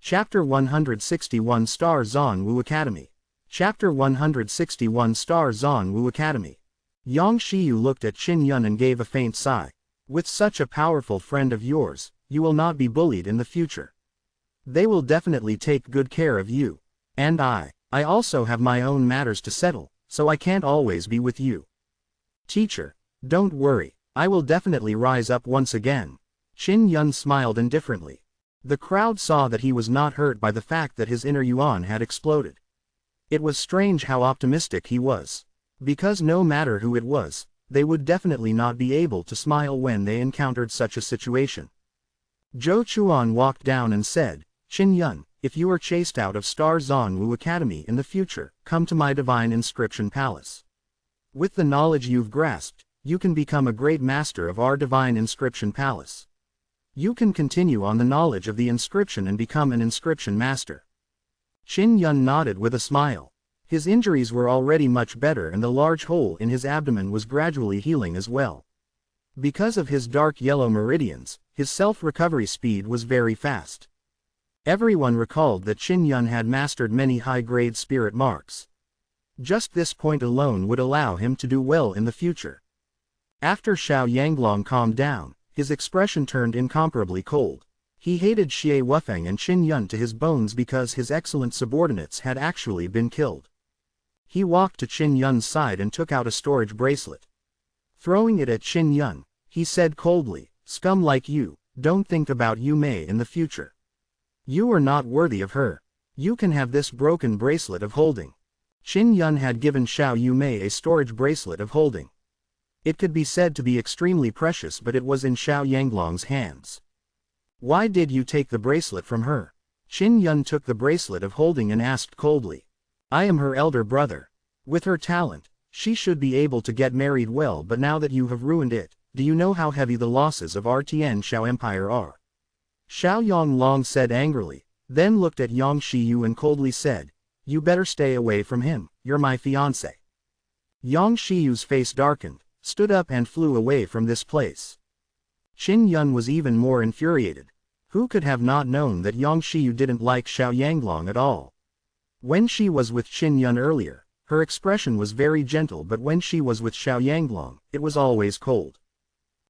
Chapter 161 Star Zon Wu Academy. Chapter 161 Star Zon Wu Academy. Yang Shiyu looked at Qin Yun and gave a faint sigh. With such a powerful friend of yours, you will not be bullied in the future. They will definitely take good care of you. And I also have my own matters to settle, so I can't always be with you. Teacher, don't worry, I will definitely rise up once again. Qin Yun smiled indifferently. The crowd saw that he was not hurt by the fact that his inner yuan had exploded. It was strange how optimistic he was. Because no matter who it was, they would definitely not be able to smile when they encountered such a situation. Zhou Chuan walked down and said, Qin Yun, if you are chased out of Star Zon Wu Academy in the future, come to my Divine Inscription Palace. With the knowledge you've grasped, you can become a great master of our Divine Inscription Palace. You can continue on the knowledge of the inscription and become an inscription master. Qin Yun nodded with a smile. His injuries were already much better and the large hole in his abdomen was gradually healing as well. Because of his dark yellow meridians, his self-recovery speed was very fast. Everyone recalled that Qin Yun had mastered many high-grade spirit marks. Just this point alone would allow him to do well in the future. After Xiao Yanglong calmed down, his expression turned incomparably cold. He hated Xie Wufeng and Qin Yun to his bones because his excellent subordinates had actually been killed. He walked to Qin Yun's side and took out a storage bracelet. Throwing it at Qin Yun, he said coldly, "Scum like you, don't think about Yu Mei in the future. You are not worthy of her. You can have this broken bracelet of holding." Qin Yun had given Xiao Yu Mei a storage bracelet of holding. It could be said to be extremely precious, but it was in Xiao Yanglong's hands. Why did you take the bracelet from her? Qin Yun took the bracelet of holding and asked coldly. I am her elder brother. With her talent, she should be able to get married well, but now that you have ruined it, do you know how heavy the losses of our Tian Shao Empire are? Xiao Yanglong said angrily, then looked at Yang Shiyu and coldly said, You better stay away from him, you're my fiancé. Yang Shiyu's face darkened, stood up and flew away from this place. Qin Yun was even more infuriated. Who could have not known that Yang Shiyu didn't like Xiao Yanglong at all? When she was with Qin Yun earlier, her expression was very gentle, but when she was with Xiao Yanglong, it was always cold.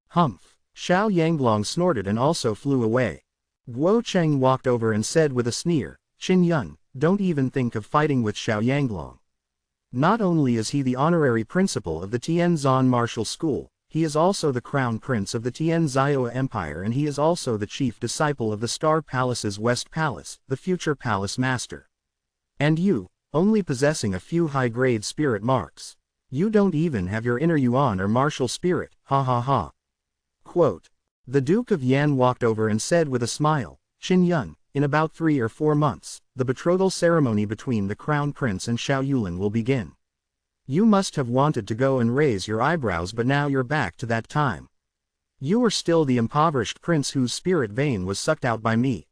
Humph! Xiao Yanglong snorted and also flew away. Guo Cheng walked over and said with a sneer, Qin Yun, don't even think of fighting with Xiao Yanglong. Not only is he the honorary principal of the Tianzan Martial School, he is also the crown prince of the Tianzioa Empire, and he is also the chief disciple of the Star Palace's West Palace, the future palace master. And you, only possessing a few high-grade spirit marks. You don't even have your inner yuan or martial spirit, ha ha ha. Quote. The Duke of Yan walked over and said with a smile, Qin Yun, in about 3 or 4 months, the betrothal ceremony between the Crown Prince and Xiao Yulin will begin. You must have wanted to go and raise your eyebrows, but now you're back to that time. You are still the impoverished prince whose spirit vein was sucked out by me.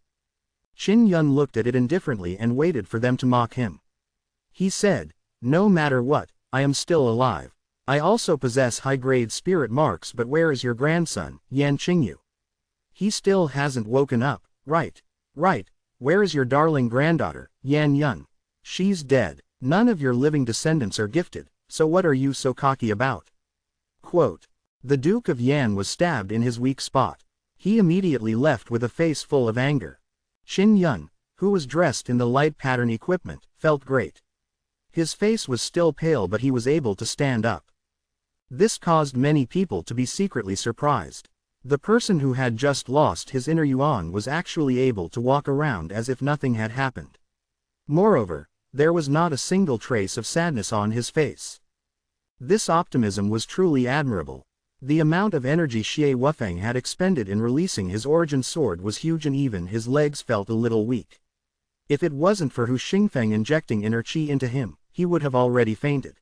Qin Yun looked at it indifferently and waited for them to mock him. He said, No matter what, I am still alive. I also possess high-grade spirit marks, but where is your grandson, Yan Qingyu? He still hasn't woken up, right? Right, where is your darling granddaughter, Yan Yun? She's dead. None of your living descendants are gifted, so what are you so cocky about? Quote. The Duke of Yan was stabbed in his weak spot. He immediately left with a face full of anger. Qin Yun, who was dressed in the light pattern equipment, felt great. His face was still pale, but he was able to stand up. This caused many people to be secretly surprised. The person who had just lost his inner yuan was actually able to walk around as if nothing had happened. Moreover, there was not a single trace of sadness on his face. This optimism was truly admirable. The amount of energy Xie Wufeng had expended in releasing his origin sword was huge, and even his legs felt a little weak. If it wasn't for Hu Xingfeng injecting inner qi into him, he would have already fainted.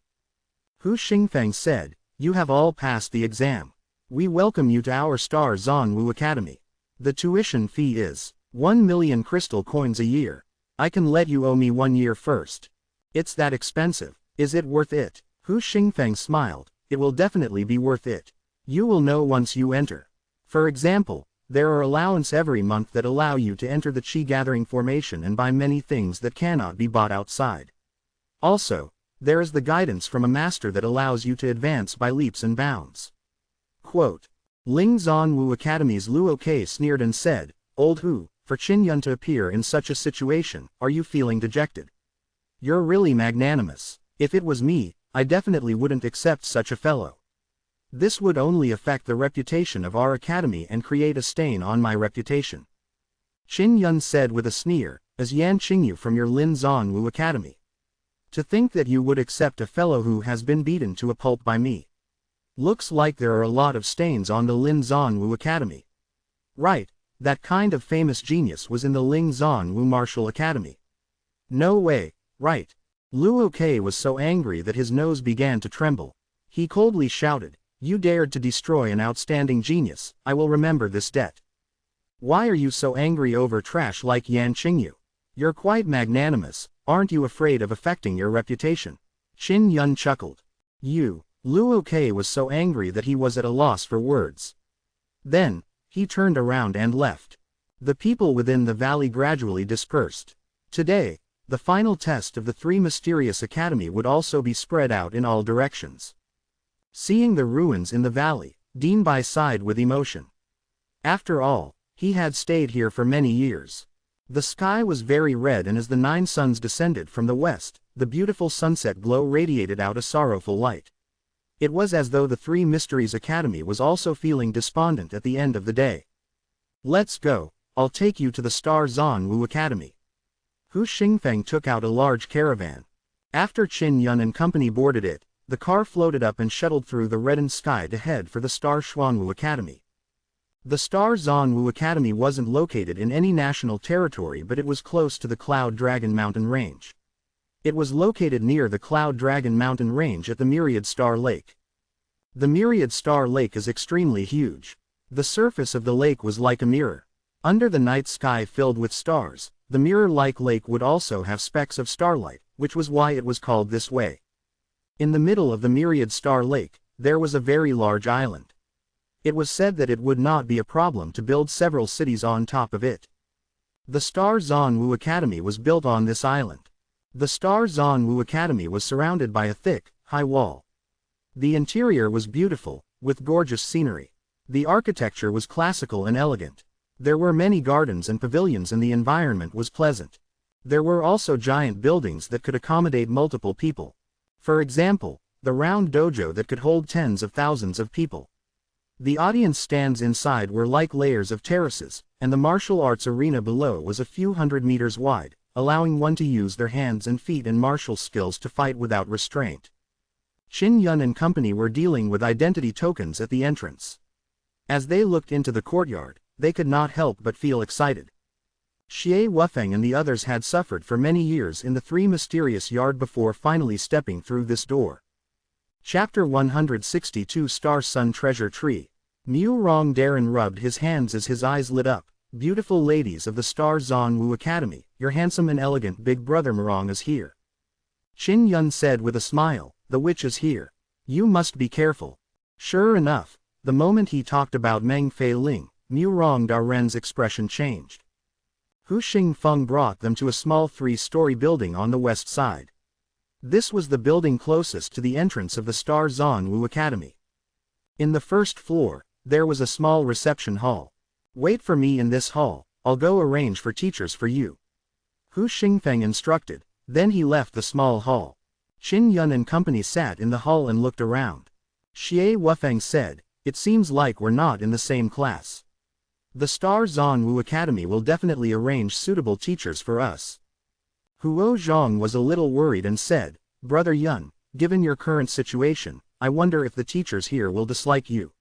Hu Xingfeng said, You have all passed the exam. We welcome you to our Star Zon Wu Academy. The tuition fee is 1 million crystal coins a year. I can let you owe me 1 year first. It's that expensive. Is it worth it? Hu Xingfeng smiled. It will definitely be worth it. You will know once you enter. For example, There are allowance every month that allow you to enter the Qi gathering formation and buy many things that cannot be bought outside. Also, there is the guidance from a master that allows you to advance by leaps and bounds. Quote. Ling Zan Wu Academy's Luo Ke sneered and said, Old Hu, for Qin Yun to appear in such a situation, are you feeling dejected? You're really magnanimous. If it was me, I definitely wouldn't accept such a fellow. This would only affect the reputation of our academy and create a stain on my reputation. Qin Yun said with a sneer, as Yan Qingyu from your Lin Zan Wu Academy. To think that you would accept a fellow who has been beaten to a pulp by me. Looks like there are a lot of stains on the Lin Zan Wu Academy. Right, that kind of famous genius was in the Ling Zan Wu Martial Academy. No way, right. Luo Ke was so angry that his nose began to tremble. He coldly shouted, You dared to destroy an outstanding genius, I will remember this debt. Why are you so angry over trash like Yan Qingyu? You're quite magnanimous, aren't you afraid of affecting your reputation? Qin Yun chuckled. Luo Ke was so angry that he was at a loss for words. Then, he turned around and left. The people within the valley gradually dispersed. Today, the final test of the Three Mysterious Academy would also be spread out in all directions. Seeing the ruins in the valley, Dean Bai sighed with emotion. After all, he had stayed here for many years. The sky was very red, and as the 9 suns descended from the west, the beautiful sunset glow radiated out a sorrowful light. It was as though the Three Mysteries Academy was also feeling despondent at the end of the day. Let's go, I'll take you to the Star Zan Wu Academy. Hu Xingfeng took out a large caravan. After Qin Yun and company boarded it, the car floated up and shuttled through the reddened sky to head for the Star Xuanwu Academy. The Star Zan Wu Academy wasn't located in any national territory, but it was close to the Cloud Dragon Mountain Range. It was located near the Cloud Dragon Mountain Range at the Myriad Star Lake. The Myriad Star Lake is extremely huge. The surface of the lake was like a mirror. Under the night sky filled with stars, the mirror-like lake would also have specks of starlight, which was why it was called this way. In the middle of the Myriad Star Lake, there was a very large island. It was said that it would not be a problem to build several cities on top of it. The Star Zan Wu Academy was built on this island. The Star Zan Wu Academy was surrounded by a thick, high wall. The interior was beautiful, with gorgeous scenery. The architecture was classical and elegant. There were many gardens and pavilions, and the environment was pleasant. There were also giant buildings that could accommodate multiple people. For example, the round dojo that could hold tens of thousands of people. The audience stands inside were like layers of terraces, and the martial arts arena below was a few hundred meters wide, allowing one to use their hands and feet and martial skills to fight without restraint. Qin Yun and company were dealing with identity tokens at the entrance. As they looked into the courtyard, they could not help but feel excited. Xie Wufeng and the others had suffered for many years in the Three Mysterious Yard before finally stepping through this door. Chapter 162 Star Sun Treasure Tree. Mu Rong Darren rubbed his hands as his eyes lit up. Beautiful ladies of the Star Zan Wu Academy, your handsome and elegant big brother Murong is here. Qin Yun said with a smile, the witch is here. You must be careful. Sure enough, the moment he talked about Meng Fei Ling, Mu Rong Darren's expression changed. Hu Xingfeng brought them to a small 3-story building on the west side. This was the building closest to the entrance of the Star Zan Wu Academy. In the first floor, there was a small reception hall. Wait for me in this hall, I'll go arrange for teachers for you. Hu Xingfeng instructed, then he left the small hall. Qin Yun and company sat in the hall and looked around. Xie Wufeng said, it seems like we're not in the same class. The Star Zan Wu Academy will definitely arrange suitable teachers for us. Huo Zhang was a little worried and said, Brother Yun, given your current situation, I wonder if the teachers here will dislike you.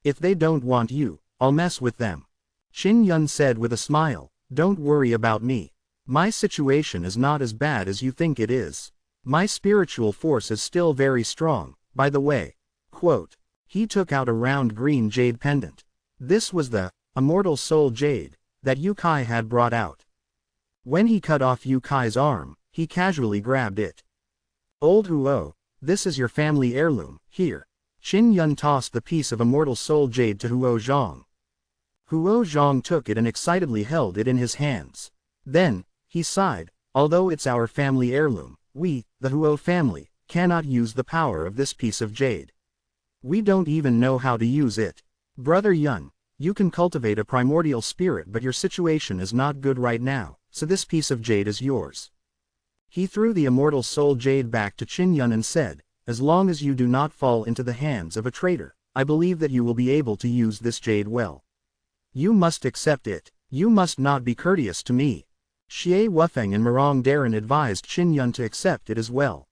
If they don't want you, I'll mess with them. Qin Yun said with a smile, don't worry about me. My situation is not as bad as you think it is. My spiritual force is still very strong, by the way. Quote. He took out a round green jade pendant. This was the immortal soul jade that Yu Kai had brought out. When he cut off Yu Kai's arm, he casually grabbed it. Old Huo, this is your family heirloom, here. Qin Yun tossed the piece of immortal soul jade to Huo Zhang. Huo Zhang took it and excitedly held it in his hands. Then, he sighed, although it's our family heirloom, we, the Huo family, cannot use the power of this piece of jade. We don't even know how to use it. Brother Yun, you can cultivate a primordial spirit, but your situation is not good right now, so this piece of jade is yours. He threw the immortal soul jade back to Qin Yun and said, as long as you do not fall into the hands of a traitor, I believe that you will be able to use this jade well. You must accept it. You must not be courteous to me. Xie Wufeng and Murong Darren advised Qin Yun to accept it as well.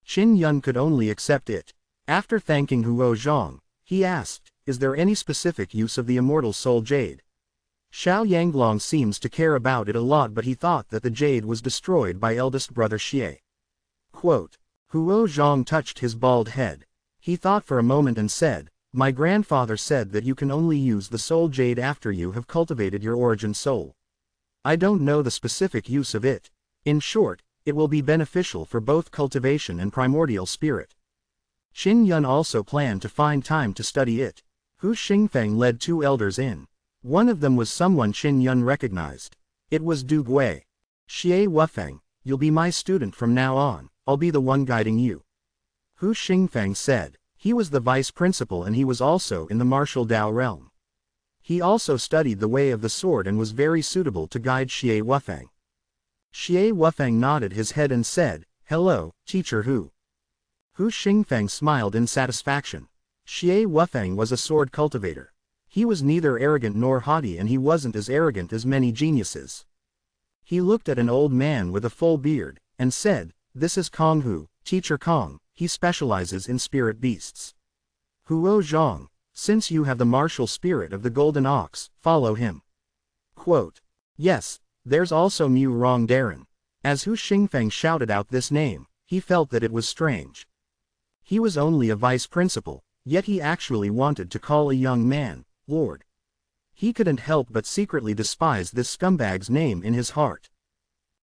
Qin Yun could only accept it. After thanking Huo Zhang, he asked, is there any specific use of the immortal soul jade? Xiao Yanglong seems to care about it a lot, but he thought that the jade was destroyed by eldest brother Xie. Quote, Huo Zhang touched his bald head. He thought for a moment and said, my grandfather said that you can only use the soul jade after you have cultivated your origin soul. I don't know the specific use of it. In short, it will be beneficial for both cultivation and primordial spirit. Qin Yun also planned to find time to study it. Hu Xingfeng led two elders in. One of them was someone Qin Yun recognized. It was Du Gui. Xie Wufeng, you'll be my student from now on, I'll be the one guiding you. Hu Xingfeng said. He was the vice principal and he was also in the martial Dao realm. He also studied the way of the sword and was very suitable to guide Xie Wufeng. Xie Wufeng nodded his head and said, hello, teacher Hu. Hu Xingfeng smiled in satisfaction. Xie Wufeng was a sword cultivator. He was neither arrogant nor haughty, and he wasn't as arrogant as many geniuses. He looked at an old man with a full beard, and said, this is Kong Hu, teacher Kong, he specializes in spirit beasts. Huo Zhang, since you have the martial spirit of the golden ox, follow him. Quote, yes, there's also Murong Darren. As Hu Xingfeng shouted out this name, he felt that it was strange. He was only a vice principal, yet he actually wanted to call a young man, Lord. He couldn't help but secretly despise this scumbag's name in his heart.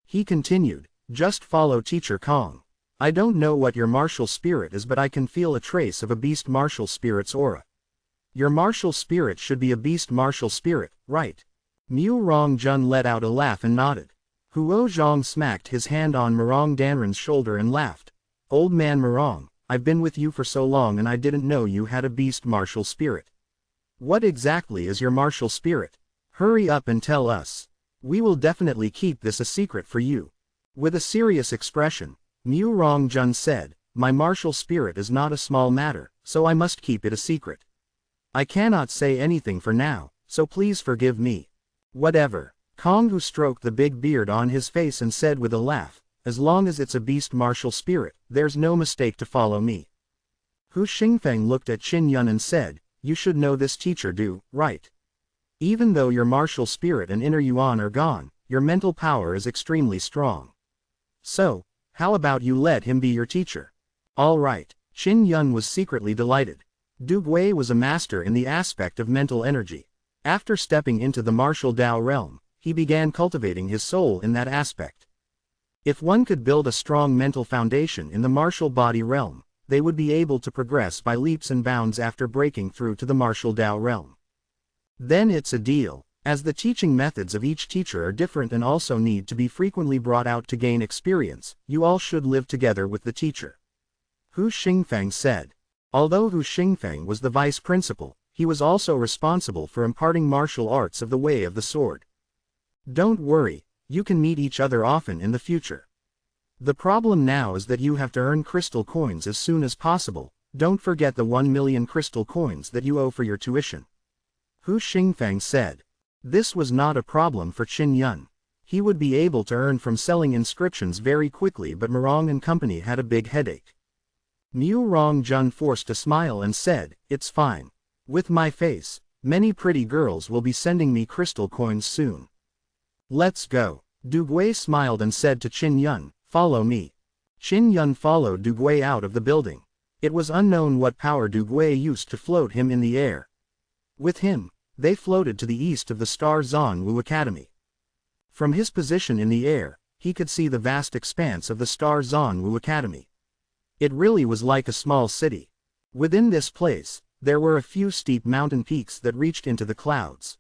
He continued, just follow teacher Kong. I don't know what your martial spirit is, but I can feel a trace of a beast martial spirit's aura. Your martial spirit should be a beast martial spirit, right? Murong Jun let out a laugh and nodded. Huo Zhang smacked his hand on Murong Danren's shoulder and laughed. Old man Murong, I've been with you for so long and I didn't know you had a beast martial spirit. What exactly is your martial spirit? Hurry up and tell us. We will definitely keep this a secret for you. With a serious expression, Murong Jun said, my martial spirit is not a small matter, so I must keep it a secret. I cannot say anything for now, so please forgive me. Whatever. Kong Hu stroked the big beard on his face and said with a laugh, as long as it's a beast martial spirit, there's no mistake to follow me. Hu Xingfeng looked at Qin Yun and said, you should know this teacher Du, right? Even though your martial spirit and inner yuan are gone, your mental power is extremely strong. So, how about you let him be your teacher? All right. Qin Yun was secretly delighted. Du Gui was a master in the aspect of mental energy. After stepping into the martial Dao realm, he began cultivating his soul in that aspect. If one could build a strong mental foundation in the martial body realm, they would be able to progress by leaps and bounds after breaking through to the martial Dao realm. Then it's a deal, as the teaching methods of each teacher are different and also need to be frequently brought out to gain experience, you all should live together with the teacher. Hu Xingfeng said. Although Hu Xingfeng was the vice principal, he was also responsible for imparting martial arts of the way of the sword. Don't worry, you can meet each other often in the future. The problem now is that you have to earn crystal coins as soon as possible. Don't forget the 1 million crystal coins that you owe for your tuition. Hu Xingfeng said. This was not a problem for Qin Yun. He would be able to earn from selling inscriptions very quickly, but Murong and company had a big headache. Murong Jun forced a smile and said, it's fine. With my face, many pretty girls will be sending me crystal coins soon. Let's go. Du Gui smiled and said to Qin Yun, follow me. Qin Yun followed Du Gui out of the building. It was unknown what power Du Gui used to float him in the air. With him, they floated to the east of the Star Zon Wu Academy. From his position in the air, he could see the vast expanse of the Star Zon Wu Academy. It really was like a small city. Within this place, there were a few steep mountain peaks that reached into the clouds.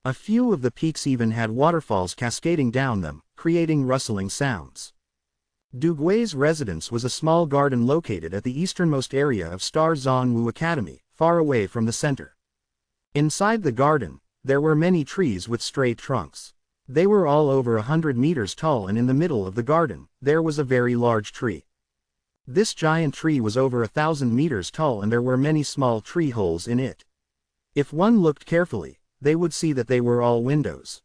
A few of the peaks even had waterfalls cascading down them, creating rustling sounds. Duguay's residence was a small garden located at the easternmost area of Star Zhongwu Academy, far away from the center. Inside the garden, there were many trees with straight trunks. They were all over 100 meters tall, and in the middle of the garden, there was a very large tree. This giant tree was over 1,000 meters tall, and there were many small tree holes in it. If one looked carefully, they would see that they were all windows.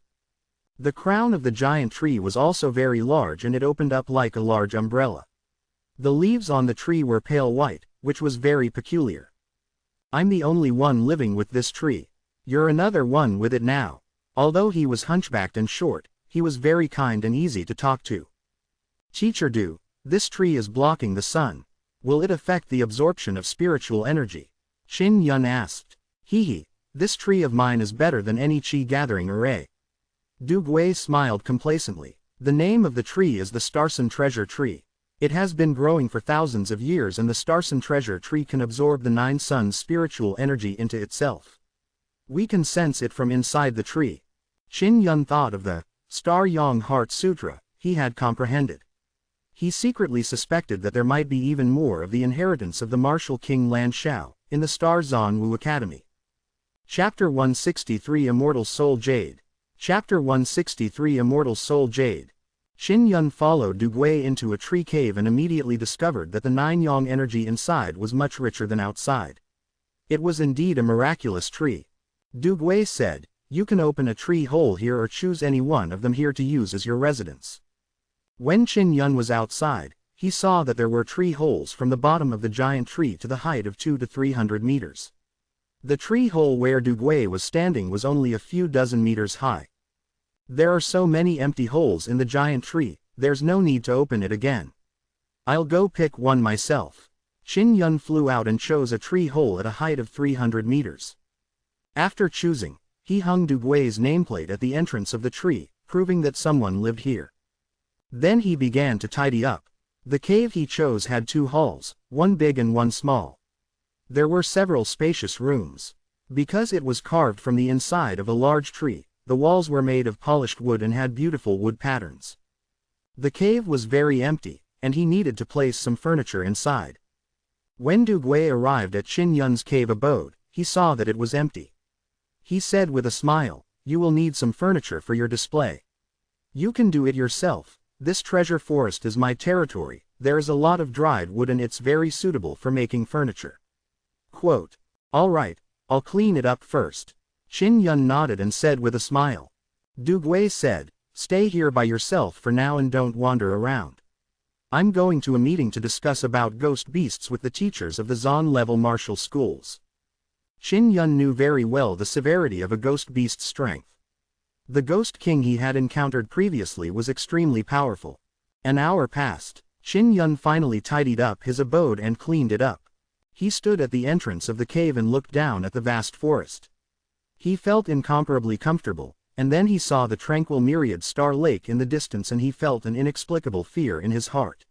The crown of the giant tree was also very large, and it opened up like a large umbrella. The leaves on the tree were pale white, which was very peculiar. "I'm the only one living with this tree. You're another one with it now." Although he was hunchbacked and short, he was very kind and easy to talk to. "Teacher Du, this tree is blocking the sun. Will it affect the absorption of spiritual energy?" Qin Yun asked. "Hee, this tree of mine is better than any qi gathering array." Duguay smiled complacently. "The name of the tree is the Starson Treasure Tree. It has been growing for thousands of years, and the Starson Treasure Tree can absorb the 9 suns' spiritual energy into itself. We can sense it from inside the tree." Qin Yun thought of the Star Yang Heart Sutra he had comprehended. He secretly suspected that there might be even more of the inheritance of the martial king Lan Shao in the Star Zhongwu Academy. Chapter 163 Immortal Soul Jade. Chapter 163 Immortal Soul Jade. Qin Yun followed Duguay into a tree cave and immediately discovered that the 9 yang energy inside was much richer than outside. It was indeed a miraculous tree. Duguay said, "You can open a tree hole here or choose any one of them here to use as your residence." When Qin Yun was outside, he saw that there were tree holes from the bottom of the giant tree to the height of 200 to 300 meters. The tree hole where Duguay was standing was only a few dozen meters high. "There are so many empty holes in the giant tree, there's no need to open it again. I'll go pick one myself." Qin Yun flew out and chose a tree hole at a height of 300 meters. After choosing, he hung Duguay's nameplate at the entrance of the tree, proving that someone lived here. Then he began to tidy up. The cave he chose had 2 halls, one big and one small. There were several spacious rooms. Because it was carved from the inside of a large tree, the walls were made of polished wood and had beautiful wood patterns. The cave was very empty, and he needed to place some furniture inside. When Duguay arrived at Qin Yun's cave abode, he saw that it was empty. He said with a smile, "You will need some furniture for your display. You can do it yourself. This treasure forest is my territory. There is a lot of dried wood and it's very suitable for making furniture." Quote, "All right, I'll clean it up first." Qin Yun nodded and said with a smile. Duguay said, "Stay here by yourself for now and don't wander around. I'm going to a meeting to discuss about ghost beasts with the teachers of the Zon-level martial schools." Qin Yun knew very well the severity of a ghost beast's strength. The ghost king he had encountered previously was extremely powerful. An hour passed. Qin Yun finally tidied up his abode and cleaned it up. He stood at the entrance of the cave and looked down at the vast forest. He felt incomparably comfortable, and then he saw the tranquil myriad star lake in the distance and he felt an inexplicable fear in his heart.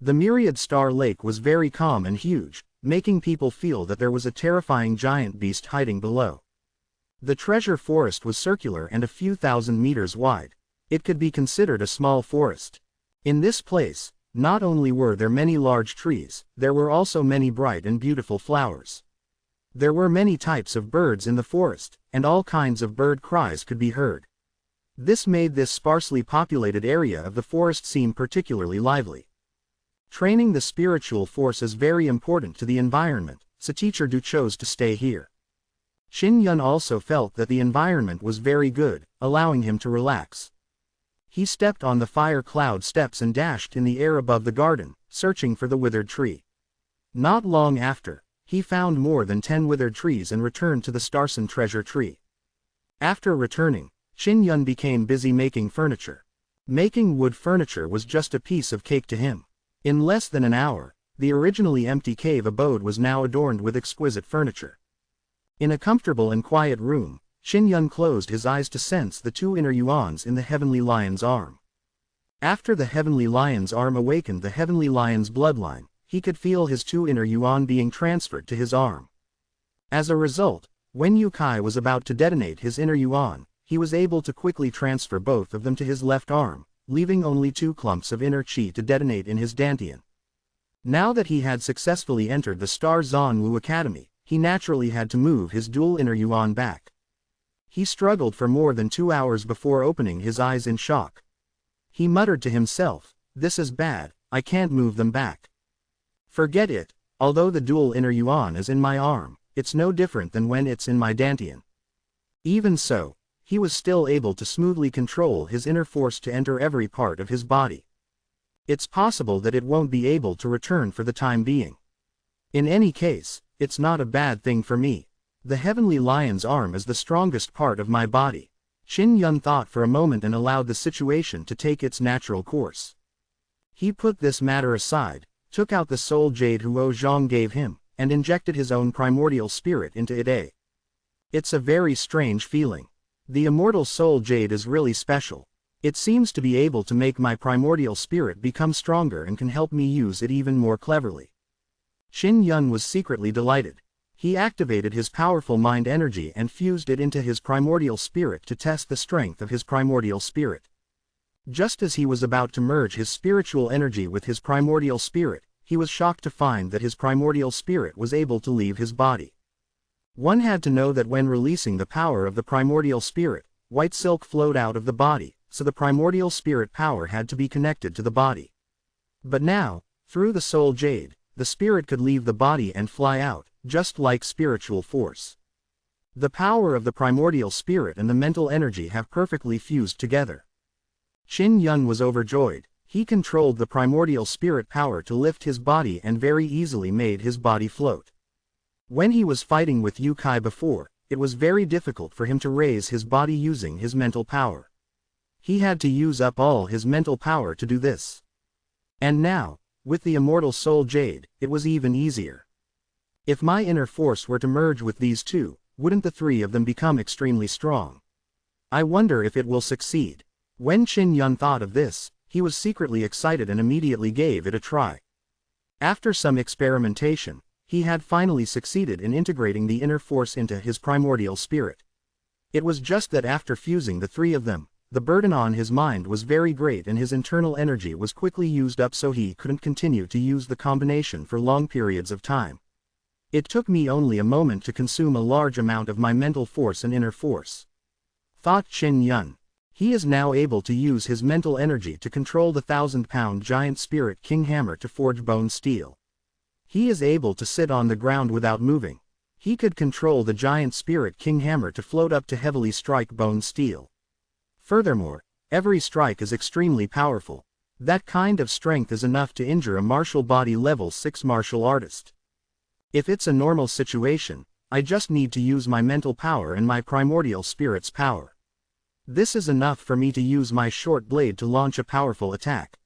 The myriad star lake was very calm and huge, making people feel that there was a terrifying giant beast hiding below. The treasure forest was circular and a few thousand meters wide. It could be considered a small forest. In this place, not only were there many large trees, there were also many bright and beautiful flowers. There were many types of birds in the forest, and all kinds of bird cries could be heard. This made this sparsely populated area of the forest seem particularly lively. Training the spiritual force is very important to the environment, so Teacher Du chose to stay here. Qin Yun also felt that the environment was very good, allowing him to relax. He stepped on the fire cloud steps and dashed in the air above the garden, searching for the withered tree. Not long after, he found more than 10 withered trees and returned to the Starson Treasure Tree. After returning, Qin Yun became busy making furniture. Making wood furniture was just a piece of cake to him. In less than an hour, the originally empty cave abode was now adorned with exquisite furniture. In a comfortable and quiet room, Qin Yun closed his eyes to sense the 2 inner yuans in the Heavenly Lion's arm. After the Heavenly Lion's arm awakened the Heavenly Lion's bloodline, he could feel his 2 inner yuan being transferred to his arm. As a result, when Yu Kai was about to detonate his inner yuan, he was able to quickly transfer both of them to his left arm, leaving only 2 clumps of inner chi to detonate in his dantian. Now that he had successfully entered the Star Zanwu Academy, he naturally had to move his dual inner yuan back. He struggled for more than 2 hours before opening his eyes in shock. He muttered to himself, "This is bad, I can't move them back. Forget it, although the dual inner yuan is in my arm, it's no different than when it's in my dantian." Even so, he was still able to smoothly control his inner force to enter every part of his body. It's possible that it won't be able to return for the time being. In any case, it's not a bad thing for me. The heavenly lion's arm is the strongest part of my body. Qin Yun thought for a moment and allowed the situation to take its natural course. He put this matter aside, took out the soul jade Huo Zhang gave him, and injected his own primordial spirit into it. It's a very strange feeling. The immortal soul jade is really special. It seems to be able to make my primordial spirit become stronger and can help me use it even more cleverly. Qin Yun was secretly delighted. He activated his powerful mind energy and fused it into his primordial spirit to test the strength of his primordial spirit. Just as he was about to merge his spiritual energy with his primordial spirit, he was shocked to find that his primordial spirit was able to leave his body. One had to know that when releasing the power of the primordial spirit, white silk flowed out of the body, so the primordial spirit power had to be connected to the body. But now, through the soul jade, the spirit could leave the body and fly out, just like spiritual force. The power of the primordial spirit and the mental energy have perfectly fused together. Qin Yun was overjoyed. He controlled the primordial spirit power to lift his body and very easily made his body float. When he was fighting with Yu Kai before, it was very difficult for him to raise his body using his mental power. He had to use up all his mental power to do this. And now, with the immortal soul jade, it was even easier. If my inner force were to merge with these two, wouldn't the 3 of them become extremely strong? I wonder if it will succeed. When Qin Yun thought of this, he was secretly excited and immediately gave it a try. After some experimentation, he had finally succeeded in integrating the inner force into his primordial spirit. It was just that after fusing the 3 of them, the burden on his mind was very great and his internal energy was quickly used up, so he couldn't continue to use the combination for long periods of time. It took me only a moment to consume a large amount of my mental force and inner force, thought Qin Yun. He is now able to use his mental energy to control the 1,000-pound giant spirit king hammer to forge bone steel. He is able to sit on the ground without moving. He could control the giant spirit king hammer to float up to heavily strike bone steel. Furthermore, every strike is extremely powerful. That kind of strength is enough to injure a martial body level 6 martial artist. If it's a normal situation, I just need to use my mental power and my primordial spirit's power. This is enough for me to use my short blade to launch a powerful attack.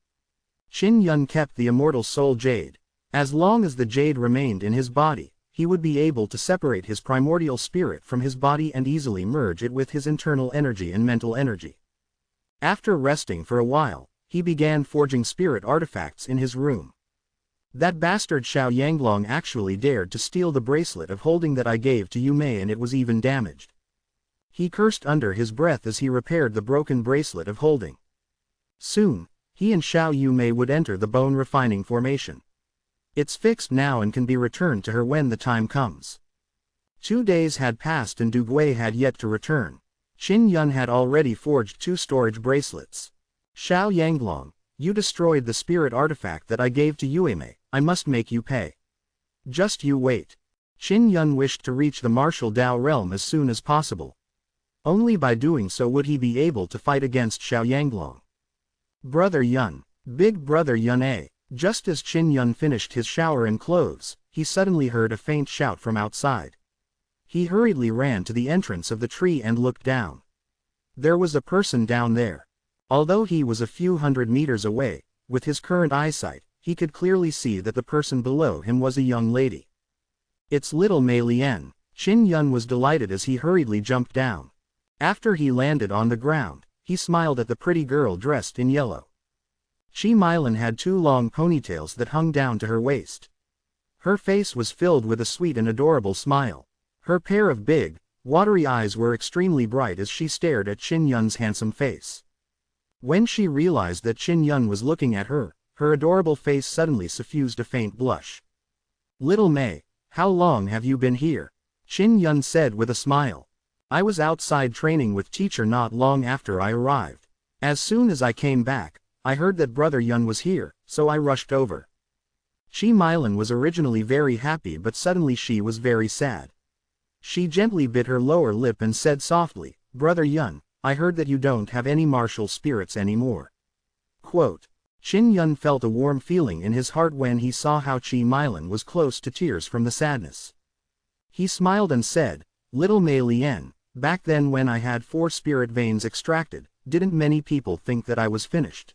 Qin Yun kept the immortal soul jade. As long as the jade remained in his body, he would be able to separate his primordial spirit from his body and easily merge it with his internal energy and mental energy. After resting for a while, he began forging spirit artifacts in his room. That bastard Xiao Yanglong actually dared to steal the bracelet of holding that I gave to Yu Mei, and it was even damaged. He cursed under his breath as he repaired the broken bracelet of holding. Soon, he and Xiao Yu Mei would enter the bone refining formation. It's fixed now and can be returned to her when the time comes. 2 days had passed and Du Gui had yet to return. Qin Yun had already forged 2 storage bracelets. Xiao Yanglong, you destroyed the spirit artifact that I gave to Yue Mei. I must make you pay. Just you wait. Qin Yun wished to reach the martial Dao realm as soon as possible. Only by doing so would he be able to fight against Xiao Yanglong. Brother Yun, big brother Yun. Just as Qin Yun finished his shower and clothes, he suddenly heard a faint shout from outside. He hurriedly ran to the entrance of the tree and looked down. There was a person down there. Although he was a few hundred meters away, with his current eyesight, he could clearly see that the person below him was a young lady. It's little Mei Lian. Qin Yun was delighted as he hurriedly jumped down. After he landed on the ground, he smiled at the pretty girl dressed in yellow. Chi Mylan had 2 long ponytails that hung down to her waist. Her face was filled with a sweet and adorable smile. Her pair of big, Watery eyes were extremely bright as she stared at Qin Yun's handsome face. When she realized that Qin Yun was looking at her, her adorable face suddenly suffused a faint blush. "Little Mei, how long have you been here?" Qin Yun said with a smile. "I was outside training with teacher not long after I arrived. As soon as I came back, I heard that brother Yun was here, so I rushed over." Chi Mylan was originally very happy, but suddenly she was very sad. She gently bit her lower lip and said softly, "Brother Yun, I heard that you don't have any martial spirits anymore." Quote. Qin Yun felt a warm feeling in his heart when he saw how Chi Mylan was close to tears from the sadness. He smiled and said, "Little Mei Lian, back then when I had 4 spirit veins extracted, didn't many people think that I was finished?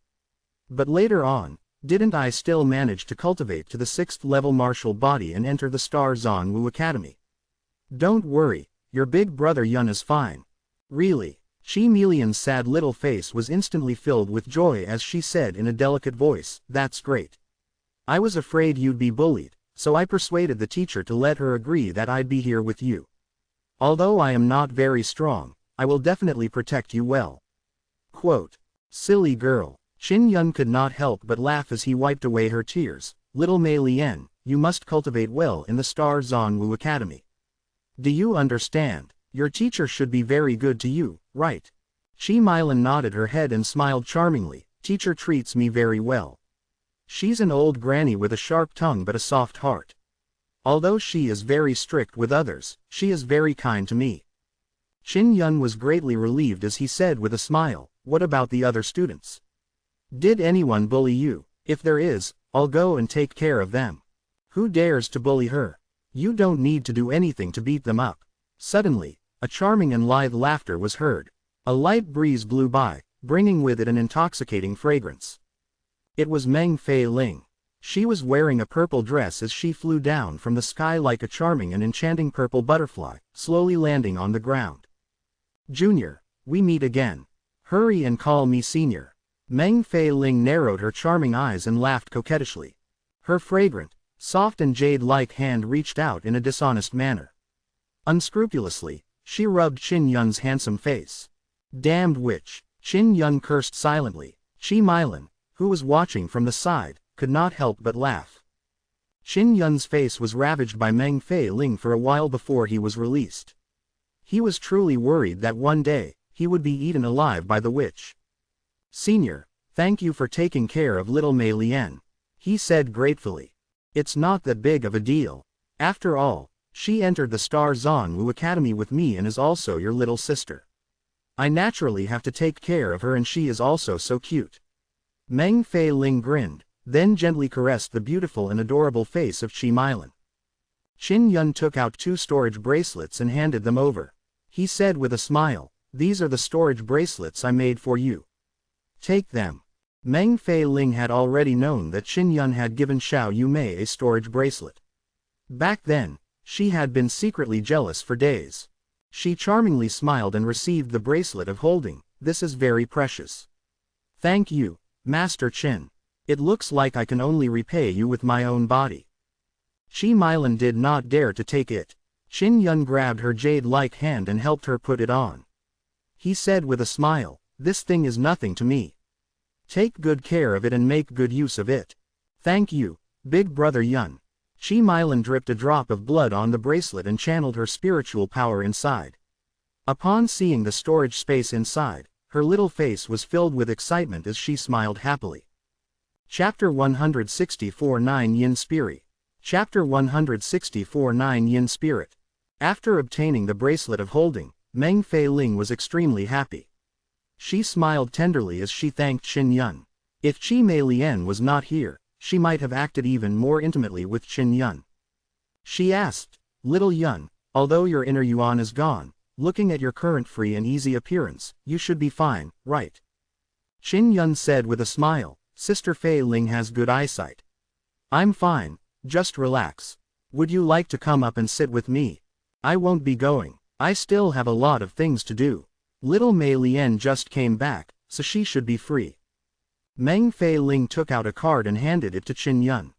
But later on, didn't I still manage to cultivate to the 6th level martial body and enter the Star Zon Wu Academy? Don't worry, your big brother Yun is fine. Really." Chi Mylan's sad little face was instantly filled with joy as she said in a delicate voice, "That's great. I was afraid you'd be bullied, so I persuaded the teacher to let her agree that I'd be here with you. Although I am not very strong, I will definitely protect you well." Quote. Silly girl. Qin Yun could not help but laugh as he wiped away her tears. "Little Mei Lian, you must cultivate well in the Star Zon Wu Academy. Do you understand? Your teacher should be very good to you, right?" Chi Mylan nodded her head and smiled charmingly. "Teacher treats me very well. She's an old granny with a sharp tongue but a soft heart. Although she is very strict with others, she is very kind to me." Qin Yun was greatly relieved as he said with a smile, "What about the other students? Did anyone bully you? If there is, I'll go and take care of them." "Who dares to bully her? You don't need to do anything to beat them up." Suddenly, a charming and lithe laughter was heard. A light breeze blew by, bringing with it an intoxicating fragrance. It was Meng Fei Ling. She was wearing a purple dress as she flew down from the sky like a charming and enchanting purple butterfly, slowly landing on the ground. "Junior, we meet again. Hurry and call me Senior." Meng Fei Ling narrowed her charming eyes and laughed coquettishly. Her fragrant, soft and jade-like hand reached out in a dishonest manner. Unscrupulously, she rubbed Qin Yun's handsome face. "Damned witch!" Qin Yun cursed silently. Chi Mylan, who was watching from the side, could not help but laugh. Qin Yun's face was ravaged by Meng Fei Ling for a while before he was released. He was truly worried that one day, he would be eaten alive by the witch. "Senior, thank you for taking care of little Mei Lian," he said gratefully. "It's not that big of a deal. After all, she entered the Star Zon Wu Academy with me and is also your little sister. I naturally have to take care of her and she is also so cute." Meng Fei Ling grinned, then gently caressed the beautiful and adorable face of Chi Mylan. Qin Yun took out 2 storage bracelets and handed them over. He said with a smile, "These are the storage bracelets I made for you. Take them." Meng Fei Ling had already known that Qin Yun had given Xiao Yumei a storage bracelet. Back then, she had been secretly jealous for days. She charmingly smiled and received the bracelet of holding. "This is very precious. Thank you, Master Qin. It looks like I can only repay you with my own body." Chi Mylan did not dare to take it. Qin Yun grabbed her jade-like hand and helped her put it on. He said with a smile, "This thing is nothing to me. Take good care of it and make good use of it." "Thank you, big brother Yun." Chi Mylan dripped a drop of blood on the bracelet and channeled her spiritual power inside. Upon seeing the storage space inside, her little face was filled with excitement as she smiled happily. Chapter 164 9 Yin Spirit. Chapter 164 9 Yin Spirit. After obtaining the bracelet of holding, Meng Fei Ling was extremely happy. She smiled tenderly as she thanked Qin Yun. If Chi Mei Lian was not here, she might have acted even more intimately with Qin Yun. She asked, "Little Yun, although your inner yuan is gone, looking at your current free and easy appearance, you should be fine, right?" Qin Yun said with a smile, "Sister Fei Ling has good eyesight. I'm fine, just relax. Would you like to come up and sit with me? I won't be going. I still have a lot of things to do. Little Mei Lian just came back, so she should be free." Meng Fei Ling took out a card and handed it to Qin Yun.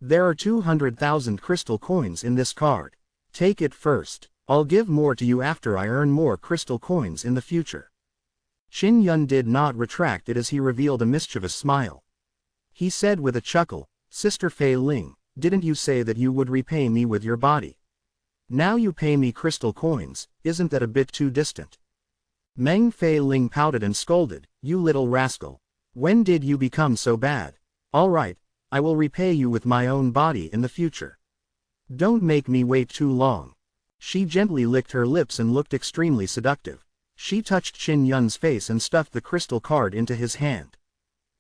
"There are 200,000 crystal coins in this card. Take it first. I'll give more to you after I earn more crystal coins in the future. Qin Yun did not retract it as he revealed a mischievous smile. He said with a chuckle, Sister Fei Ling, didn't you say that you would repay me with your body? Now you pay me crystal coins, isn't that a bit too distant? Meng Fei Ling pouted and scolded, you little rascal. When did you become so bad? All right, I will repay you with my own body in the future. Don't make me wait too long. She gently licked her lips and looked extremely seductive. She touched Qin Yun's face and stuffed the crystal card into his hand.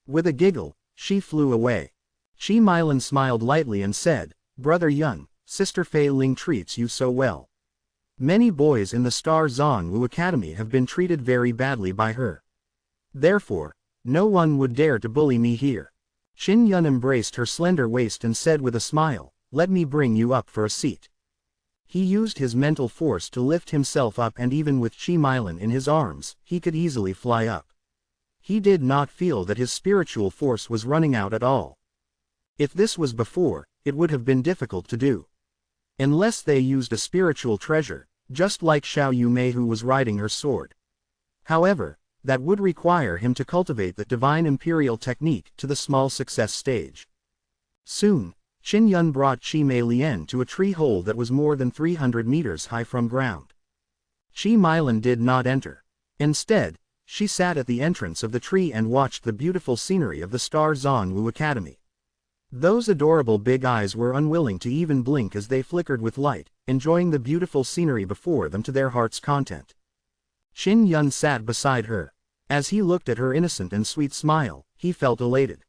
With a giggle, she flew away. Qi Milan smiled lightly and said, Brother Yun, Sister Fei Ling treats you so well. Many boys in the Star Zongwu Academy have been treated very badly by her. Therefore, no one would dare to bully me here. Qin Yun embraced her slender waist and said with a smile, let me bring you up for a seat. He used his mental force to lift himself up, and even with Qi Milan in his arms, he could easily fly up. He did not feel that his spiritual force was running out at all. If this was before, it would have been difficult to do. Unless they used a spiritual treasure, just like Xiao Yumei who was riding her sword. However, that would require him to cultivate the divine imperial technique to the small success stage. Soon, Qin Yun brought Qi Mei Lian to a tree hole that was more than 300 meters high from ground. Qi Milan did not enter. Instead, she sat at the entrance of the tree and watched the beautiful scenery of the Star Zongwu Academy. Those adorable big eyes were unwilling to even blink as they flickered with light, enjoying the beautiful scenery before them to their heart's content. Qin Yun sat beside her. As he looked at her innocent and sweet smile, he felt elated.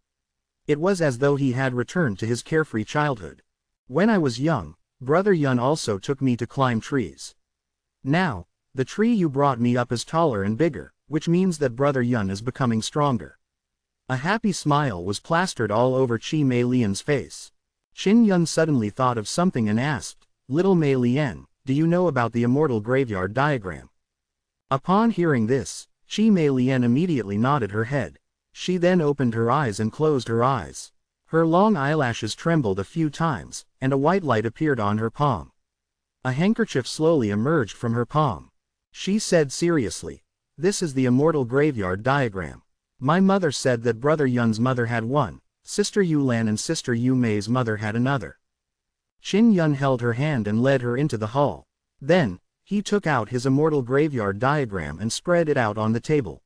It was as though he had returned to his carefree childhood. When I was young, Brother Yun also took me to climb trees. Now, the tree you brought me up is taller and bigger, which means that Brother Yun is becoming stronger. A happy smile was plastered all over Qi Mei Lian's face. Qin Yun suddenly thought of something and asked, Little Mei Lian, do you know about the immortal graveyard diagram? Upon hearing this, Qi Mei Lian immediately nodded her head. She then opened her eyes and closed her eyes. Her long eyelashes trembled a few times, and a white light appeared on her palm. A handkerchief slowly emerged from her palm. She said seriously, This is the immortal graveyard diagram. My mother said that Brother Yun's mother had one, Sister Yulan and Sister Yu Mei's mother had another. Qin Yun held her hand and led her into the hall. Then, he took out his immortal graveyard diagram and spread it out on the table.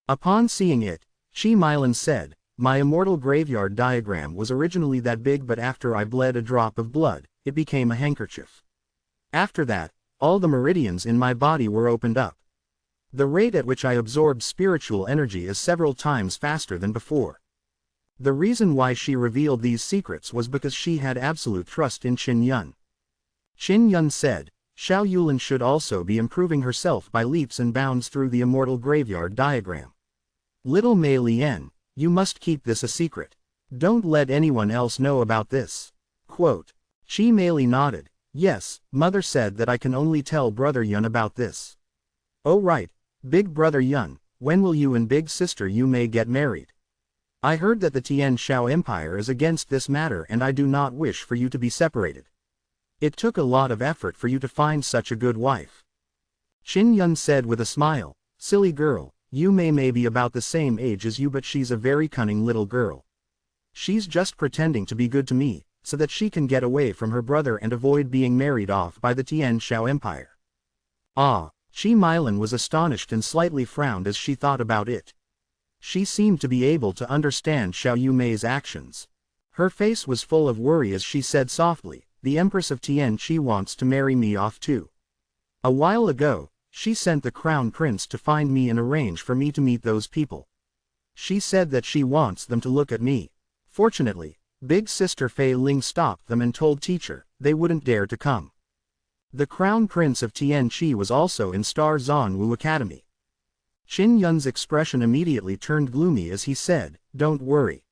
Upon seeing it, Qi Milan said, My immortal graveyard diagram was originally that big, but after I bled a drop of blood, it became a handkerchief. After that, all the meridians in my body were opened up. The rate at which I absorbed spiritual energy is several times faster than before. The reason why she revealed these secrets was because she had absolute trust in Qin Yun. Qin Yun said, Xiao Yulan should also be improving herself by leaps and bounds through the immortal graveyard diagram. Little Mei Lian, you must keep this a secret. Don't let anyone else know about this. Quote. Qi Mei Li nodded. Yes, Mother said that I can only tell Brother Yun about this. Oh right, Big Brother Yun, when will you and Big Sister Yu Mei get married? I heard that the Tian Shao Empire is against this matter, and I do not wish for you to be separated. It took a lot of effort for you to find such a good wife. Qin Yun said with a smile, Silly girl, Yu Mei may be about the same age as you, but she's a very cunning little girl. She's just pretending to be good to me, so that she can get away from her brother and avoid being married off by the Tian Shao Empire. Ah, Qi Milan was astonished and slightly frowned as she thought about it. She seemed to be able to understand Xiao Yumei's actions. Her face was full of worry as she said softly, The Empress of Tian Qi wants to marry me off too. A while ago, she sent the Crown Prince to find me and arrange for me to meet those people. She said that she wants them to look at me. Fortunately, Big Sister Fei Ling stopped them and told teacher they wouldn't dare to come. The Crown Prince of Tian Qi was also in Star Zongwu Academy. Qin Yun's expression immediately turned gloomy as he said, Don't worry.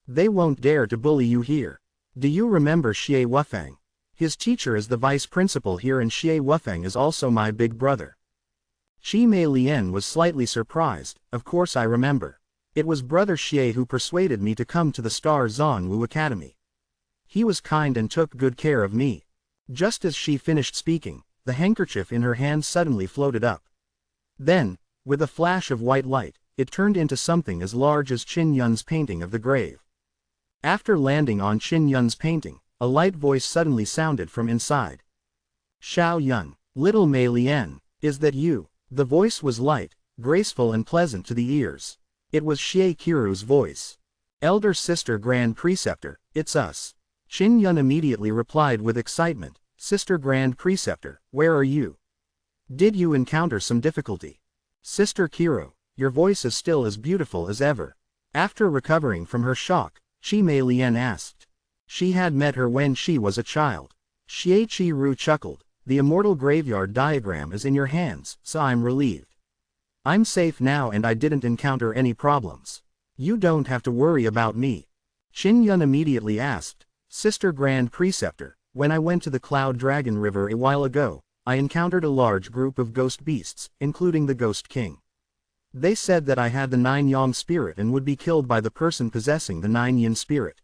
They won't dare to bully you here. Do you remember Xie Wufeng? His teacher is the vice principal here, and Xie Wufeng is also my big brother. Qi Mei Lian was slightly surprised. Of course I remember. It was Brother Xie who persuaded me to come to the Star Zongwu Academy. He was kind and took good care of me. Just as she finished speaking, the handkerchief in her hand suddenly floated up. Then, with a flash of white light, it turned into something as large as Qin Yun's painting of the grave. After landing on Qin Yun's painting, a light voice suddenly sounded from inside. "Xiao Yun, little Mei Lian, is that you?" The voice was light, graceful and pleasant to the ears. It was Xie Qiru's voice. "Elder Sister Grand Preceptor, it's us." Qin Yun immediately replied with excitement, "Sister Grand Preceptor, where are you? Did you encounter some difficulty?" "Sister Qiru, your voice is still as beautiful as ever." After recovering from her shock, Qi Mei Lian asked. She had met her when she was a child. Xie Qiru chuckled, "The immortal graveyard diagram is in your hands, so I'm relieved. I'm safe now and I didn't encounter any problems. You don't have to worry about me." Qin Yun immediately asked, "Sister Grand Preceptor, when I went to the Cloud Dragon River a while ago, I encountered a large group of ghost beasts, including the Ghost King. They said that I had the 9 Yang spirit and would be killed by the person possessing the 9 Yin spirit.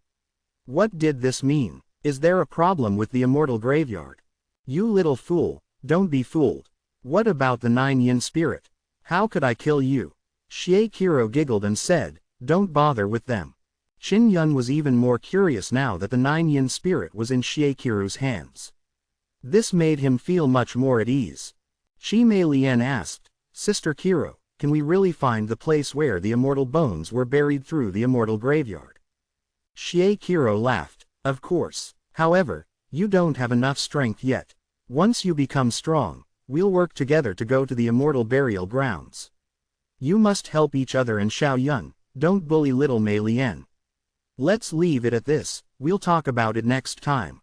What did this mean? Is there a problem with the immortal graveyard?" "You little fool, don't be fooled. What about the 9 Yin spirit? How could I kill you?" Xie Qiru giggled and said, "Don't bother with them." Qin Yun was even more curious now that the 9 Yin spirit was in Xie Qiru's hands. This made him feel much more at ease. Qi Mei Lian asked, "Sister Qiru, can we really find the place where the immortal bones were buried through the immortal graveyard?" Xie Qiru laughed, "Of course. However, you don't have enough strength yet. Once you become strong, we'll work together to go to the immortal burial grounds. You must help each other and Xiao Yun, don't bully little Mei Lian. Let's leave it at this, we'll talk about it next time."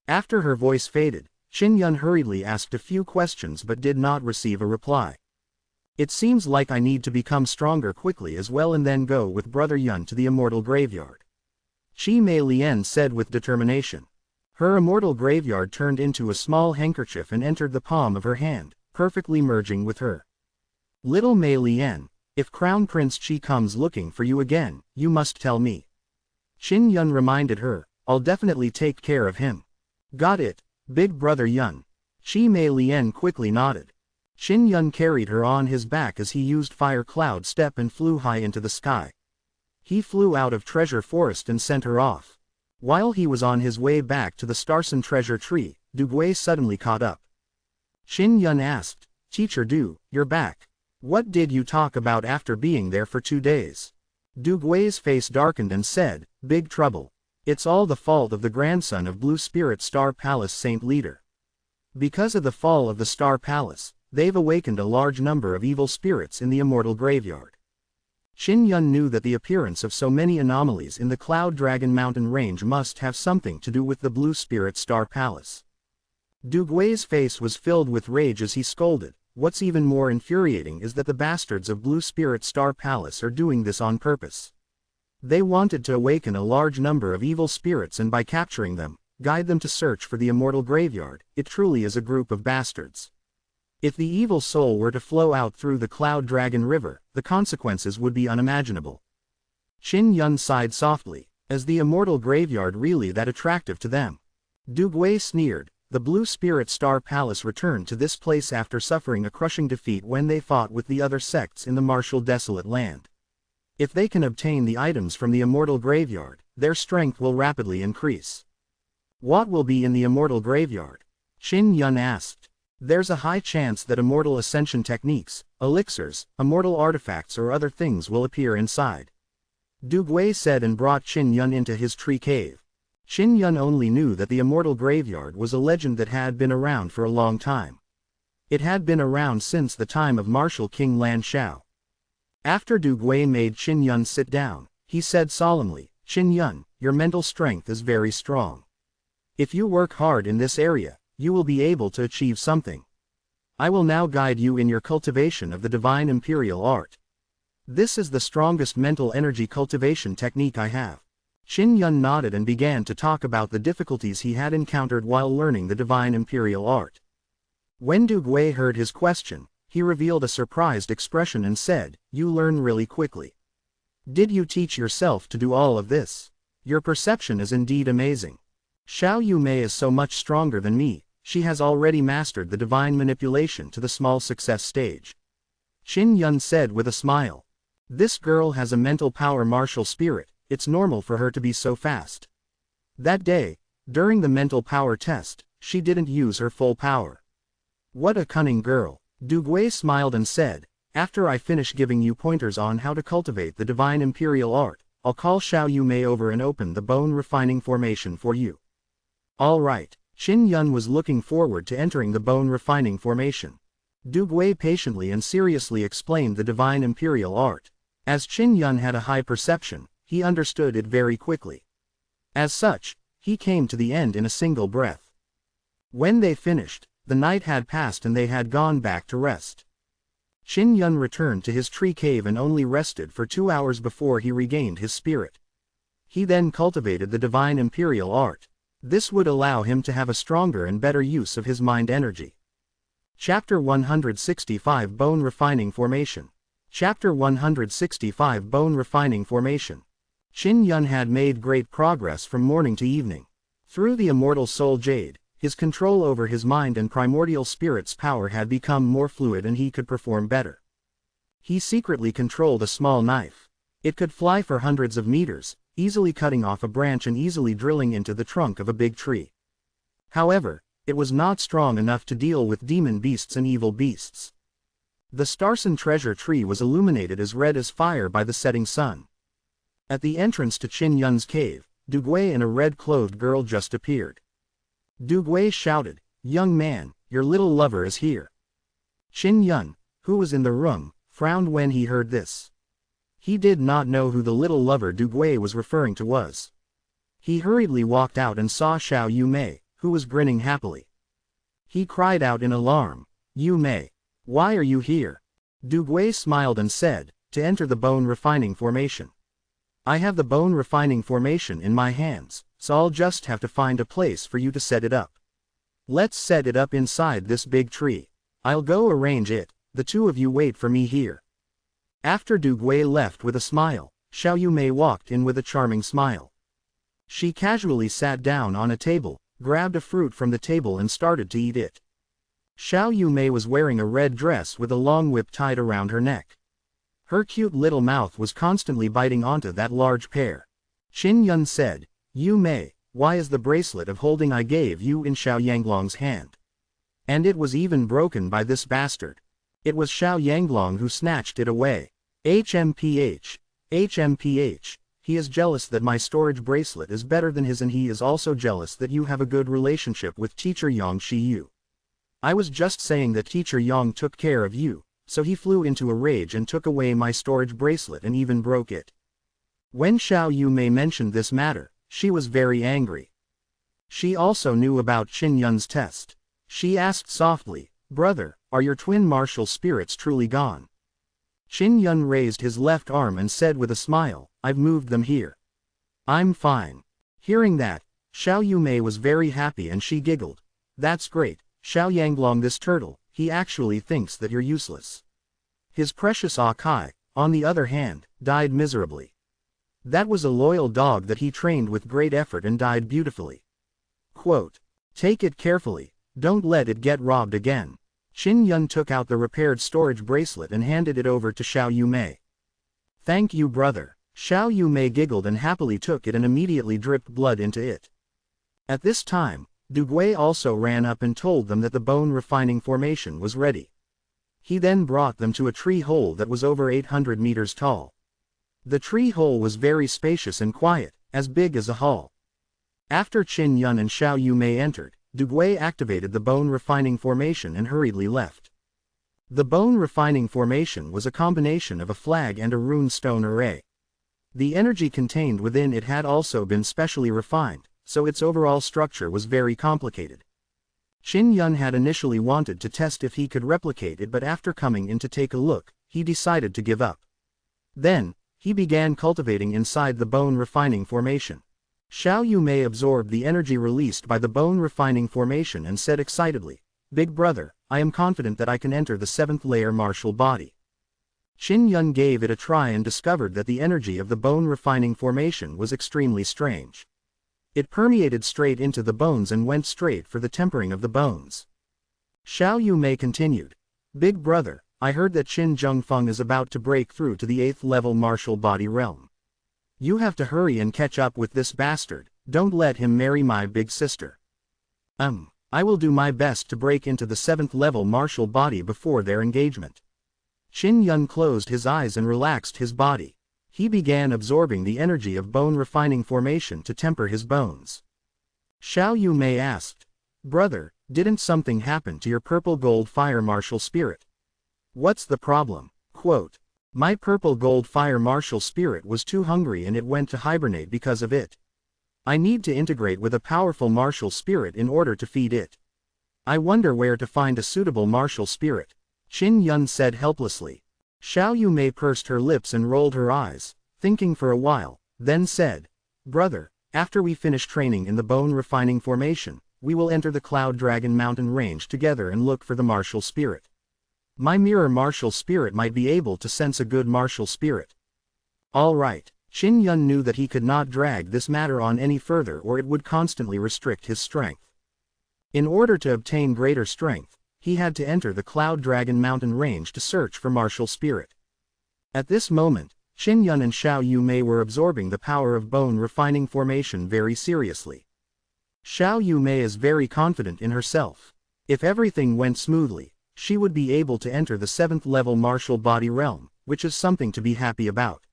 After her voice faded, Qin Yun hurriedly asked a few questions but did not receive a reply. "It seems like I need to become stronger quickly as well and then go with Brother Yun to the immortal graveyard," Qi Mei Lian said with determination. Her immortal graveyard turned into a small handkerchief and entered the palm of her hand, perfectly merging with her. "Little Mei Lian, if Crown Prince Qi comes looking for you again, you must tell me." Qin Yun reminded her, "I'll definitely take care of him." "Got it, Big Brother Yun." Qi Mei Lian quickly nodded. Qin Yun carried her on his back as he used Fire Cloud Step and flew high into the sky. He flew out of Treasure Forest and sent her off. While he was on his way back to the Starson Treasure Tree, Du Gui suddenly caught up. Qin Yun asked, "Teacher Du, you're back. What did you talk about after being there for 2 days?" Du Gui's face darkened and said, "Big trouble. It's all the fault of the grandson of Blue Spirit Star Palace Saint Leader. Because of the fall of the Star Palace, they've awakened a large number of evil spirits in the immortal graveyard." Qin Yun knew that the appearance of so many anomalies in the Cloud Dragon Mountain range must have something to do with the Blue Spirit Star Palace. Du Gui's face was filled with rage as he scolded, "What's even more infuriating is that the bastards of Blue Spirit Star Palace are doing this on purpose. They wanted to awaken a large number of evil spirits and by capturing them, guide them to search for the immortal graveyard. It truly is a group of bastards. If the evil soul were to flow out through the Cloud Dragon River, the consequences would be unimaginable." Qin Yun sighed softly, "Is the immortal graveyard really that attractive to them?" Du Gui sneered, "The Blue Spirit Star Palace returned to this place after suffering a crushing defeat when they fought with the other sects in the martial desolate land. If they can obtain the items from the immortal graveyard, their strength will rapidly increase." "What will be in the immortal graveyard?" Qin Yun asked. "There's a high chance that immortal ascension techniques, elixirs, immortal artifacts or other things will appear inside," Du Gui said and brought Qin Yun into his tree cave. Qin Yun only knew that the immortal graveyard was a legend that had been around for a long time. It had been around since the time of Martial King Lan Xiao. After Du Gui made Qin Yun sit down, he said solemnly, "Qin Yun, your mental strength is very strong. If you work hard in this area, you will be able to achieve something. I will now guide you in your cultivation of the Divine Imperial Art. This is the strongest mental energy cultivation technique I have." Qin Yun nodded and began to talk about the difficulties he had encountered while learning the Divine Imperial Art. When Du Gui heard his question, he revealed a surprised expression and said, "You learn really quickly. Did you teach yourself to do all of this? Your perception is indeed amazing. Xiao Yu Mei is so much stronger than me," she has already mastered the divine manipulation to the small success stage. Qin Yun said with a smile. This girl has a mental power martial spirit, it's normal for her to be so fast. That day, during the mental power test, she didn't use her full power. What a cunning girl. Du Gui smiled and said, after I finish giving you pointers on how to cultivate the divine imperial art, I'll call Xiao Yumei over and open the bone refining formation for you. All right. Qin Yun was looking forward to entering the bone refining formation. Du Gui patiently and seriously explained the divine imperial art. As Qin Yun had a high perception, he understood it very quickly. As such, he came to the end in a single breath. When they finished, the night had passed and they had gone back to rest. Qin Yun returned to his tree cave and only rested for 2 hours before he regained his spirit. He then cultivated the divine imperial art. This would allow him to have a stronger and better use of his mind energy. Chapter 165 Bone Refining Formation. Chapter 165 Bone Refining Formation. Qin Yun had made great progress from morning to evening. Through the immortal soul jade, his control over his mind and primordial spirit's power had become more fluid and he could perform better. He secretly controlled a small knife. It could fly for hundreds of meters, easily cutting off a branch and easily drilling into the trunk of a big tree. However, it was not strong enough to deal with demon beasts and evil beasts. The Starson treasure tree was illuminated as red as fire by the setting sun. At the entrance to Qin Yun's cave, Du Gui and a red-clothed girl just appeared. Du Gui shouted, "Young man, your little lover is here." Qin Yun, who was in the room, frowned when he heard this. He did not know who the little lover Du Gui was referring to was. He hurriedly walked out and saw Xiao Yumei, who was grinning happily. He cried out in alarm, "Yumei, why are you here?" Du Gui smiled and said, "To enter the bone refining formation. I have the bone refining formation in my hands, so I'll just have to find a place for you to set it up. Let's set it up inside this big tree. I'll go arrange it, the two of you wait for me here." After Du Gui left with a smile, Xiao Yumei walked in with a charming smile. She casually sat down on a table, grabbed a fruit from the table and started to eat it. Xiao Yumei was wearing a red dress with a long whip tied around her neck. Her cute little mouth was constantly biting onto that large pear. Qin Yun said, "Yumei, why is the bracelet of holding I gave you in Xiao Yanglong's hand? And it was even broken by this bastard." It was Xiao Yanglong who snatched it away. HMPH. HMPH. He is jealous that my storage bracelet is better than his and he is also jealous that you have a good relationship with Teacher Yang Shiyu. I was just saying that Teacher Yang took care of you, so he flew into a rage and took away my storage bracelet and even broke it. When Xiao Yumei mentioned this matter, she was very angry. She also knew about Qin Yun's test. She asked softly, "Brother, are your twin martial spirits truly gone?" Qin Yun raised his left arm and said with a smile, "I've moved them here. I'm fine." Hearing that, Xiao Yumei was very happy and she giggled. "That's great, Xiao Yanglong, this turtle, he actually thinks that you're useless." His precious Akai, on the other hand, died miserably. That was a loyal dog that he trained with great effort and died beautifully. Quote, "Take it carefully, don't let it get robbed again." Qin Yun took out the repaired storage bracelet and handed it over to Xiao Yumei. "Thank you, brother." Xiao Yumei giggled and happily took it and immediately dripped blood into it. At this time, Du Gui also ran up and told them that the bone refining formation was ready. He then brought them to a tree hole that was over 800 meters tall. The tree hole was very spacious and quiet, as big as a hall. After Qin Yun and Xiao Yumei entered, Du Gui activated the bone refining formation and hurriedly left. The bone refining formation was a combination of a flag and a rune stone array. The energy contained within it had also been specially refined, so its overall structure was very complicated. Qin Yun had initially wanted to test if he could replicate it, but after coming in to take a look, he decided to give up. Then, he began cultivating inside the bone refining formation. Xiao Yumei absorbed the energy released by the bone refining formation and said excitedly, "Big brother, I am confident that I can enter the 7th layer martial body." Qin Yun gave it a try and discovered that the energy of the bone refining formation was extremely strange. It permeated straight into the bones and went straight for the tempering of the bones. Xiao Yumei continued. Big brother, I heard that Qin Zhengfeng is about to break through to the 8th level martial body realm. You have to hurry and catch up with this bastard, don't let him marry my big sister. I will do my best to break into the 7th level martial body before their engagement. Qin Yun closed his eyes and relaxed his body. He began absorbing the energy of bone refining formation to temper his bones. Xiao Yumei asked, Brother, didn't something happen to your purple gold fire martial spirit? What's the problem? Quote, my purple gold fire martial spirit was too hungry and it went to hibernate because of it. I need to integrate with a powerful martial spirit in order to feed it. I wonder where to find a suitable martial spirit, Qin Yun said helplessly. Xiao Yumei pursed her lips and rolled her eyes, thinking for a while, then said, Brother, after we finish training in the bone refining formation, we will enter the Cloud Dragon Mountain range together and look for the martial spirit. My mirror martial spirit might be able to sense a good martial spirit. All right, Qin Yun knew that he could not drag this matter on any further or it would constantly restrict his strength. In order to obtain greater strength, he had to enter the Cloud Dragon Mountain range to search for martial spirit. At this moment, Qin Yun and Xiao Yumei were absorbing the power of bone refining formation very seriously. Xiao Yumei is very confident in herself. If everything went smoothly, she would be able to enter the 7th level martial body realm, which is something to be happy about.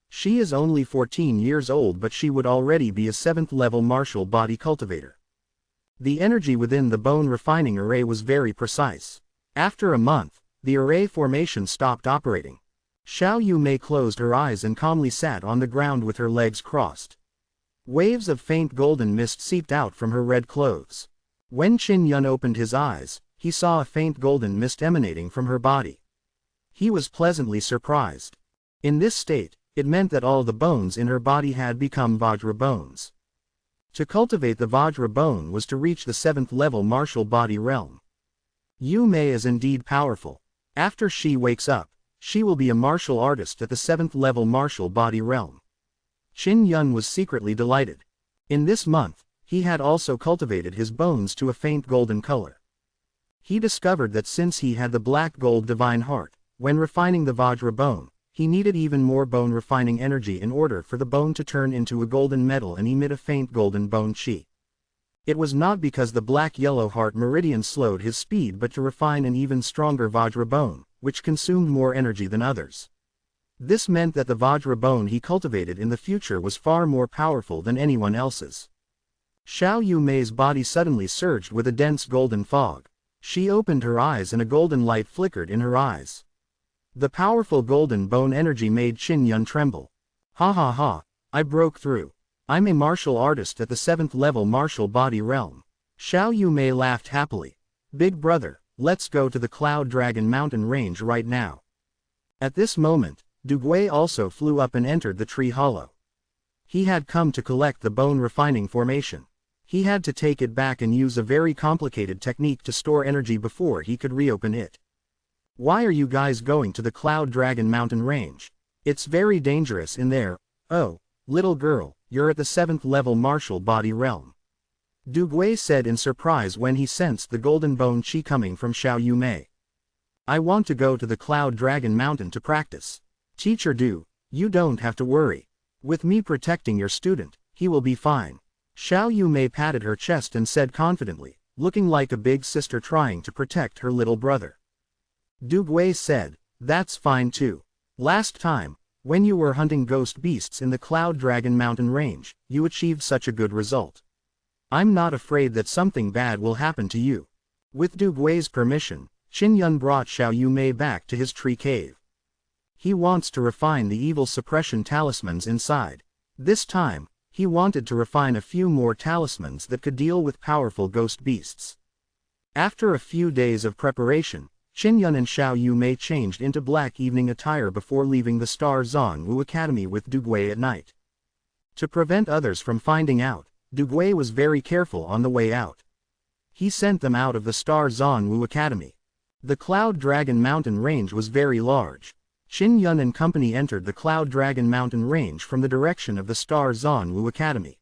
She is only 14 years old but she would already be a 7th level martial body cultivator. The energy within the bone refining array was very precise. After a month, the array formation stopped operating. Xiao Yumei closed her eyes and calmly sat on the ground with her legs crossed. Waves of faint golden mist seeped out from her red clothes. When Qin Yun opened his eyes, he saw a faint golden mist emanating from her body. He was pleasantly surprised. In this state, it meant that all the bones in her body had become Vajra bones. To cultivate the Vajra bone was to reach the 7th level martial body realm. Yu Mei is indeed powerful. After she wakes up, she will be a martial artist at the 7th level martial body realm. Qin Yun was secretly delighted. In this month, he had also cultivated his bones to a faint golden color. He discovered that since he had the black gold divine heart, when refining the Vajra bone, he needed even more bone refining energy in order for the bone to turn into a golden metal and emit a faint golden bone chi. It was not because the black-yellow heart meridian slowed his speed but to refine an even stronger Vajra bone, which consumed more energy than others. This meant that the Vajra bone he cultivated in the future was far more powerful than anyone else's. Xiao Yumei's body suddenly surged with a dense golden fog. She opened her eyes and a golden light flickered in her eyes. The powerful golden bone energy made Qin Yun tremble. Ha ha ha, I broke through. I'm a martial artist at the 7th level martial body realm. Xiao Yumei laughed happily. Big brother, let's go to the Cloud Dragon Mountain range right now. At this moment, Dugui also flew up and entered the tree hollow. He had come to collect the bone refining formation. He had to take it back and use a very complicated technique to store energy before he could reopen it. Why are you guys going to the Cloud Dragon Mountain range? It's very dangerous in there. Oh, little girl, you're at the 7th level martial body realm. Dugui said in surprise when he sensed the golden bone chi coming from Xiao Yumei. I want to go to the Cloud Dragon Mountain to practice. Teacher Du, you don't have to worry. With me protecting your student, he will be fine. Xiao Yumei patted her chest and said confidently, looking like a big sister trying to protect her little brother. Dugui said, that's fine too. Last time, when you were hunting ghost beasts in the Cloud Dragon Mountain range, you achieved such a good result. I'm not afraid that something bad will happen to you. With Dugui's permission, Qin Yun brought Xiao Yumei back to his tree cave. He wants to refine the evil suppression talismans inside. This time, he wanted to refine a few more talismans that could deal with powerful ghost beasts. After a few days of preparation, Qin Yun and Xiao Yumei changed into black evening attire before leaving the Star Zongwu Academy with Dugui at night. To prevent others from finding out, Dugui was very careful on the way out. He sent them out of the Star Zongwu Academy. The Cloud Dragon Mountain range was very large. Qin Yun and company entered the Cloud Dragon Mountain range from the direction of the Star Zongwu Academy.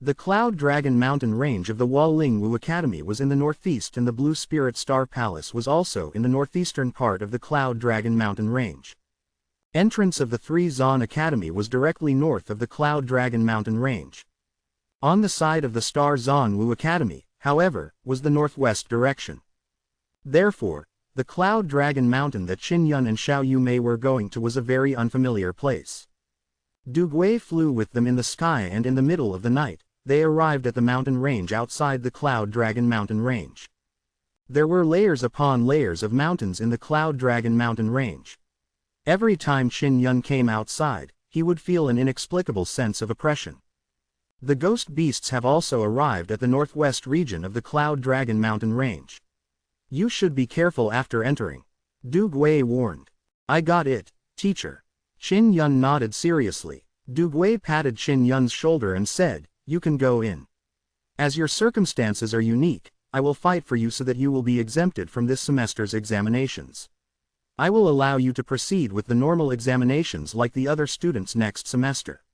The Cloud Dragon Mountain range of the Walling Academy was in the northeast, and the Blue Spirit Star Palace was also in the northeastern part of the Cloud Dragon Mountain range. Entrance of the Three Zon Academy was directly north of the Cloud Dragon Mountain range. On the side of the Star Zon Academy, however, was the northwest direction. Therefore, the Cloud Dragon Mountain that Qin Yun and Xiao Yumei were going to was a very unfamiliar place. Dugui flew with them in the sky, and in the middle of the night, they arrived at the mountain range outside the Cloud Dragon Mountain range. There were layers upon layers of mountains in the Cloud Dragon Mountain range. Every time Qin Yun came outside, he would feel an inexplicable sense of oppression. The ghost beasts have also arrived at the northwest region of the Cloud Dragon Mountain range. You should be careful after entering, Dugui warned. I got it, teacher. Qin Yun nodded seriously. Dugui patted Qin Yun's shoulder and said, you can go in. As your circumstances are unique, I will fight for you so that you will be exempted from this semester's examinations. I will allow you to proceed with the normal examinations like the other students next semester.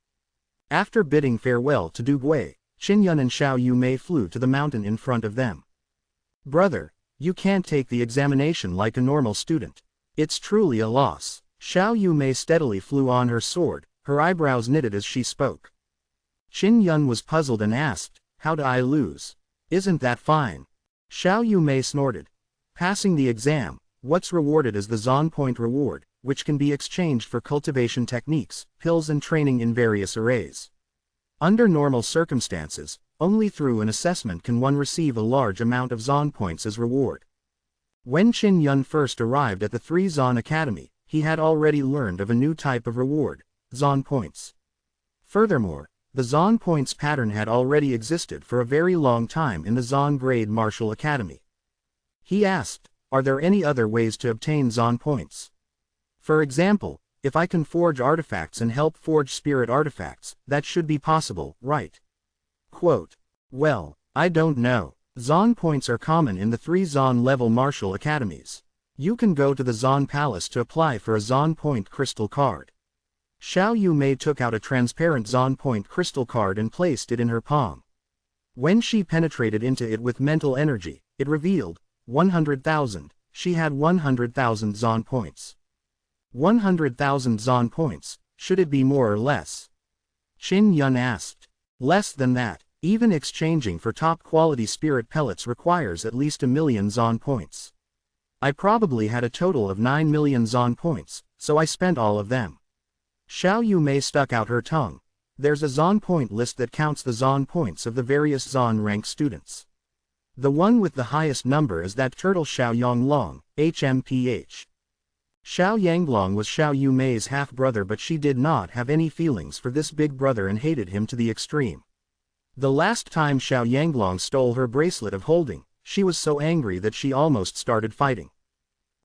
After bidding farewell to Dugui, Qin Yun and Xiao Yumei flew to the mountain in front of them. Brother, you can't take the examination like a normal student. It's truly a loss. Xiao Yumei steadily flew on her sword, her eyebrows knitted as she spoke. Qin Yun was puzzled and asked, how do I lose? Isn't that fine? Xiao Yumei snorted. Passing the exam, what's rewarded is the Zon Point reward, which can be exchanged for cultivation techniques, pills and training in various arrays. Under normal circumstances, only through an assessment can one receive a large amount of Zon Points as reward. When Qin Yun first arrived at the Three Zon Academy, he had already learned of a new type of reward, Zon Points. Furthermore, the Zon Points pattern had already existed for a very long time in the Zon Grade Martial Academy. He asked, are there any other ways to obtain Zon Points? For example, if I can forge artifacts and help forge spirit artifacts, that should be possible, right? Quote, well, I don't know. Zon Points are common in the 3 Zon level martial academies. You can go to the Zon Palace to apply for a Zon Point crystal card. Xiao Yumei took out a transparent Zon Point crystal card and placed it in her palm. When she penetrated into it with mental energy, it revealed 100,000. She had 100,000 Zon Points. 100,000 Zon Points, should it be more or less? Qin Yun asked. Less than that. Even exchanging for top-quality spirit pellets requires at least 1,000,000 Zon Points. I probably had a total of 9 million Zon Points, so I spent all of them. Xiao Yumei stuck out her tongue. There's a Zon Point list that counts the Zon Points of the various Zon rank students. The one with the highest number is that turtle Xiao Yanglong, HMPH. Xiao Yanglong was Xiao Yumei's half-brother, but she did not have any feelings for this big brother and hated him to the extreme. The last time Xiao Yanglong stole her bracelet of holding, she was so angry that she almost started fighting.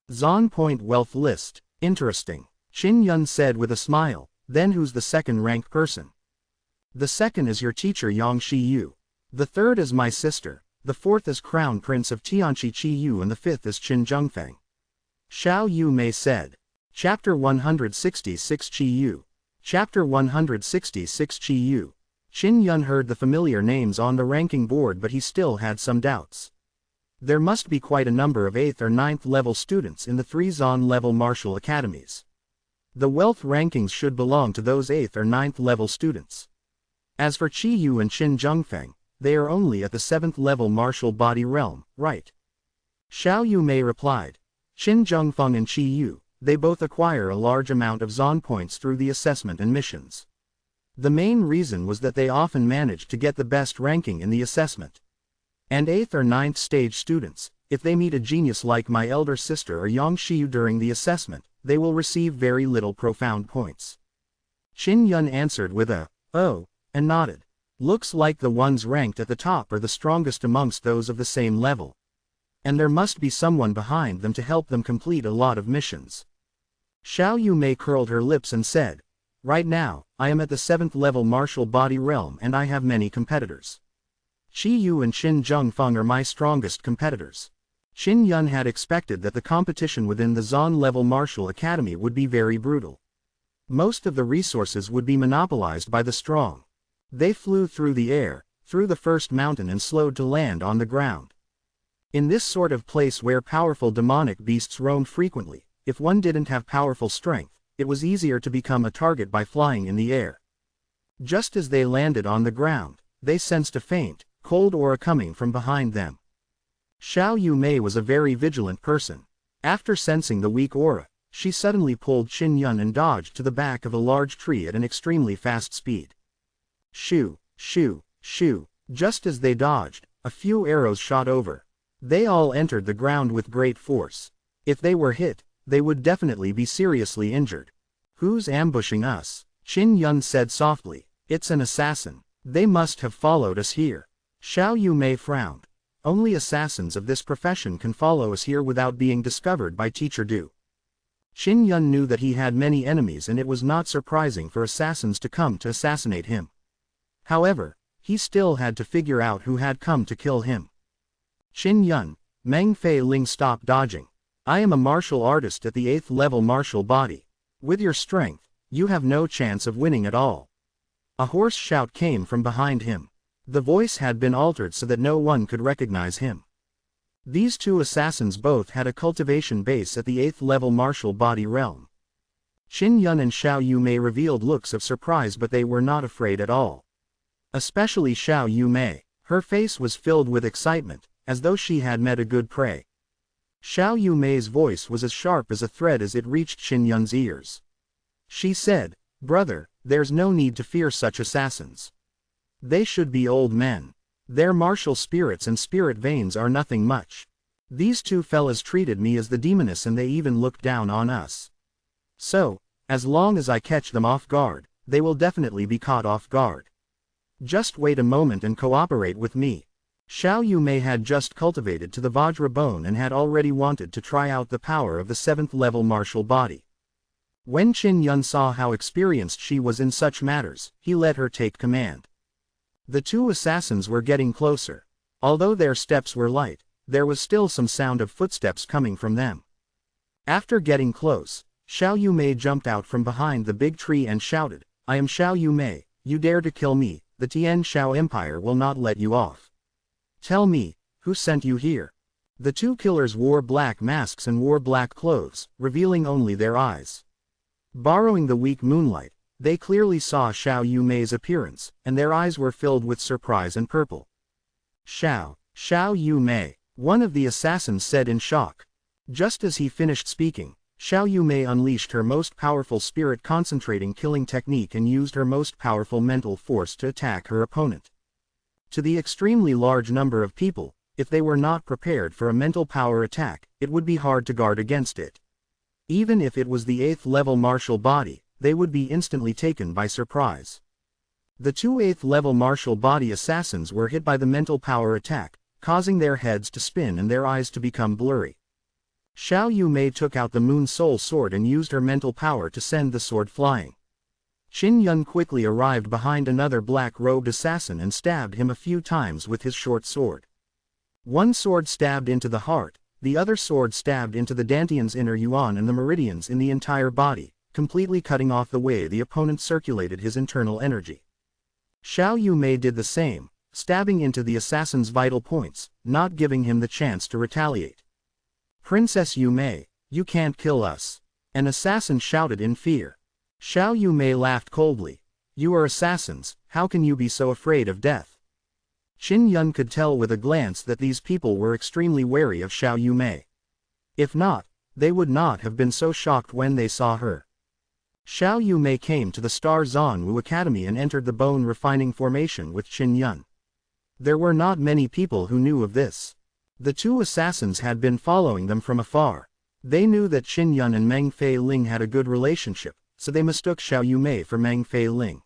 Zon Point Wealth List. Interesting. Qin Yun said with a smile. Then who's the second-ranked person? The second is your teacher Yang Shiyu. The third is my sister. The fourth is Crown Prince of Tianqi Qiyu, and the fifth is Qin Zhengfeng. Xiao Yumei said. Chapter 166 Qiyu. Chapter 166 Qiyu. Qin Yun heard the familiar names on the ranking board, but he still had some doubts. There must be quite a number of 8th or 9th level students in the 3 Zon level martial academies. The wealth rankings should belong to those 8th or 9th level students. As for Qiyu and Qin Zhengfeng, they are only at the 7th level martial body realm, right? Xiao Yumei replied. Qin Zhengfeng and Qiyu, they both acquire a large amount of Zon Points through the assessment and missions. The main reason was that they often managed to get the best ranking in the assessment. And 8th or 9th stage students, if they meet a genius like my elder sister or Yang Shiyu during the assessment, they will receive very little profound points. Qin Yun answered with a, oh, and nodded. Looks like the ones ranked at the top are the strongest amongst those of the same level. And there must be someone behind them to help them complete a lot of missions. Xiao Yumei curled her lips and said, right now, I am at the 7th level martial body realm and I have many competitors. Qiyu and Qin Zhengfeng are my strongest competitors. Qin Yun had expected that the competition within the Zon level martial academy would be very brutal. Most of the resources would be monopolized by the strong. They flew through the air, through the first mountain and slowed to land on the ground. In this sort of place where powerful demonic beasts roamed frequently, if one didn't have powerful strength, it was easier to become a target by flying in the air. Just as they landed on the ground, they sensed a faint, cold aura coming from behind them. Xiao Yumei was a very vigilant person. After sensing the weak aura, she suddenly pulled Qin Yun and dodged to the back of a large tree at an extremely fast speed. Shoo, shoo, shoo. Just as they dodged, a few arrows shot over. They all entered the ground with great force. If they were hit, they would definitely be seriously injured. Who's ambushing us? Qin Yun said softly. It's an assassin. They must have followed us here. Xiao Yumei frowned. Only assassins of this profession can follow us here without being discovered by Teacher Du. Qin Yun knew that he had many enemies and it was not surprising for assassins to come to assassinate him. However, he still had to figure out who had come to kill him. Qin Yun, Meng Fei Ling, stopped dodging. I am a martial artist at the 8th level martial body. With your strength, you have no chance of winning at all. A hoarse shout came from behind him. The voice had been altered so that no one could recognize him. These two assassins both had a cultivation base at the 8th level martial body realm. Qin Yun and Xiao Yumei revealed looks of surprise, but they were not afraid at all. Especially Xiao Yumei. Her face was filled with excitement, as though she had met a good prey. Xiao Yumei's voice was as sharp as a thread as it reached Qin Yun's ears. She said, "Brother, there's no need to fear such assassins. They should be old men. Their martial spirits and spirit veins are nothing much. These two fellas treated me as the demoness and they even looked down on us. So, as long as I catch them off guard, they will definitely be caught off guard. Just wait a moment and cooperate with me." Xiao Yumei had just cultivated to the Vajra bone and had already wanted to try out the power of the 7th level martial body. When Qin Yun saw how experienced she was in such matters, he let her take command. The two assassins were getting closer. Although their steps were light, there was still some sound of footsteps coming from them. After getting close, Xiao Yumei jumped out from behind the big tree and shouted, "I am Xiao Yumei, you dare to kill me, the Tian Shao Empire will not let you off. Tell me, who sent you here?" The two killers wore black masks and wore black clothes, revealing only their eyes. Borrowing the weak moonlight, they clearly saw Xiao Yumei's appearance, and their eyes were filled with surprise and purple. Xiao Yumei," one of the assassins said in shock. Just as he finished speaking, Xiao Yumei unleashed her most powerful spirit concentrating killing technique and used her most powerful mental force to attack her opponent. To the extremely large number of people, if they were not prepared for a mental power attack, it would be hard to guard against it. Even if it was the 8th level martial body, they would be instantly taken by surprise. The two 8th level martial body assassins were hit by the mental power attack, causing their heads to spin and their eyes to become blurry. Xiao Yumei took out the Moon Soul Sword and used her mental power to send the sword flying. Qin Yun quickly arrived behind another black-robed assassin and stabbed him a few times with his short sword. One sword stabbed into the heart, the other sword stabbed into the Dantian's inner yuan and the meridians in the entire body, completely cutting off the way the opponent circulated his internal energy. Xiao Yumei did the same, stabbing into the assassin's vital points, not giving him the chance to retaliate. "Princess Yumei, you can't kill us," an assassin shouted in fear. Xiao Yumei laughed coldly. "You are assassins, how can you be so afraid of death?" Qin Yun could tell with a glance that these people were extremely wary of Xiao Yumei. If not, they would not have been so shocked when they saw her. Xiao Yumei came to the Star Zanwu Academy and entered the bone refining formation with Qin Yun. There were not many people who knew of this. The two assassins had been following them from afar. They knew that Qin Yun and Meng Fei Ling had a good relationship, so they mistook Xiao Yumei for Meng Fei Ling.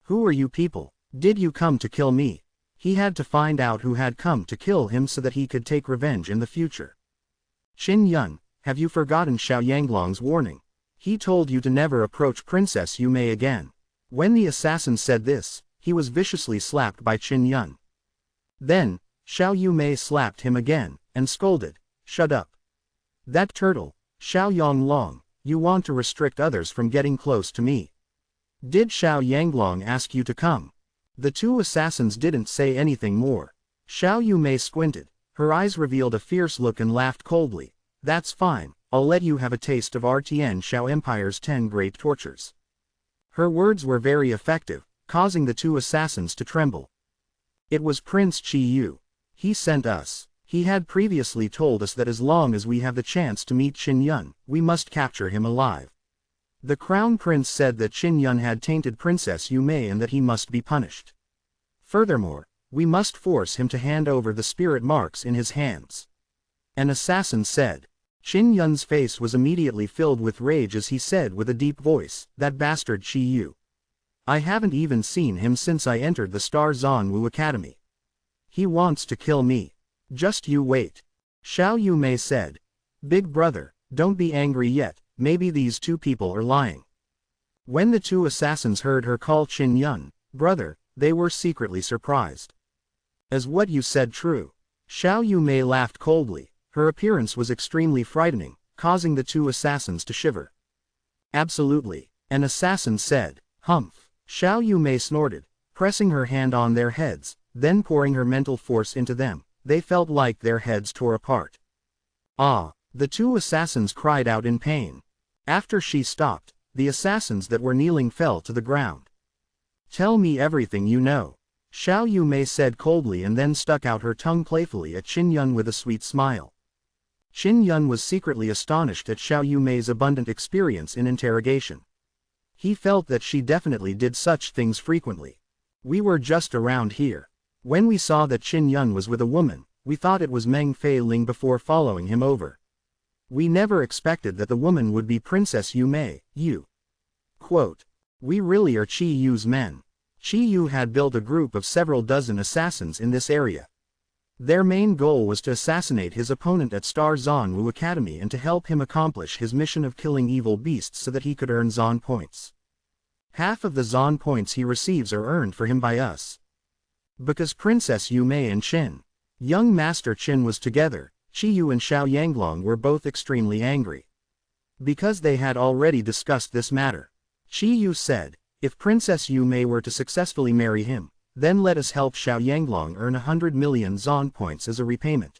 "Who are you people? Did you come to kill me?" He had to find out who had come to kill him so that he could take revenge in the future. "Qin Yun, have you forgotten Xiao Yanglong's warning? He told you to never approach Princess Yumei again." When the assassin said this, he was viciously slapped by Qin Yun. Then, Xiao Yumei slapped him again, and scolded, "Shut up. That turtle, Xiao Yanglong, you want to restrict others from getting close to me. Did Xiao Yanglong ask you to come?" The two assassins didn't say anything more. Xiao Yumei squinted. Her eyes revealed a fierce look and laughed coldly. That's fine, I'll let you have a taste of RTN Xiao Empire's 10 great tortures. Her words were very effective, causing the two assassins to tremble. It was Prince Chi Yu. He sent us. He had previously told us that as long as we have the chance to meet Qin Yun, we must capture him alive. The Crown Prince said that Qin Yun had tainted Princess Yumei and that he must be punished. Furthermore, we must force him to hand over the spirit marks in his hands. An assassin said. Qin Yun's face was immediately filled with rage as he said with a deep voice, that bastard Chi Yu. I haven't even seen him since I entered the Star Zanwu Academy. He wants to kill me. Just you wait. Xiao Yumei said. Big brother, don't be angry yet, maybe these two people are lying. When the two assassins heard her call Qin Yun, brother, they were secretly surprised. Is what you said true? Xiao Yumei laughed coldly. Her appearance was extremely frightening, causing the two assassins to shiver. Absolutely, an assassin said. Humph. Xiao Yumei snorted, pressing her hand on their heads, then pouring her mental force into them. They felt like their heads tore apart. Ah! The two assassins cried out in pain. After she stopped, the assassins that were kneeling fell to the ground. Tell me everything you know. Xiao Yumei said coldly and then stuck out her tongue playfully at Qin Yun with a sweet smile. Qin Yun was secretly astonished at Xiao Yumei's abundant experience in interrogation. He felt that she definitely did such things frequently. We were just around here. When we saw that Qin Yun was with a woman, we thought it was Meng Fei Ling before following him over. We never expected that the woman would be Princess Yumei, you. Quote. We really are Chi Yu's men. Chi Yu had built a group of several dozen assassins in this area. Their main goal was to assassinate his opponent at Star Zanwu Academy and to help him accomplish his mission of killing evil beasts so that he could earn Zon points. Half of the Zon points he receives are earned for him by us. Because Princess Yumei and young Master Qin was together, Chi Yu and Xiao Yanglong were both extremely angry. Because they had already discussed this matter. Chi Yu said, if Princess Yumei were to successfully marry him, then let us help Xiao Yanglong earn 100 million Zon points as a repayment.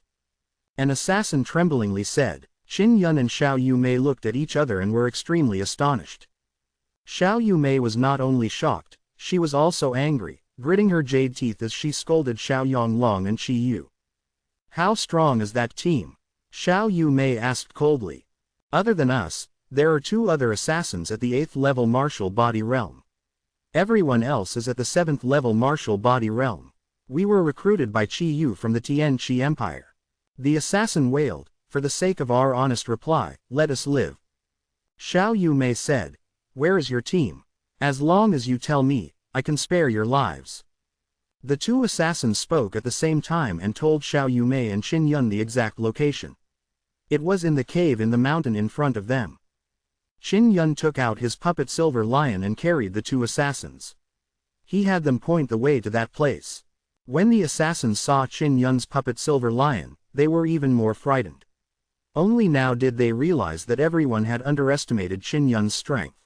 An assassin tremblingly said. Qin Yun and Xiao Yumei looked at each other and were extremely astonished. Xiao Yumei was not only shocked, she was also angry, gritting her jade teeth as she scolded Xiao Yanglong and Chi Yu. How strong is that team? Xiao Yumei asked coldly. Other than us, there are 2 other assassins at the 8th level martial body realm. Everyone else is at the 7th level martial body realm. We were recruited by Chi Yu from the Tianqi Empire. The assassin wailed, for the sake of our honest reply, let us live. Xiao Yumei said, where is your team? As long as you tell me, I can spare your lives. The 2 assassins spoke at the same time and told Xiao Yumei and Qin Yun the exact location. It was in the cave in the mountain in front of them. Qin Yun took out his puppet silver lion and carried the 2 assassins. He had them point the way to that place. When the assassins saw Qin Yun's puppet silver lion, they were even more frightened. Only now did they realize that everyone had underestimated Qin Yun's strength.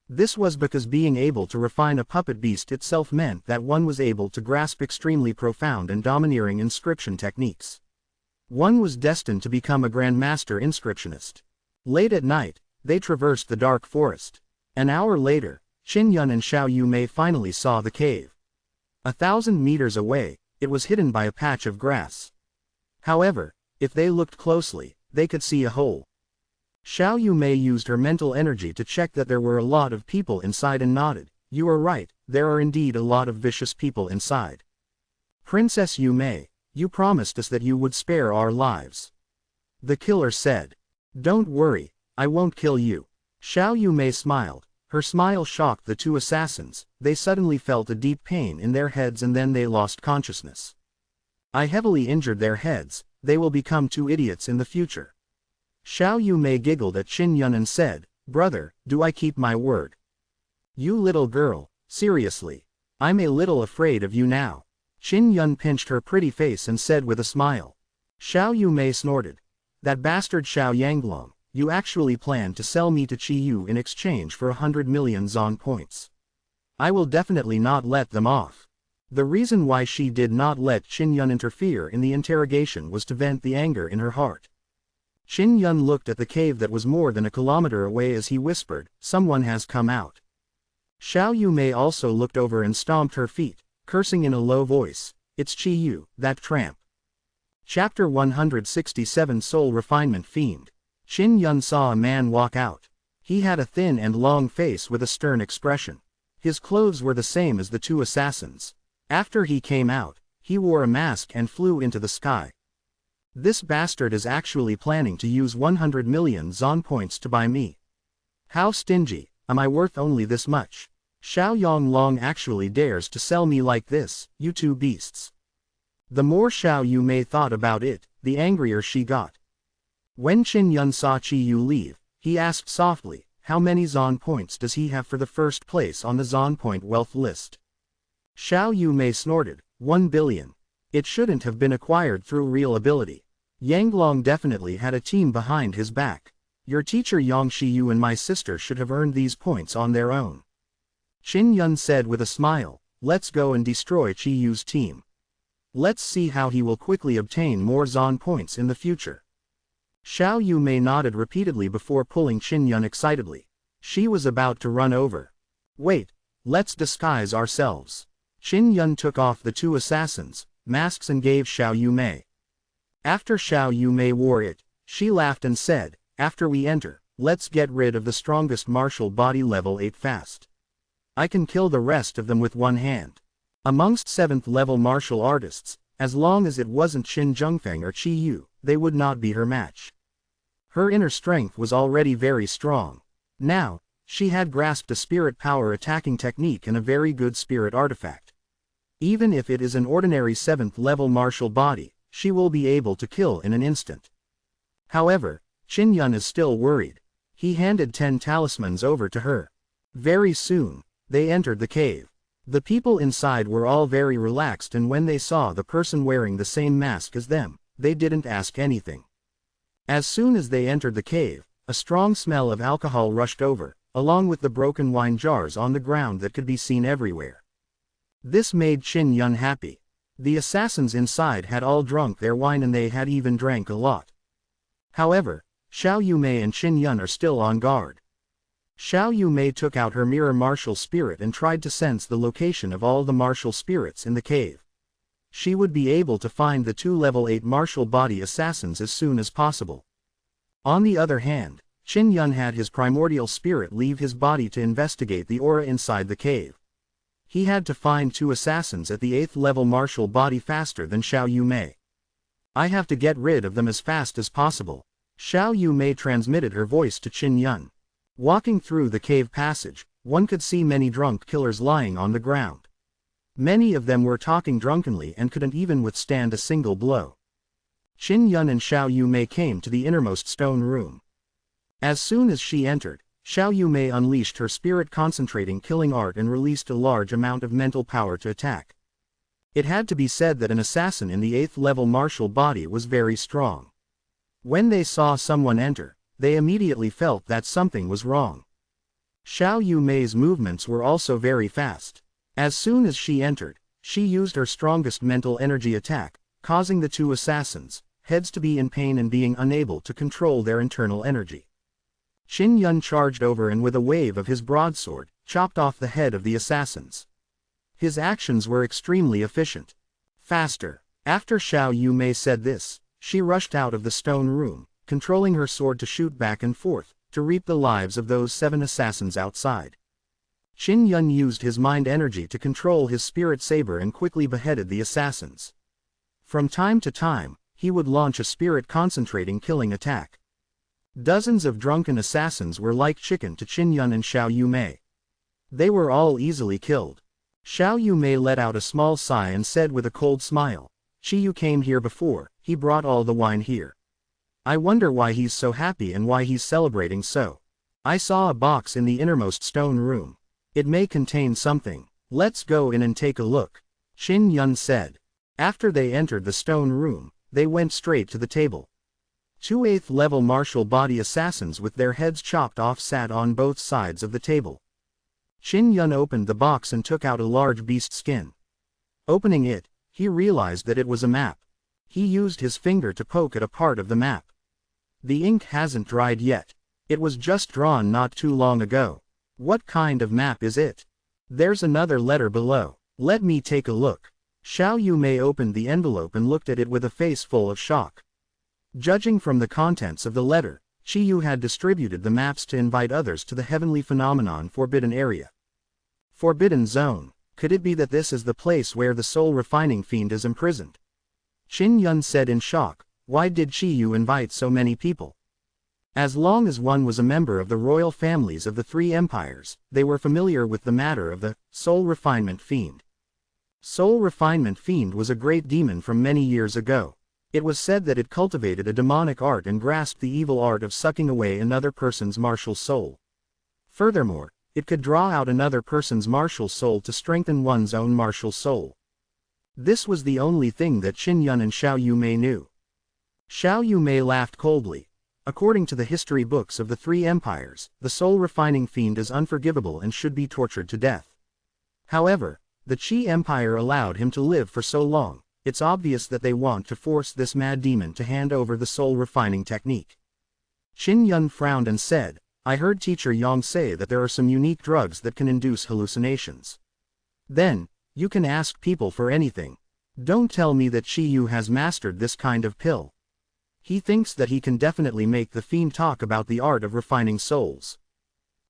This was because being able to refine a puppet beast itself meant that one was able to grasp extremely profound and domineering inscription techniques. One was destined to become a grandmaster inscriptionist. Late at night, they traversed the dark forest. An hour later, Qin Yun and Xiao Yumei finally saw the cave. 1,000 meters away, it was hidden by a patch of grass. However, if they looked closely, they could see a hole. Xiao Yumei used her mental energy to check that there were a lot of people inside and nodded. You are right, there are indeed a lot of vicious people inside. Princess Yumei, you promised us that you would spare our lives. The killer said. Don't worry, I won't kill you. Xiao Yumei smiled. Her smile shocked the 2 assassins. They suddenly felt a deep pain in their heads and then they lost consciousness. I heavily injured their heads, they will become 2 idiots in the future. Xiao Yumei giggled at Qin Yun and said, brother, do I keep my word? You little girl, seriously. I'm a little afraid of you now. Qin Yun pinched her pretty face and said with a smile. Xiao Yumei snorted. That bastard Xiao Yanglong, you actually plan to sell me to Chi Yu in exchange for 100 million Zon points. I will definitely not let them off. The reason why she did not let Qin Yun interfere in the interrogation was to vent the anger in her heart. Qin Yun looked at the cave that was more than a kilometer away as he whispered, "Someone has come out." Xiao Yumei also looked over and stomped her feet, cursing in a low voice, "It's Qi Yu, that tramp." Chapter 167 Soul Refinement Fiend. Qin Yun saw a man walk out. He had a thin and long face with a stern expression. His clothes were the same as the two assassins. After he came out, he wore a mask and flew into the sky. This bastard is actually planning to use 100 million Zon points to buy me. How stingy, am I worth only this much? Xiao Yonglong actually dares to sell me like this, you two beasts. The more Xiao Yumei thought about it, the angrier she got. When Qin Yun saw Qi Yu leave, he asked softly, "How many Zon points does he have for the first place on the Zon point wealth list?" Xiao Yumei snorted, 1 billion. It shouldn't have been acquired through real ability. Yanglong definitely had a team behind his back. Your teacher Yang Shiyu and my sister should have earned these points on their own. Qin Yun said with a smile, "Let's go and destroy Qi Yu's team. Let's see how he will quickly obtain more Zon points in the future." Xiao Yumei nodded repeatedly before pulling Qin Yun excitedly. She was about to run over. "Wait, let's disguise ourselves." Qin Yun took off the two assassins' masks and gave Xiao Yumei. After Xiao Yumei wore it, she laughed and said, "After we enter, let's get rid of the strongest martial body level 8 fast. I can kill the rest of them with one hand." Amongst 7th level martial artists, as long as it wasn't Qin Zhengfeng or Qi Yu, they would not be her match. Her inner strength was already very strong. Now, she had grasped a spirit power attacking technique and a very good spirit artifact. Even if it is an ordinary 7th level martial body, she will be able to kill in an instant. However, Qin Yun is still worried. He handed 10 talismans over to her. Very soon, they entered the cave. The people inside were all very relaxed, and when they saw the person wearing the same mask as them, they didn't ask anything. As soon as they entered the cave, a strong smell of alcohol rushed over, along with the broken wine jars on the ground that could be seen everywhere. This made Qin Yun happy. The assassins inside had all drunk their wine, and they had even drank a lot. However, Xiao Yumei and Qin Yun are still on guard. Xiao Yumei took out her mirror martial spirit and tried to sense the location of all the martial spirits in the cave. She would be able to find the 2 level 8 martial body assassins as soon as possible. On the other hand, Qin Yun had his primordial spirit leave his body to investigate the aura inside the cave. He had to find 2 assassins at the 8th level martial body faster than Xiao Yumei. "I have to get rid of them as fast as possible." Xiao Yumei transmitted her voice to Qin Yun. Walking through the cave passage, one could see many drunk killers lying on the ground. Many of them were talking drunkenly and couldn't even withstand a single blow. Qin Yun and Xiao Yumei came to the innermost stone room. As soon as she entered, Xiao Yumei unleashed her spirit concentrating killing art and released a large amount of mental power to attack. It had to be said that an assassin in the 8th level martial body was very strong. When they saw someone enter, they immediately felt that something was wrong. Xiao Yumei's movements were also very fast. As soon as she entered, she used her strongest mental energy attack, causing the 2 assassins' heads to be in pain and being unable to control their internal energy. Qin Yun charged over and with a wave of his broadsword, chopped off the head of the assassins. His actions were extremely efficient. Faster. After Xiao Yumei said this, she rushed out of the stone room, controlling her sword to shoot back and forth, to reap the lives of those 7 assassins outside. Qin Yun used his mind energy to control his spirit saber and quickly beheaded the assassins. From time to time, he would launch a spirit concentrating killing attack. Dozens of drunken assassins were like chicken to Qin Yun and Xiao Yumei. They were all easily killed. Xiao Yumei let out a small sigh and said with a cold smile, "Qi Yu came here before, he brought all the wine here. I wonder why he's so happy and why he's celebrating so. I saw a box in the innermost stone room. It may contain something. Let's go in and take a look," Qin Yun said. After they entered the stone room, they went straight to the table. 2 8th level martial body assassins with their heads chopped off sat on both sides of the table. Qin Yun opened the box and took out a large beast skin. Opening it, he realized that it was a map. He used his finger to poke at a part of the map. The ink hasn't dried yet. It was just drawn not too long ago. What kind of map is it? There's another letter below. Let me take a look. Xiao Yumei opened the envelope and looked at it with a face full of shock. Judging from the contents of the letter, Chi Yu had distributed the maps to invite others to the heavenly phenomenon Forbidden Area. Forbidden Zone. Could it be that this is the place where the soul refining fiend is imprisoned? Qin Yun said in shock, why did Chi Yu invite so many people? As long as one was a member of the royal families of the three empires, they were familiar with the matter of the soul refinement fiend. Soul refinement fiend was a great demon from many years ago. It was said that it cultivated a demonic art and grasped the evil art of sucking away another person's martial soul. Furthermore, it could draw out another person's martial soul to strengthen one's own martial soul. This was the only thing that Qin Yun and Xiao Yumei knew. Xiao Yumei laughed coldly. According to the history books of the three empires, the soul-refining fiend is unforgivable and should be tortured to death. However, the Qi Empire allowed him to live for so long. It's obvious that they want to force this mad demon to hand over the soul-refining technique. Qin Yun frowned and said, I heard Teacher Yang say that there are some unique drugs that can induce hallucinations. Then, you can ask people for anything. Don't tell me that Chi Yu has mastered this kind of pill. He thinks that he can definitely make the fiend talk about the art of refining souls.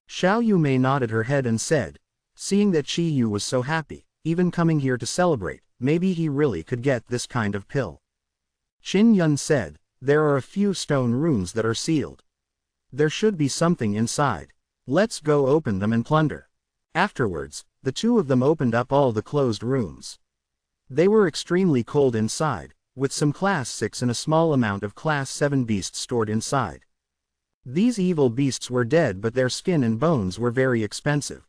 Xiao Yumei nodded her head and said, seeing that Chi Yu was so happy, even coming here to celebrate, maybe he really could get this kind of pill. Qin Yun said, there are a few stone rooms that are sealed. There should be something inside. Let's go open them and plunder. Afterwards, the two of them opened up all the closed rooms. They were extremely cold inside, with some Class 6 and a small amount of Class 7 beasts stored inside. These evil beasts were dead, but their skin and bones were very expensive.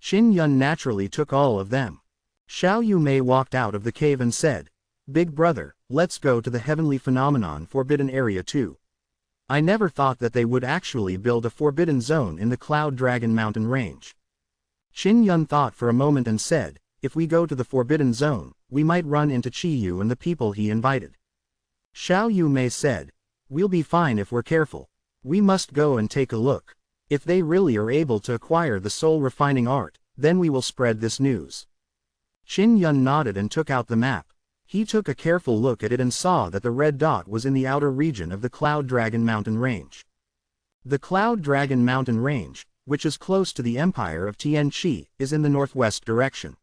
Qin Yun naturally took all of them. Xiao Yumei walked out of the cave and said, Big brother, let's go to the heavenly phenomenon Forbidden Area 2. I never thought that they would actually build a forbidden zone in the Cloud Dragon Mountain range. Qin Yun thought for a moment and said, if we go to the forbidden zone, we might run into Chi Yu and the people he invited. Xiao Yumei said, we'll be fine if we're careful. We must go and take a look. If they really are able to acquire the soul refining art, then we will spread this news. Qin Yun nodded and took out the map. He took a careful look at it and saw that the red dot was in the outer region of the Cloud Dragon Mountain range. The Cloud Dragon Mountain range, which is close to the empire of Tianqi, is in the northwest direction.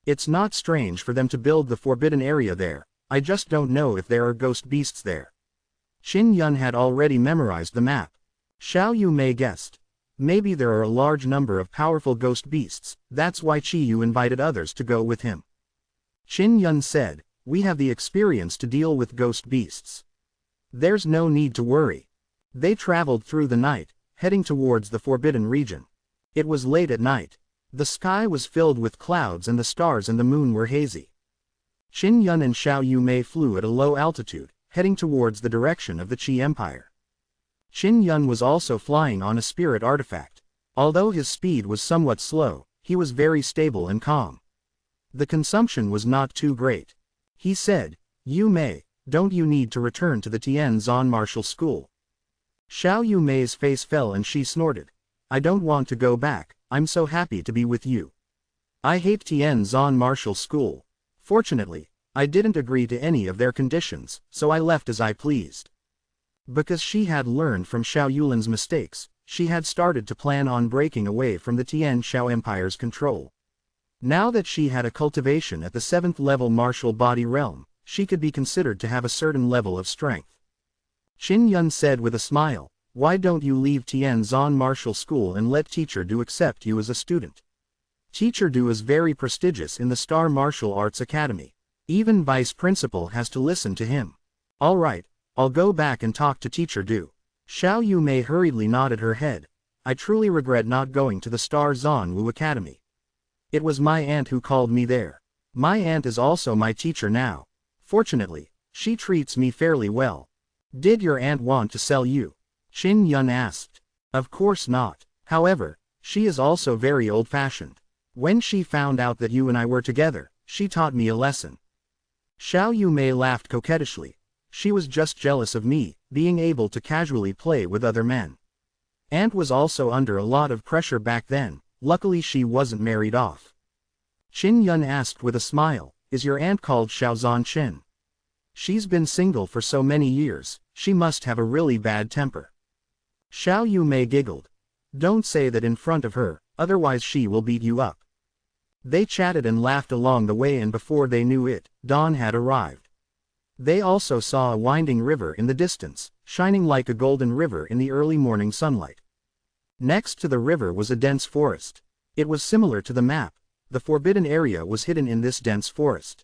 It's not strange for them to build the forbidden area there. I just don't know if there are ghost beasts there. Qin Yun had already memorized the map. Xiao Yumei guessed. Maybe there are a large number of powerful ghost beasts, that's why Chi Yu invited others to go with him. Qin Yun said, we have the experience to deal with ghost beasts. There's no need to worry. They traveled through the night, heading towards the forbidden region. It was late at night. The sky was filled with clouds and the stars and the moon were hazy. Qin Yun and Xiao Yumei flew at a low altitude, heading towards the direction of the Qi Empire. Qin Yun was also flying on a spirit artifact. Although his speed was somewhat slow, he was very stable and calm. The consumption was not too great. He said, Yumei, don't you need to return to the Tianzan martial school? Xiao Yumei's face fell and she snorted. I don't want to go back. I'm so happy to be with you. I hate Tianzan martial school. Fortunately, I didn't agree to any of their conditions, so I left as I pleased. Because she had learned from Xiao Yulin's mistakes, she had started to plan on breaking away from the Tian Xiao Empire's control. Now that she had a cultivation at the 7th level martial body realm, she could be considered to have a certain level of strength. Qin Yun said with a smile, why don't you leave Tianzan martial school and let Teacher Du accept you as a student? Teacher Du is very prestigious in the Star Martial Arts Academy. Even Vice Principal has to listen to him. All right, I'll go back and talk to Teacher Du. Xiao Yumei hurriedly nodded her head. I truly regret not going to the Star Zanwu Academy. It was my aunt who called me there. My aunt is also my teacher now. Fortunately, she treats me fairly well. Did your aunt want to sell you? Qin Yun asked. Of course not. However, she is also very old-fashioned. When she found out that you and I were together, She taught me a lesson. Xiao Yumei laughed coquettishly. She was just jealous of me, being able to casually play with other men. Aunt was also under a lot of pressure back then, luckily she wasn't married off. Qin Yun asked with a smile, is your aunt called Xiaozan Qin? She's been single for so many years, she must have a really bad temper. Xiao Yumei giggled. Don't say that in front of her, otherwise she will beat you up. They chatted and laughed along the way, and before they knew it, dawn had arrived. They also saw a winding river in the distance, shining like a golden river in the early morning sunlight. Next to the river was a dense forest. It was similar to the map. The forbidden area was hidden in this dense forest.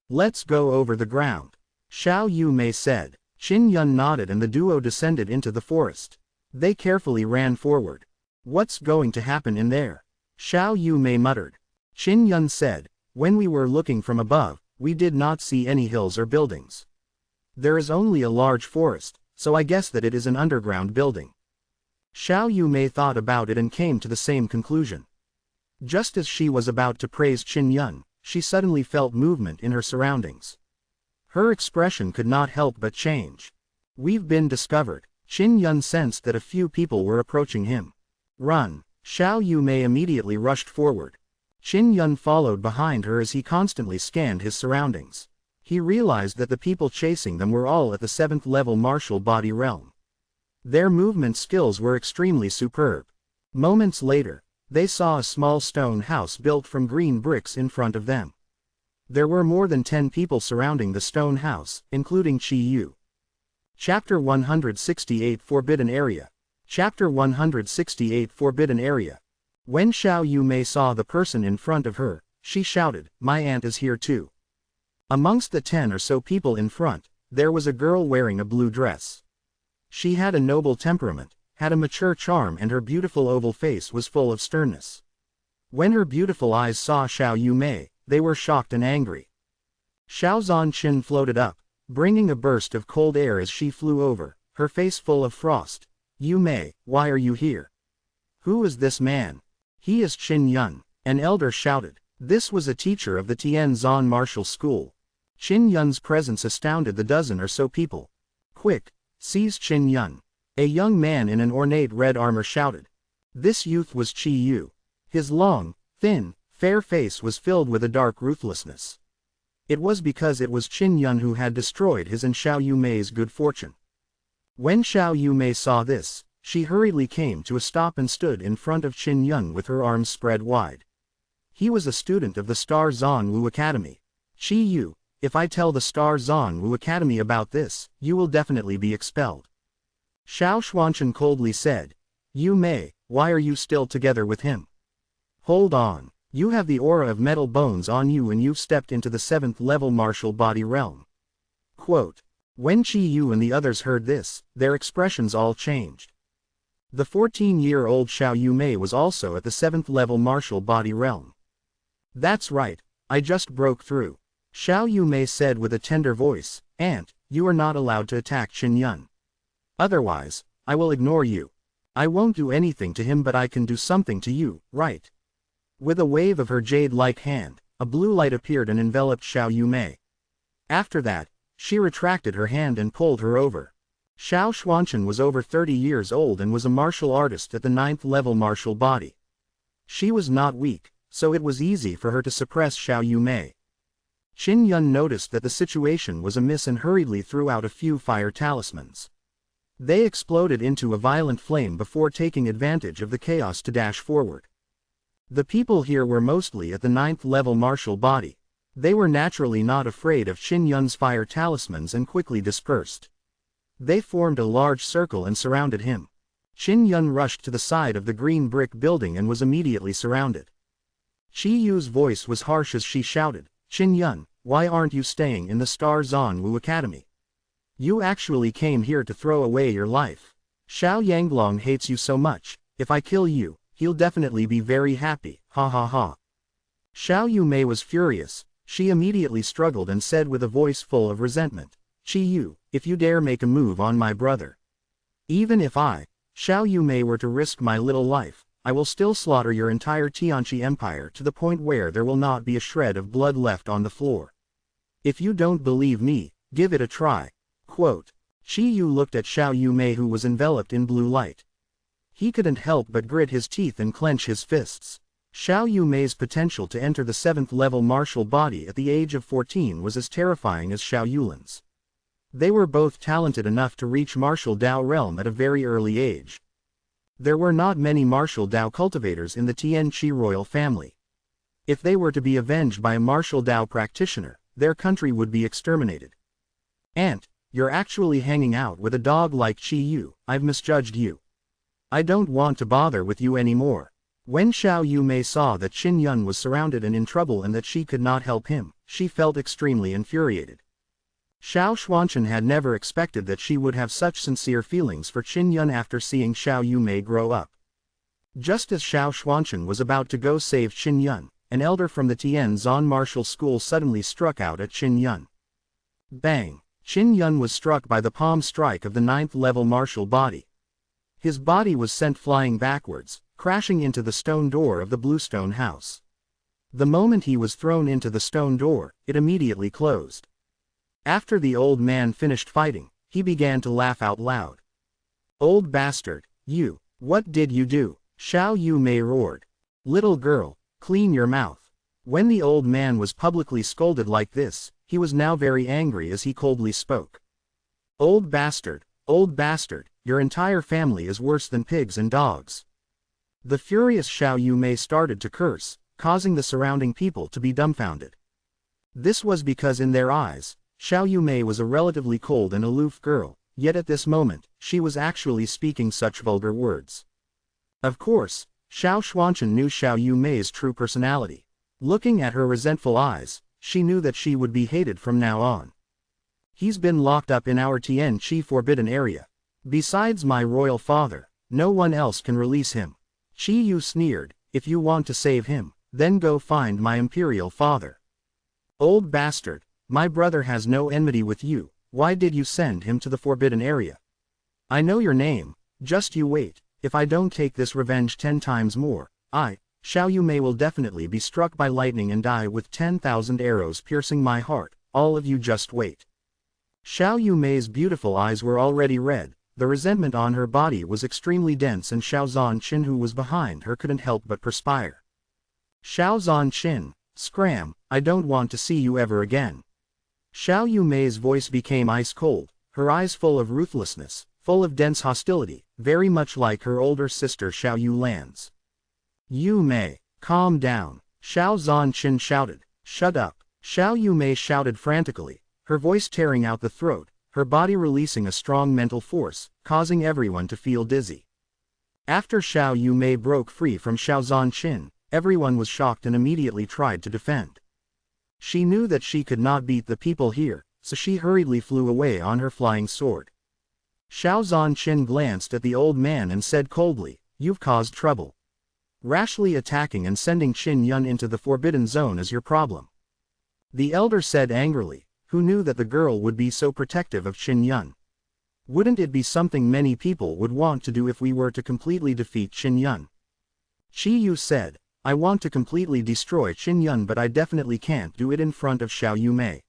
Let's go over the ground, Xiao Yumei said. Qin Yun nodded and the duo descended into the forest. They carefully ran forward. What's going to happen in there? Xiao Yumei muttered. Qin Yun said, when we were looking from above, we did not see any hills or buildings. There is only a large forest, so I guess that it is an underground building. Xiao Yumei thought about it and came to the same conclusion. Just as she was about to praise Qin Yun, she suddenly felt movement in her surroundings. Her expression could not help but change. We've been discovered. Qin Yun sensed that a few people were approaching him. Run! Xiao Yumei immediately rushed forward. Qin Yun followed behind her as he constantly scanned his surroundings. He realized that the people chasing them were all at the 7th level martial body realm. Their movement skills were extremely superb. Moments later, they saw a small stone house built from green bricks in front of them. There were more than 10 people surrounding the stone house, including Qi Yu. Chapter 168 Forbidden Area. Chapter 168 Forbidden Area. When Xiao Yumei saw the person in front of her, she shouted, my aunt is here too. Amongst the 10 or so people in front, there was a girl wearing a blue dress. She had a noble temperament, had a mature charm, and her beautiful oval face was full of sternness. When her beautiful eyes saw Xiao Yumei, they were shocked and angry. Xiaozan Qin floated up, bringing a burst of cold air as she flew over, her face full of frost. Yumei, why are you here? Who is this man? He is Qin Yun, an elder shouted. This was a teacher of the Tianzan martial school. Qin Yun's presence astounded the dozen or so people. Quick, seize Qin Yun. A young man in an ornate red armor shouted. This youth was Qi Yu. His long, thin, fair face was filled with a dark ruthlessness. It was because it was Qin Yun who had destroyed his and Xiao Yumei's good fortune. When Xiao Yumei saw this, she hurriedly came to a stop and stood in front of Qin Yun with her arms spread wide. He was a student of the Star Zanwu Academy. Qi Yu, if I tell the Star Zanwu Academy about this, you will definitely be expelled. Xiao Xuanchen coldly said. Yumei, why are you still together with him? Hold on, you have the aura of metal bones on you and you've stepped into the 7th level martial body realm. Quote. When Qi Yu and the others heard this, their expressions all changed. The 14-year-old Xiao Yumei was also at the 7th level martial body realm. That's right, I just broke through. Xiao Yumei said with a tender voice, Aunt, you are not allowed to attack Qin Yun. Otherwise, I will ignore you. I won't do anything to him, but I can do something to you, right? With a wave of her jade-like hand, a blue light appeared and enveloped Xiao Yumei. After that, she retracted her hand and pulled her over. Xiao Xuanchen was over 30 years old and was a martial artist at the 9th level martial body. She was not weak, so it was easy for her to suppress Xiao Yumei. Qin Yun noticed that the situation was amiss and hurriedly threw out a few fire talismans. They exploded into a violent flame before taking advantage of the chaos to dash forward. The people here were mostly at the 9th level martial body. They were naturally not afraid of Qin Yun's fire talismans and quickly dispersed. They formed a large circle and surrounded him. Qin Yun rushed to the side of the green brick building and was immediately surrounded. Qi Yu's voice was harsh as she shouted, Qin Yun, why aren't you staying in the Star Zanwu Academy? You actually came here to throw away your life. Xiao Yanglong hates you so much, if I kill you, he'll definitely be very happy, ha ha ha. Xiao Yumei was furious. She immediately struggled and said with a voice full of resentment, Qi Yu, if you dare make a move on my brother. Even if I, Xiao Yumei, were to risk my little life, I will still slaughter your entire Tianqi Empire to the point where there will not be a shred of blood left on the floor. If you don't believe me, give it a try." Quote. Qi Yu looked at Xiao Yumei, who was enveloped in blue light. He couldn't help but grit his teeth and clench his fists. Xiao Yumei's potential to enter the 7th level martial body at the age of 14 was as terrifying as Xiao Yulin's. They were both talented enough to reach martial Dao realm at a very early age. There were not many martial Dao cultivators in the Tianqi royal family. If they were to be avenged by a martial Dao practitioner, their country would be exterminated. "Aunt, you're actually hanging out with a dog like Qi Yu. I've misjudged you. I don't want to bother with you anymore." When Xiao Yumei saw that Qin Yun was surrounded and in trouble and that she could not help him, she felt extremely infuriated. Xiao Xuanchen had never expected that she would have such sincere feelings for Qin Yun after seeing Xiao Yumei grow up. Just as Xiao Xuanchen was about to go save Qin Yun, an elder from the Tianzan martial school suddenly struck out at Qin Yun. Bang! Qin Yun was struck by the palm strike of the 9th level martial body. His body was sent flying backwards, crashing into the stone door of the bluestone house. The moment he was thrown into the stone door, it immediately closed. After the old man finished fighting, he began to laugh out loud. "Old bastard, you, what did you do?" Xiao Yumei roared. "Little girl, clean your mouth." When the old man was publicly scolded like this, he was now very angry as he coldly spoke. Old bastard, your entire family is worse than pigs and dogs." The furious Xiao Yumei started to curse, causing the surrounding people to be dumbfounded. This was because in their eyes, Xiao Yumei was a relatively cold and aloof girl, yet at this moment, she was actually speaking such vulgar words. Of course, Xiao Xuanchen knew Xiao Yumei's true personality. Looking at her resentful eyes, she knew that she would be hated from now on. "He's been locked up in our Tianqi forbidden area. Besides my royal father, no one else can release him." Qi Yu sneered, "If you want to save him, then go find my imperial father." "Old bastard, my brother has no enmity with you. Why did you send him to the forbidden area? I know your name, just you wait. If I don't take this revenge 10 times more, Xiao Yumei will definitely be struck by lightning and die with 10,000 arrows piercing my heart. All of you just wait." Xiao Yumei's beautiful eyes were already red, the resentment on her body was extremely dense, and Xiao Zhanqin, who was behind her, couldn't help but perspire. "Xiao Zhanqin, scram, I don't want to see you ever again." Xiao Yumei's voice became ice cold, her eyes full of ruthlessness, full of dense hostility, very much like her older sister Xiao Yulan's. "Yumei, calm down," Xiao Zhanqin shouted. "Shut up." Xiao Yumei shouted frantically, her voice tearing out the throat, her body releasing a strong mental force, causing everyone to feel dizzy. After Xiao Yumei broke free from Xiao Zhanqin, everyone was shocked and immediately tried to defend. She knew that she could not beat the people here, so she hurriedly flew away on her flying sword. Xiao Zhanqin glanced at the old man and said coldly, "You've caused trouble. Rashly attacking and sending Qin Yun into the forbidden zone is your problem." The elder said angrily, who knew that the girl would be so protective of Qin Yun. "Wouldn't it be something many people would want to do if we were to completely defeat Qin Yun?" Qi Yu said, "I want to completely destroy Qin Yun, but I definitely can't do it in front of Xiao Yumei.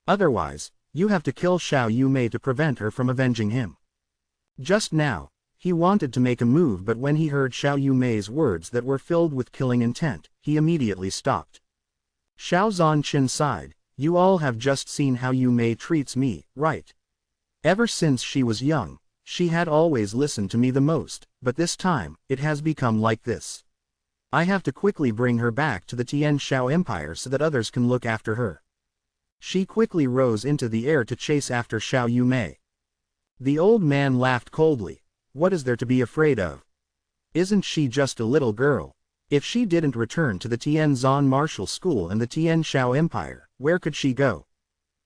Otherwise, you have to kill Xiao Yumei to prevent her from avenging him." Just now, he wanted to make a move, but when he heard Xiao Yumei's words that were filled with killing intent, he immediately stopped. Xiao Zhanqin sighed, "You all have just seen how Yumei treats me, right? Ever since she was young, she had always listened to me the most, but this time, it has become like this. I have to quickly bring her back to the Tianxiao Empire so that others can look after her." She quickly rose into the air to chase after Xiao Yumei. The old man laughed coldly. "What is there to be afraid of? Isn't she just a little girl? If she didn't return to the Tianzan Martial School and the Tianxiao Empire, where could she go?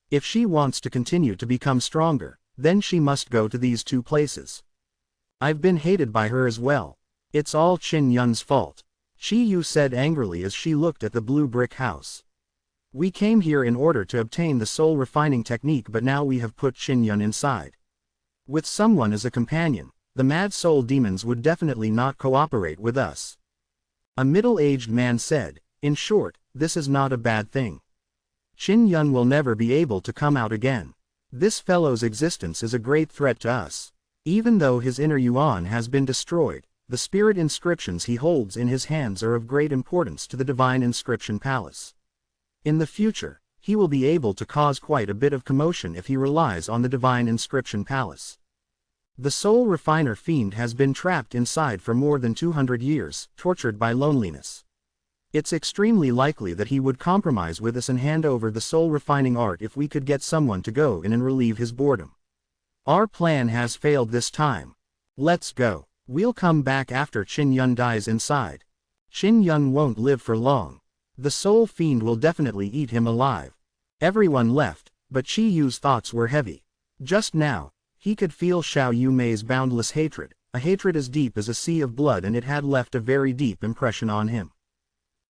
If she wants to continue to become stronger, then she must go to these 2 places. I've been hated by her as well. It's all Qin Yun's fault." Qi Yu said angrily as she looked at the blue brick house. "We came here in order to obtain the soul refining technique, but now we have put Qin Yun inside. With someone as a companion, the mad soul demons would definitely not cooperate with us. A middle-aged man said, in short, this is not a bad thing. Qin Yun will never be able to come out again. This fellow's existence is a great threat to us. Even though his inner yuan has been destroyed, the spirit inscriptions he holds in his hands are of great importance to the Divine Inscription Palace. In the future, he will be able to cause quite a bit of commotion if he relies on the Divine Inscription Palace. The soul refiner fiend has been trapped inside for more than 200 years, tortured by loneliness. It's extremely likely that he would compromise with us and hand over the soul refining art if we could get someone to go in and relieve his boredom. Our plan has failed this time. Let's go. We'll come back after Qin Yun dies inside. Qin Yun won't live for long. The soul fiend will definitely eat him alive. Everyone left, but Qi Yu's thoughts were heavy. Just now, he could feel Xiao Yumei's boundless hatred, a hatred as deep as a sea of blood, and it had left a very deep impression on him.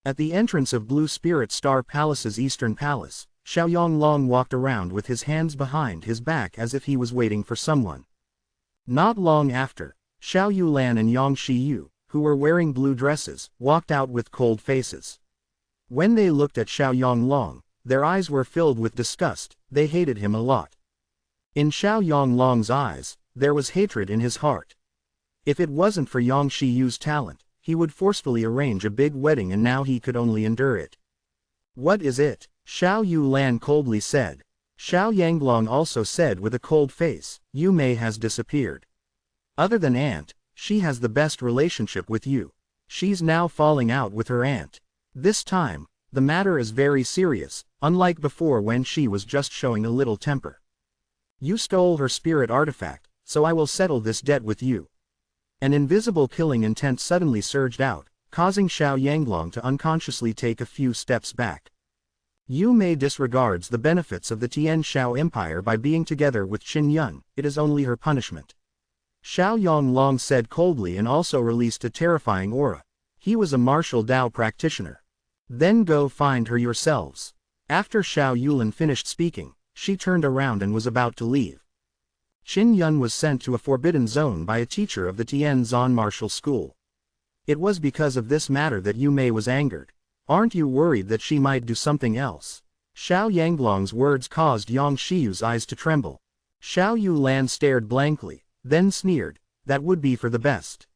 At the entrance of Blue Spirit Star Palace's eastern palace, Xiao Yonglong walked around with his hands behind his back as if he was waiting for someone. Not long after, Xiao Yulan and Yang Shiyu, who were wearing blue dresses, walked out with cold faces. When they looked at Xiao Yonglong, their eyes were filled with disgust. They hated him a lot. In Xiao Yonglong's eyes, there was hatred in his heart. If it wasn't for Yang Shiyu's talent, he would forcefully arrange a big wedding, and now he could only endure it. What is it? Xiao Yulan coldly said. Xiao Yanglong also said with a cold face, Yu Mei has disappeared. Other than aunt, she has the best relationship with you. She's now falling out with her aunt. This time, the matter is very serious, unlike before when she was just showing a little temper. You stole her spirit artifact, so I will settle this debt with you. An invisible killing intent suddenly surged out, causing Xiao Yanglong to unconsciously take a few steps back. Yu Mei disregards the benefits of the Tian Shao Empire by being together with Qin Yun. It is only her punishment. Xiao Yonglong said coldly and also released a terrifying aura. He was a martial Dao practitioner. Then go find her yourselves. After Xiao Yulan finished speaking, she turned around and was about to leave. Qin Yun was sent to a forbidden zone by a teacher of the Tian Zan martial school. It was because of this matter that Yu Mei was angered. Aren't you worried that she might do something else? Xiao Yanglong's words caused Yang Shiyu's eyes to tremble. Xiao Yulan stared blankly, then sneered, that would be for the best.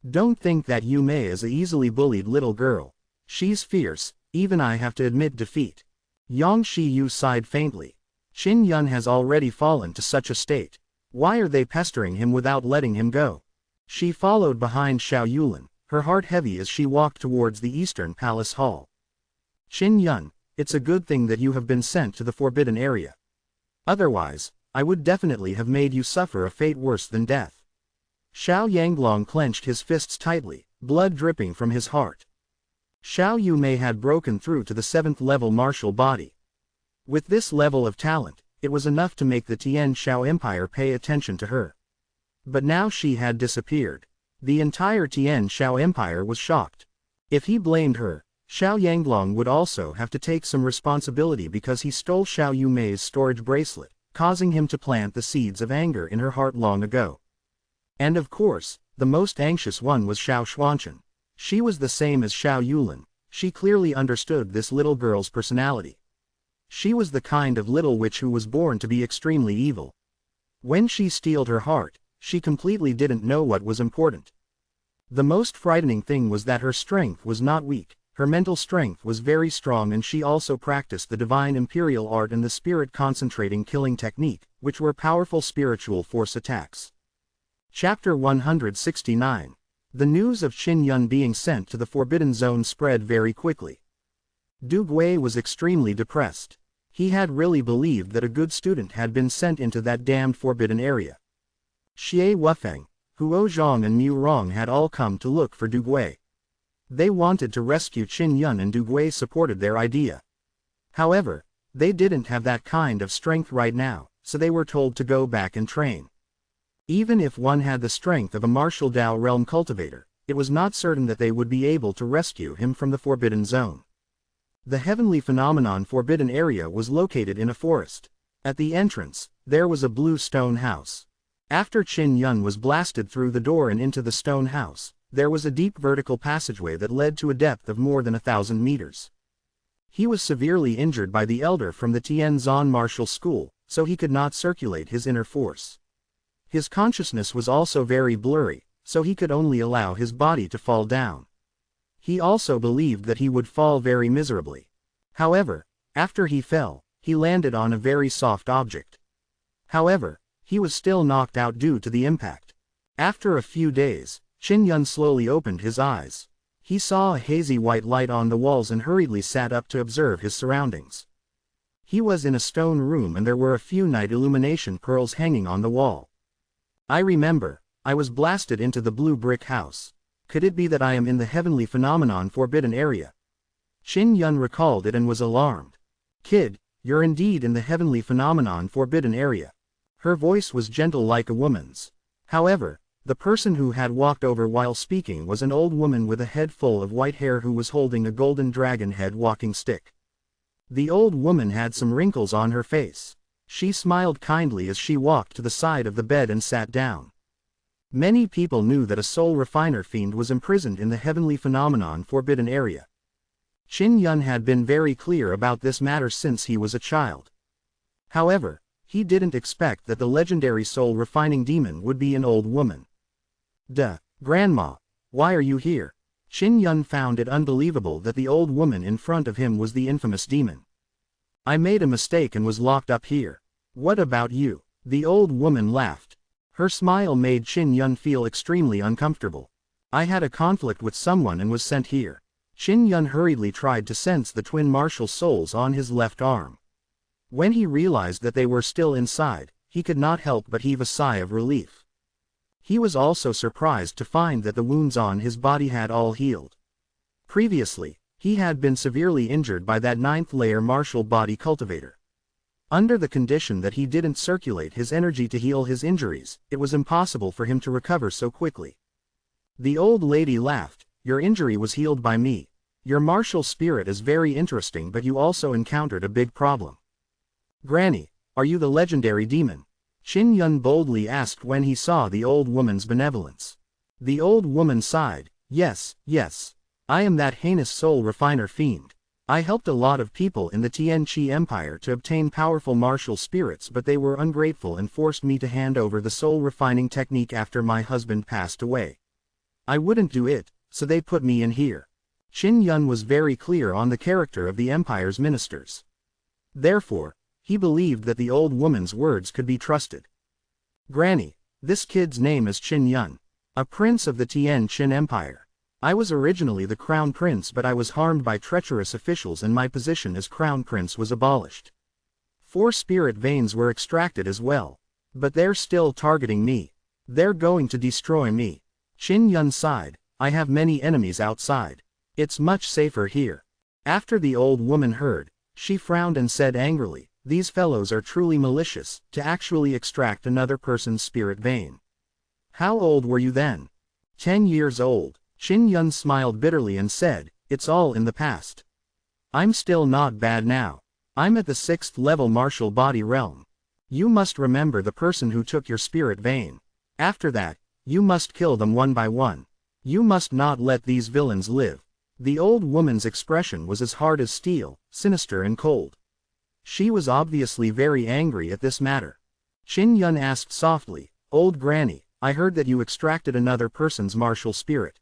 Don't think that Yu Mei is a easily bullied little girl. She's fierce, even I have to admit defeat. Yang Shiyu sighed faintly. Qin Yun has already fallen to such a state. Why are they pestering him without letting him go? She followed behind Xiao Yulan, her heart heavy as she walked towards the Eastern Palace Hall. Qin Yun, it's a good thing that you have been sent to the forbidden area. Otherwise, I would definitely have made you suffer a fate worse than death. Xiao Yanglong clenched his fists tightly, blood dripping from his heart. Xiao Yumei had broken through to the 7th level martial body. With this level of talent, it was enough to make the Tian Shao Empire pay attention to her. But now she had disappeared. The entire Tian Shao Empire was shocked. If he blamed her, Xiao Yanglong would also have to take some responsibility because he stole Xiao Yumei's storage bracelet, causing him to plant the seeds of anger in her heart long ago. And of course, the most anxious one was Xiao Xuanchen. She was the same as Xiao Yulan. She clearly understood this little girl's personality. She was the kind of little witch who was born to be extremely evil. When she steeled her heart, she completely didn't know what was important. The most frightening thing was that her strength was not weak, her mental strength was very strong, and she also practiced the divine imperial art and the spirit concentrating killing technique, which were powerful spiritual force attacks. Chapter 169. The news of Qin Yun being sent to the Forbidden Zone spread very quickly. Du Gui was extremely depressed. He had really believed that a good student had been sent into that damned forbidden area. Xie Wufeng, Huo Zhang and Mu Rong had all come to look for Du Gui. They wanted to rescue Qin Yun and Du Gui supported their idea. However, they didn't have that kind of strength right now, so they were told to go back and train. Even if one had the strength of a martial Dao realm cultivator, it was not certain that they would be able to rescue him from the Forbidden Zone. The heavenly phenomenon forbidden area was located in a forest. At the entrance, there was a blue stone house. After Qin Yun was blasted through the door and into the stone house, there was a deep vertical passageway that led to a depth of more than 1,000 meters. He was severely injured by the elder from the Tianzan martial school, so he could not circulate his inner force. His consciousness was also very blurry, so he could only allow his body to fall down. He also believed that he would fall very miserably. However, after he fell, he landed on a very soft object. However, he was still knocked out due to the impact. After a few days, Qin Yun slowly opened his eyes. He saw a hazy white light on the walls and hurriedly sat up to observe his surroundings. He was in a stone room and there were a few night illumination pearls hanging on the wall. I remember, I was blasted into the blue brick house. Could it be that I am in the heavenly phenomenon forbidden area? Qin Yun recalled it and was alarmed. Kid, you're indeed in the heavenly phenomenon forbidden area. Her voice was gentle like a woman's. However, the person who had walked over while speaking was an old woman with a head full of white hair who was holding a golden dragon head walking stick. The old woman had some wrinkles on her face. She smiled kindly as she walked to the side of the bed and sat down. Many people knew that a soul refiner fiend was imprisoned in the heavenly phenomenon forbidden area. Qin Yun had been very clear about this matter since he was a child. However, he didn't expect that the legendary soul refining demon would be an old woman. Duh, Grandma, why are you here? Qin Yun found it unbelievable that the old woman in front of him was the infamous demon. I made a mistake and was locked up here. What about you? The old woman laughed. Her smile made Qin Yun feel extremely uncomfortable. I had a conflict with someone and was sent here. Qin Yun hurriedly tried to sense the twin martial souls on his left arm. When he realized that they were still inside, he could not help but heave a sigh of relief. He was also surprised to find that the wounds on his body had all healed. Previously, he had been severely injured by that 9th layer martial body cultivator. Under the condition that he didn't circulate his energy to heal his injuries, it was impossible for him to recover so quickly. The old lady laughed. Your injury was healed by me. Your martial spirit is very interesting, but you also encountered a big problem. Granny, are you the legendary demon? Qin Yun boldly asked when he saw the old woman's benevolence. The old woman sighed. Yes, yes. I am that heinous soul refiner fiend. I helped a lot of people in the Tianqi Empire to obtain powerful martial spirits, but they were ungrateful and forced me to hand over the soul refining technique after my husband passed away. I wouldn't do it, so they put me in here. Qin Yun was very clear on the character of the empire's ministers. Therefore, he believed that the old woman's words could be trusted. Granny, this kid's name is Qin Yun, a prince of the Tianqin Empire. I was originally the crown prince, but I was harmed by treacherous officials and my position as crown prince was abolished. 4 spirit veins were extracted as well. But they're still targeting me. They're going to destroy me. Qin Yun sighed. I have many enemies outside. It's much safer here. After the old woman heard, she frowned and said angrily, these fellows are truly malicious, to actually extract another person's spirit vein. How old were you then? 10 years old. Qin Yun smiled bitterly and said, it's all in the past. I'm still not bad now. I'm at the 6th level martial body realm. You must remember the person who took your spirit vein. After that, you must kill them one by one. You must not let these villains live. The old woman's expression was as hard as steel, sinister and cold. She was obviously very angry at this matter. Qin Yun asked softly, Old Granny, I heard that you extracted another person's martial spirit.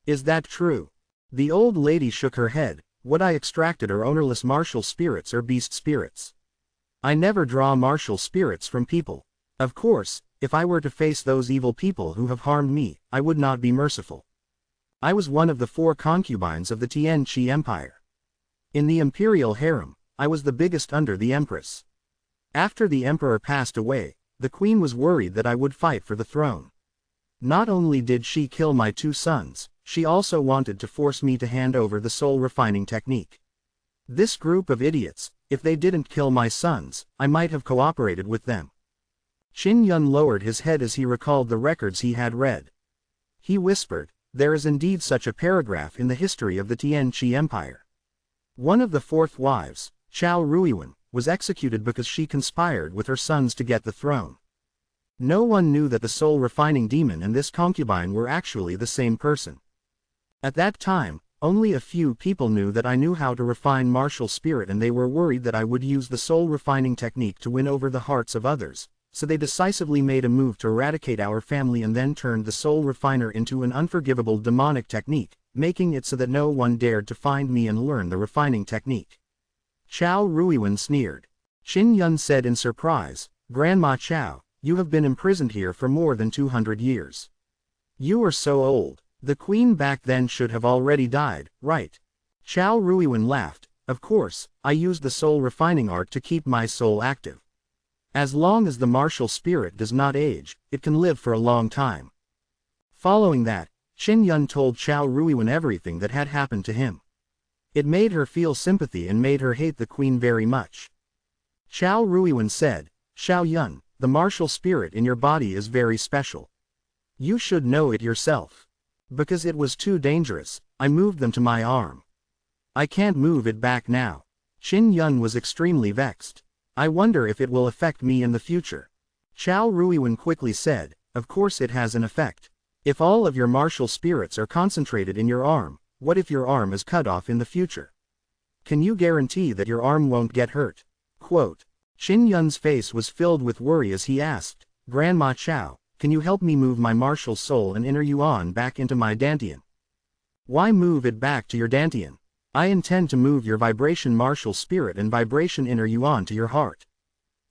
Is that true? The old lady shook her head. What I extracted are ownerless martial spirits or beast spirits. I never draw martial spirits from people. Of course, if I were to face those evil people who have harmed me, I would not be merciful. I was one of the 4 concubines of the Tianqi Empire. In the imperial harem, I was the biggest under the empress. After the emperor passed away, the queen was worried that I would fight for the throne. Not only did she kill my 2 sons, she also wanted to force me to hand over the soul refining technique. This group of idiots, if they didn't kill my sons, I might have cooperated with them. Qin Yun lowered his head as he recalled the records he had read. He whispered, there is indeed such a paragraph in the history of the Tianqi Empire. One of the 4th wives, Chao Ruiyuan, was executed because she conspired with her sons to get the throne. No one knew that the soul refining demon and this concubine were actually the same person. At that time, only a few people knew that I knew how to refine martial spirit, and they were worried that I would use the soul refining technique to win over the hearts of others, so they decisively made a move to eradicate our family and then turned the soul refiner into an unforgivable demonic technique, making it so that no one dared to find me and learn the refining technique. Chao Ruiwen sneered. Qin Yun said in surprise, "Grandma Chao, you have been imprisoned here for more than 200 years. You are so old. The queen back then should have already died, right?" Chao Ruiwen laughed. "Of course, I used the soul refining art to keep my soul active. As long as the martial spirit does not age, it can live for a long time." Following that, Qin Yun told Chao Ruiwen everything that had happened to him. It made her feel sympathy and made her hate the queen very much. Chao Ruiwen said, "Xiao Yun, the martial spirit in your body is very special. You should know it yourself. Because it was too dangerous, I moved them to my arm. I can't move it back now." Qin Yun was extremely vexed. "I wonder if it will affect me in the future." Chao Ruiwen quickly said, "Of course it has an effect. If all of your martial spirits are concentrated in your arm, what if your arm is cut off in the future? Can you guarantee that your arm won't get hurt?" Quote. Qin Yun's face was filled with worry as he asked, "Grandma Chao, can you help me move my martial soul and inner yuan back into my dantian?" "Why move it back to your dantian? I intend to move your vibration martial spirit and vibration inner yuan to your heart.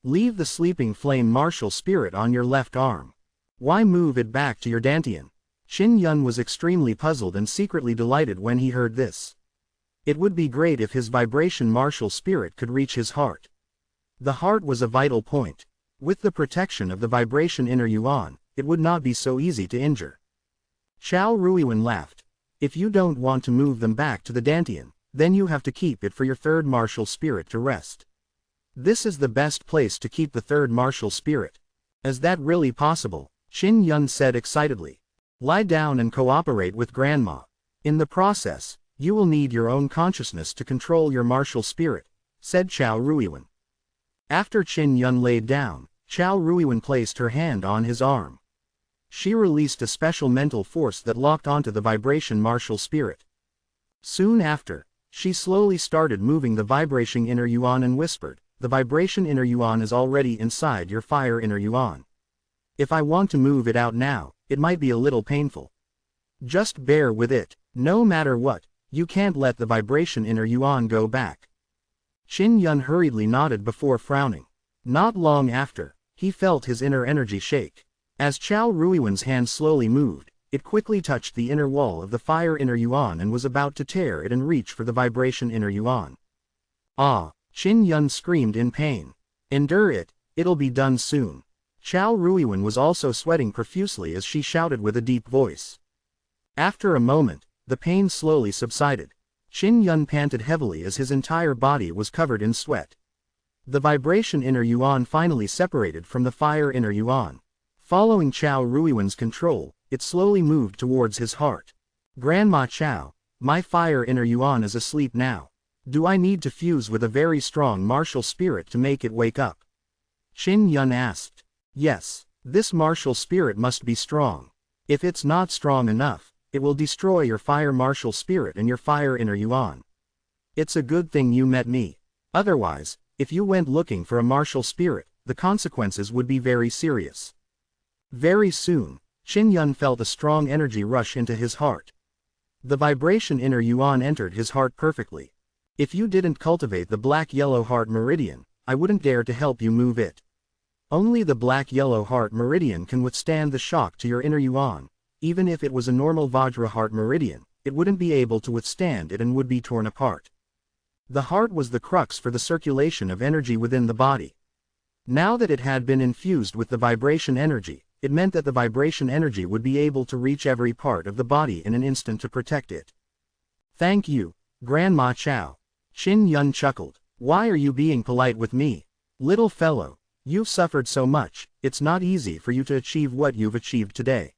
Leave the sleeping flame martial spirit on your left arm. Why move it back to your dantian?" Qin Yun was extremely puzzled and secretly delighted when he heard this. It would be great if his vibration martial spirit could reach his heart. The heart was a vital point. With the protection of the vibration inner yuan, it would not be so easy to injure. Chao Ruiwen laughed. "If you don't want to move them back to the dantian, then you have to keep it for your third martial spirit to rest. This is the best place to keep the third martial spirit." "Is that really possible?" Qin Yun said excitedly. "Lie down and cooperate with Grandma. In the process, you will need your own consciousness to control your martial spirit," said Chao Ruiwen. After Qin Yun laid down, Chao Ruiwen placed her hand on his arm. She released a special mental force that locked onto the vibration martial spirit. Soon after, she slowly started moving the vibration inner yuan and whispered, "The vibration inner yuan is already inside your fire inner yuan. If I want to move it out now, it might be a little painful. Just bear with it. No matter what, you can't let the vibration inner yuan go back." Qin Yun hurriedly nodded before frowning. Not long after, he felt his inner energy shake. As Chao Ruiwen's hand slowly moved, it quickly touched the inner wall of the fire inner yuan and was about to tear it and reach for the vibration inner yuan. "Ah!" Qin Yun screamed in pain. "Endure it, it'll be done soon." Chao Ruiwen was also sweating profusely as she shouted with a deep voice. After a moment, the pain slowly subsided. Qin Yun panted heavily as his entire body was covered in sweat. The vibration inner yuan finally separated from the fire inner yuan. Following Chao Ruiwen's control, it slowly moved towards his heart. "Grandma Chao, my fire inner yuan is asleep now. Do I need to fuse with a very strong martial spirit to make it wake up?" Qin Yun asked. "Yes, this martial spirit must be strong. If it's not strong enough, it will destroy your fire martial spirit and your fire inner yuan. It's a good thing you met me. Otherwise, if you went looking for a martial spirit, the consequences would be very serious." Very soon, Qin Yun felt a strong energy rush into his heart. The vibration inner yuan entered his heart perfectly. "If you didn't cultivate the black-yellow heart meridian, I wouldn't dare to help you move it. Only the black-yellow heart meridian can withstand the shock to your inner yuan. Even if it was a normal Vajra heart meridian, it wouldn't be able to withstand it and would be torn apart." The heart was the crux for the circulation of energy within the body. Now that it had been infused with the vibration energy, it meant that the vibration energy would be able to reach every part of the body in an instant to protect it. "Thank you, Grandma Chao." Qin Yun chuckled. "Why are you being polite with me? Little fellow, you've suffered so much, it's not easy for you to achieve what you've achieved today.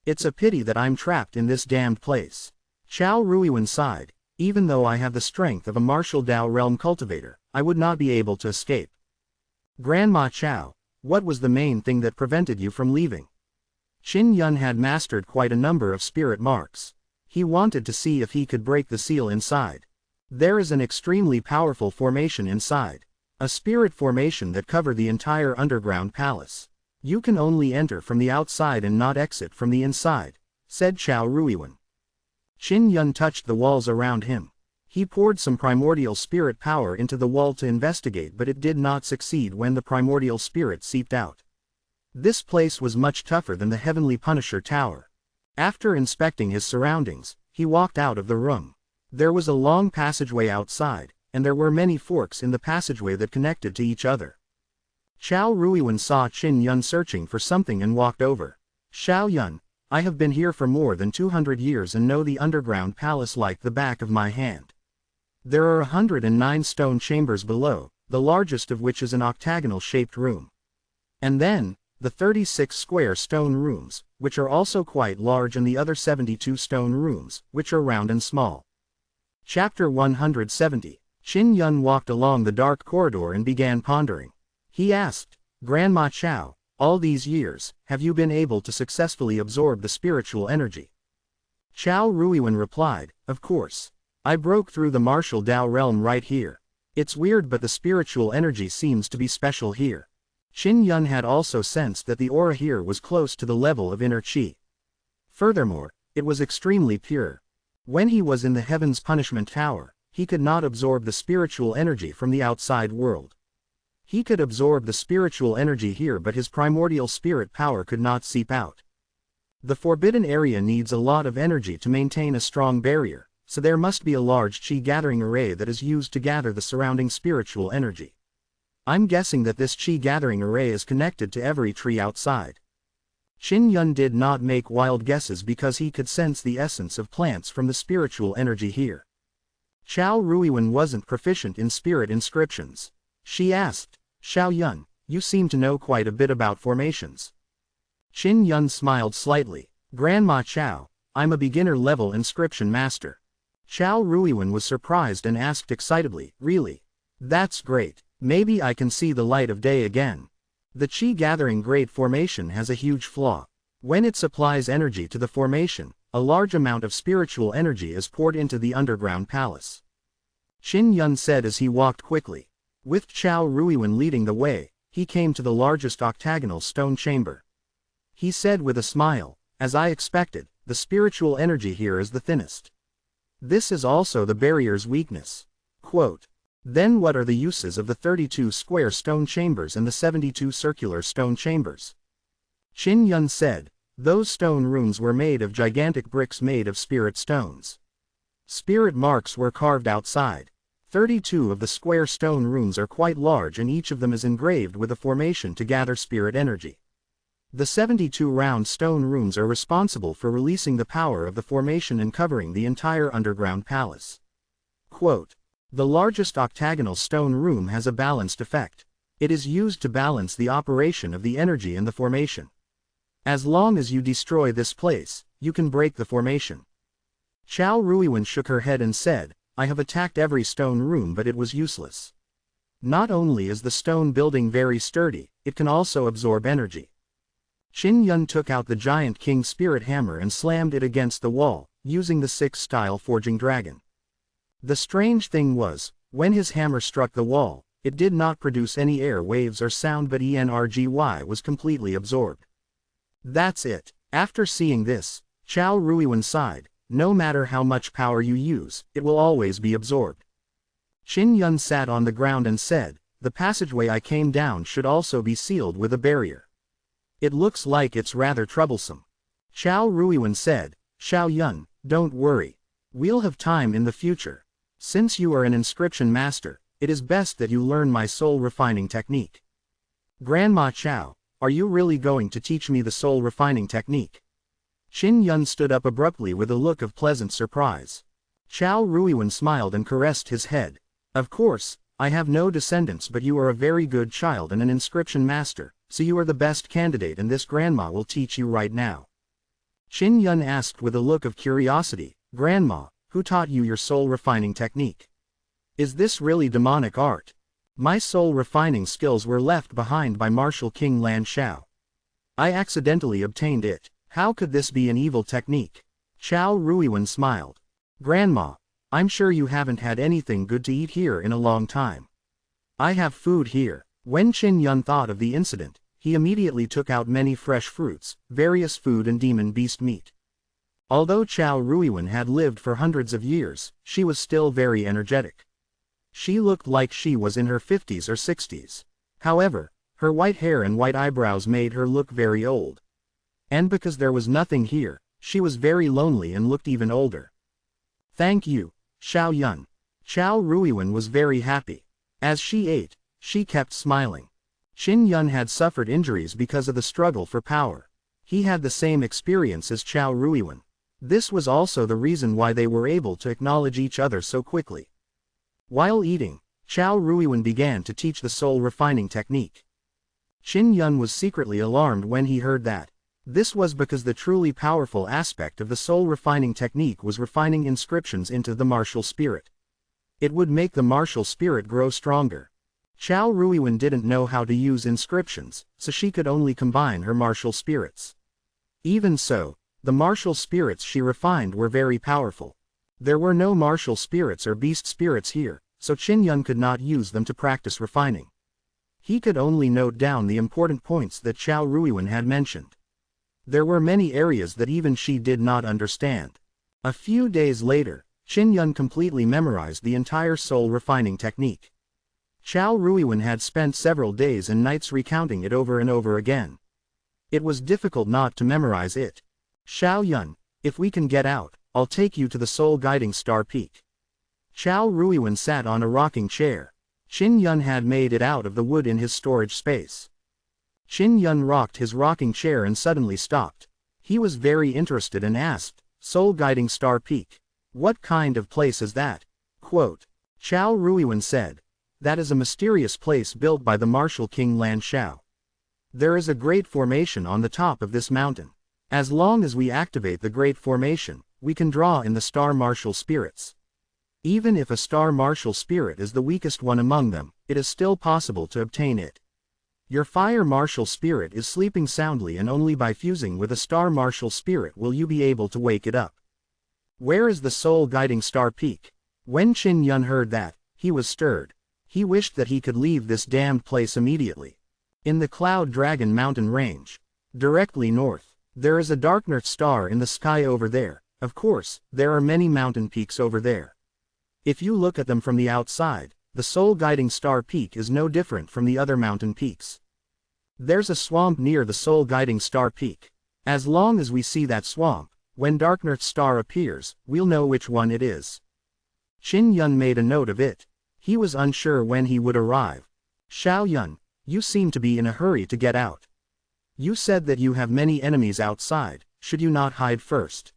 It's a pity that I'm trapped in this damned place." Chao Ruiwen sighed. "Even though I have the strength of a martial Dao realm cultivator, I would not be able to escape." "Grandma Chao, What was the main thing that prevented you from leaving? Qin Yun had mastered quite a number of spirit marks. He wanted to see if he could break the seal inside. There is an extremely powerful formation inside. A spirit formation that covered the entire underground palace. You can only enter from the outside and not exit from the inside, said Chao Ruiwen. Qin Yun touched the walls around him. He poured some primordial spirit power into the wall to investigate, but it did not succeed when the primordial spirit seeped out. This place was much tougher than the Heavenly Punisher Tower. After inspecting his surroundings, he walked out of the room. There was a long passageway outside, and there were many forks in the passageway that connected to each other. Chao Ruiwen saw Qin Yun searching for something and walked over. Xiao Yun, I have been here for more than 200 years and know the underground palace like the back of my hand. There are 109 stone chambers below, the largest of which is an octagonal-shaped room. And then, the 36 square stone rooms, which are also quite large, and the other 72 stone rooms, which are round and small. Chapter 170. Qin Yun walked along the dark corridor and began pondering. He asked, Grandma Chao, all these years, have you been able to successfully absorb the spiritual energy? Chao Ruiwen replied, of course. I broke through the martial Dao realm right here. It's weird, but the spiritual energy seems to be special here. Qin Yun had also sensed that the aura here was close to the level of inner qi. Furthermore, it was extremely pure. When he was in the Heaven's Punishment Tower, he could not absorb the spiritual energy from the outside world. He could absorb the spiritual energy here, but his primordial spirit power could not seep out. The forbidden area needs a lot of energy to maintain a strong barrier, so there must be a large qi gathering array that is used to gather the surrounding spiritual energy. I'm guessing that this qi gathering array is connected to every tree outside. Qin Yun did not make wild guesses because he could sense the essence of plants from the spiritual energy here. Chao Ruiwen wasn't proficient in spirit inscriptions. She asked, Xiao Yun, you seem to know quite a bit about formations. Qin Yun smiled slightly. Grandma Chao, I'm a beginner-level inscription master. Chao Ruiwen was surprised and asked excitedly, really? That's great. Maybe I can see the light of day again. The qi gathering grade formation has a huge flaw. When it supplies energy to the formation, a large amount of spiritual energy is poured into the underground palace. Qin Yun said as he walked quickly. With Chao Ruiwen leading the way, he came to the largest octagonal stone chamber. He said with a smile, as I expected, the spiritual energy here is the thinnest. This is also the barrier's weakness. Quote, then what are the uses of the 32 square stone chambers and the 72 circular stone chambers? Qin Yun said, those stone rooms were made of gigantic bricks made of spirit stones. Spirit marks were carved outside. 32 of the square stone rooms are quite large, and each of them is engraved with a formation to gather spirit energy. The 72 round stone rooms are responsible for releasing the power of the formation and covering the entire underground palace. Quote, the largest octagonal stone room has a balanced effect. It is used to balance the operation of the energy in the formation. As long as you destroy this place, you can break the formation. Chao Ruiwen shook her head and said, I have attacked every stone room, but it was useless. Not only is the stone building very sturdy, it can also absorb energy. Qin Yun took out the giant king spirit hammer and slammed it against the wall, using the 6-style forging dragon. The strange thing was, when his hammer struck the wall, it did not produce any air waves or sound, but energy was completely absorbed. That's it. After seeing this, Chao Ruiwen sighed. No matter how much power you use, it will always be absorbed. Qin Yun sat on the ground and said, the passageway I came down should also be sealed with a barrier. It looks like it's rather troublesome. Chao Ruiwen said, Xiao Yun, don't worry. We'll have time in the future. Since you are an inscription master, it is best that you learn my soul refining technique. Grandma Chao, are you really going to teach me the soul refining technique? Qin Yun stood up abruptly with a look of pleasant surprise. Chao Ruiwen smiled and caressed his head. Of course, I have no descendants, but you are a very good child and an inscription master, so you are the best candidate, and this grandma will teach you right now. Qin Yun asked with a look of curiosity, Grandma, who taught you your soul refining technique? Is this really demonic art? My soul refining skills were left behind by Martial King Lan Shao. I accidentally obtained it. How could this be an evil technique? Chao Ruiwen smiled. Grandma, I'm sure you haven't had anything good to eat here in a long time. I have food here. When Qin Yun thought of the incident, he immediately took out many fresh fruits, various food and demon beast meat. Although Chao Ruiwen had lived for hundreds of years, she was still very energetic. She looked like she was in her 50s or 60s. However, her white hair and white eyebrows made her look very old. And because there was nothing here, she was very lonely and looked even older. Thank you, Xiao Yun. Chao Ruiwen was very happy. As she ate, she kept smiling. Qin Yun had suffered injuries because of the struggle for power. He had the same experience as Chao Ruiwen. This was also the reason why they were able to acknowledge each other so quickly. While eating, Chao Ruiwen began to teach the soul refining technique. Qin Yun was secretly alarmed when he heard that. This was because the truly powerful aspect of the soul refining technique was refining inscriptions into the martial spirit. It would make the martial spirit grow stronger. Chao Ruiwen didn't know how to use inscriptions, so she could only combine her martial spirits. Even so, the martial spirits she refined were very powerful. There were no martial spirits or beast spirits here, so Qin Yun could not use them to practice refining. He could only note down the important points that Chao Ruiwen had mentioned. There were many areas that even she did not understand. A few days later, Qin Yun completely memorized the entire soul refining technique. Chao Ruiwen had spent several days and nights recounting it over and over again. It was difficult not to memorize it. Xiao Yun, if we can get out, I'll take you to the soul guiding star peak. Chao Ruiwen sat on a rocking chair. Qin Yun had made it out of the wood in his storage space. Qin Yun rocked his rocking chair and suddenly stopped. He was very interested and asked, Soul Guiding Star Peak. What kind of place is that? Quote. Chao Ruiwen said. That is a mysterious place built by the martial king Lan Shao. There is a great formation on the top of this mountain. As long as we activate the great formation, we can draw in the star martial spirits. Even if a star martial spirit is the weakest one among them, it is still possible to obtain it. Your fire martial spirit is sleeping soundly, and only by fusing with a star martial spirit will you be able to wake it up. Where is the soul guiding star peak? When Qin Yun heard that, he was stirred. He wished that he could leave this damned place immediately. In the Cloud Dragon mountain range, directly north, there is a dark North Star in the sky over there. Of course, there are many mountain peaks over there. If you look at them from the outside, the soul guiding star peak is no different from the other mountain peaks. There's a swamp near the soul guiding star peak. As long as we see that swamp, when Dark North Star appears, we'll know which one it is. Qin Yun made a note of it. He was unsure when he would arrive. Xiao Yun, you seem to be in a hurry to get out. You said that you have many enemies outside, should you not hide first?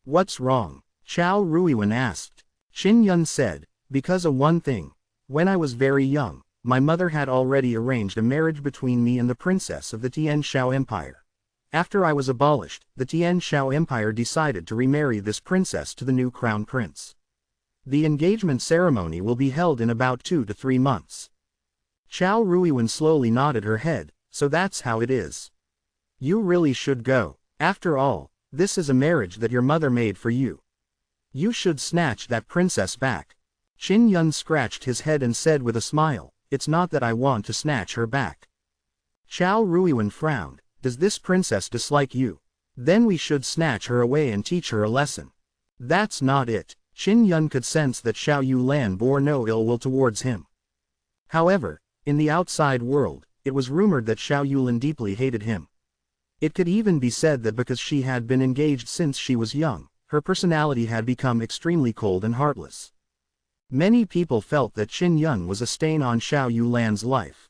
What's wrong? Chao Ruiwen asked. Qin Yun said, because of one thing. When I was very young, my mother had already arranged a marriage between me and the princess of the Tian Shao Empire. After I was abolished, the Tian Shao Empire decided to remarry this princess to the new crown prince. The engagement ceremony will be held in about 2 to 3 months. Chao Ruiwen slowly nodded her head, so that's how it is. You really should go. After all, this is a marriage that your mother made for you. You should snatch that princess back. Qin Yun scratched his head and said with a smile, it's not that I want to snatch her back. Chao Ruiwen frowned, does this princess dislike you? Then we should snatch her away and teach her a lesson. That's not it. Qin Yun could sense that Xiao Yulan bore no ill will towards him. However, in the outside world, it was rumored that Xiao Yulan deeply hated him. It could even be said that because she had been engaged since she was young, her personality had become extremely cold and heartless. Many people felt that Qin Yun was a stain on Xiao Yulan's life.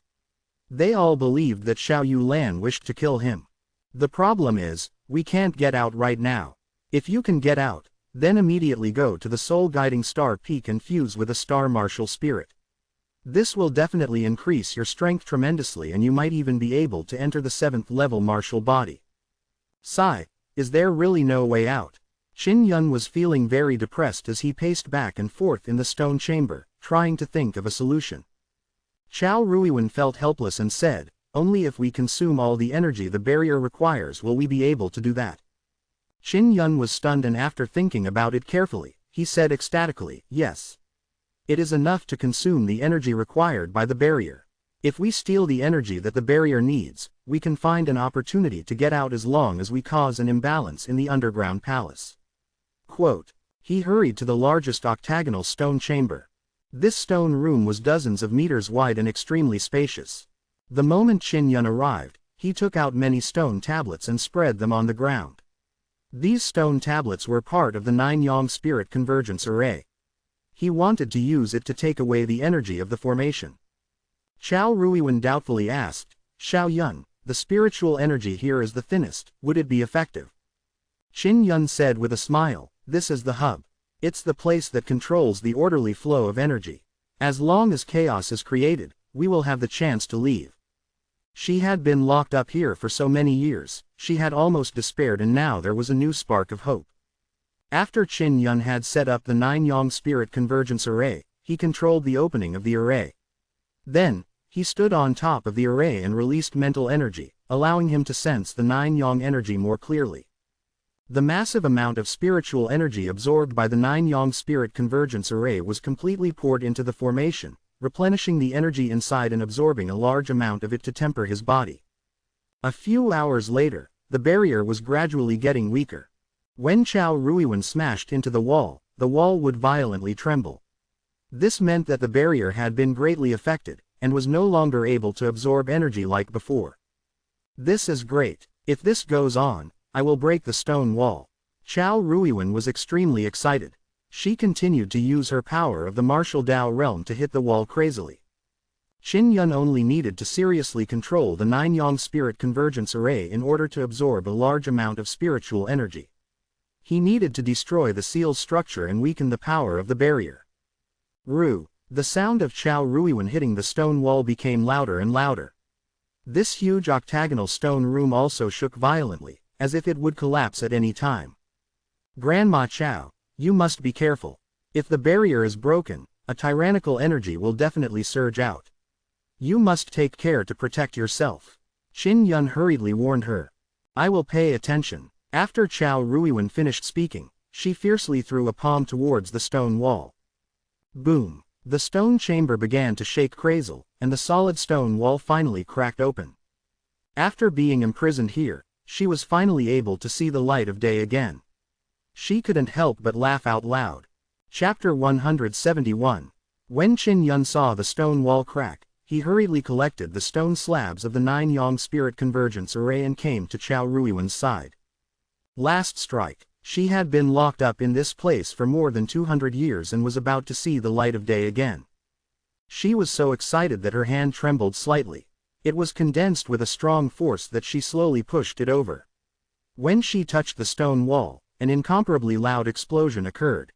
They all believed that Xiao Yulan wished to kill him. The problem is, we can't get out right now. If you can get out, then immediately go to the soul guiding star peak and fuse with a star martial spirit. This will definitely increase your strength tremendously, and you might even be able to enter the 7th level martial body. Sigh, is there really no way out? Qin Yun was feeling very depressed as he paced back and forth in the stone chamber, trying to think of a solution. Chao Ruiwen felt helpless and said, only if we consume all the energy the barrier requires will we be able to do that. Qin Yun was stunned, and after thinking about it carefully, he said ecstatically, yes. It is enough to consume the energy required by the barrier. If we steal the energy that the barrier needs, we can find an opportunity to get out as long as we cause an imbalance in the underground palace. Quote. He hurried to the largest octagonal stone chamber. This stone room was dozens of meters wide and extremely spacious. The moment Qin Yun arrived, he took out many stone tablets and spread them on the ground. These stone tablets were part of the 9 Yang Spirit Convergence Array. He wanted to use it to take away the energy of the formation. Chao Ruiwen doubtfully asked, Xiao Yun, the spiritual energy here is the thinnest, would it be effective? Qin Yun said with a smile, this is the hub. It's the place that controls the orderly flow of energy. As long as chaos is created, we will have the chance to leave. She had been locked up here for so many years, she had almost despaired, and now there was a new spark of hope. After Qin Yun had set up the 9 Yang Spirit Convergence Array, he controlled the opening of the array. Then, he stood on top of the array and released mental energy, allowing him to sense the 9 Yang energy more clearly. The massive amount of spiritual energy absorbed by the 9 Yang Spirit Convergence Array was completely poured into the formation, replenishing the energy inside and absorbing a large amount of it to temper his body. A few hours later, the barrier was gradually getting weaker. When Chao Ruiwen smashed into the wall would violently tremble. This meant that the barrier had been greatly affected, and was no longer able to absorb energy like before. This is great. If this goes on, I will break the stone wall. Chao Ruiwen was extremely excited. She continued to use her power of the martial Dao realm to hit the wall crazily. Qin Yun only needed to seriously control the 9 Yang Spirit Convergence Array in order to absorb a large amount of spiritual energy. He needed to destroy the seal's structure and weaken the power of the barrier. Ru. The sound of Chao Ruiwen hitting the stone wall became louder and louder. This huge octagonal stone room also shook violently, as if it would collapse at any time. Grandma Chao, you must be careful. If the barrier is broken, a tyrannical energy will definitely surge out. You must take care to protect yourself. Qin Yun hurriedly warned her. I will pay attention. After Chao Ruiwen finished speaking, she fiercely threw a palm towards the stone wall. Boom! The stone chamber began to shake crazily, and the solid stone wall finally cracked open. After being imprisoned here, she was finally able to see the light of day again. She couldn't help but laugh out loud. Chapter 171. When Qin Yun saw the stone wall crack, he hurriedly collected the stone slabs of the 9 Yang Spirit Convergence Array and came to Chao Ruiwen's side. Last strike. She had been locked up in this place for more than 200 years and was about to see the light of day again. She was so excited that her hand trembled slightly. It was condensed with a strong force that she slowly pushed it over. When she touched the stone wall, an incomparably loud explosion occurred.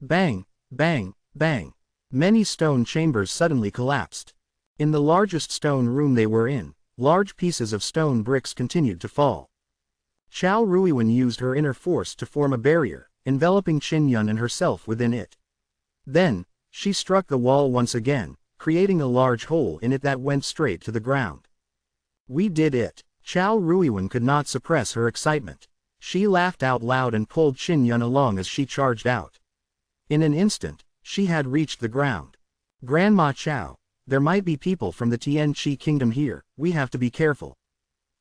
Bang, bang, bang. Many stone chambers suddenly collapsed. In the largest stone room they were in, large pieces of stone bricks continued to fall. Chao Ruiwen used her inner force to form a barrier, enveloping Qin Yun and herself within it. Then, she struck the wall once again, creating a large hole in it that went straight to the ground. We did it! Chao Ruiwen could not suppress her excitement. She laughed out loud and pulled Qin Yun along as she charged out. In an instant, she had reached the ground. Grandma Chao, there might be people from the Tianqi kingdom here, we have to be careful.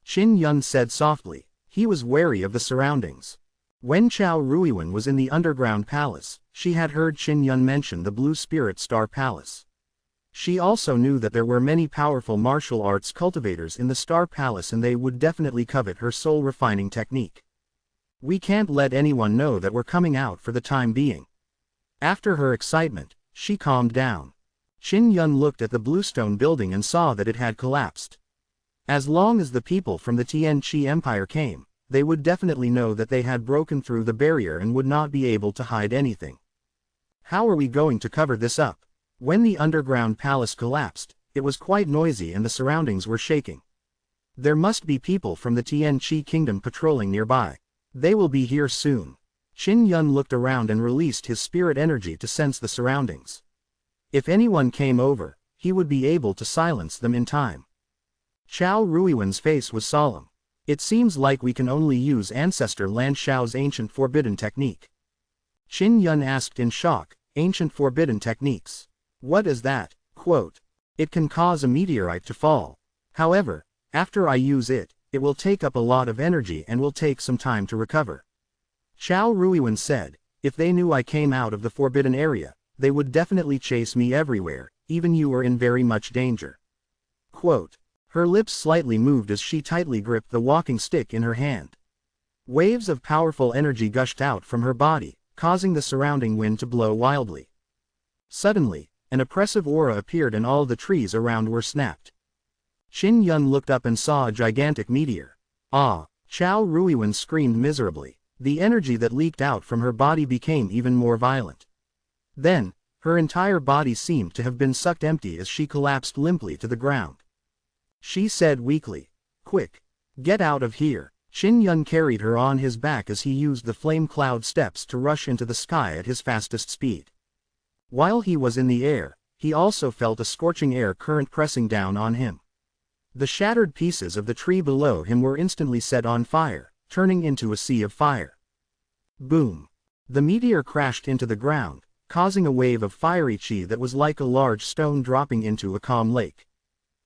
Qin Yun said softly. He was wary of the surroundings. When Chao Ruiwen was in the underground palace, she had heard Qin Yun mention the Blue Spirit Star Palace. She also knew that there were many powerful martial arts cultivators in the Star Palace and they would definitely covet her soul refining technique. We can't let anyone know that we're coming out for the time being. After her excitement, she calmed down. Qin Yun looked at the bluestone building and saw that it had collapsed. As long as the people from the Tianqi Empire came, they would definitely know that they had broken through the barrier and would not be able to hide anything. How are we going to cover this up? When the underground palace collapsed, it was quite noisy and the surroundings were shaking. There must be people from the Tianqi kingdom patrolling nearby. They will be here soon. Qin Yun looked around and released his spirit energy to sense the surroundings. If anyone came over, he would be able to silence them in time. Xiao Ruiwen's face was solemn. It seems like we can only use Ancestor Lan Xiao's ancient forbidden technique. Qin Yun asked in shock, ancient forbidden techniques. What is that? Quote, it can cause a meteorite to fall. However, after I use it, it will take up a lot of energy and will take some time to recover. Xiao Ruiwen said, if they knew I came out of the forbidden area, they would definitely chase me everywhere, even you are in very much danger. Quote, her lips slightly moved as she tightly gripped the walking stick in her hand. Waves of powerful energy gushed out from her body, causing the surrounding wind to blow wildly. Suddenly, an oppressive aura appeared and all the trees around were snapped. Qin Yun looked up and saw a gigantic meteor. Ah! Xiao Ruiwen screamed miserably. The energy that leaked out from her body became even more violent. Then, her entire body seemed to have been sucked empty as she collapsed limply to the ground. She said weakly, quick! Get out of here! Qin Yun carried her on his back as he used the flame cloud steps to rush into the sky at his fastest speed. While he was in the air, he also felt a scorching air current pressing down on him. The shattered pieces of the tree below him were instantly set on fire, turning into a sea of fire. Boom! The meteor crashed into the ground, causing a wave of fiery chi that was like a large stone dropping into a calm lake.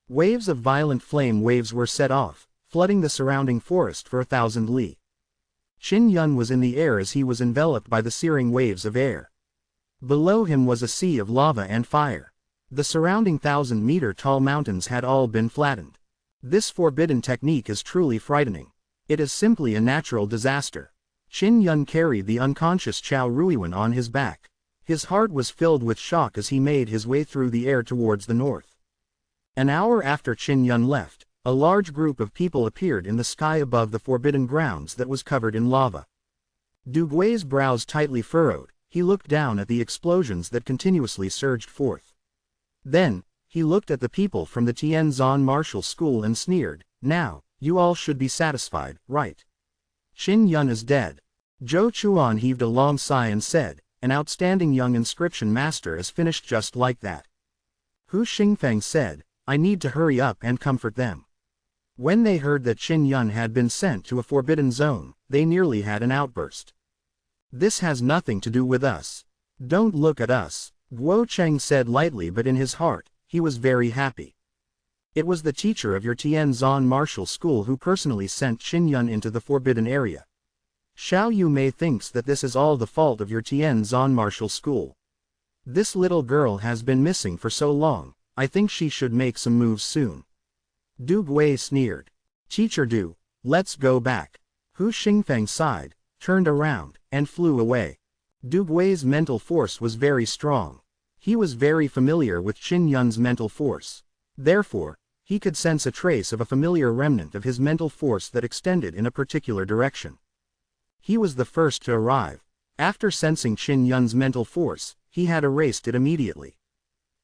Waves of violent flame waves were set off, flooding the surrounding forest for 1,000 li. Qin Yun was in the air as he was enveloped by the searing waves of air. Below him was a sea of lava and fire. The surrounding 1,000-meter-tall mountains had all been flattened. This forbidden technique is truly frightening. It is simply a natural disaster. Qin Yun carried the unconscious Xiao Ruiwen on his back. His heart was filled with shock as he made his way through the air towards the north. An hour after Qin Yun left, a large group of people appeared in the sky above the forbidden grounds that was covered in lava. Du Gui's brows tightly furrowed, he looked down at the explosions that continuously surged forth. Then, he looked at the people from the Tianzan Martial School and sneered, now, you all should be satisfied, right? Qin Yun is dead. Zhou Chuan heaved a long sigh and said, an outstanding young inscription master is finished just like that. Hu Xingfeng said, I need to hurry up and comfort them. When they heard that Qin Yun had been sent to a forbidden zone, they nearly had an outburst. This has nothing to do with us. Don't look at us, Guo Cheng said lightly, but in his heart, he was very happy. It was the teacher of your Tianzan Martial School who personally sent Qin Yun into the forbidden area. Xiao Yumei thinks that this is all the fault of your Tianzan Martial School. This little girl has been missing for so long, I think she should make some moves soon. Du Gui sneered. Teacher Du, let's go back. Hu Xingfeng sighed, turned around, and flew away. Du Gui's mental force was very strong. He was very familiar with Qin Yun's mental force. Therefore, he could sense a trace of a familiar remnant of his mental force that extended in a particular direction. He was the first to arrive. After sensing Qin Yun's mental force, he had erased it immediately.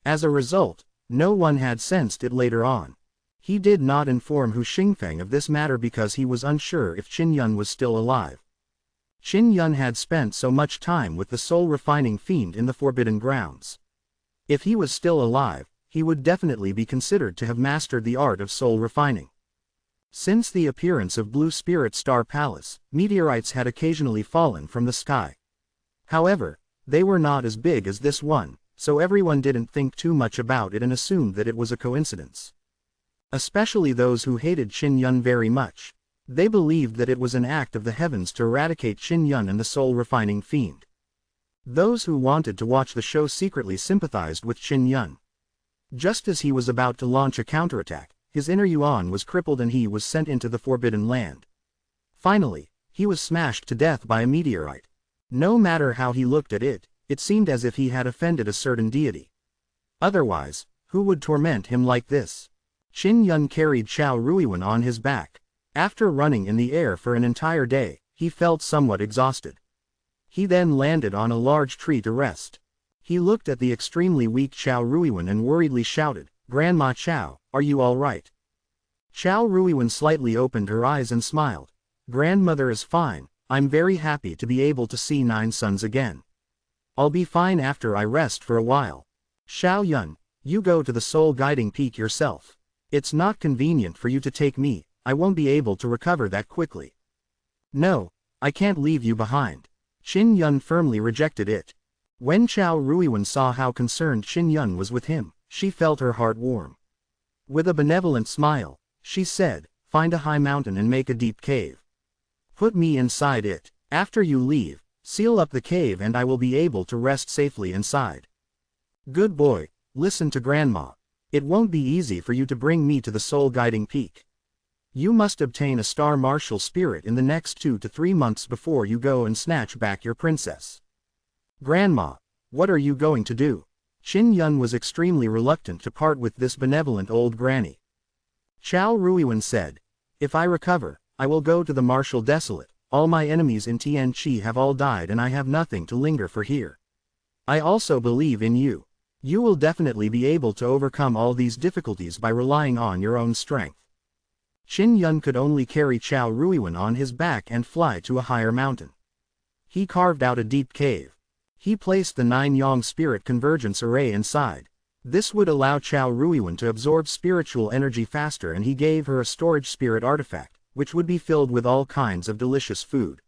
As a result, no one had sensed it later on. He did not inform Hu Xingfeng of this matter because he was unsure if Qin Yun was still alive. Qin Yun had spent so much time with the soul-refining fiend in the forbidden grounds. If he was still alive, he would definitely be considered to have mastered the art of soul refining. Since the appearance of Blue Spirit Star Palace, meteorites had occasionally fallen from the sky. However, they were not as big as this one, so everyone didn't think too much about it and assumed that it was a coincidence. Especially those who hated Qin Yun very much. They believed that it was an act of the heavens to eradicate Qin Yun and the soul-refining fiend. Those who wanted to watch the show secretly sympathized with Qin Yun. Just as he was about to launch a counterattack, his inner yuan was crippled and he was sent into the forbidden land. Finally, he was smashed to death by a meteorite. No matter how he looked at it, it seemed as if he had offended a certain deity. Otherwise, who would torment him like this? Qin Yun carried Xiao Ruiwen on his back. After running in the air for an entire day, he felt somewhat exhausted. He then landed on a large tree to rest. He looked at the extremely weak Xiao Ruiwen and worriedly shouted, Grandma Xiao, are you all right? Xiao Ruiwen slightly opened her eyes and smiled. Grandmother is fine, I'm very happy to be able to see 9 sons again. I'll be fine after I rest for a while. Xiao Yun, You go to the soul guiding peak yourself. It's not convenient for you to take me, I won't be able to recover that quickly. No, I can't leave you behind. Qin Yun firmly rejected it. When Chao Ruiwen saw how concerned Qin Yun was with him, she felt her heart warm. With a benevolent smile, she said, find a high mountain and make a deep cave. Put me inside it. After you leave, seal up the cave and I will be able to rest safely inside. Good boy, listen to Grandma. It won't be easy for you to bring me to the soul guiding peak. You must obtain a star martial spirit in the next 2 to 3 months before you go and snatch back your princess. Grandma, what are you going to do? Qin Yun was extremely reluctant to part with this benevolent old granny. Chao Ruiwen said, if I recover, I will go to the martial desolate. All my enemies in Tianqi have all died and I have nothing to linger for here. I also believe in you. You will definitely be able to overcome all these difficulties by relying on your own strength. Qin Yun could only carry Chao Ruiwen on his back and fly to a higher mountain. He carved out a deep cave. He placed the 9 Yang spirit convergence array inside. This would allow Chao Ruiwen to absorb spiritual energy faster, and he gave her a storage spirit artifact, which would be filled with all kinds of delicious food.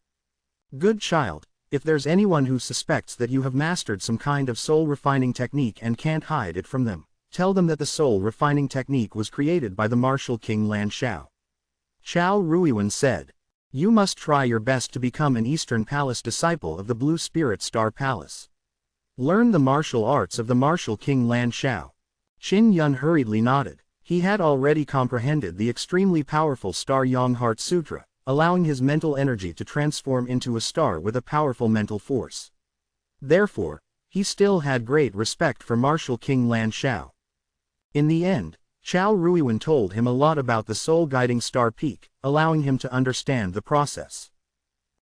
Good child, if there's anyone who suspects that you have mastered some kind of soul refining technique and can't hide it from them, tell them that the soul refining technique was created by the martial king Lan Xiao. Chao Ruiwen said, you must try your best to become an Eastern Palace disciple of the Blue Spirit Star Palace. Learn the martial arts of the martial king Lan Xiao. Qin Yun hurriedly nodded. He had already comprehended the extremely powerful Star Yang Heart Sutra, allowing his mental energy to transform into a star with a powerful mental force. Therefore, he still had great respect for martial king Lan Xiao. In the end, Chao Ruiwen told him a lot about the soul guiding star peak, allowing him to understand the process.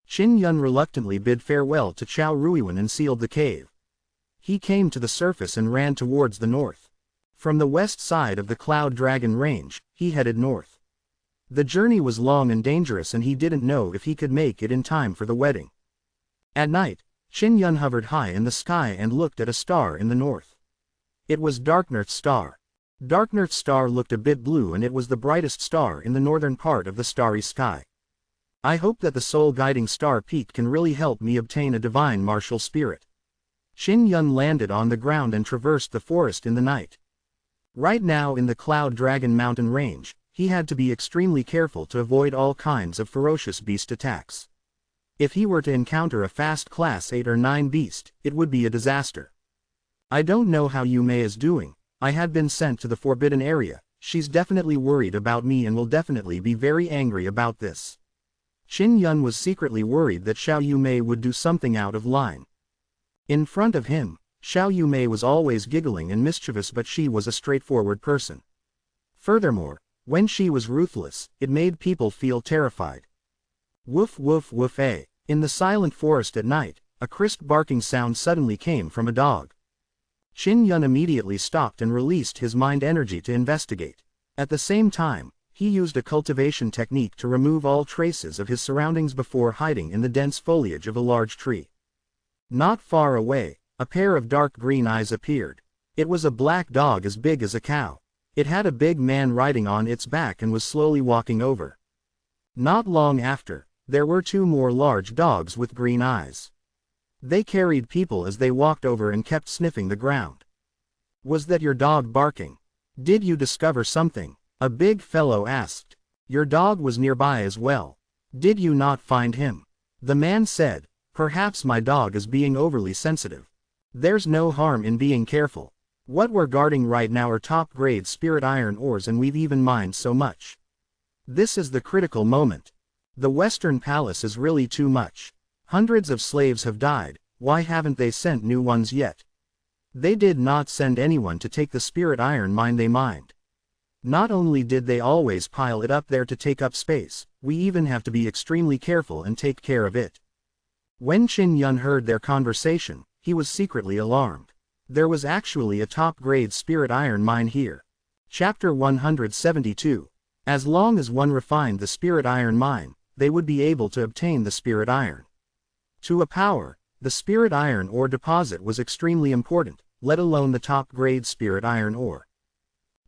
Qin Yun reluctantly bid farewell to Chao Ruiwen and sealed the cave. He came to the surface and ran towards the north. From the west side of the Cloud Dragon Range, he headed north. The journey was long and dangerous and he didn't know if he could make it in time for the wedding. At night, Qin Yun hovered high in the sky and looked at a star in the north. It was Darknorth's star. Darknorth's star looked a bit blue and it was the brightest star in the northern part of the starry sky. I hope that the soul guiding star peak can really help me obtain a divine martial spirit. Qin Yun landed on the ground and traversed the forest in the night. Right now in the Cloud Dragon Mountain Range, he had to be extremely careful to avoid all kinds of ferocious beast attacks. If he were to encounter a fast class 8 or 9 beast, it would be a disaster. I don't know how Yu Mei is doing. I had been sent to the forbidden area. She's definitely worried about me and will definitely be very angry about this. Qin Yun was secretly worried that Xiao Yu Mei would do something out of line. In front of him, Xiao Yu Mei was always giggling and mischievous, but she was a straightforward person. Furthermore, when she was ruthless, it made people feel terrified. Woof woof woof eh. In the silent forest at night, a crisp barking sound suddenly came from a dog. Qin Yun immediately stopped and released his mind energy to investigate. At the same time, he used a cultivation technique to remove all traces of his surroundings before hiding in the dense foliage of a large tree. Not far away, a pair of dark green eyes appeared. It was a black dog as big as a cow. It had a big man riding on its back and was slowly walking over. Not long after, there were 2 more large dogs with green eyes. They carried people as they walked over and kept sniffing the ground. Was that your dog barking? Did you discover something? A big fellow asked. Your dog was nearby as well. Did you not find him? The man said, perhaps my dog is being overly sensitive. There's no harm in being careful. What we're guarding right now are top-grade spirit iron ores and we've even mined so much. This is the critical moment. The Western Palace is really too much. Hundreds of slaves have died, why haven't they sent new ones yet? They did not send anyone to take the spirit iron mine they mined. Not only did they always pile it up there to take up space, we even have to be extremely careful and take care of it. When Qin Yun heard their conversation, he was secretly alarmed. There was actually a top-grade spirit iron mine here. Chapter 172. As long as one refined the spirit iron mine, they would be able to obtain the spirit iron. To a power, the spirit iron ore deposit was extremely important, let alone the top-grade spirit iron ore.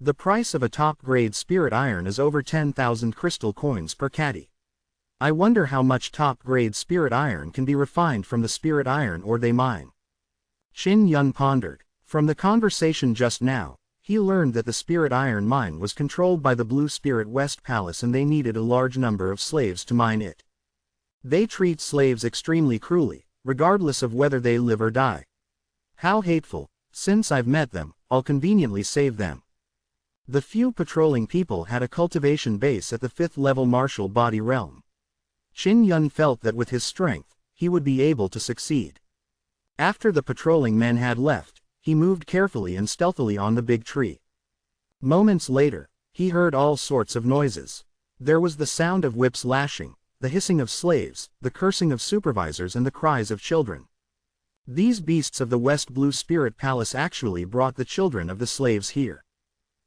The price of a top-grade spirit iron is over 10,000 crystal coins per caddy. I wonder how much top-grade spirit iron can be refined from the spirit iron ore they mine. Qin Yun pondered. From the conversation just now, he learned that the spirit iron mine was controlled by the Blue Spirit West Palace and they needed a large number of slaves to mine it. They treat slaves extremely cruelly, regardless of whether they live or die. How hateful. Since I've met them, I'll conveniently save them. The few patrolling people had a cultivation base at the 5th level martial body realm. Qin Yun felt that with his strength, he would be able to succeed. After the patrolling men had left, he moved carefully and stealthily on the big tree. Moments later, he heard all sorts of noises. There was the sound of whips lashing, the hissing of slaves, the cursing of supervisors and the cries of children. These beasts of the West Blue Spirit Palace actually brought the children of the slaves here.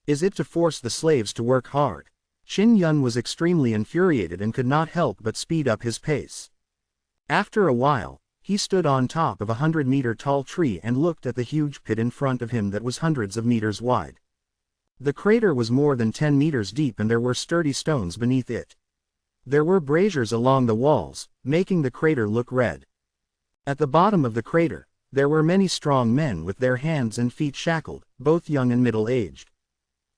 Is it to force the slaves to work hard? Qin Yun was extremely infuriated and could not help but speed up his pace. After a while, he stood on top of a 100-meter-tall tree and looked at the huge pit in front of him that was hundreds of meters wide. The crater was more than 10 meters deep and there were sturdy stones beneath it. There were braziers along the walls, making the crater look red. At the bottom of the crater, there were many strong men with their hands and feet shackled, both young and middle-aged.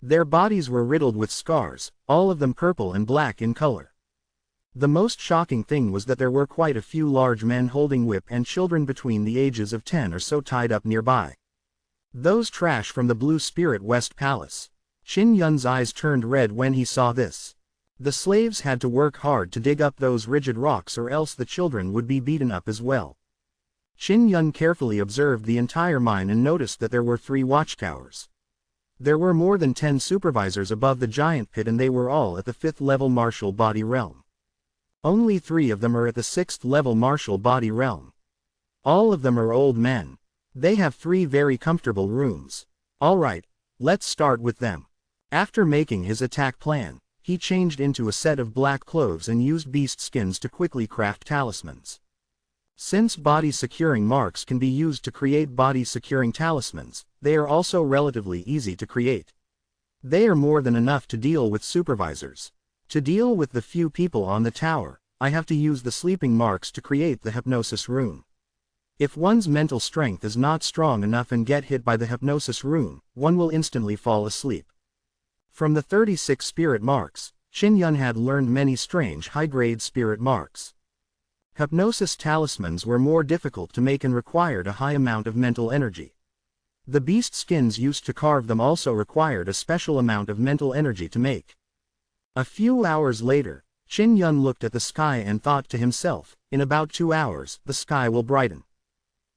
Their bodies were riddled with scars, all of them purple and black in color. The most shocking thing was that there were quite a few large men holding whip and children between the ages of 10 or so tied up nearby. Those trash from the Blue Spirit West Palace. Qin Yun's eyes turned red when he saw this. The slaves had to work hard to dig up those rigid rocks or else the children would be beaten up as well. Qin Yun carefully observed the entire mine and noticed that there were 3 watchtowers. There were more than 10 supervisors above the giant pit and they were all at the 5th level martial body realm. Only 3 of them are at the 6th level martial body realm. All of them are old men. They have 3 very comfortable rooms. Alright, let's start with them. After making his attack plan, he changed into a set of black clothes and used beast skins to quickly craft talismans. Since body-securing marks can be used to create body-securing talismans, they are also relatively easy to create. They are more than enough to deal with supervisors. To deal with the few people on the tower, I have to use the sleeping marks to create the hypnosis rune. If one's mental strength is not strong enough and get hit by the hypnosis rune, one will instantly fall asleep. From the 36 spirit marks, Qin Yun had learned many strange high-grade spirit marks. Hypnosis talismans were more difficult to make and required a high amount of mental energy. The beast skins used to carve them also required a special amount of mental energy to make. A few hours later, Qin Yun looked at the sky and thought to himself, in about 2 hours, the sky will brighten.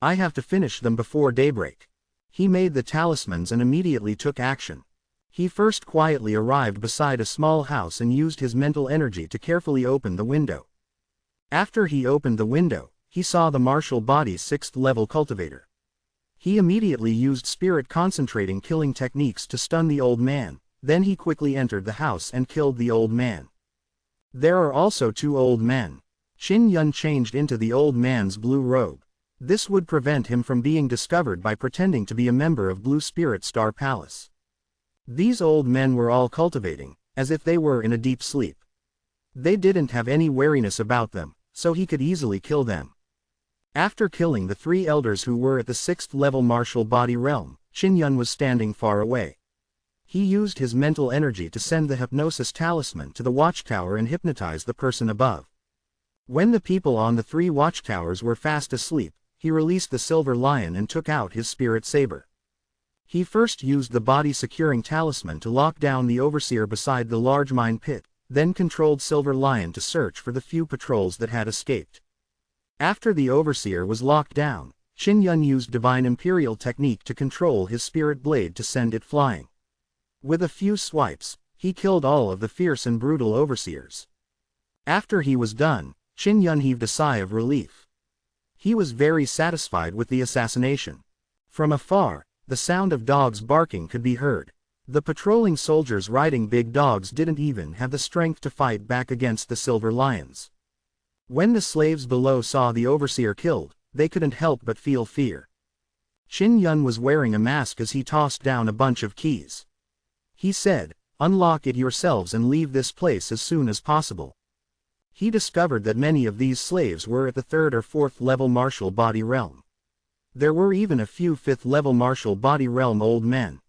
I have to finish them before daybreak. He made the talismans and immediately took action. He first quietly arrived beside a small house and used his mental energy to carefully open the window. After he opened the window, he saw the martial body's 6th level cultivator. He immediately used spirit concentrating killing techniques to stun the old man. Then he quickly entered the house and killed the old man. There are also 2 old men. Qin Yun changed into the old man's blue robe. This would prevent him from being discovered by pretending to be a member of Blue Spirit Star Palace. These old men were all cultivating, as if they were in a deep sleep. They didn't have any wariness about them, so he could easily kill them. After killing the 3 elders who were at the 6th level martial body realm, Qin Yun was standing far away. He used his mental energy to send the hypnosis talisman to the watchtower and hypnotize the person above. When the people on the 3 watchtowers were fast asleep, he released the silver lion and took out his spirit saber. He first used the body-securing talisman to lock down the overseer beside the large mine pit, then controlled Silver Lion to search for the few patrols that had escaped. After the overseer was locked down, Qin Yun used Divine Imperial technique to control his spirit blade to send it flying. With a few swipes, he killed all of the fierce and brutal overseers. After he was done, Qin Yun heaved a sigh of relief. He was very satisfied with the assassination. From afar, the sound of dogs barking could be heard. The patrolling soldiers riding big dogs didn't even have the strength to fight back against the silver lions. When the slaves below saw the overseer killed, they couldn't help but feel fear. Qin Yun was wearing a mask as he tossed down a bunch of keys. He said, "Unlock it yourselves and leave this place as soon as possible." He discovered that many of these slaves were at the 3rd or 4th level martial body realm. There were even a few 5th level martial body realm old men.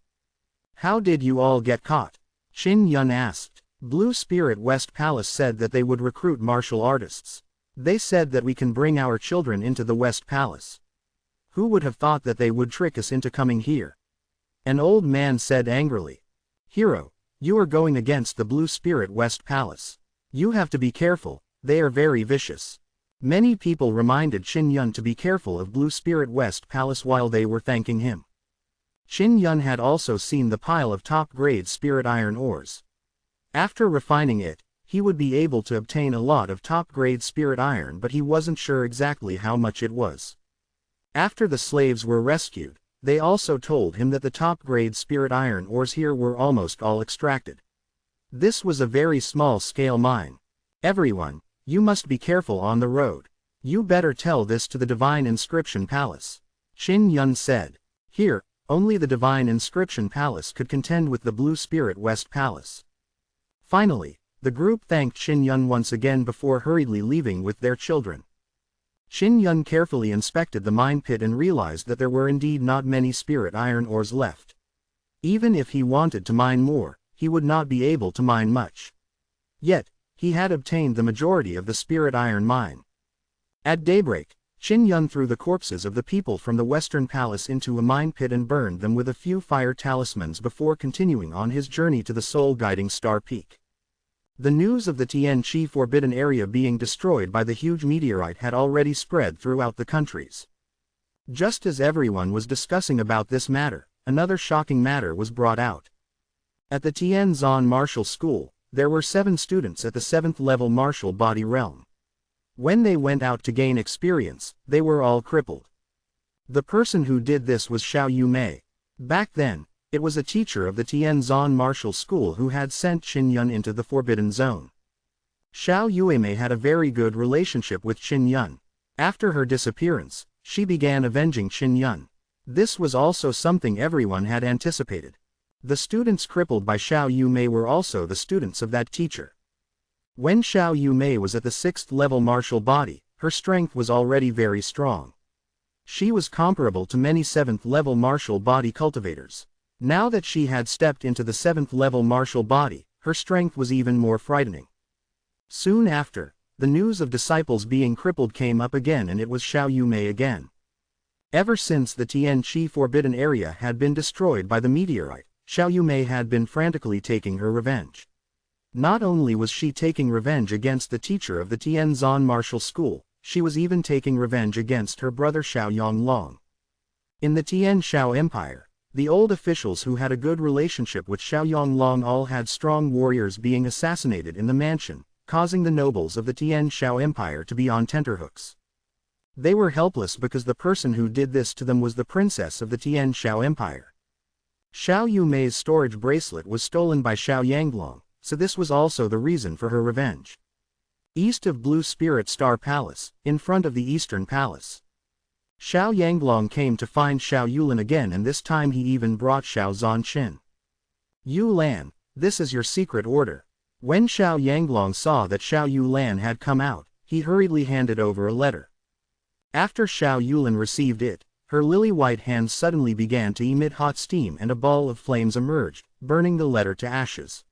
"How did you all get caught?" Qin Yun asked. Blue Spirit West Palace said that they would recruit martial artists. They said that we can bring our children into the West Palace. Who would have thought that they would trick us into coming here? An old man said angrily. "Hero, you are going against the Blue Spirit West Palace. You have to be careful, they are very vicious." Many people reminded Qin Yun to be careful of Blue Spirit West Palace while they were thanking him. Qin Yun had also seen the pile of top-grade spirit iron ores. After refining it, he would be able to obtain a lot of top-grade spirit iron, but he wasn't sure exactly how much it was. After the slaves were rescued, they also told him that the top-grade spirit iron ores here were almost all extracted. This was a very small-scale mine. "Everyone, you must be careful on the road. You better tell this to the Divine Inscription Palace," Qin Yun said. Here, only the Divine Inscription Palace could contend with the Blue Spirit West Palace. Finally, the group thanked Qin Yun once again before hurriedly leaving with their children. Qin Yun carefully inspected the mine pit and realized that there were indeed not many spirit iron ores left. Even if he wanted to mine more, he would not be able to mine much. Yet, he had obtained the majority of the spirit iron mine. At daybreak, Qin Yun threw the corpses of the people from the Western Palace into a mine pit and burned them with a few fire talismans before continuing on his journey to the soul-guiding Star Peak. The news of the Tianqi Forbidden Area being destroyed by the huge meteorite had already spread throughout the countries. Just as everyone was discussing about this matter, another shocking matter was brought out. At the Tianzan Martial School, there were 7 students at the 7th level martial body realm. When they went out to gain experience, they were all crippled. The person who did this was Xiao Yumei. Back then, it was a teacher of the Tianzan Martial School who had sent Qin Yun into the Forbidden Zone. Xiao Yumei had a very good relationship with Qin Yun. After her disappearance, she began avenging Qin Yun. This was also something everyone had anticipated. The students crippled by Xiao Yumei were also the students of that teacher. When Xiao Yumei was at the 6th level martial body, her strength was already very strong. She was comparable to many 7th level martial body cultivators. Now that she had stepped into the 7th level martial body, her strength was even more frightening. Soon after, the news of disciples being crippled came up again, and it was Xiao Yumei again. Ever since the Tianqi Forbidden Area had been destroyed by the meteorite, Xiao Yumei had been frantically taking her revenge. Not only was she taking revenge against the teacher of the Tianzan Martial School, she was even taking revenge against her brother Xiao Yonglong. In the Tian Shao Empire, the old officials who had a good relationship with Xiao Yonglong all had strong warriors being assassinated in the mansion, causing the nobles of the Tian Shao Empire to be on tenterhooks. They were helpless because the person who did this to them was the princess of the Tian Shao Empire. Xiao Yumei's storage bracelet was stolen by Xiao Yanglong, so this was also the reason for her revenge. East of Blue Spirit Star Palace, in front of the Eastern Palace, Xiao Yanglong came to find Xiao Yulin again, and this time he even brought Xiao Zhanqin. "Yu Lan, this is your secret order." When Xiao Yanglong saw that Xiao Yulan had come out, he hurriedly handed over a letter. After Xiao Yulin received it, her lily-white hands suddenly began to emit hot steam and a ball of flames emerged, burning the letter to ashes.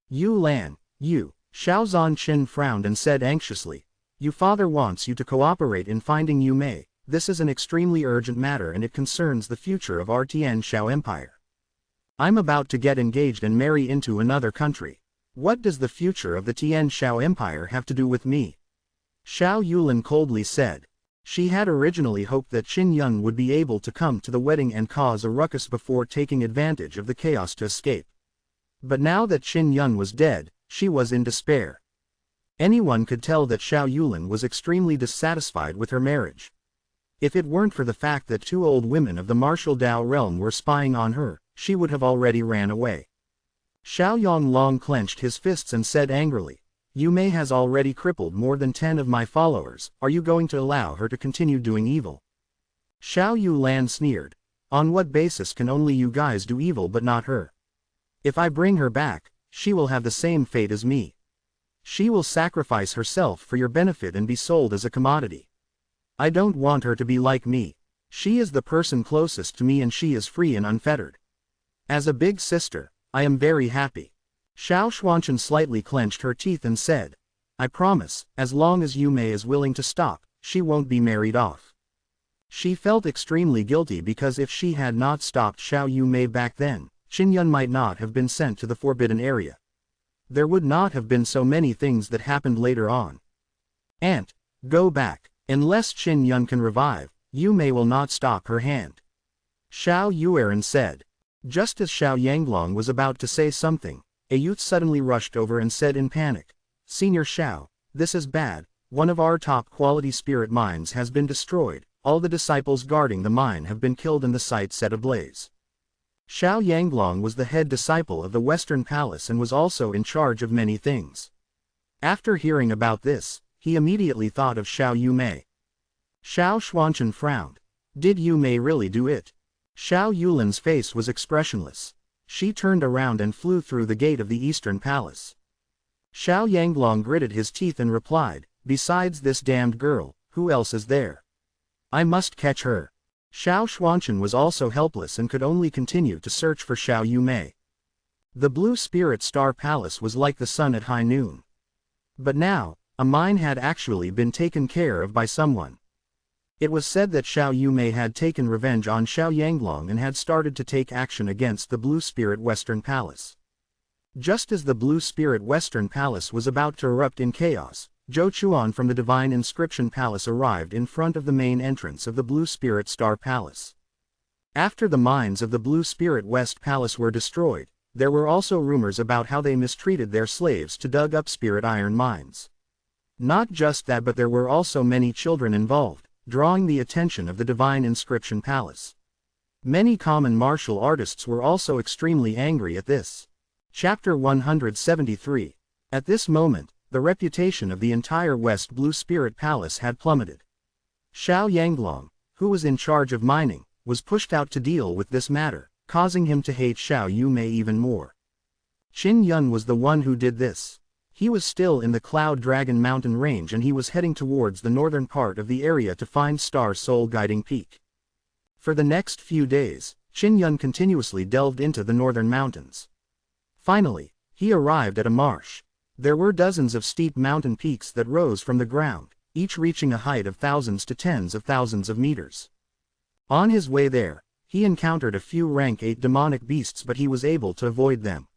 "Yu Lan, you," Xiao Zhanqin frowned and said anxiously, "Your father wants you to cooperate in finding Yu Mei. This is an extremely urgent matter and it concerns the future of our Tian Shao Empire. I'm about to get engaged and marry into another country. What does the future of the Tian Shao Empire have to do with me?" Xiao Yulin coldly said. She had originally hoped that Qin Yun would be able to come to the wedding and cause a ruckus before taking advantage of the chaos to escape. But now that Qin Yun was dead, she was in despair. Anyone could tell that Xiao Yulin was extremely dissatisfied with her marriage. If it weren't for the fact that 2 old women of the martial Dao realm were spying on her, she would have already ran away. Xiao Yonglong clenched his fists and said angrily, "Yu Mei has already crippled more than 10 of my followers. Are you going to allow her to continue doing evil?" Xiao Yulan sneered. On what basis can only you guys do evil but not her? If I bring her back, she will have the same fate as me. She will sacrifice herself for your benefit and be sold as a commodity. I don't want her to be like me. She is the person closest to me and she is free and unfettered. As a big sister, I am very happy. Xiao Xuanchen slightly clenched her teeth and said, I promise, as long as Yu Mei is willing to stop, she won't be married off. She felt extremely guilty because if she had not stopped Xiao Yu Mei back then, Qin Yun might not have been sent to the forbidden area. There would not have been so many things that happened later on. Aunt, go back. Unless Qin Yun can revive, Yu Mei will not stop her hand. Xiao Yueran said. Just as Xiao Yanglong was about to say something, a youth suddenly rushed over and said in panic, Senior Xiao, this is bad, one of our top quality spirit mines has been destroyed, all the disciples guarding the mine have been killed and the site set ablaze. Xiao Yanglong was the head disciple of the Western Palace and was also in charge of many things. After hearing about this, he immediately thought of Xiao Yu Mei. Xiao Xuanchen frowned. Did Yu Mei really do it? Xiao Yulan's face was expressionless. She turned around and flew through the gate of the Eastern Palace. Xiao Yanglong gritted his teeth and replied, besides this damned girl, who else is there? I must catch her. Xiao Xuanchen was also helpless and could only continue to search for Xiao Yu Mei. The Blue Spirit Star Palace was like the sun at high noon. But now, a mine had actually been taken care of by someone. It was said that Xiao Yu Mei had taken revenge on Xiao Yanglong and had started to take action against the Blue Spirit Western Palace. Just as the Blue Spirit Western Palace was about to erupt in chaos, Zhou Chuan from the Divine Inscription Palace arrived in front of the main entrance of the Blue Spirit Star Palace. After the mines of the Blue Spirit West Palace were destroyed, there were also rumors about how they mistreated their slaves to dug up spirit iron mines. Not just that, but there were also many children involved, drawing the attention of the Divine Inscription Palace. Many common martial artists were also extremely angry at this. Chapter 173. At this moment, the reputation of the entire West Blue Spirit Palace had plummeted. Xiao Yanglong, who was in charge of mining, was pushed out to deal with this matter, causing him to hate Xiao Yu Mei even more. Qin Yun was the one who did this. He was still in the Cloud Dragon Mountain range and he was heading towards the northern part of the area to find Star Soul Guiding Peak. For the next few days, Qin Yun continuously delved into the northern mountains. Finally, he arrived at a marsh. There were dozens of steep mountain peaks that rose from the ground, each reaching a height of thousands to tens of thousands of meters. On his way there, he encountered a few rank 8 demonic beasts, but he was able to avoid them.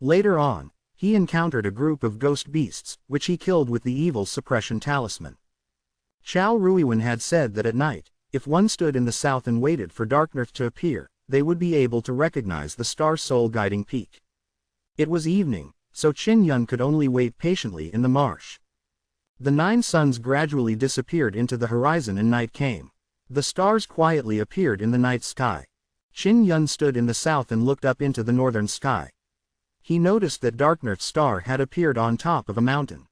Later on, he encountered a group of ghost beasts, which he killed with the evil suppression talisman. Chao Ruiwen had said that at night, if one stood in the south and waited for darkness to appear, they would be able to recognize the Star Soul Guiding Peak. It was evening, so Qin Yun could only wait patiently in the marsh. The 9 suns gradually disappeared into the horizon and night came. The stars quietly appeared in the night sky. Qin Yun stood in the south and looked up into the northern sky. He noticed that Darkness Star had appeared on top of a mountain.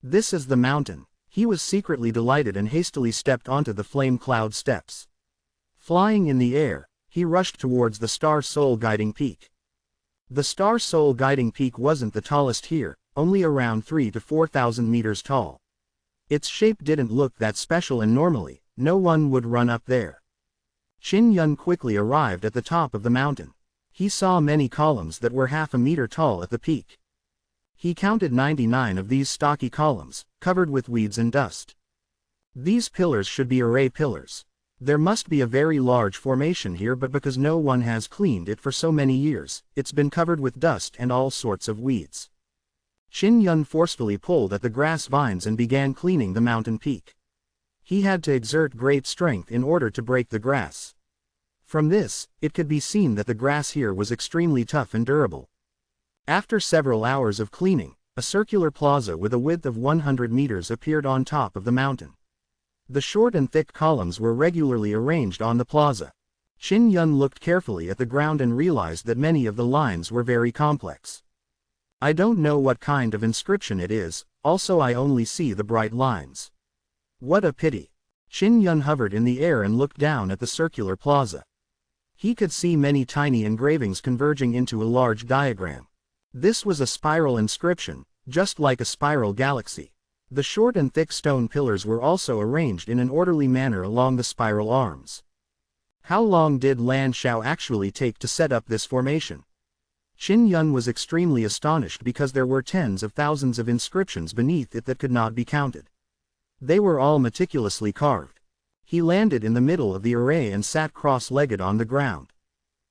This is the mountain. He was secretly delighted and hastily stepped onto the flame cloud steps. Flying in the air, he rushed towards the Star Soul Guiding Peak. The Star Soul Guiding Peak wasn't the tallest here, only around 3,000 to 4,000 meters tall. Its shape didn't look that special and normally, no one would run up there. Qin Yun quickly arrived at the top of the mountain. He saw many columns that were half a meter tall at the peak. He counted 99 of these stocky columns, covered with weeds and dust. These pillars should be array pillars. There must be a very large formation here, but because no one has cleaned it for so many years, it's been covered with dust and all sorts of weeds. Qin Yun forcefully pulled at the grass vines and began cleaning the mountain peak. He had to exert great strength in order to break the grass. From this, it could be seen that the grass here was extremely tough and durable. After several hours of cleaning, a circular plaza with a width of 100 meters appeared on top of the mountain. The short and thick columns were regularly arranged on the plaza. Qin Yun looked carefully at the ground and realized that many of the lines were very complex. I don't know what kind of inscription it is, also I only see the bright lines. What a pity. Qin Yun hovered in the air and looked down at the circular plaza. He could see many tiny engravings converging into a large diagram. This was a spiral inscription, just like a spiral galaxy. The short and thick stone pillars were also arranged in an orderly manner along the spiral arms. How long did Lan Shao actually take to set up this formation? Qin Yun was extremely astonished because there were tens of thousands of inscriptions beneath it that could not be counted. They were all meticulously carved. He landed in the middle of the array and sat cross-legged on the ground.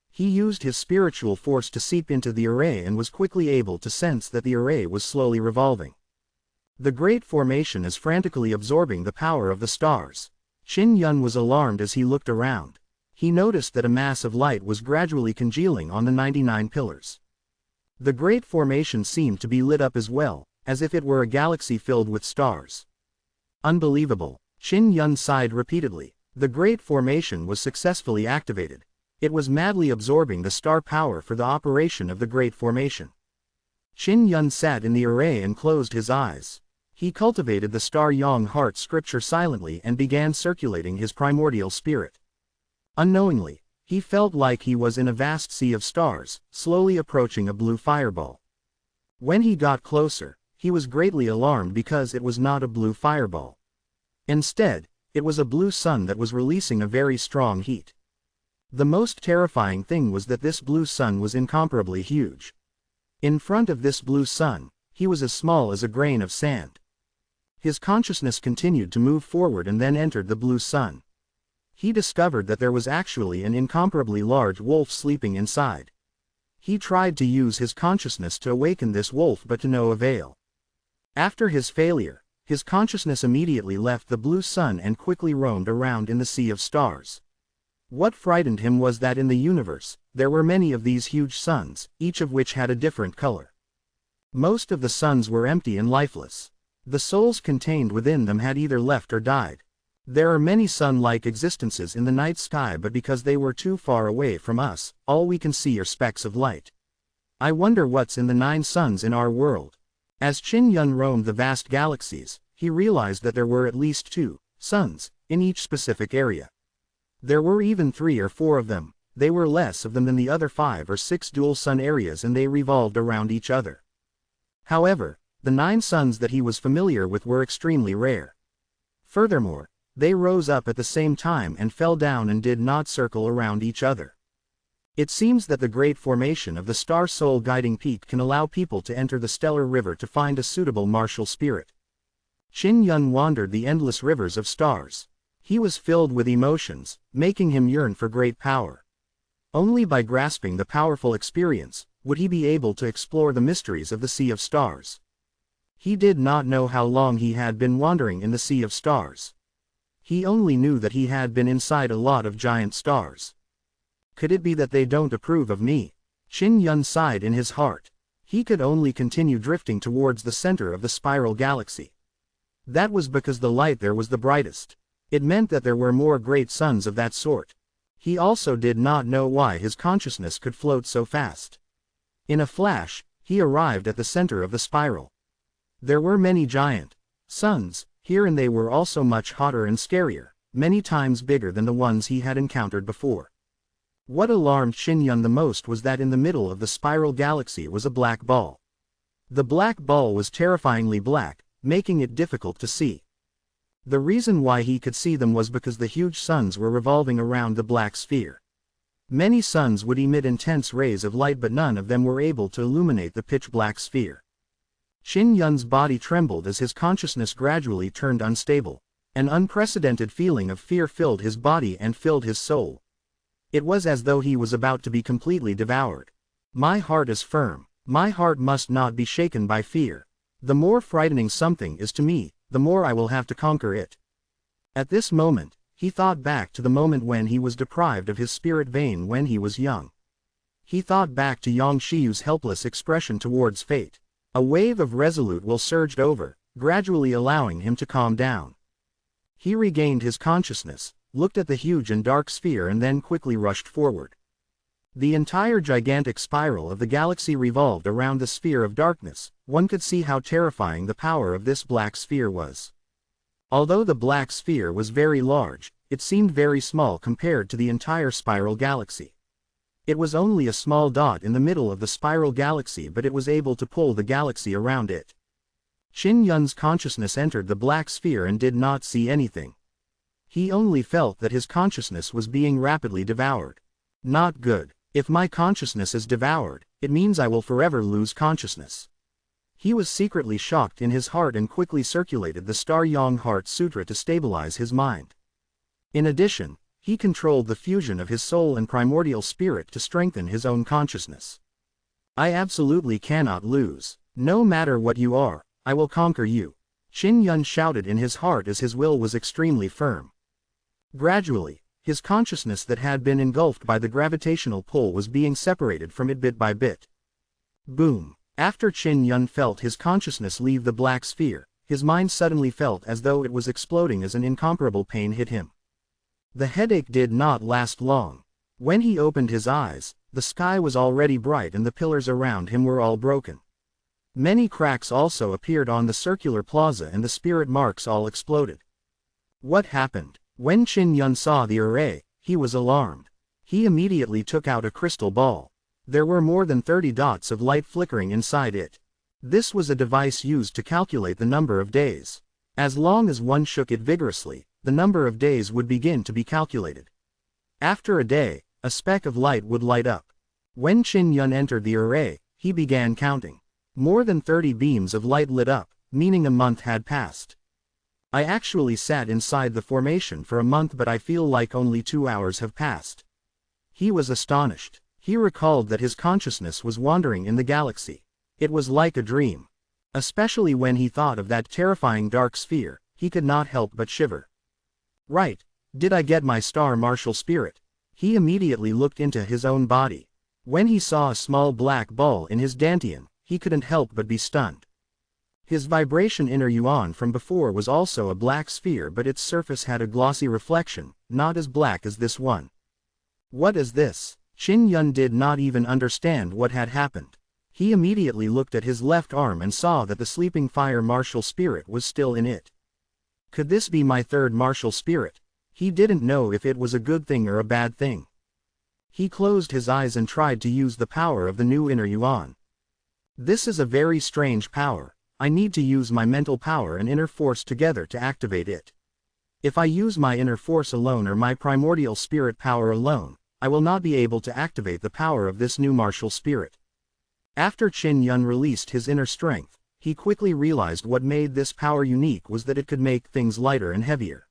He used his spiritual force to seep into the array and was quickly able to sense that the array was slowly revolving. The great formation is frantically absorbing the power of the stars. Qin Yun was alarmed as he looked around. He noticed that a mass of light was gradually congealing on the 99 pillars. The great formation seemed to be lit up as well, as if it were a galaxy filled with stars. Unbelievable, Qin Yun sighed repeatedly. The great formation was successfully activated. It was madly absorbing the star power for the operation of the great formation. Qin Yun sat in the array and closed his eyes. He cultivated the Star Yang Heart scripture silently and began circulating his primordial spirit. Unknowingly, he felt like he was in a vast sea of stars, slowly approaching a blue fireball. When he got closer, he was greatly alarmed because it was not a blue fireball. Instead, it was a blue sun that was releasing a very strong heat. The most terrifying thing was that this blue sun was incomparably huge. In front of this blue sun, he was as small as a grain of sand. His consciousness continued to move forward and then entered the blue sun. He discovered that there was actually an incomparably large wolf sleeping inside. He tried to use his consciousness to awaken this wolf but to no avail. After his failure, his consciousness immediately left the blue sun and quickly roamed around in the sea of stars. What frightened him was that in the universe, there were many of these huge suns, each of which had a different color. Most of the suns were empty and lifeless. The souls contained within them had either left or died. There are many sun-like existences in the night sky, but because they were too far away from us, all we can see are specks of light. I wonder what's in the 9 suns in our world. As Qin Yun roamed the vast galaxies, he realized that there were at least 2 suns in each specific area. There were even 3 or 4 of them. They were less of them than the other 5 or 6 dual sun areas, and they revolved around each other. However, the 9 suns that he was familiar with were extremely rare. Furthermore, they rose up at the same time and fell down and did not circle around each other. It seems that the great formation of the star soul guiding peak can allow people to enter the stellar river to find a suitable martial spirit. Qin Yun wandered the endless rivers of stars. He was filled with emotions, making him yearn for great power. Only by grasping the powerful experience would he be able to explore the mysteries of the Sea of Stars. He did not know how long he had been wandering in the Sea of Stars. He only knew that he had been inside a lot of giant stars. Could it be that they don't approve of me? Qin Yun sighed in his heart. He could only continue drifting towards the center of the spiral galaxy. That was because the light there was the brightest. It meant that there were more great suns of that sort. He also did not know why his consciousness could float so fast. In a flash, he arrived at the center of the spiral. There were many giant suns here, and they were also much hotter and scarier, many times bigger than the ones he had encountered before. What alarmed Qin Yun the most was that in the middle of the spiral galaxy was a black ball. The black ball was terrifyingly black, making it difficult to see. The reason why he could see them was because the huge suns were revolving around the black sphere. Many suns would emit intense rays of light, but none of them were able to illuminate the pitch-black sphere. Qin Yun's body trembled as his consciousness gradually turned unstable. An unprecedented feeling of fear filled his body and filled his soul. It was as though he was about to be completely devoured. My heart is firm. My heart must not be shaken by fear. The more frightening something is to me, the more I will have to conquer it. At this moment, he thought back to the moment when he was deprived of his spirit vein when he was young. He thought back to Yang Shiyu's helpless expression towards fate. A wave of resolute will surged over, gradually allowing him to calm down. He regained his consciousness, looked at the huge and dark sphere, and then quickly rushed forward. The entire gigantic spiral of the galaxy revolved around the sphere of darkness. One could see how terrifying the power of this black sphere was. Although the black sphere was very large, it seemed very small compared to the entire spiral galaxy. It was only a small dot in the middle of the spiral galaxy, but it was able to pull the galaxy around it. Qin Yun's consciousness entered the black sphere and did not see anything. He only felt that his consciousness was being rapidly devoured. Not good. If my consciousness is devoured, it means I will forever lose consciousness. He was secretly shocked in his heart and quickly circulated the Star Yang Heart Sutra to stabilize his mind. In addition, he controlled the fusion of his soul and primordial spirit to strengthen his own consciousness. I absolutely cannot lose. No matter what you are, I will conquer you, Qin Yun shouted in his heart as his will was extremely firm. Gradually, his consciousness that had been engulfed by the gravitational pull was being separated from it bit by bit. Boom! After Qin Yun felt his consciousness leave the black sphere, his mind suddenly felt as though it was exploding as an incomparable pain hit him. The headache did not last long. When he opened his eyes, the sky was already bright and the pillars around him were all broken. Many cracks also appeared on the circular plaza and the spirit marks all exploded. What happened? When Qin Yun saw the array, he was alarmed. He immediately took out a crystal ball. There were more than 30 dots of light flickering inside it. This was a device used to calculate the number of days. As long as one shook it vigorously, the number of days would begin to be calculated. After a day, a speck of light would light up. When Qin Yun entered the array, he began counting. More than 30 beams of light lit up, meaning a month had passed. I actually sat inside the formation for a month, but I feel like only 2 hours have passed. He was astonished. He recalled that his consciousness was wandering in the galaxy. It was like a dream. Especially when he thought of that terrifying dark sphere, he could not help but shiver. Right, did I get my star martial spirit? He immediately looked into his own body. When he saw a small black ball in his dantian, he couldn't help but be stunned. His vibration inner yuan from before was also a black sphere, but its surface had a glossy reflection, not as black as this one. What is this? Qin Yun did not even understand what had happened. He immediately looked at his left arm and saw that the sleeping fire martial spirit was still in it. Could this be my third martial spirit? He didn't know if it was a good thing or a bad thing. He closed his eyes and tried to use the power of the new inner yuan. This is a very strange power. I need to use my mental power and inner force together to activate it. If I use my inner force alone or my primordial spirit power alone, I will not be able to activate the power of this new martial spirit. After Qin Yun released his inner strength, he quickly realized what made this power unique was that it could make things lighter and heavier.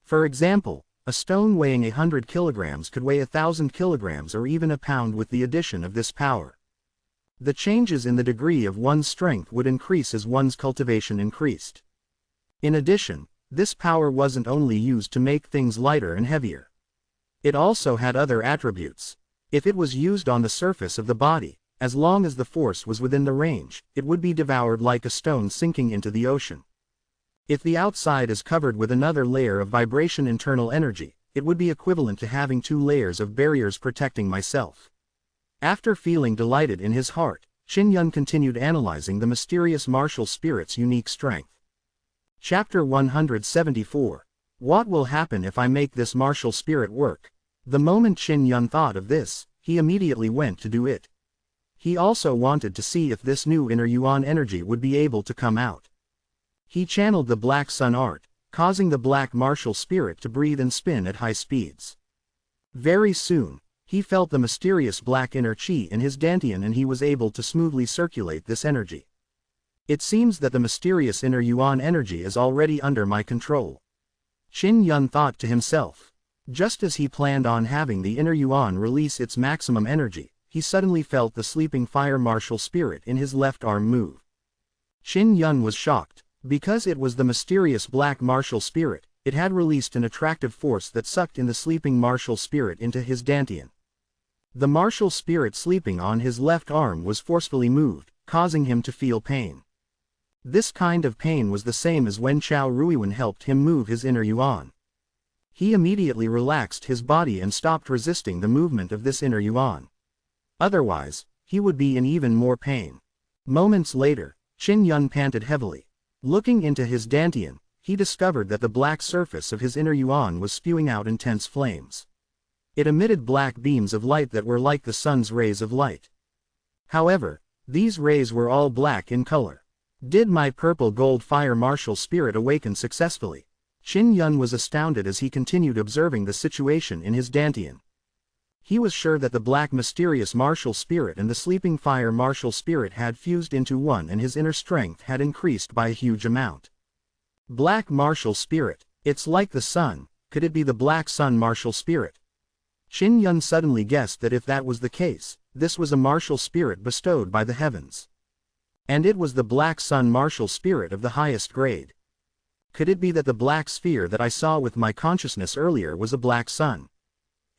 For example, a stone weighing 100 kilograms could weigh 1,000 kilograms or even a pound with the addition of this power. The changes in the degree of one's strength would increase as one's cultivation increased. In addition, this power wasn't only used to make things lighter and heavier. It also had other attributes. If it was used on the surface of the body, as long as the force was within the range, it would be devoured like a stone sinking into the ocean. If the outside is covered with another layer of vibration internal energy, it would be equivalent to having 2 layers of barriers protecting myself. After feeling delighted in his heart, Qin Yun continued analyzing the mysterious martial spirit's unique strength. Chapter 174. What will happen if I make this martial spirit work? The moment Qin Yun thought of this, he immediately went to do it. He also wanted to see if this new inner yuan energy would be able to come out. He channeled the black sun art, causing the black martial spirit to breathe and spin at high speeds. Very soon, he felt the mysterious black inner chi in his dantian and he was able to smoothly circulate this energy. It seems that the mysterious inner yuan energy is already under my control. Qin Yun thought to himself. Just as he planned on having the inner yuan release its maximum energy, he suddenly felt the sleeping fire martial spirit in his left arm move. Qin Yun was shocked. Because it was the mysterious black martial spirit, it had released an attractive force that sucked in the sleeping martial spirit into his dantian. The martial spirit sleeping on his left arm was forcefully moved, causing him to feel pain. This kind of pain was the same as when Chao Ruiwen helped him move his inner yuan. He immediately relaxed his body and stopped resisting the movement of this inner yuan. Otherwise, he would be in even more pain. Moments later, Qin Yun panted heavily. Looking into his dantian, he discovered that the black surface of his inner yuan was spewing out intense flames. It emitted black beams of light that were like the sun's rays of light. However, these rays were all black in color. Did my purple gold fire martial spirit awaken successfully? Qin Yun was astounded as he continued observing the situation in his dantian. He was sure that the black mysterious martial spirit and the sleeping fire martial spirit had fused into one, and his inner strength had increased by a huge amount. Black martial spirit. It's like the sun. Could it be the black sun martial spirit? Qin Yun suddenly guessed that if that was the case, this was a martial spirit bestowed by the heavens. And it was the black sun martial spirit of the highest grade. Could it be that the black sphere that I saw with my consciousness earlier was a black sun?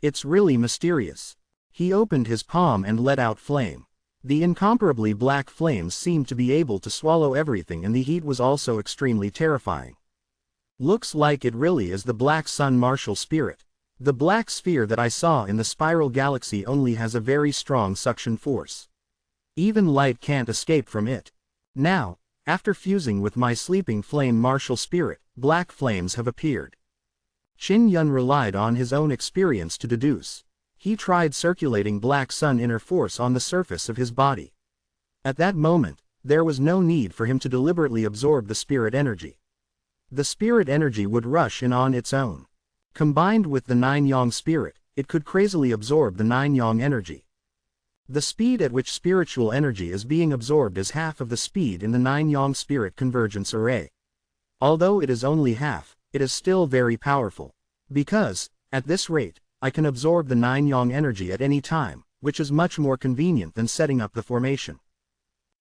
It's really mysterious. He opened his palm and let out flame. The incomparably black flames seemed to be able to swallow everything, and the heat was also extremely terrifying. Looks like it really is the black sun martial spirit. The black sphere that I saw in the spiral galaxy only has a very strong suction force. Even light can't escape from it. Now, after fusing with my sleeping flame martial spirit, black flames have appeared. Qin Yun relied on his own experience to deduce. He tried circulating black sun inner force on the surface of his body. At that moment, there was no need for him to deliberately absorb the spirit energy. The spirit energy would rush in on its own. Combined with the nine yang spirit, it could crazily absorb the nine yang energy. The speed at which spiritual energy is being absorbed is half of the speed in the nine yang spirit convergence array. Although it is only half, it is still very powerful. Because, at this rate, I can absorb the nine yang energy at any time, which is much more convenient than setting up the formation.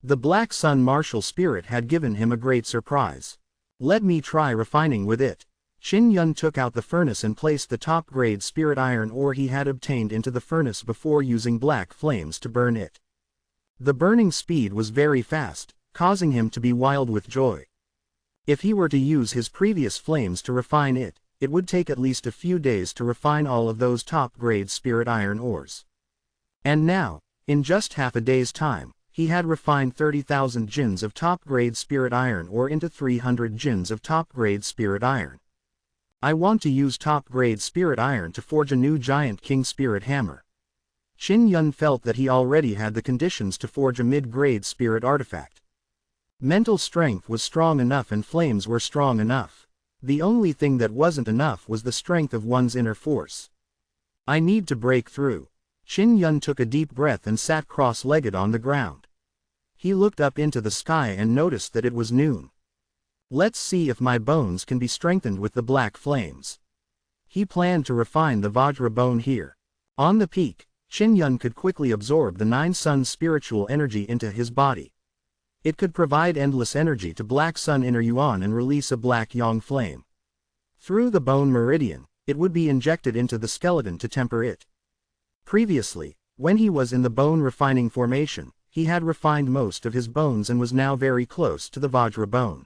The black sun martial spirit had given him a great surprise. Let me try refining with it. Qin Yun took out the furnace and placed the top-grade spirit iron ore he had obtained into the furnace before using black flames to burn it. The burning speed was very fast, causing him to be wild with joy. If he were to use his previous flames to refine it, it would take at least a few days to refine all of those top-grade spirit iron ores. And now, in just half a day's time, he had refined 30,000 jins of top-grade spirit iron ore into 300 jins of top-grade spirit iron. I want to use top-grade spirit iron to forge a new giant king spirit hammer. Qin Yun felt that he already had the conditions to forge a mid-grade spirit artifact. Mental strength was strong enough and flames were strong enough. The only thing that wasn't enough was the strength of one's inner force. I need to break through. Qin Yun took a deep breath and sat cross-legged on the ground. He looked up into the sky and noticed that it was noon. Let's see if my bones can be strengthened with the black flames. He planned to refine the Vajra bone here. On the peak, Qin Yun could quickly absorb the nine suns spiritual energy into his body. It could provide endless energy to black sun inner yuan and release a black yang flame. Through the bone meridian, it would be injected into the skeleton to temper it. Previously, when he was in the bone refining formation, he had refined most of his bones and was now very close to the Vajra bone.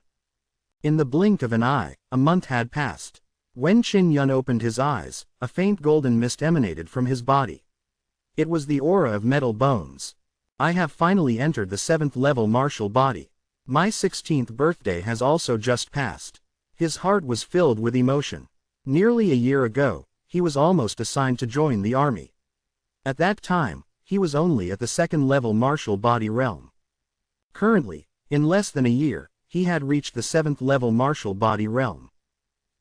In the blink of an eye, a month had passed. When Qin Yun opened his eyes, a faint golden mist emanated from his body. It was the aura of metal bones. I have finally entered the 7th level martial body. My 16th birthday has also just passed. His heart was filled with emotion. Nearly a year ago, he was almost assigned to join the army. At that time, he was only at the 2nd level martial body realm. Currently, in less than a year, he had reached the 7th level martial body realm.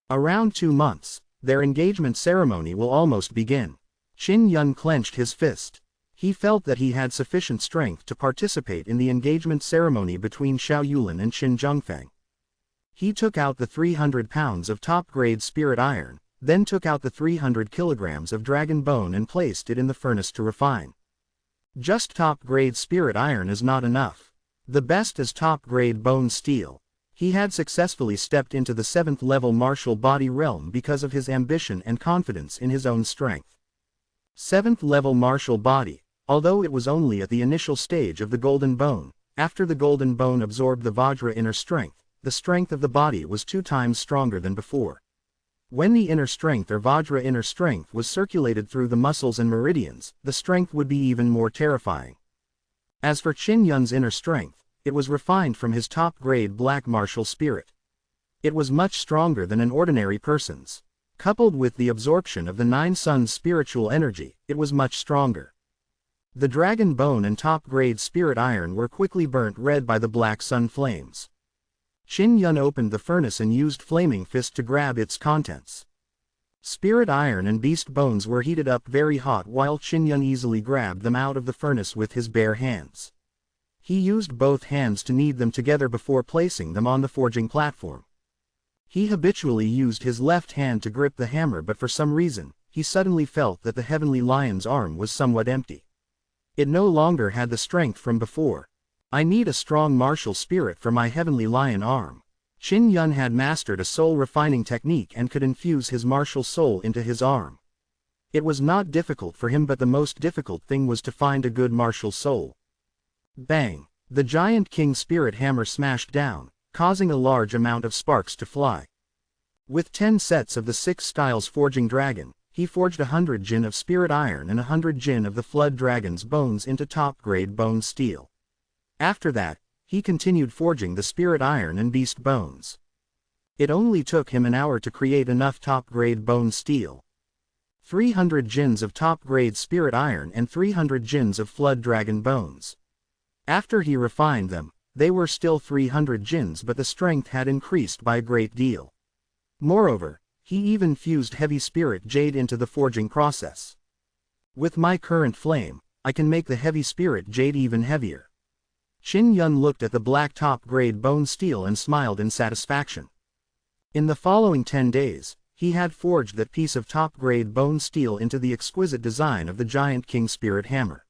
Around 2 months, their engagement ceremony will almost begin. Qin Yun clenched his fist. He felt that he had sufficient strength to participate in the engagement ceremony between Xiao Yulin and Qin Zhengfeng. He took out the 300 pounds of top-grade spirit iron, then took out the 300 kilograms of dragon bone and placed it in the furnace to refine. Just top-grade spirit iron is not enough. The best is top-grade bone steel. He had successfully stepped into the 7th level martial body realm because of his ambition and confidence in his own strength. 7th level martial body, although it was only at the initial stage of the golden bone, after the golden bone absorbed the Vajra inner strength, the strength of the body was 2 times stronger than before. When the inner strength or Vajra inner strength was circulated through the muscles and meridians, the strength would be even more terrifying. As for Qin Yun's inner strength, it was refined from his top-grade black martial spirit. It was much stronger than an ordinary person's. Coupled with the absorption of the 9 suns' spiritual energy, it was much stronger. The dragon bone and top-grade spirit iron were quickly burnt red by the black sun flames. Qin Yun opened the furnace and used Flaming Fist to grab its contents. Spirit iron and beast bones were heated up very hot while Qin Yun easily grabbed them out of the furnace with his bare hands. He used both hands to knead them together before placing them on the forging platform. He habitually used his left hand to grip the hammer, but for some reason, he suddenly felt that the heavenly lion's arm was somewhat empty. It no longer had the strength from before. I need a strong martial spirit for my heavenly lion arm. Qin Yun had mastered a soul-refining technique and could infuse his martial soul into his arm. It was not difficult for him, but the most difficult thing was to find a good martial soul. Bang! The giant king spirit hammer smashed down, causing a large amount of sparks to fly. With 10 sets of the 6 styles forging dragon, he forged 100 jin of spirit iron and 100 jin of the flood dragon's bones into top-grade bone steel. After that, he continued forging the spirit iron and beast bones. It only took him an hour to create enough top-grade bone steel. 300 jins of top-grade spirit iron and 300 jins of flood dragon bones. After he refined them, they were still 300 jins, but the strength had increased by a great deal. Moreover, he even fused heavy spirit jade into the forging process. With my current flame, I can make the heavy spirit jade even heavier. Qin Yun looked at the black top-grade bone steel and smiled in satisfaction. In the following 10 days, he had forged that piece of top-grade bone steel into the exquisite design of the giant king spirit hammer.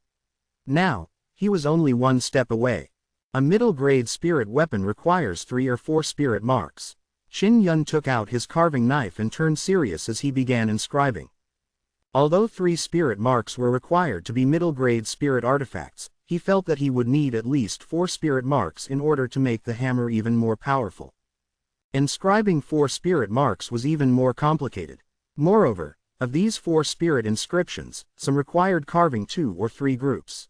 Now, he was only one step away. A middle-grade spirit weapon requires 3 or 4 spirit marks. Qin Yun took out his carving knife and turned serious as he began inscribing. Although 3 spirit marks were required to be middle-grade spirit artifacts, he felt that he would need at least 4 spirit marks in order to make the hammer even more powerful. Inscribing 4 spirit marks was even more complicated. Moreover, of these 4 spirit inscriptions, some required carving 2 or 3 groups.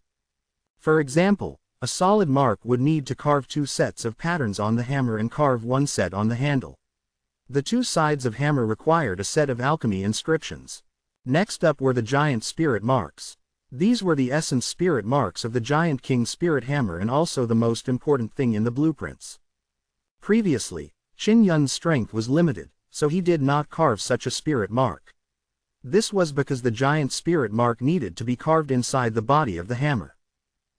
For example, a solid mark would need to carve 2 sets of patterns on the hammer and carve 1 set on the handle. The 2 sides of hammer required a set of alchemy inscriptions. Next up were the giant spirit marks. These were the essence spirit marks of the giant king spirit hammer and also the most important thing in the blueprints. Previously, Qin Yun's strength was limited, so he did not carve such a spirit mark. This was because the giant spirit mark needed to be carved inside the body of the hammer.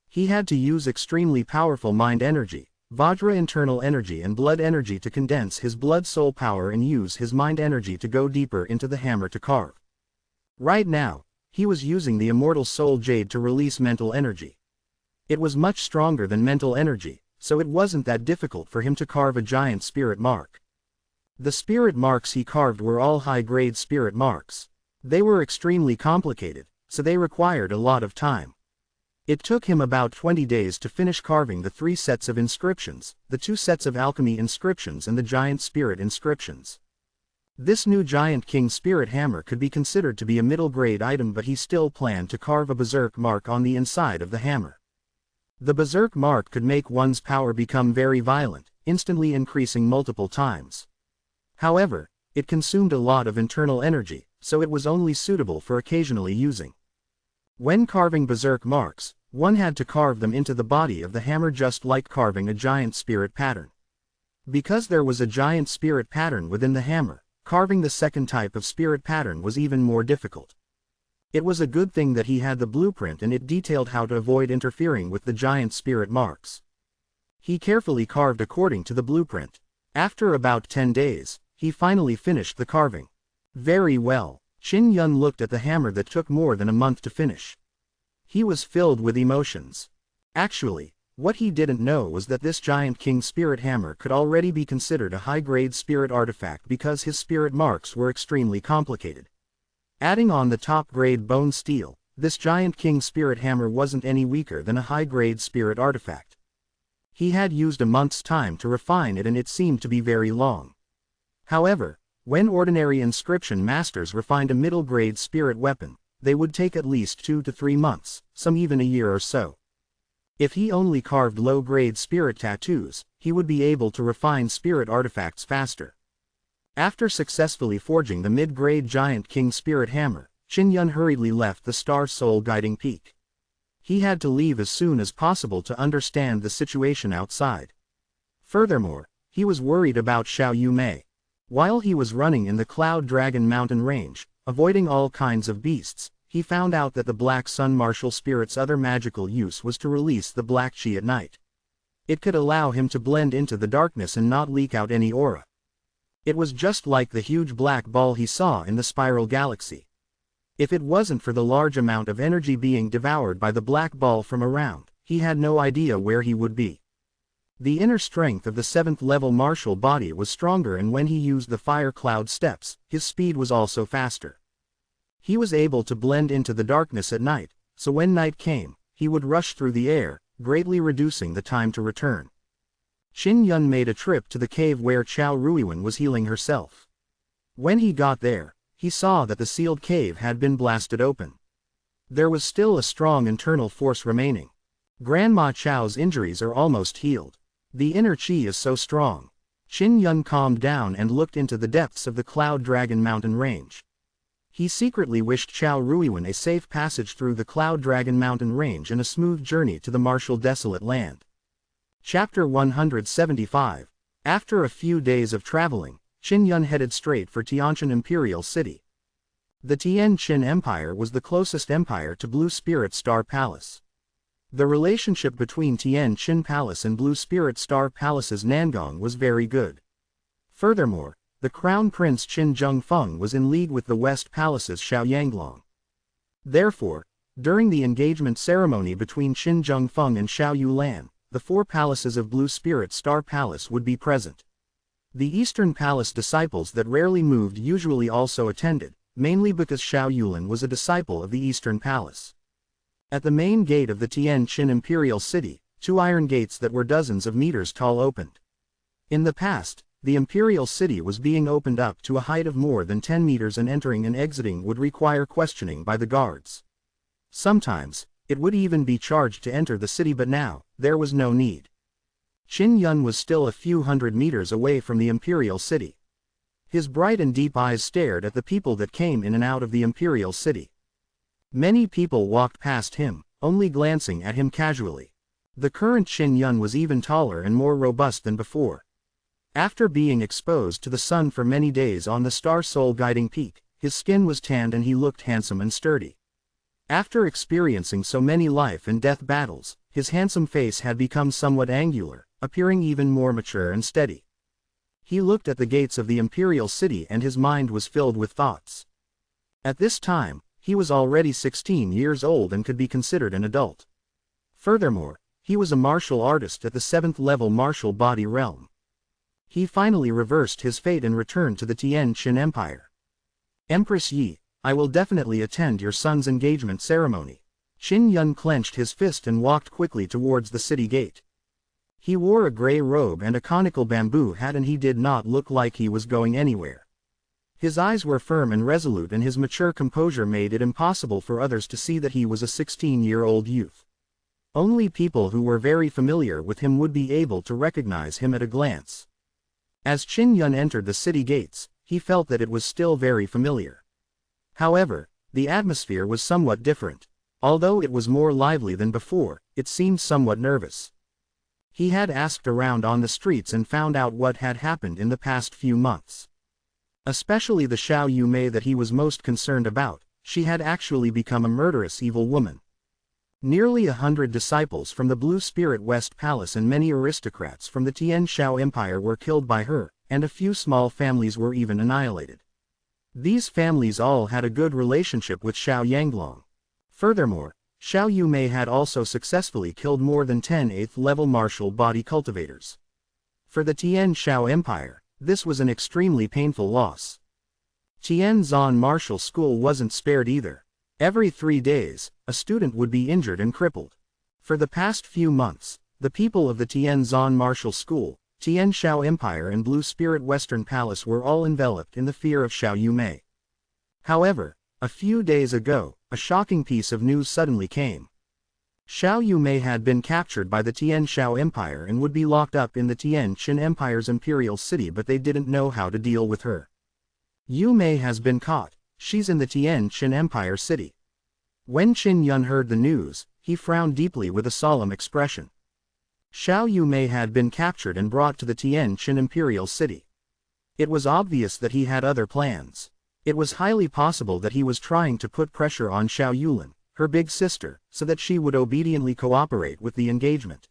He had to use extremely powerful mind energy, Vajra internal energy and blood energy to condense his blood soul power and use his mind energy to go deeper into the hammer to carve. Right now, he was using the immortal soul jade to release mental energy. It was much stronger than mental energy, so it wasn't that difficult for him to carve a giant spirit mark. The spirit marks he carved were all high-grade spirit marks. They were extremely complicated, so they required a lot of time. It took him about 20 days to finish carving the 3 sets of inscriptions, the 2 sets of alchemy inscriptions and the giant spirit inscriptions. This new giant king spirit hammer could be considered to be a middle-grade item, but he still planned to carve a berserk mark on the inside of the hammer. The berserk mark could make one's power become very violent, instantly increasing multiple times. However, it consumed a lot of internal energy, so it was only suitable for occasionally using. When carving berserk marks, one had to carve them into the body of the hammer just like carving a giant spirit pattern. Because there was a giant spirit pattern within the hammer, carving the second type of spirit pattern was even more difficult. It was a good thing that he had the blueprint and it detailed how to avoid interfering with the giant spirit marks. He carefully carved according to the blueprint. After about 10 days, he finally finished the carving. Very well. Qin Yun looked at the hammer that took more than a month to finish. He was filled with emotions. Actually, what he didn't know was that this giant king spirit hammer could already be considered a high-grade spirit artifact because his spirit marks were extremely complicated. Adding on the top-grade bone steel, this giant king spirit hammer wasn't any weaker than a high-grade spirit artifact. He had used a month's time to refine it and it seemed to be very long. However, when ordinary inscription masters refined a middle-grade spirit weapon, they would take at least 2 to 3 months, some even a year or so. If he only carved low-grade spirit tattoos, he would be able to refine spirit artifacts faster. After successfully forging the mid-grade giant King Spirit Hammer, Qin Yun hurriedly left the Star Soul Guiding Peak. He had to leave as soon as possible to understand the situation outside. Furthermore, he was worried about Xiao Yumei. While he was running in the Cloud Dragon Mountain Range, avoiding all kinds of beasts, he found out that the Black Sun Martial Spirit's other magical use was to release the Black Qi at night. It could allow him to blend into the darkness and not leak out any aura. It was just like the huge black ball he saw in the Spiral Galaxy. If it wasn't for the large amount of energy being devoured by the black ball from around, he had no idea where he would be. The inner strength of the 7th level martial body was stronger, and when he used the Fire Cloud steps, his speed was also faster. He was able to blend into the darkness at night, so when night came, he would rush through the air, greatly reducing the time to return. Qin Yun made a trip to the cave where Qiao Ruiwen was healing herself. When he got there, he saw that the sealed cave had been blasted open. There was still a strong internal force remaining. Grandma Qiao's injuries are almost healed. The inner qi is so strong. Qin Yun calmed down and looked into the depths of the Cloud Dragon Mountain Range. He secretly wished Qiao Ruiwen a safe passage through the Cloud Dragon Mountain Range and a smooth journey to the martial desolate land. Chapter 175. After a few days of traveling, Qin Yun headed straight for Tianqin Imperial City. The Tianqin Empire was the closest empire to Blue Spirit Star Palace. The relationship between Tianqin Palace and Blue Spirit Star Palace's Nangong was very good. Furthermore, the Crown Prince Qin Zhengfeng was in league with the West Palace's Xiao Yanglong. Therefore, during the engagement ceremony between Qin Zhengfeng and Xiao Yulan, the 4 palaces of Blue Spirit Star Palace would be present. The Eastern Palace disciples that rarely moved usually also attended, mainly because Xiao Yulan was a disciple of the Eastern Palace. At the main gate of the Tianqin Imperial City, 2 iron gates that were dozens of meters tall opened. In the past, the Imperial City was being opened up to a height of more than 10 meters, and entering and exiting would require questioning by the guards. Sometimes, it would even be charged to enter the city, but now, there was no need. Qin Yun was still a few hundred meters away from the Imperial City. His bright and deep eyes stared at the people that came in and out of the Imperial City. Many people walked past him, only glancing at him casually. The current Qin Yun was even taller and more robust than before. After being exposed to the sun for many days on the Star Soul Guiding Peak, his skin was tanned and he looked handsome and sturdy. After experiencing so many life and death battles, his handsome face had become somewhat angular, appearing even more mature and steady. He looked at the gates of the Imperial City and his mind was filled with thoughts. At this time, he was already 16 years old and could be considered an adult. Furthermore, he was a martial artist at the 7th level martial body realm. He finally reversed his fate and returned to the Tianqin Empire. Empress Yi, I will definitely attend your son's engagement ceremony. Qin Yun clenched his fist and walked quickly towards the city gate. He wore a gray robe and a conical bamboo hat, and he did not look like he was going anywhere. His eyes were firm and resolute, and his mature composure made it impossible for others to see that he was a 16-year-old youth. Only people who were very familiar with him would be able to recognize him at a glance. As Qin Yun entered the city gates, he felt that it was still very familiar. However, the atmosphere was somewhat different. Although it was more lively than before, it seemed somewhat nervous. He had asked around on the streets and found out what had happened in the past few months. Especially the Xiao Yumei that he was most concerned about, she had actually become a murderous evil woman. Nearly 100 disciples from the Blue Spirit West Palace and many aristocrats from the Tian Shao Empire were killed by her, and a few small families were even annihilated. These families all had a good relationship with Xiao Yanglong. Furthermore, Xiao Yumei had also successfully killed more than 10 8th-level martial body cultivators. For the Tian Shao Empire, this was an extremely painful loss. Tianzan Martial School wasn't spared either. Every 3 days, a student would be injured and crippled. For the past few months, the people of the Tianzan Martial School, Tian Shao Empire and Blue Spirit Western Palace were all enveloped in the fear of Xiao Yumei. However, a few days ago, a shocking piece of news suddenly came. Xiao Yumei had been captured by the Tian Shao Empire and would be locked up in the Tian Qin Empire's imperial city, but they didn't know how to deal with her. Yumei has been caught. She's in the Tian Qin Empire city. When Qin Yun heard the news, he frowned deeply with a solemn expression. Xiao Yumei had been captured and brought to the Tian Qin imperial city. It was obvious that he had other plans. It was highly possible that he was trying to put pressure on Xiao Yulin, her big sister, so that she would obediently cooperate with the engagement.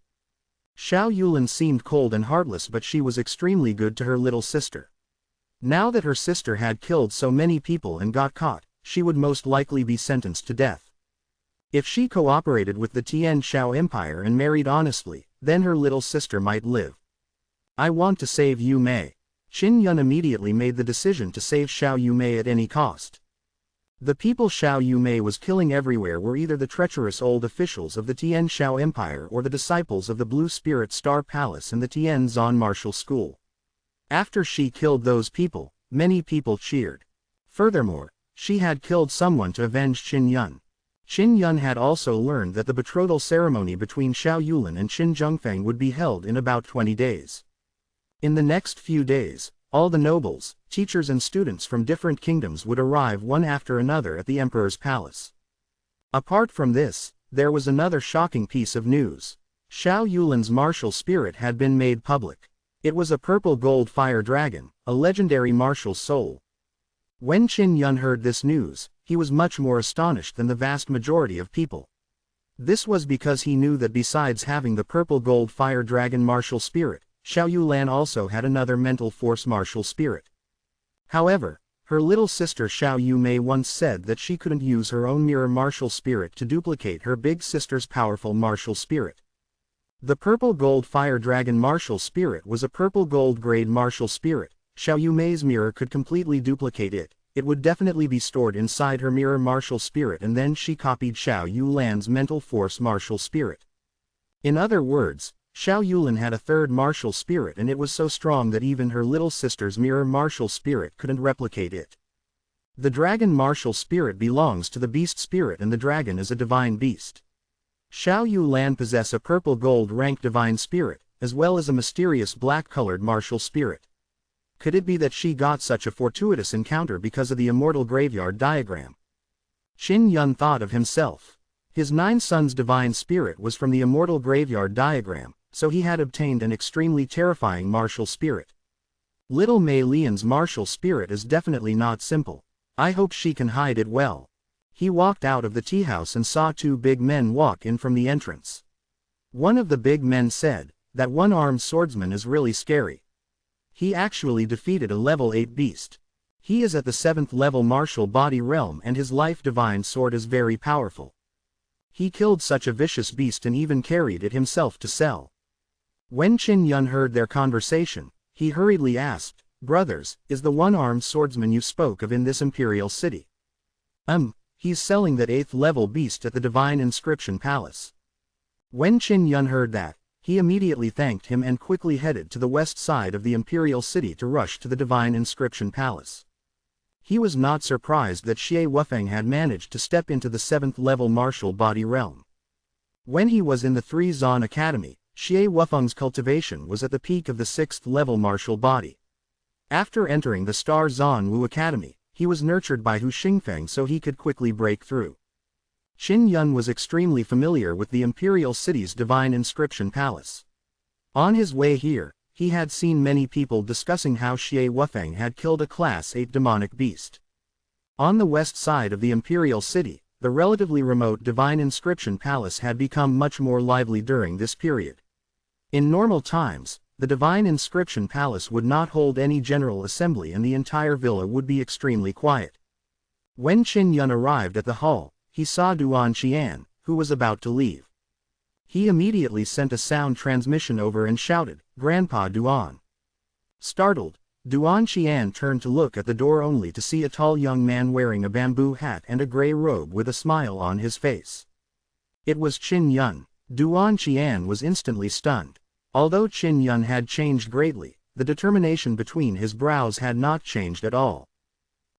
Xiao Yulin seemed cold and heartless, but she was extremely good to her little sister. Now that her sister had killed so many people and got caught, she would most likely be sentenced to death. If she cooperated with the Tian Shao Empire and married honestly, then her little sister might live. I want to save Yumei. Qin Yun immediately made the decision to save Xiao Yumei at any cost. The people Xiao Yumei was killing everywhere were either the treacherous old officials of the Tian Shao Empire or the disciples of the Blue Spirit Star Palace and the Tian Zhan Martial School. After she killed those people, many people cheered. Furthermore, she had killed someone to avenge Qin Yun. Qin Yun had also learned that the betrothal ceremony between Xiao Yulin and Qin Zhengfeng would be held in about 20 days. In the next few days, all the nobles, teachers and students from different kingdoms would arrive one after another at the emperor's palace. Apart from this, there was another shocking piece of news. Xiao Yulin's martial spirit had been made public. It was a purple gold fire dragon, a legendary martial soul. When Qin Yun heard this news, he was much more astonished than the vast majority of people. This was because he knew that besides having the purple gold fire dragon martial spirit, Xiao Yulan also had another mental force martial spirit. However, her little sister Xiao Yumei once said that she couldn't use her own mirror martial spirit to duplicate her big sister's powerful martial spirit. The purple gold fire dragon martial spirit was a purple gold grade martial spirit. Xiao Yumei's mirror could completely duplicate it. It would definitely be stored inside her mirror martial spirit, and then she copied Xiao Yulan's mental force martial spirit. In other words, Xiao Yulin had a third martial spirit, and it was so strong that even her little sister's mirror martial spirit couldn't replicate it. The dragon martial spirit belongs to the beast spirit, and the dragon is a divine beast. Xiao Yulan possesses a purple gold rank divine spirit, as well as a mysterious black-colored martial spirit. Could it be that she got such a fortuitous encounter because of the immortal graveyard diagram? Qin Yun thought of himself. His 9 sons' divine spirit was from the immortal graveyard diagram, so he had obtained an extremely terrifying martial spirit. Little Mei Lian's martial spirit is definitely not simple. I hope she can hide it well. He walked out of the tea house and saw 2 big men walk in from the entrance. One of the big men said, "That one-armed swordsman is really scary. He actually defeated a level 8 beast. He is at the 7th level martial body realm, and his life divine sword is very powerful. He killed such a vicious beast and even carried it himself to sell." When Qin Yun heard their conversation, he hurriedly asked, "Brothers, is the one-armed swordsman you spoke of in this imperial city?" He's selling that 8th level beast at the Divine Inscription Palace." When Qin Yun heard that, he immediately thanked him and quickly headed to the west side of the imperial city to rush to the Divine Inscription Palace. He was not surprised that Xie Wufeng had managed to step into the 7th level martial body realm. When he was in the 3 Zhan Academy, Xie Wufeng's cultivation was at the peak of the 6th level martial body. After entering the Star Zhan Wu Academy, he was nurtured by Hu Xingfeng so he could quickly break through. Qin Yun was extremely familiar with the imperial city's Divine Inscription Palace. On his way here, he had seen many people discussing how Xie Wufeng had killed a Class 8 demonic beast. On the west side of the imperial city, the relatively remote Divine Inscription Palace had become much more lively during this period. In normal times, the Divine Inscription Palace would not hold any general assembly and the entire villa would be extremely quiet. When Qin Yun arrived at the hall, he saw Duan Qian, who was about to leave. He immediately sent a sound transmission over and shouted, "Grandpa Duan." Startled, Duan Qian turned to look at the door only to see a tall young man wearing a bamboo hat and a gray robe with a smile on his face. It was Qin Yun. Duan Qian was instantly stunned. Although Qin Yun had changed greatly, the determination between his brows had not changed at all.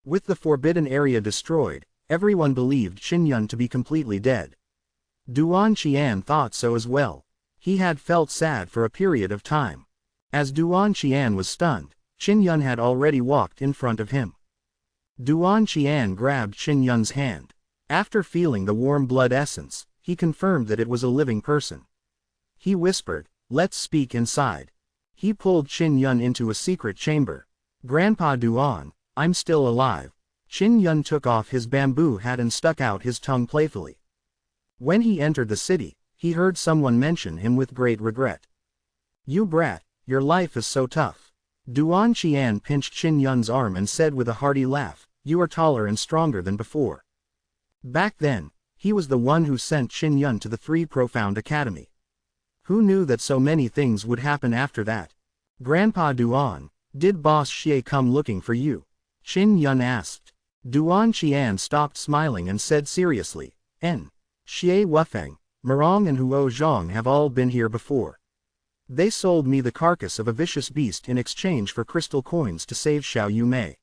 With the forbidden area destroyed, everyone believed Qin Yun to be completely dead. Duan Qian thought so as well. He had felt sad for a period of time. As Duan Qian was stunned, Qin Yun had already walked in front of him. Duan Qian grabbed Qin Yun's hand. After feeling the warm blood essence, he confirmed that it was a living person. He whispered, "Let's speak inside." He pulled Qin Yun into a secret chamber. "Grandpa Duan, I'm still alive." Qin Yun took off his bamboo hat and stuck out his tongue playfully. When he entered the city, he heard someone mention him with great regret. "You brat, your life is so tough." Duan Qian pinched Qin Yun's arm and said with a hearty laugh, "You are taller and stronger than before." Back then, he was the one who sent Qin Yun to the Three Profound Academy. Who knew that so many things would happen after that? "Grandpa Duan, did Boss Xie come looking for you?" Qin Yun asked. Duan Qian stopped smiling and said seriously, Xie Wufeng, Merong and Huo Zhang have all been here before. They sold me the carcass of a vicious beast in exchange for crystal coins to save Xiao Yumei.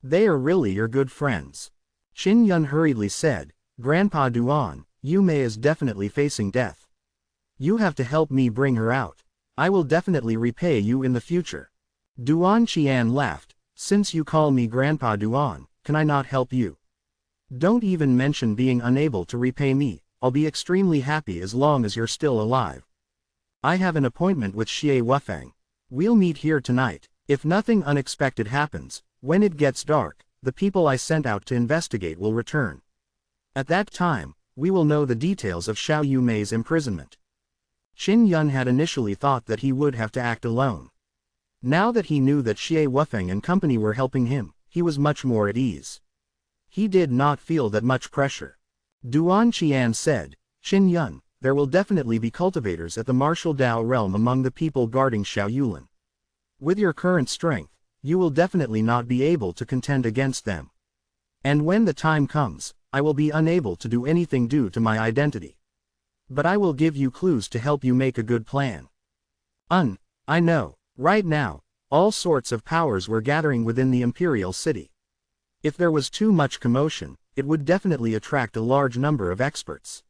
They are really your good friends." Qin Yun hurriedly said, "Grandpa Duan, Yumei is definitely facing death. You have to help me bring her out. I will definitely repay you in the future." Duan Qian laughed, "Since you call me Grandpa Duan, can I not help you? Don't even mention being unable to repay me, I'll be extremely happy as long as you're still alive. I have an appointment with Xie Wufeng. We'll meet here tonight. If nothing unexpected happens, when it gets dark, the people I sent out to investigate will return. At that time, we will know the details of Xiao Yumei's imprisonment." Qin Yun had initially thought that he would have to act alone. Now that he knew that Xie Wufeng and company were helping him, he was much more at ease. He did not feel that much pressure. Duan Qian said, "Qin Yun, there will definitely be cultivators at the martial Dao realm among the people guarding Xiao Yulin. With your current strength, you will definitely not be able to contend against them. And when the time comes, I will be unable to do anything due to my identity. But I will give you clues to help you make a good plan." I know. Right now, all sorts of powers were gathering within the imperial city. If there was too much commotion, it would definitely attract a large number of experts.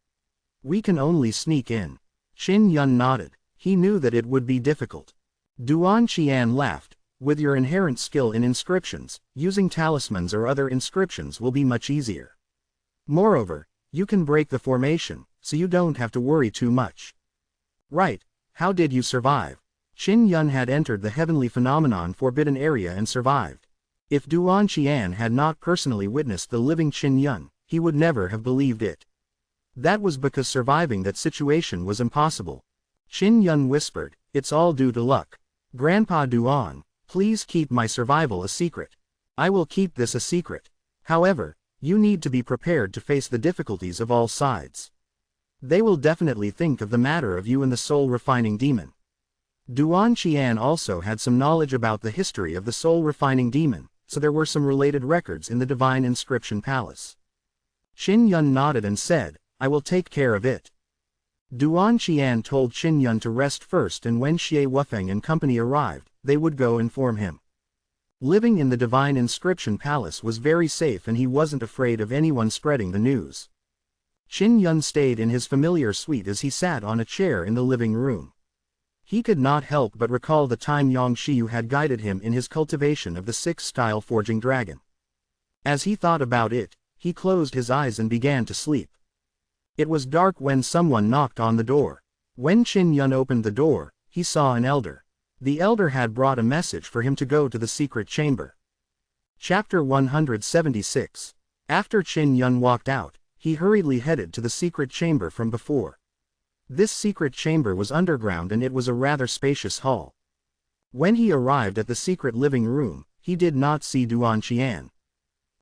We can only sneak in. Qin Yun nodded. He knew that it would be difficult. Duan Qian laughed. With your inherent skill in inscriptions, using talismans or other inscriptions will be much easier. Moreover, you can break the formation, so you don't have to worry too much. Right, how did you survive? Qin Yun had entered the heavenly phenomenon forbidden area and survived. If Duan Qian had not personally witnessed the living Qin Yun, he would never have believed it. That was because surviving that situation was impossible. Qin Yun whispered, "It's all due to luck. Grandpa Duan, please keep my survival a secret." "I will keep this a secret. However, you need to be prepared to face the difficulties of all sides. They will definitely think of the matter of you and the soul-refining demon." Duan Qian also had some knowledge about the history of the soul-refining demon, so there were some related records in the Divine Inscription Palace. Qin Yun nodded and said, "I will take care of it." Duan Qian told Qin Yun to rest first, and when Xie Wufeng and company arrived, they would go inform him. Living in the Divine Inscription Palace was very safe and he wasn't afraid of anyone spreading the news. Qin Yun stayed in his familiar suite as he sat on a chair in the living room. He could not help but recall the time Yang Xiyu had guided him in his cultivation of the six-style forging dragon. As he thought about it, he closed his eyes and began to sleep. It was dark when someone knocked on the door. When Qin Yun opened the door, he saw an elder. The elder had brought a message for him to go to the secret chamber. Chapter 176. After Qin Yun walked out, he hurriedly headed to the secret chamber from before. This secret chamber was underground and it was a rather spacious hall. When he arrived at the secret living room, he did not see Duan Qian.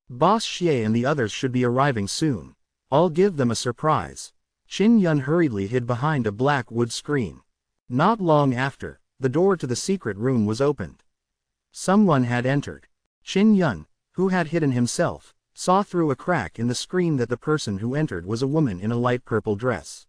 Boss Xie and the others should be arriving soon. I'll give them a surprise. Qin Yun hurriedly hid behind a black wood screen. Not long after, the door to the secret room was opened. Someone had entered. Qin Yun, who had hidden himself, saw through a crack in the screen that the person who entered was a woman in a light purple dress.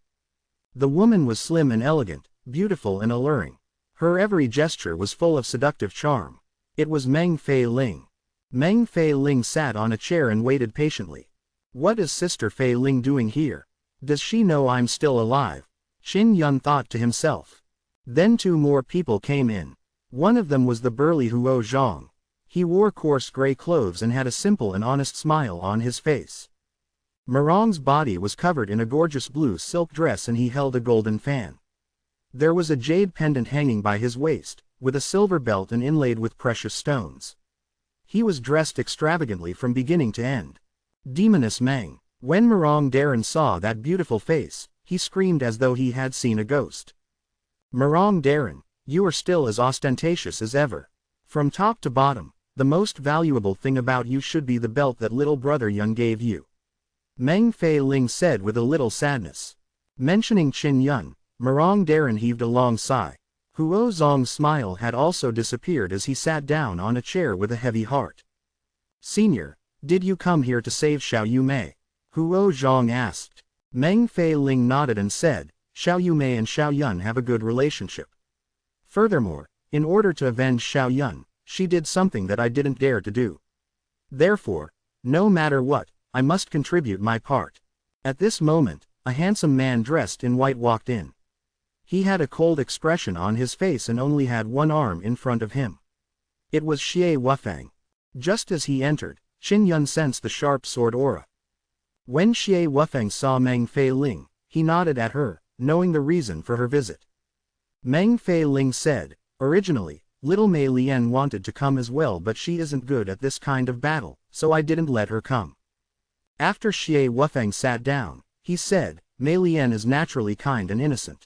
The woman was slim and elegant, beautiful and alluring. Her every gesture was full of seductive charm. It was Meng Fei Ling. Meng Fei Ling sat on a chair and waited patiently. What is Sister Fei Ling doing here? Does she know I'm still alive? Qin Yun thought to himself. Then 2 more people came in. One of them was the burly Huo Zhang. He wore coarse gray clothes and had a simple and honest smile on his face. Morong's body was covered in a gorgeous blue silk dress and he held a golden fan. There was a jade pendant hanging by his waist, with a silver belt and inlaid with precious stones. He was dressed extravagantly from beginning to end. Demoness Meng. When Morong Darren saw that beautiful face, he screamed as though he had seen a ghost. Morong Darren, you are still as ostentatious as ever. From top to bottom, the most valuable thing about you should be the belt that little brother Yun gave you. Meng Fei Ling said with a little sadness. Mentioning Qin Yun, Morong Darren heaved a long sigh. Huo Zong's smile had also disappeared as he sat down on a chair with a heavy heart. Senior, did you come here to save Xiao Yumei? Huo Zhang asked. Meng Fei Ling nodded and said, Xiao Yumei and Xiao Yun have a good relationship. Furthermore, in order to avenge Xiao Yun, she did something that I didn't dare to do. Therefore, no matter what, I must contribute my part. At this moment, a handsome man dressed in white walked in. He had a cold expression on his face and only had one arm in front of him. It was Xie Wufang. Just as he entered, Qin Yun sensed the sharp sword aura. When Xie Wufang saw Meng Fei Ling, he nodded at her, knowing the reason for her visit. Meng Fei Ling said, originally, little Mei Lian wanted to come as well but she isn't good at this kind of battle, so I didn't let her come. After Xie Wufang sat down, he said, Mei Lian is naturally kind and innocent.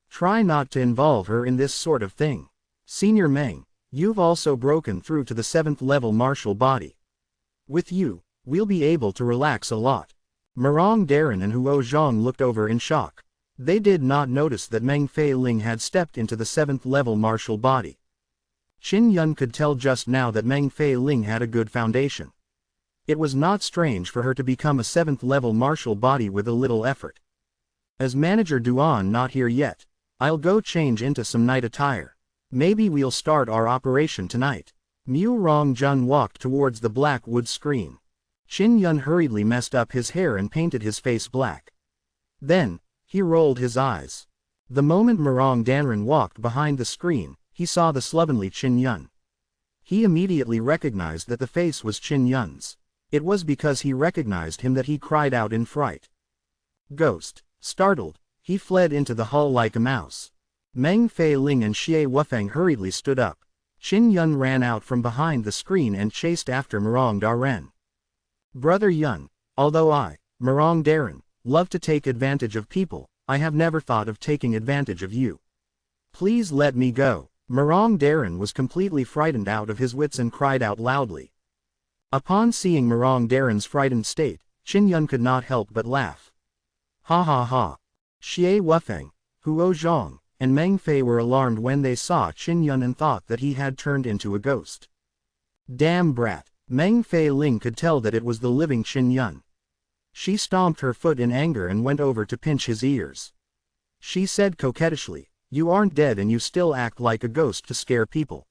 Try not to involve her in this sort of thing. Senior Meng, you've also broken through to the 7th level martial body. With you, we'll be able to relax a lot. Morong Darren and Huo Zhang looked over in shock. They did not notice that Meng Fei Ling had stepped into the 7th level martial body. Qin Yun could tell just now that Meng Fei Ling had a good foundation. It was not strange for her to become a 7th level martial body with a little effort. As Manager Duan not here yet, I'll go change into some night attire. Maybe we'll start our operation tonight. Mu Rongjun walked towards the black wood screen. Qin Yun hurriedly messed up his hair and painted his face black. Then, he rolled his eyes. The moment Morong Danren walked behind the screen, he saw the slovenly Qin Yun. He immediately recognized that the face was Qin Yun's. It was because he recognized him that he cried out in fright. Ghost. Startled, he fled into the hall like a mouse. Meng Fei Ling and Xie Wufang hurriedly stood up. Qin Yun ran out from behind the screen and chased after Morong Darren. Brother Yun, although I, Morong Darren, love to take advantage of people, I have never thought of taking advantage of you. Please let me go. Morong Darren was completely frightened out of his wits and cried out loudly. Upon seeing Morong Darren's frightened state, Qin Yun could not help but laugh. Ha ha ha. Xie Wufang, Huo Zhang, and Meng Fei were alarmed when they saw Qin Yun and thought that he had turned into a ghost. Damn brat. Meng Fei Ling could tell that it was the living Qin Yun. She stomped her foot in anger and went over to pinch his ears. She said coquettishly, you aren't dead and you still act like a ghost to scare people.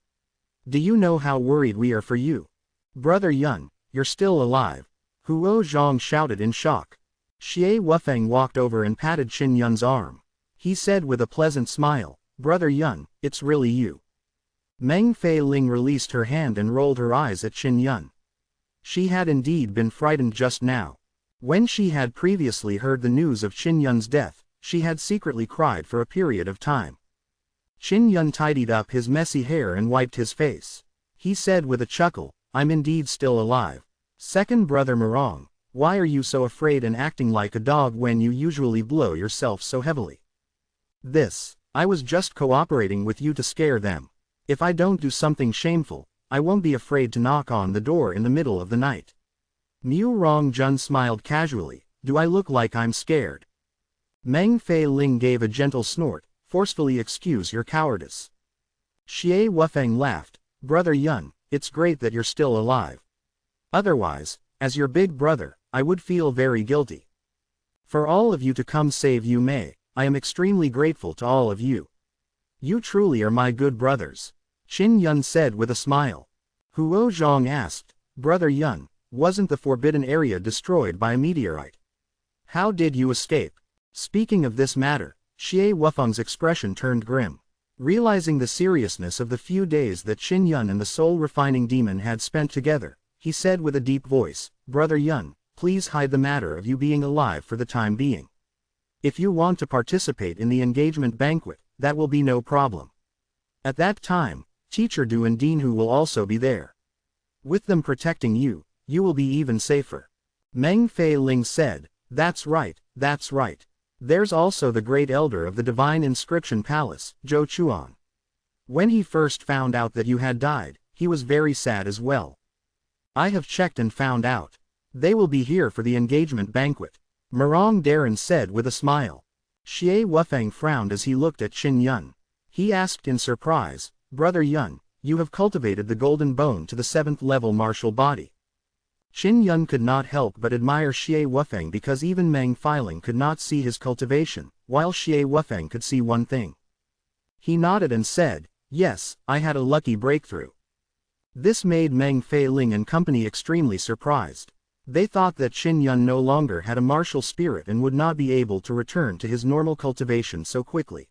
Do you know how worried we are for you? Brother Yun, you're still alive. Huo Zhang shouted in shock. Xie Wufang walked over and patted Qin Yun's arm. He said with a pleasant smile, Brother Yun, it's really you. Meng Fei Ling released her hand and rolled her eyes at Qin Yun. She had indeed been frightened just now. When she had previously heard the news of Qin Yun's death, she had secretly cried for a period of time. Qin Yun tidied up his messy hair and wiped his face. He said with a chuckle, I'm indeed still alive. Second brother Morong, why are you so afraid and acting like a dog when you usually blow yourself so heavily? I was just cooperating with you to scare them. If I don't do something shameful, I won't be afraid to knock on the door in the middle of the night. Mu Rongjun smiled casually, do I look like I'm scared? Meng Fei Ling gave a gentle snort, forcefully excuse your cowardice. Xie Wufang laughed, Brother Yun, it's great that you're still alive. Otherwise, as your big brother, I would feel very guilty. For all of you to come save Yu Mei, I am extremely grateful to all of you. You truly are my good brothers. Qin Yun said with a smile. Huo Zhang asked, Brother Yun, wasn't the forbidden area destroyed by a meteorite? How did you escape? Speaking of this matter, Xie Wufeng's expression turned grim. Realizing the seriousness of the few days that Qin Yun and the soul-refining demon had spent together, he said with a deep voice, Brother Yun, please hide the matter of you being alive for the time being. If you want to participate in the engagement banquet, that will be no problem. At that time, Teacher Du and Dean Hu will also be there. With them protecting you, you will be even safer. Meng Fei Ling said, That's right, that's right. There's also the great elder of the Divine Inscription Palace, Zhou Chuan. When he first found out that you had died, he was very sad as well. I have checked and found out. They will be here for the engagement banquet. Murong Darren said with a smile. Xie Wufeng frowned as he looked at Qin Yun. He asked in surprise, Brother Yun, you have cultivated the golden bone to the 7th level martial body. Qin Yun could not help but admire Xie Wufeng because even Meng Feiling could not see his cultivation, while Xie Wufeng could see one thing. He nodded and said, Yes, I had a lucky breakthrough. This made Meng Feiling and company extremely surprised. They thought that Qin Yun no longer had a martial spirit and would not be able to return to his normal cultivation so quickly.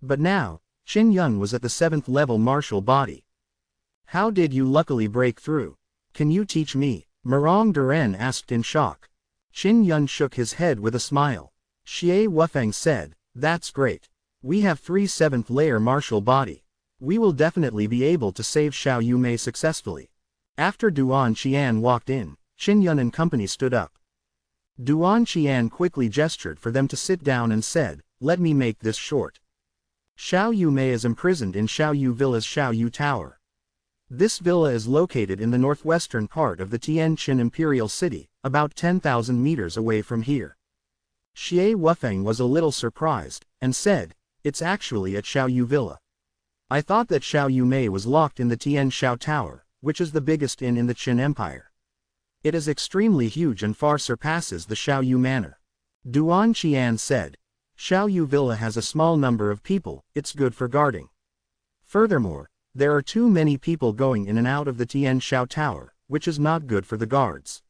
But now, Qin Yun was at the 7th level martial body. How did you luckily break through? Can you teach me? Murong Darren asked in shock. Qin Yun shook his head with a smile. Xie Wufeng said, That's great. We have 3 7th layer martial body. We will definitely be able to save Xiao Yumei successfully. After Duan Qian walked in, Qin Yun and company stood up. Duan Qian quickly gestured for them to sit down and said, Let me make this short. Xiao Yumei is imprisoned in Xiao Yu Villa's Xiao Yu Tower. This villa is located in the northwestern part of the Tianqin Imperial City, about 10,000 meters away from here. Xie Wufeng was a little surprised, and said, It's actually at Xiao Yu Villa. I thought that Xiao Yumei was locked in the Tian Xiao Tower, which is the biggest inn in the Qin Empire. It is extremely huge and far surpasses the Xiao Yu Manor. Duan Qian said, Xiao Yu Villa has a small number of people, it's good for guarding. Furthermore, there are too many people going in and out of the Tian Xiao Tower, which is not good for the guards.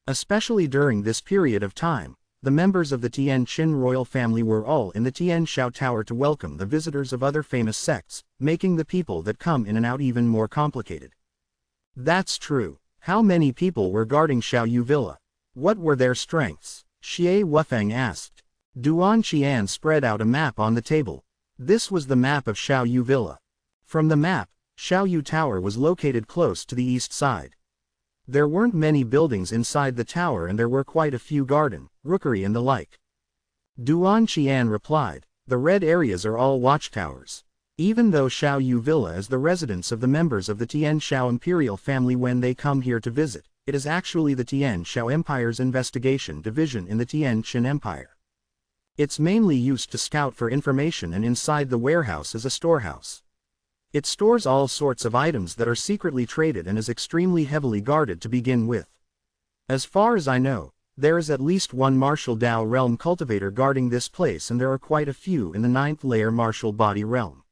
Especially during this period of time, the members of the Tianqin royal family were all in the Tian Xiao Tower to welcome the visitors of other famous sects, making the people that come in and out even more complicated. That's true. How many people were guarding Xiao Yu Villa? What were their strengths? Xie Wufeng asked. Duan Qian spread out a map on the table. This was the map of Xiao Yu Villa. From the map, Xiao Yu Tower was located close to the east side. There weren't many buildings inside the tower and there were quite a few garden, rookery and the like. Duan Qian replied, The red areas are all watchtowers. Even though Xiao Yu Villa is the residence of the members of the Tian Xiao imperial family when they come here to visit, it is actually the Tian Xiao Empire's investigation division in the Tianqin Empire. It's mainly used to scout for information and inside the warehouse is a storehouse. It stores all sorts of items that are secretly traded and is extremely heavily guarded to begin with. As far as I know, there is at least one martial Dao realm cultivator guarding this place and there are quite a few in the 9th layer martial body realm.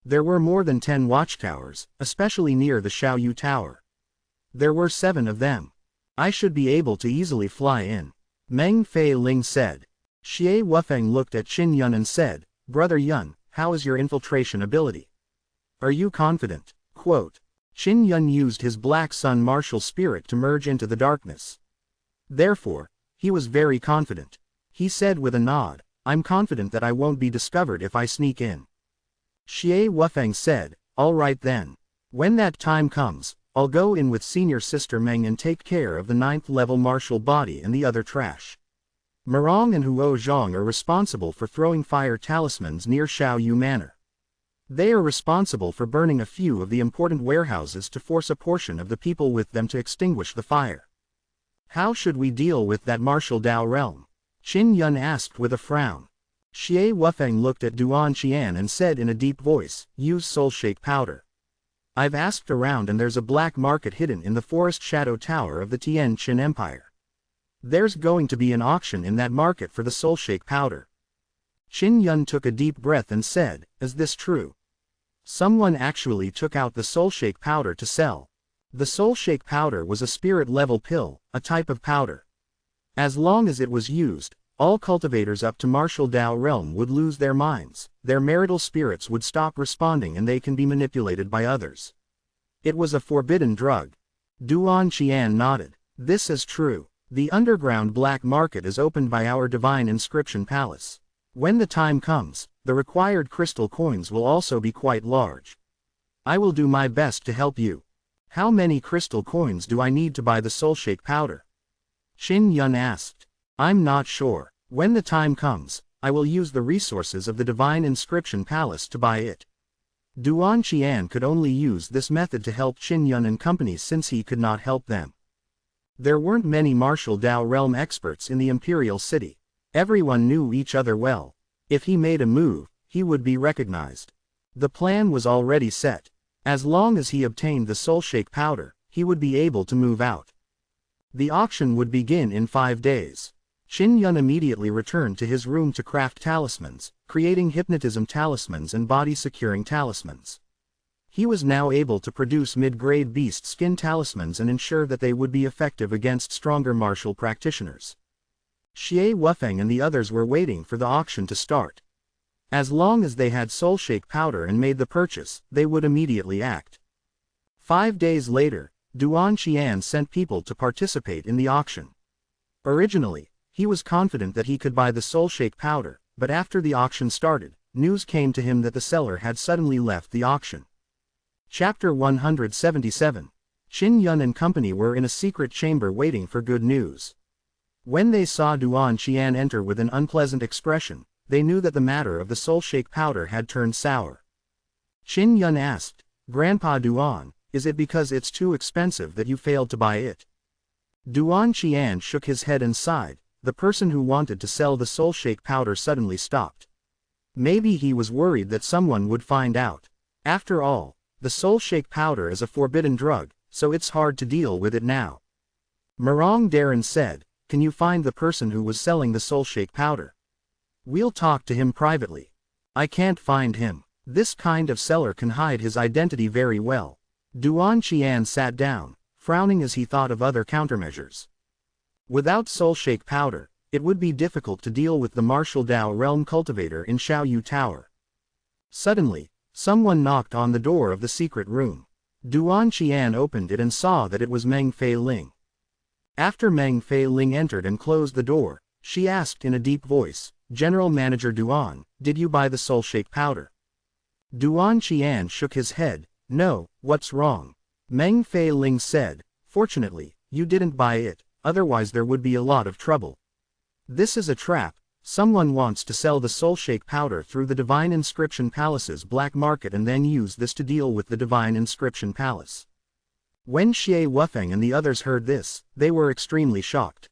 There were more than 10 watchtowers, especially near the Xiao Yu Tower. There were 7 of them. I should be able to easily fly in. Meng Fei Ling said. Xie Wufeng looked at Qin Yun and said, Brother Yun, how is your infiltration ability? Are you confident? Quote. Qin Yun used his Black Sun martial spirit to merge into the darkness. Therefore, he was very confident. He said with a nod, I'm confident that I won't be discovered if I sneak in. Xie Wufeng said, All right then. When that time comes, I'll go in with senior sister Meng and take care of the 9th level martial body and the other trash. Murong and Huo Zhang are responsible for throwing fire talismans near Xiao Yu Manor. They are responsible for burning a few of the important warehouses to force a portion of the people with them to extinguish the fire. How should we deal with that martial Dao realm? Qin Yun asked with a frown. Xie Wufeng looked at Duan Qian and said in a deep voice, Use soul shake powder. I've asked around and there's a black market hidden in the forest shadow tower of the Tianqin Empire. There's going to be an auction in that market for the soul shake powder. Qin Yun took a deep breath and said, Is this true? Someone actually took out the soul shake powder to sell. The soul shake powder was a spirit level pill, a type of powder. As long as it was used, all cultivators up to martial Dao realm would lose their minds, their marital spirits would stop responding and they can be manipulated by others. It was a forbidden drug. Duan Qian nodded. This is true. The underground black market is opened by our divine inscription palace. When the time comes, the required crystal coins will also be quite large. I will do my best to help you. How many crystal coins do I need to buy the soul shake powder? Qin Yun asked. I'm not sure. When the time comes, I will use the resources of the divine inscription palace to buy it. Duan Qian could only use this method to help Qin Yun and company since he could not help them. There weren't many martial Dao realm experts in the imperial city. Everyone knew each other well. If he made a move, he would be recognized. The plan was already set. As long as he obtained the soul shake powder, he would be able to move out. The auction would begin in 5 days. Qin Yun immediately returned to his room to craft talismans, creating hypnotism talismans and body-securing talismans. He was now able to produce mid-grade beast skin talismans and ensure that they would be effective against stronger martial practitioners. Xie Wufeng and the others were waiting for the auction to start. As long as they had soul shake powder and made the purchase, they would immediately act. 5 days later, Duan Qian sent people to participate in the auction. Originally, he was confident that he could buy the soul shake powder, but after the auction started, news came to him that the seller had suddenly left the auction. Chapter 177. Qin Yun and company were in a secret chamber waiting for good news. When they saw Duan Qian enter with an unpleasant expression, they knew that the matter of the soul shake powder had turned sour. Qin Yun asked, Grandpa Duan, is it because it's too expensive that you failed to buy it? Duan Qian shook his head and sighed. The person who wanted to sell the soul shake powder suddenly stopped. Maybe he was worried that someone would find out. After all, the soul shake powder is a forbidden drug, so it's hard to deal with it now. Murong Darren said, can you find the person who was selling the soul shake powder? We'll talk to him privately. I can't find him. This kind of seller can hide his identity very well. Duan Qian sat down, frowning as he thought of other countermeasures. Without soul shake powder, it would be difficult to deal with the martial Dao realm cultivator in Xiaoyu Tower. Suddenly, someone knocked on the door of the secret room. Duan Qian opened it and saw that it was Meng Fei Ling. After Meng Fei Ling entered and closed the door, she asked in a deep voice, General Manager Duan, did you buy the soul shake powder? Duan Qian shook his head. No, what's wrong? Meng Fei Ling said, fortunately, you didn't buy it. Otherwise there would be a lot of trouble. This is a trap. Someone wants to sell the soul shake powder through the Divine Inscription Palace's black market and then use this to deal with the Divine Inscription Palace. When Xie Wufeng and the others heard this, they were extremely shocked.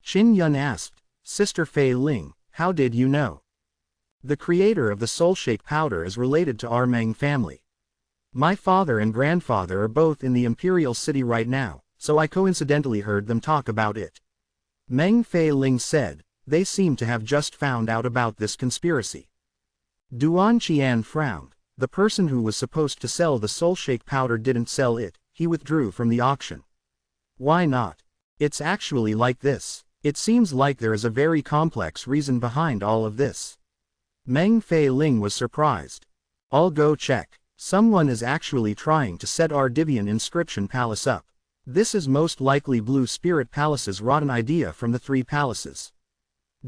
Qin Yun asked, Sister Fei Ling, how did you know? The creator of the soul shake powder is related to our Meng family. My father and grandfather are both in the imperial city right now, so I coincidentally heard them talk about it. Meng Fei Ling said, they seem to have just found out about this conspiracy. Duan Qian frowned. The person who was supposed to sell the soul shake powder didn't sell it, he withdrew from the auction. Why not? It's actually like this. It seems like there is a very complex reason behind all of this. Meng Fei Ling was surprised. I'll go check. Someone is actually trying to set our Divian Inscription Palace up. This is most likely Blue Spirit Palace's rotten idea from the 3 palaces.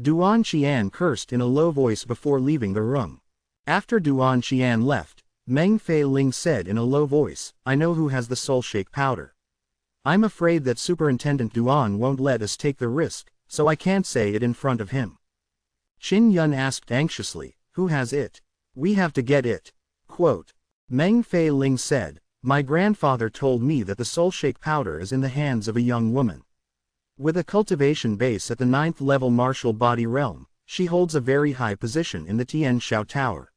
Duan Qian cursed in a low voice before leaving the room. After Duan Qian left, Meng Fei Ling said in a low voice, I know who has the soul shake powder. I'm afraid that Superintendent Duan won't let us take the risk, so I can't say it in front of him. Qin Yun asked anxiously, who has it? We have to get it. Quote. Meng Fei Ling said, my grandfather told me that the soul shake powder is in the hands of a young woman. With a cultivation base at the 9th level martial body realm, she holds a very high position in the Tian Shao Tower.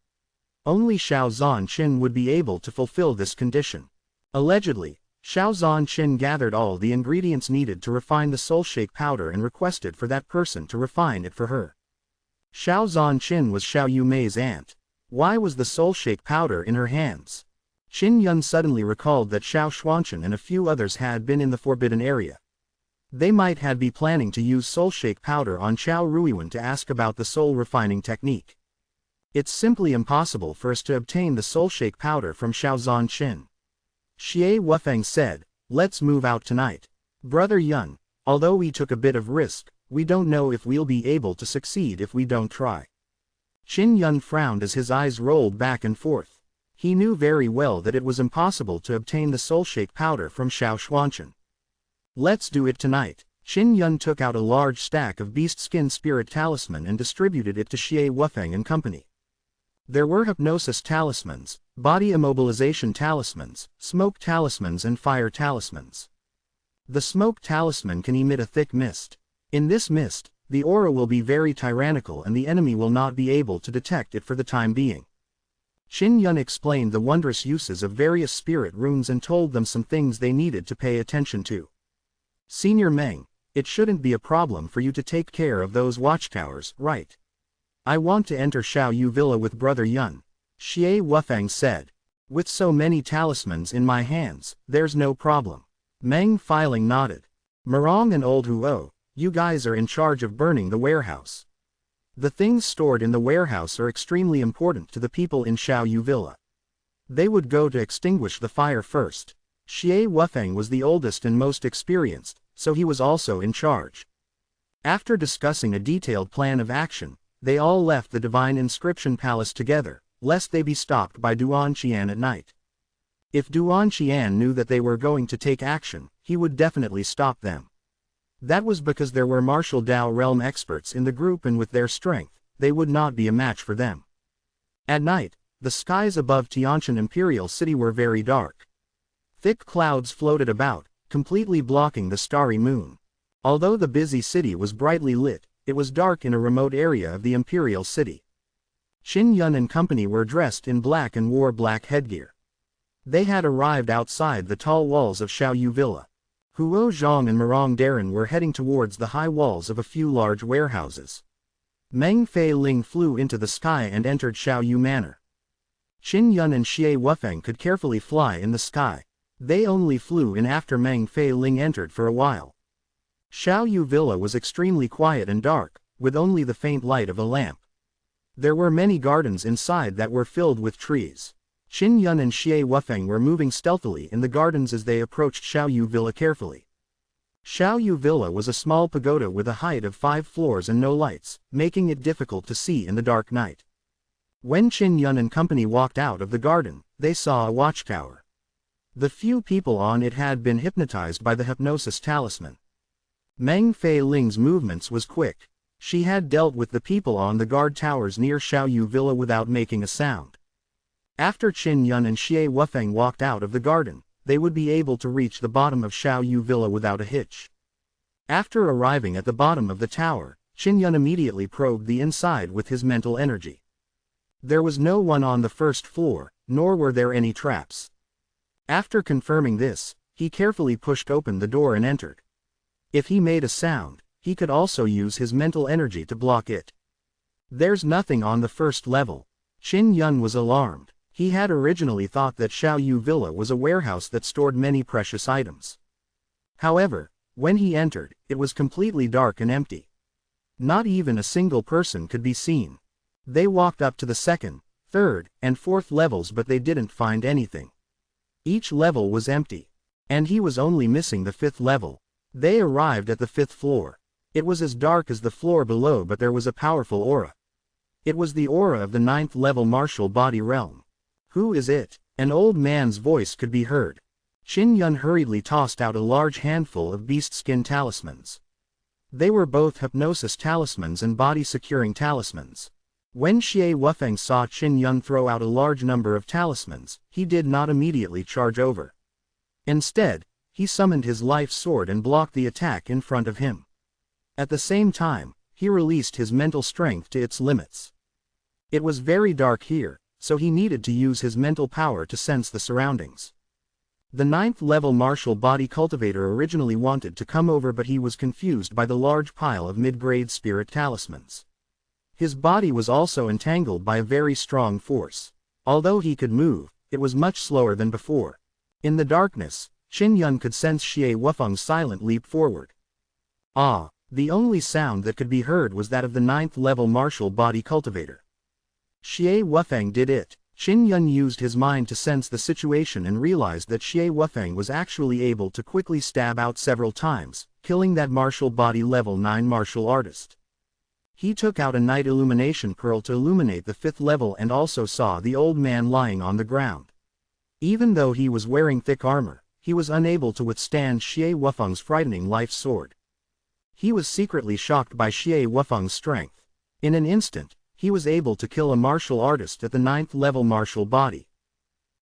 Only Xiao Zhanqin would be able to fulfill this condition. Allegedly, Xiao Zhanqin gathered all the ingredients needed to refine the soul shake powder and requested for that person to refine it for her. Xiao Zhanqin was Xiao Yumei's aunt. Why was the soul shake powder in her hands? Qin Yun suddenly recalled that Xiao Xuanchen and a few others had been in the forbidden area. They might had be planning to use soul shake powder on Xiao Ruiyuan to ask about the soul refining technique. It's simply impossible for us to obtain the soul shake powder from Xiao Zhanqin. Xie Wufeng said, let's move out tonight. Brother Yun, although we took a bit of risk, we don't know if we'll be able to succeed if we don't try. Qin Yun frowned as his eyes rolled back and forth. He knew very well that it was impossible to obtain the soul shake powder from Xiao Xuanchen. Let's do it tonight. Qin Yun took out a large stack of beast skin spirit talisman and distributed it to Xie Wufeng and company. There were hypnosis talismans, body immobilization talismans, smoke talismans and fire talismans. The smoke talisman can emit a thick mist. In this mist, the aura will be very tyrannical and the enemy will not be able to detect it for the time being. Qin Yun explained the wondrous uses of various spirit runes and told them some things they needed to pay attention to. Senior Meng, it shouldn't be a problem for you to take care of those watchtowers, right? I want to enter Xiaoyu Villa with Brother Yun, Xie Wufeng said. With so many talismans in my hands, there's no problem. Meng Filing nodded. Murong and Old Huo, you guys are in charge of burning the warehouse. The things stored in the warehouse are extremely important to the people in Xiaoyu Villa. They would go to extinguish the fire first. Xie Wufeng was the oldest and most experienced, so he was also in charge. After discussing a detailed plan of action, they all left the Divine Inscription Palace together, lest they be stopped by Duan Qian at night. If Duan Qian knew that they were going to take action, he would definitely stop them. That was because there were martial Dao realm experts in the group and with their strength, they would not be a match for them. At night, the skies above Tianjin Imperial City were very dark. Thick clouds floated about, completely blocking the starry moon. Although the busy city was brightly lit, it was dark in a remote area of the Imperial City. Qin Yun and company were dressed in black and wore black headgear. They had arrived outside the tall walls of Xiaoyu Villa. Huo Zhang and Murong Darren were heading towards the high walls of a few large warehouses. Meng Fei Ling flew into the sky and entered Xiaoyu Manor. Qin Yun and Xie Wufeng could carefully fly in the sky. They only flew in after Meng Fei Ling entered for a while. Xiaoyu Villa was extremely quiet and dark, with only the faint light of a lamp. There were many gardens inside that were filled with trees. Qin Yun and Xie Wufeng were moving stealthily in the gardens as they approached Xiaoyu Villa carefully. Xiaoyu Villa was a small pagoda with a height of 5 floors and no lights, making it difficult to see in the dark night. When Qin Yun and company walked out of the garden, they saw a watchtower. The few people on it had been hypnotized by the hypnosis talisman. Meng Fei Ling's movements was quick. She had dealt with the people on the guard towers near Xiaoyu Villa without making a sound. After Qin Yun and Xie Wufeng walked out of the garden, they would be able to reach the bottom of Xiaoyu Villa without a hitch. After arriving at the bottom of the tower, Qin Yun immediately probed the inside with his mental energy. There was no one on the first floor, nor were there any traps. After confirming this, he carefully pushed open the door and entered. If he made a sound, he could also use his mental energy to block it. There's nothing on the first level. Qin Yun was alarmed. He had originally thought that Xiaoyu Villa was a warehouse that stored many precious items. However, when he entered, it was completely dark and empty. Not even a single person could be seen. They walked up to the second, third, and fourth levels but they didn't find anything. Each level was empty. And he was only missing the 5th level. They arrived at the 5th floor. It was as dark as the floor below but there was a powerful aura. It was the aura of the 9th level martial body realm. Who is it? An old man's voice could be heard. Qin Yun hurriedly tossed out a large handful of beast skin talismans. They were both hypnosis talismans and body securing talismans. When Xie Wufeng saw Qin Yun throw out a large number of talismans, he did not immediately charge over. Instead, he summoned his life sword and blocked the attack in front of him. At the same time, he released his mental strength to its limits. It was very dark here, so he needed to use his mental power to sense the surroundings. The 9th level martial body cultivator originally wanted to come over but he was confused by the large pile of mid-grade spirit talismans. His body was also entangled by a very strong force. Although he could move, it was much slower than before. In the darkness, Qin Yun could sense Xie Wufeng's silent leap forward. Ah, the only sound that could be heard was that of the 9th level martial body cultivator. Xie Wufeng did it. Qin Yun used his mind to sense the situation and realized that Xie Wufeng was actually able to quickly stab out several times, killing that martial body level 9 martial artist. He took out a night illumination pearl to illuminate the 5th level and also saw the old man lying on the ground. Even though he was wearing thick armor, he was unable to withstand Xie Wufeng's frightening life sword. He was secretly shocked by Xie Wufeng's strength. In an instant, he was able to kill a martial artist at the 9th level martial body.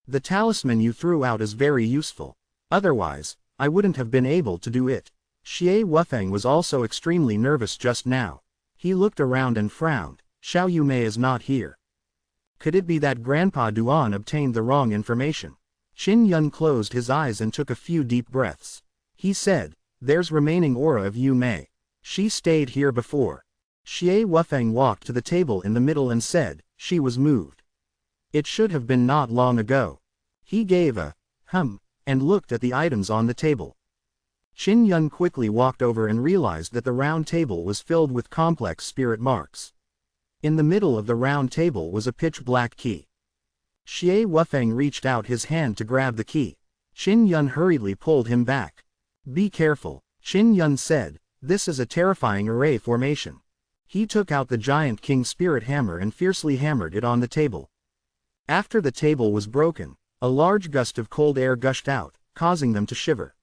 The talisman you threw out is very useful. Otherwise, I wouldn't have been able to do it. Xie Wufeng was also extremely nervous just now. He looked around and frowned. Xiao Yumei is not here. Could it be that Grandpa Duan obtained the wrong information? Qin Yun closed his eyes and took a few deep breaths. He said, "There's remaining aura of Yumei. She stayed here before." Xie Wufeng walked to the table in the middle and said, "She was moved. It should have been not long ago." He gave a hum and looked at the items on the table. Qin Yun quickly walked over and realized that the round table was filled with complex spirit marks. In the middle of the round table was a pitch-black key. Xie Wufeng reached out his hand to grab the key. Qin Yun hurriedly pulled him back. "Be careful," Qin Yun said, "this is a terrifying array formation." He took out the giant king spirit hammer and fiercely hammered it on the table. After the table was broken, a large gust of cold air gushed out, causing them to shiver.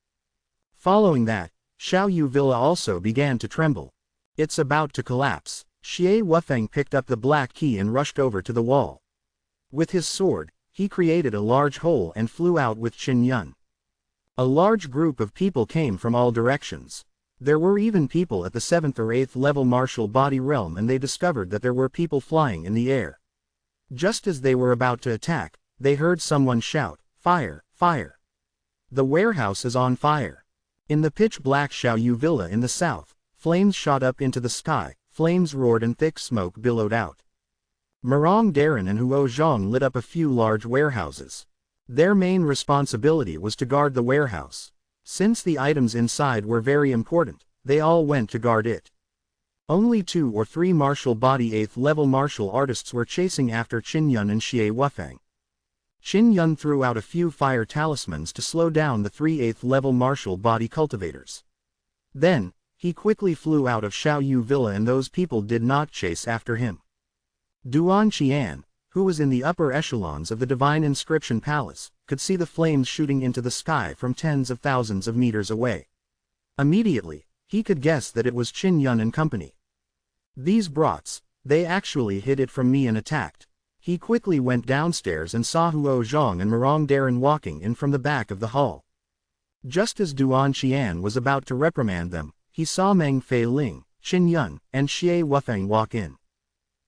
Following that, Xiaoyu Villa also began to tremble. It's about to collapse. Xie Wufeng picked up the black key and rushed over to the wall. With his sword, he created a large hole and flew out with Qin Yun. A large group of people came from all directions. There were even people at the 7th or 8th level martial body realm, and they discovered that there were people flying in the air. Just as they were about to attack, they heard someone shout, "Fire! Fire! The warehouse is on fire!" In the pitch-black Xiaoyu Villa in the south, flames shot up into the sky, flames roared and thick smoke billowed out. Murong Darin and Huo Zhang lit up a few large warehouses. Their main responsibility was to guard the warehouse. Since the items inside were very important, they all went to guard it. Only 2 or 3 martial body 8th level martial artists were chasing after Qin Yun and Xie Wufeng. Qin Yun threw out a few fire talismans to slow down the 3 8th level martial body cultivators. Then, he quickly flew out of Xiaoyu Villa and those people did not chase after him. Duan Qian, who was in the upper echelons of the Divine Inscription Palace, could see the flames shooting into the sky from tens of thousands of meters away. Immediately, he could guess that it was Qin Yun and company. These brats, they actually hid it from me and attacked. He quickly went downstairs and saw Huo Zhang and Murong Darin walking in from the back of the hall. Just as Duan Qian was about to reprimand them, he saw Meng Fei Ling, Qin Yun, and Xie Wufeng walk in.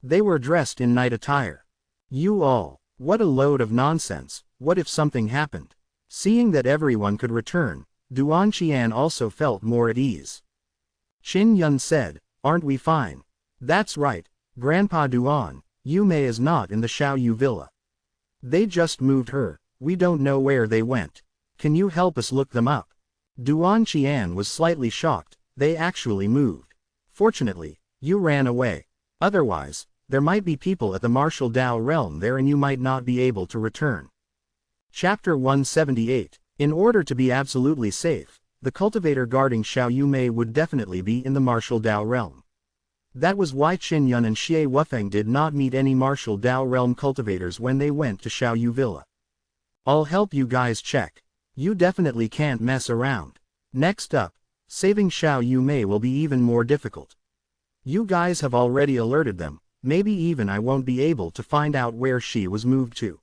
They were dressed in night attire. "You all, what a load of nonsense, what if something happened?" Seeing that everyone could return, Duan Qian also felt more at ease. Qin Yun said, "Aren't we fine?" "That's right, Grandpa Duan, Yumei is not in the Xiaoyu Villa. They just moved her, we don't know where they went. Can you help us look them up?" Duan Qian was slightly shocked. They actually moved. Fortunately, you ran away. Otherwise, there might be people at the martial Dao realm there and you might not be able to return. Chapter 178. In order to be absolutely safe, the cultivator guarding Xiao Yumei would definitely be in the martial Dao realm. That was why Qin Yun and Xie Wufeng did not meet any martial Dao realm cultivators when they went to Xiaoyu Villa. "I'll help you guys check. You definitely can't mess around. Next up, saving Xiao Yumei will be even more difficult. You guys have already alerted them. Maybe even I won't be able to find out where she was moved to."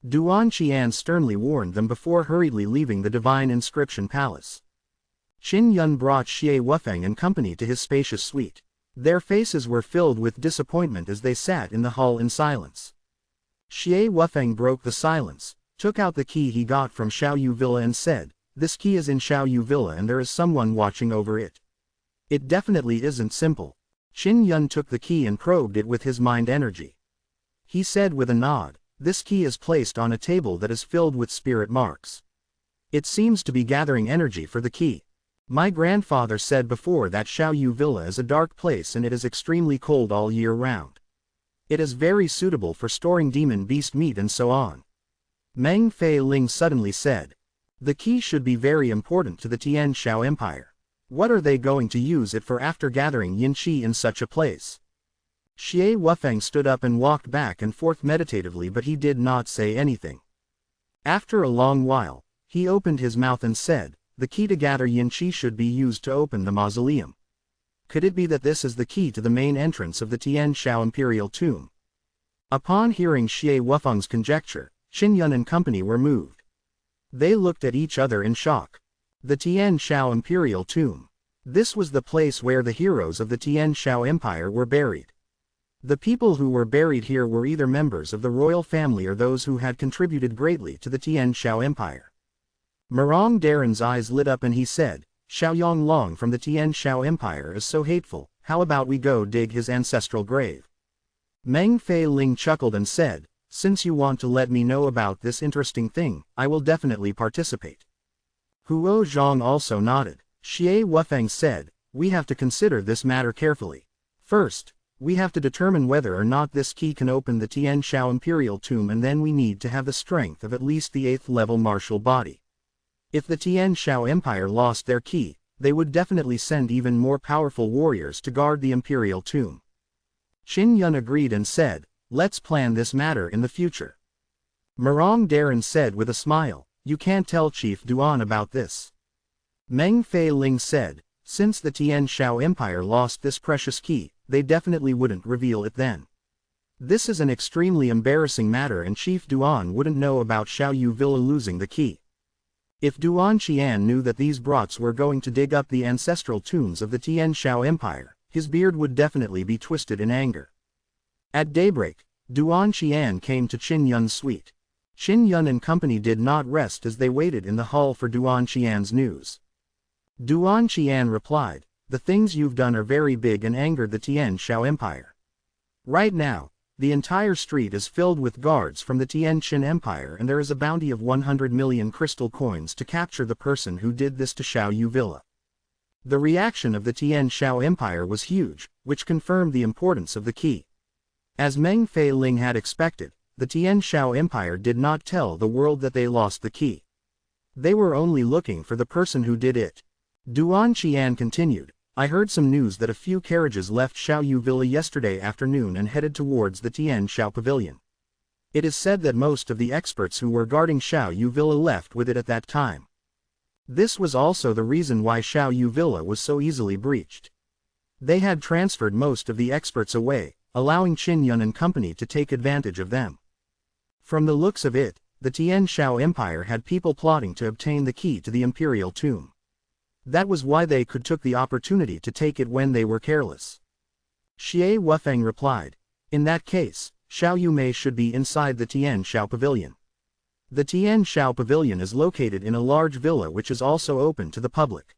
Duan Qian sternly warned them before hurriedly leaving the Divine Inscription Palace. Qin Yun brought Xie Wufeng and company to his spacious suite. Their faces were filled with disappointment as they sat in the hall in silence. Xie Wufeng broke the silence, took out the key he got from Xiaoyu Villa and said, "This key is in Xiaoyu Villa and there is someone watching over it. It definitely isn't simple." Qin Yun took the key and probed it with his mind energy. He said with a nod, "This key is placed on a table that is filled with spirit marks. It seems to be gathering energy for the key. My grandfather said before that Xiaoyu Villa is a dark place and it is extremely cold all year round. It is very suitable for storing demon beast meat and so on. Meng Fei Ling suddenly said. The key should be very important to the Tian Shao Empire. What are they going to use it for after gathering yin qi in such a place? Xie Wufeng stood up and walked back and forth meditatively, but he did not say anything. After a long while, he opened his mouth and said, the key to gather yin qi should be used to open the mausoleum. Could it be that this is the key to the main entrance of the Tian Shao Imperial Tomb? Upon hearing Xie Wufeng's conjecture, Qin Yun and company were moved. They looked at each other in shock. The Tian Shao Imperial Tomb. This was the place where the heroes of the Tian Shao Empire were buried. The people who were buried here were either members of the royal family or those who had contributed greatly to the Tian Shao Empire. Murong Daren's eyes lit up and he said, Xiaoyong Long from the Tian Shao Empire is so hateful, how about we go dig his ancestral grave? Meng Fei Ling chuckled and said, since you want to let me know about this interesting thing, I will definitely participate. Huo Zhang also nodded. Xie Wufeng said, we have to consider this matter carefully. First, we have to determine whether or not this key can open the Tian Shao Imperial Tomb, and then we need to have the strength of at least the 8th level martial body. If the Tian Shao Empire lost their key, they would definitely send even more powerful warriors to guard the Imperial Tomb. Qin Yun agreed and said, let's plan this matter in the future. Murong Daren said with a smile, you can't tell Chief Duan about this. Meng Fei Ling said, since the Tian Shao Empire lost this precious key, they definitely wouldn't reveal it then. This is an extremely embarrassing matter and Chief Duan wouldn't know about Xiaoyu Villa losing the key. If Duan Qian knew that these brats were going to dig up the ancestral tombs of the Tian Shao Empire, his beard would definitely be twisted in anger. At daybreak, Duan Qian came to Qin Yun's suite. Qin Yun and company did not rest as they waited in the hall for Duan Qian's news. Duan Qian replied, the things you've done are very big and angered the Tian Shao Empire. Right now, the entire street is filled with guards from the Tian Qin Empire and there is a bounty of 100 million crystal coins to capture the person who did this to Xiaoyu Villa. The reaction of the Tian Shao Empire was huge, which confirmed the importance of the key. As Meng Fei Ling had expected, the Tian Shao Empire did not tell the world that they lost the key. They were only looking for the person who did it. Duan Qian continued, I heard some news that a few carriages left Xiaoyu Villa yesterday afternoon and headed towards the Tian Shao Pavilion. It is said that most of the experts who were guarding Xiaoyu Villa left with it at that time. This was also the reason why Xiaoyu Villa was so easily breached. They had transferred most of the experts away, allowing Qin Yun and company to take advantage of them. From the looks of it, the Tian Shao Empire had people plotting to obtain the key to the Imperial Tomb. That was why they took the opportunity to take it when they were careless. Xie Wufeng replied, in that case, Xiaoyu Mei should be inside the Tian Shao Pavilion. The Tian Shao Pavilion is located in a large villa which is also open to the public.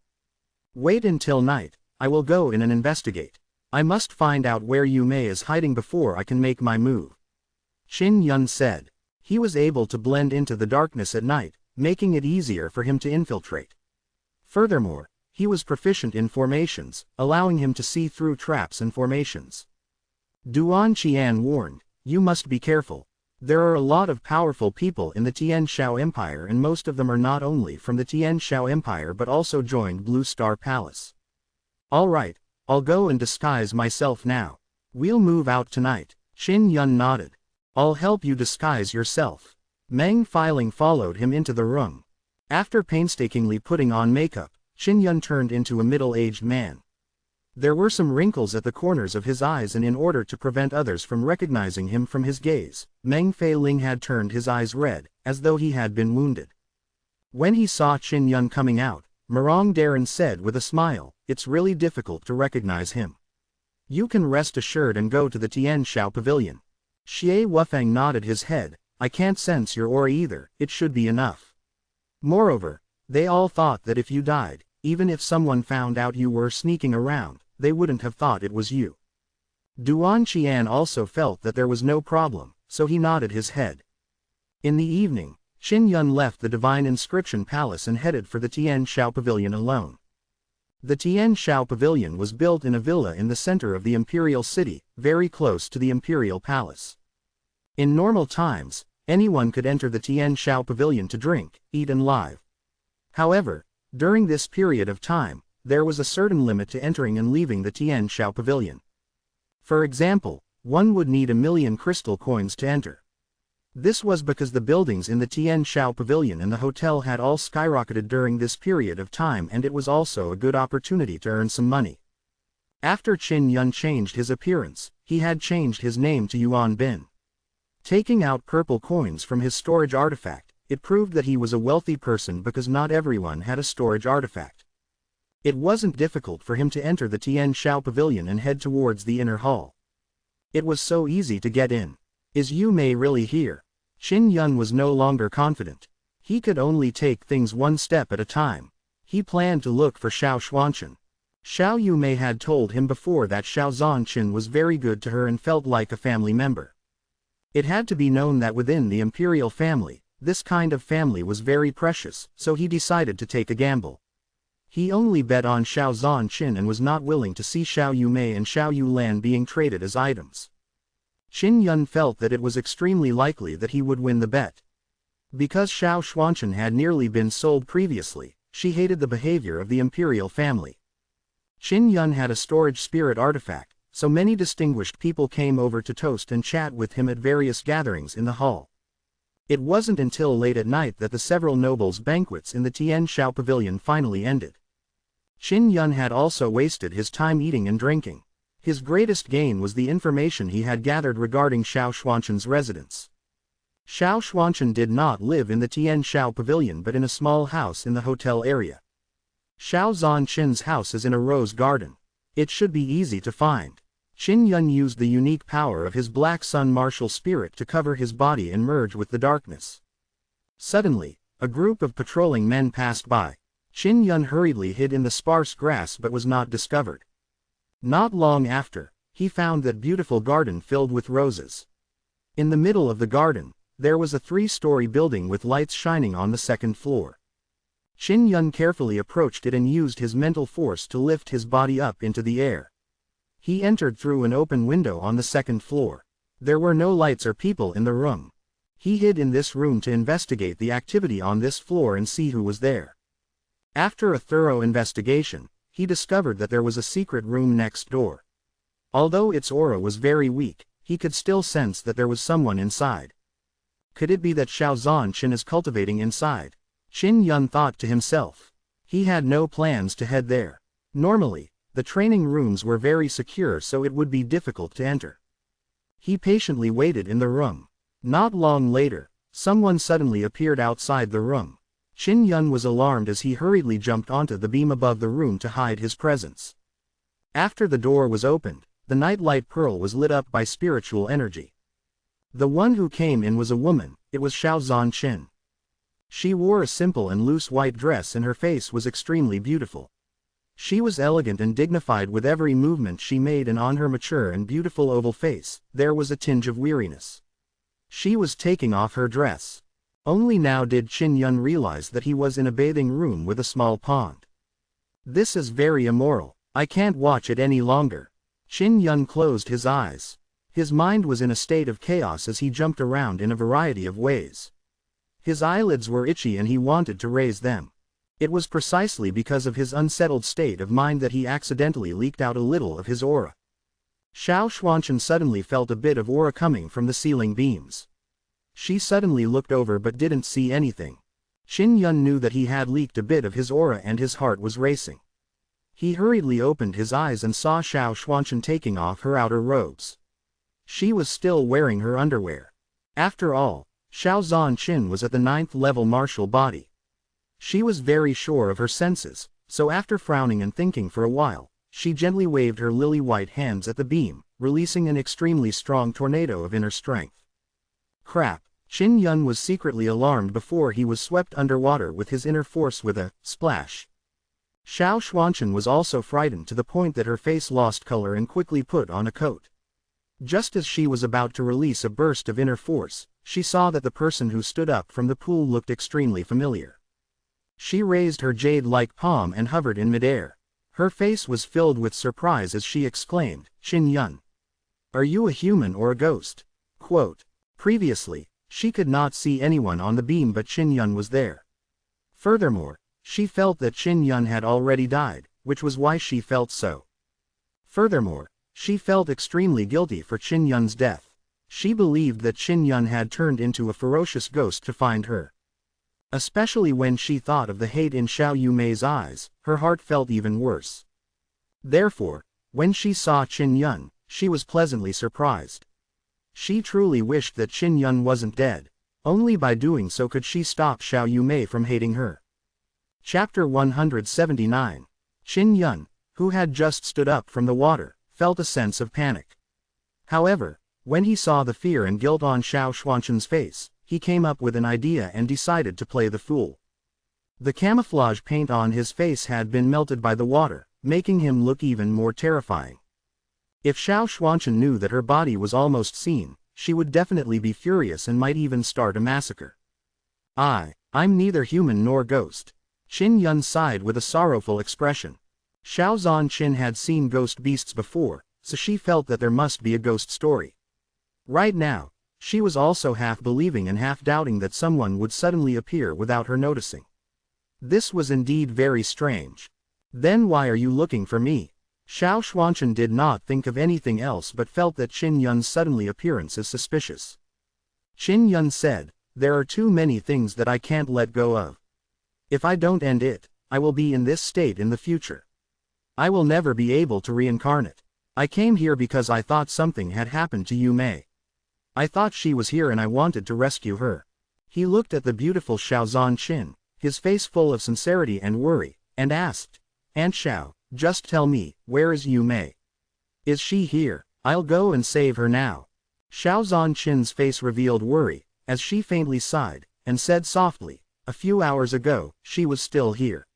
Wait until night, I will go in and investigate. I must find out where Yu Mei is hiding before I can make my move. Qin Yun said. He was able to blend into the darkness at night, making it easier for him to infiltrate. Furthermore, he was proficient in formations, allowing him to see through traps and formations. Duan Qian warned, you must be careful. There are a lot of powerful people in the Tian Shao Empire and most of them are not only from the Tian Shao Empire but also joined Blue Star Palace. Alright, I'll go and disguise myself now. We'll move out tonight. Qin Yun nodded. I'll help you disguise yourself. Meng Feiling followed him into the room. After painstakingly putting on makeup, Qin Yun turned into a middle-aged man. There were some wrinkles at the corners of his eyes and in order to prevent others from recognizing him from his gaze, Meng Feiling had turned his eyes red, as though he had been wounded. When he saw Qin Yun coming out, Murong Daren said with a smile, it's really difficult to recognize him. You can rest assured and go to the Tian Shao Pavilion. Xie Wufeng nodded his head, I can't sense your aura either, it should be enough. Moreover, they all thought that if you died, even if someone found out you were sneaking around, they wouldn't have thought it was you. Duan Qian also felt that there was no problem, so he nodded his head. In the evening, Qin Yun left the Divine Inscription Palace and headed for the Tian Shao Pavilion alone. The Tian Shao Pavilion was built in a villa in the center of the imperial city, very close to the imperial palace. In normal times, anyone could enter the Tian Shao Pavilion to drink, eat and live. However, during this period of time, there was a certain limit to entering and leaving the Tian Shao Pavilion. For example, one would need 1,000,000 crystal coins to enter. This was because the buildings in the Tian Shao Pavilion and the hotel had all skyrocketed during this period of time, and it was also a good opportunity to earn some money. After Qin Yun changed his appearance, he had changed his name to Yuan Bin. Taking out purple coins from his storage artifact, it proved that he was a wealthy person because not everyone had a storage artifact. It wasn't difficult for him to enter the Tian Shao Pavilion and head towards the inner hall. It was so easy to get in. Is Yu Mei really here? Qin Yun was no longer confident. He could only take things one step at a time. He planned to look for Xiao Xuanchen. Xiao Yu Mei had told him before that Xiao Zhanqin was very good to her and felt like a family member. It had to be known that within the imperial family, this kind of family was very precious, so he decided to take a gamble. He only bet on Xiao Zhanqin and was not willing to see Xiao Yu Mei and Xiao Yu Lan being traded as items. Qin Yun felt that it was extremely likely that he would win the bet. Because Xiao Xuanchen had nearly been sold previously, she hated the behavior of the imperial family. Qin Yun had a storage spirit artifact, so many distinguished people came over to toast and chat with him at various gatherings in the hall. It wasn't until late at night that the several nobles' banquets in the Tian Shao Pavilion finally ended. Qin Yun had also wasted his time eating and drinking. His greatest gain was the information he had gathered regarding Xiao Xuanchen's residence. Xiao Xuanchen did not live in the Tian Shao Pavilion but in a small house in the hotel area. Xiao Zhanqin's house is in a rose garden. It should be easy to find. Qin Yun used the unique power of his Black Sun martial spirit to cover his body and merge with the darkness. Suddenly, a group of patrolling men passed by. Qin Yun hurriedly hid in the sparse grass but was not discovered. Not long after, he found that beautiful garden filled with roses. In the middle of the garden, there was a 3-story building with lights shining on the second floor. Qin Yun carefully approached it and used his mental force to lift his body up into the air. He entered through an open window on the second floor. There were no lights or people in the room. He hid in this room to investigate the activity on this floor and see who was there. After a thorough investigation, he discovered that there was a secret room next door. Although its aura was very weak, he could still sense that there was someone inside. Could it be that Xiao Zhanqin is cultivating inside? Qin Yun thought to himself. He had no plans to head there. Normally, the training rooms were very secure, so it would be difficult to enter. He patiently waited in the room. Not long later, someone suddenly appeared outside the room. Qin Yun was alarmed as he hurriedly jumped onto the beam above the room to hide his presence. After the door was opened, the nightlight pearl was lit up by spiritual energy. The one who came in was a woman. It was Xiao Zhanqin. She wore a simple and loose white dress and her face was extremely beautiful. She was elegant and dignified with every movement she made, and on her mature and beautiful oval face, there was a tinge of weariness. She was taking off her dress. Only now did Qin Yun realize that he was in a bathing room with a small pond. This is very immoral. I can't watch it any longer. Qin Yun closed his eyes. His mind was in a state of chaos as he jumped around in a variety of ways. His eyelids were itchy and he wanted to raise them. It was precisely because of his unsettled state of mind that he accidentally leaked out a little of his aura. Xiao Xuanchen suddenly felt a bit of aura coming from the ceiling beams. She suddenly looked over but didn't see anything. Qin Yun knew that he had leaked a bit of his aura and his heart was racing. He hurriedly opened his eyes and saw Xiao Xuanchen taking off her outer robes. She was still wearing her underwear. After all, Xiao Zhanqin was at the 9th level martial body. She was very sure of her senses, so after frowning and thinking for a while, she gently waved her lily-white hands at the beam, releasing an extremely strong tornado of inner strength. Crap! Qin Yun was secretly alarmed before he was swept underwater with his inner force with a splash. Xiao Xuanchen was also frightened to the point that her face lost color and quickly put on a coat. Just as she was about to release a burst of inner force, she saw that the person who stood up from the pool looked extremely familiar. She raised her jade-like palm and hovered in midair. Her face was filled with surprise as she exclaimed, "Qin Yun, are you a human or a ghost?" Quote. Previously, she could not see anyone on the beam, but Qin Yun was there. Furthermore, she felt that Qin Yun had already died, which was why she felt so. Furthermore, she felt extremely guilty for Qin Yun's death. She believed that Qin Yun had turned into a ferocious ghost to find her. Especially when she thought of the hate in Xiao Yumei's eyes, her heart felt even worse. Therefore, when she saw Qin Yun, she was pleasantly surprised. She truly wished that Qin Yun wasn't dead. Only by doing so could she stop Xiao Yumei from hating her. Chapter 179. Qin Yun, who had just stood up from the water, felt a sense of panic. However, when he saw the fear and guilt on Xiao Xuanqin's face, he came up with an idea and decided to play the fool. The camouflage paint on his face had been melted by the water, making him look even more terrifying. If Xiao Xuanqin knew that her body was almost seen, she would definitely be furious and might even start a massacre. I'm neither human nor ghost. Qin Yun sighed with a sorrowful expression. Xiao Zhanqin had seen ghost beasts before, so she felt that there must be a ghost story. Right now, she was also half believing and half doubting that someone would suddenly appear without her noticing. This was indeed very strange. Then why are you looking for me? Xiao Xuanqin did not think of anything else but felt that Qin Yun's suddenly appearance is suspicious. Qin Yun said, "There are too many things that I can't let go of. If I don't end it, I will be in this state in the future. I will never be able to reincarnate. I came here because I thought something had happened to Yumei. I thought she was here and I wanted to rescue her." He looked at the beautiful Xiao Zhanqin, his face full of sincerity and worry, and asked, "Aunt Xiao, just tell me, where is Yumei? Is she here? I'll go and save her now." Xiao Zhanqin's face revealed worry, as she faintly sighed, and said softly, "A few hours ago, she was still here.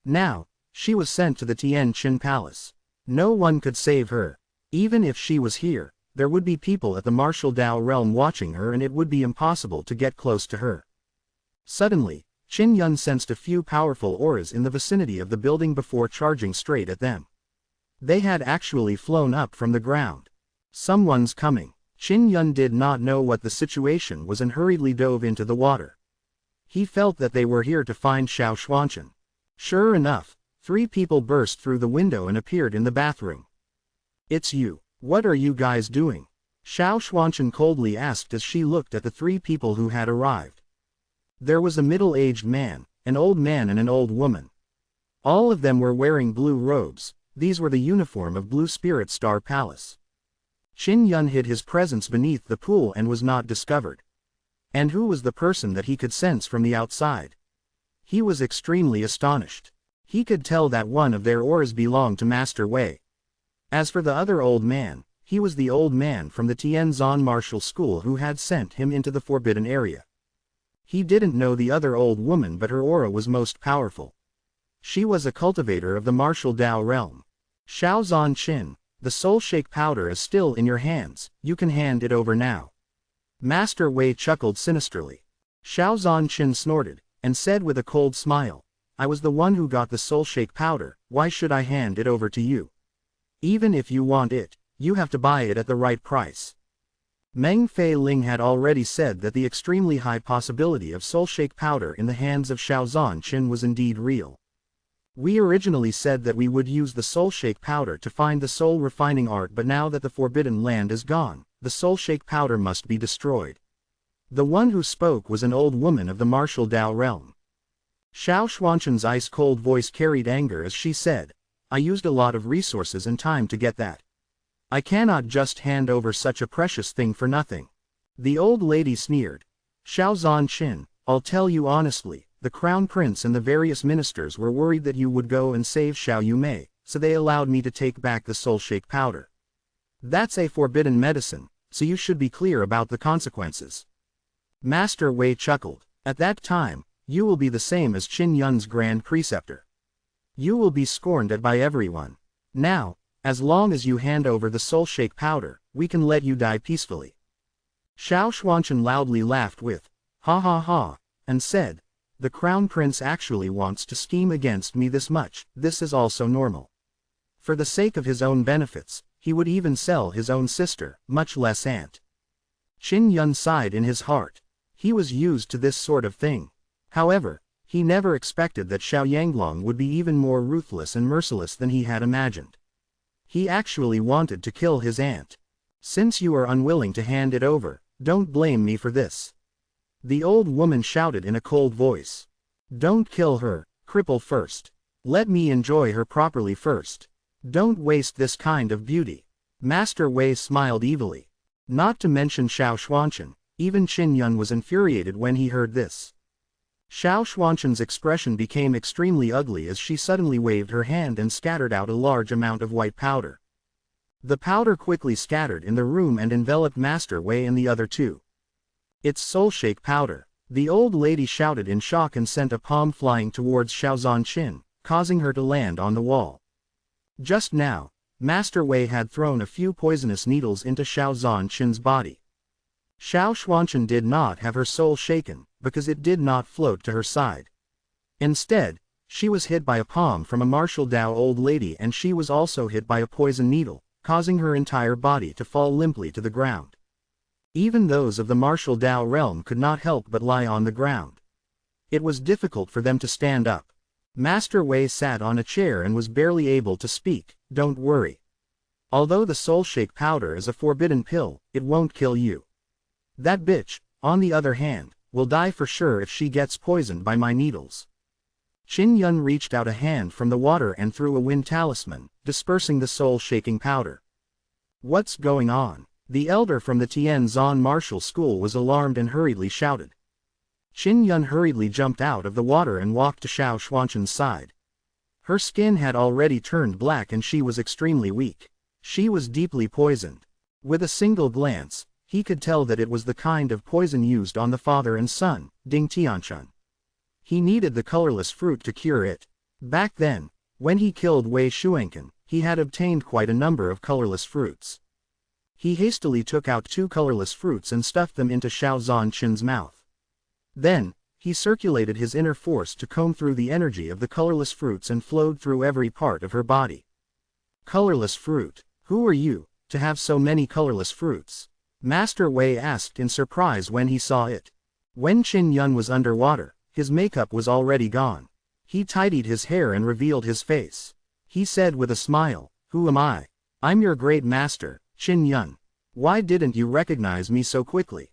Now, she was sent to the Tianqin Palace. No one could save her. Even if she was here, there would be people at the martial Dao realm watching her and it would be impossible to get close to her." Suddenly, Qin Yun sensed a few powerful auras in the vicinity of the building before charging straight at them. They had actually flown up from the ground. Someone's coming. Qin Yun did not know what the situation was and hurriedly dove into the water. He felt that they were here to find Xiao Xuanqin. Sure enough, 3 people burst through the window and appeared in the bathroom. "It's you. What are you guys doing?" Xiao Xuanqin coldly asked as she looked at the 3 people who had arrived. There was a middle-aged man, an old man and an old woman. All of them were wearing blue robes. These were the uniform of Blue Spirit Star Palace. Qin Yun hid his presence beneath the pool and was not discovered. And who was the person that he could sense from the outside? He was extremely astonished. He could tell that one of their auras belonged to Master Wei. As for the other old man, he was the old man from the Tianzan Martial School who had sent him into the forbidden area. He didn't know the other old woman, but her aura was most powerful. She was a cultivator of the martial Dao realm. "Xiao Zhanqin, the soul shake powder is still in your hands, you can hand it over now." Master Wei chuckled sinisterly. Xiao Zhanqin snorted, and said with a cold smile, "I was the one who got the soul shake powder, why should I hand it over to you? Even if you want it, you have to buy it at the right price." Meng Fei Ling had already said that the extremely high possibility of soul shake powder in the hands of Xiao Zhanqin was indeed real. "We originally said that we would use the soul shake powder to find the soul refining art, but now that the forbidden land is gone, the soul shake powder must be destroyed." The one who spoke was an old woman of the martial Dao realm. Xiao Xuanqin's ice-cold voice carried anger as she said, "I used a lot of resources and time to get that. I cannot just hand over such a precious thing for nothing." The old lady sneered. "Xiao Zhanqin, I'll tell you honestly, the crown prince and the various ministers were worried that you would go and save Xiao Yumei, so they allowed me to take back the soul shake powder. That's a forbidden medicine, so you should be clear about the consequences." Master Wei chuckled. "At that time, you will be the same as Qin Yun's grand preceptor. You will be scorned at by everyone. Now, as long as you hand over the soul shake powder, we can let you die peacefully." Xiao Xuanqin loudly laughed with, "Ha ha ha," and said, "The crown prince actually wants to scheme against me this much, this is also normal. For the sake of his own benefits, he would even sell his own sister, much less aunt. Qin Yun sighed in his heart. He was used to this sort of thing. However, he never expected that Xiao Yanglong would be even more ruthless and merciless than he had imagined. He actually wanted to kill his aunt. Since you are unwilling to hand it over, don't blame me for this. The old woman shouted in a cold voice. Don't kill her, cripple first. Let me enjoy her properly first. Don't waste this kind of beauty. Master Wei smiled evilly. Not to mention Xiao Xuanchen, even Qin Yun was infuriated when he heard this. Xiao Xuanchen's expression became extremely ugly as she suddenly waved her hand and scattered out a large amount of white powder. The powder quickly scattered in the room and enveloped Master Wei and the other two. It's soul shake powder. The old lady shouted in shock and sent a palm flying towards Xiao Zhanqin, causing her to land on the wall. Just now, Master Wei had thrown a few poisonous needles into Xiao Zhanqin's body. Xiao Xuanchen did not have her soul shaken, because it did not float to her side. Instead, she was hit by a palm from a martial Dao old lady, and she was also hit by a poison needle, causing her entire body to fall limply to the ground. Even those of the martial Dao realm could not help but lie on the ground. It was difficult for them to stand up. Master Wei sat on a chair and was barely able to speak. Don't worry. Although the soul shake powder is a forbidden pill, it won't kill you. That bitch, on the other hand, will die for sure if she gets poisoned by my needles. Qin Yun reached out a hand from the water and threw a wind talisman, dispersing the soul-shaking powder. What's going on? The elder from the Tianzan martial school was alarmed and hurriedly shouted. Qin Yun hurriedly jumped out of the water and walked to Xiao Xuanchen's side. Her skin had already turned black and she was extremely weak. She was deeply poisoned. With a single glance, he could tell that it was the kind of poison used on the father and son, Ding Tianchun. He needed the colorless fruit to cure it. Back then, when he killed Wei Shuanken, he had obtained quite a number of colorless fruits. He hastily took out 2 colorless fruits and stuffed them into Xiao Zhanqin's mouth. Then, he circulated his inner force to comb through the energy of the colorless fruits and flowed through every part of her body. Colorless fruit, who are you, to have so many colorless fruits? Master Wei asked in surprise when he saw it. When Qin Yun was underwater, his makeup was already gone. He tidied his hair and revealed his face. He said with a smile, "Who am I? I'm your great master, Qin Yun. Why didn't you recognize me so quickly?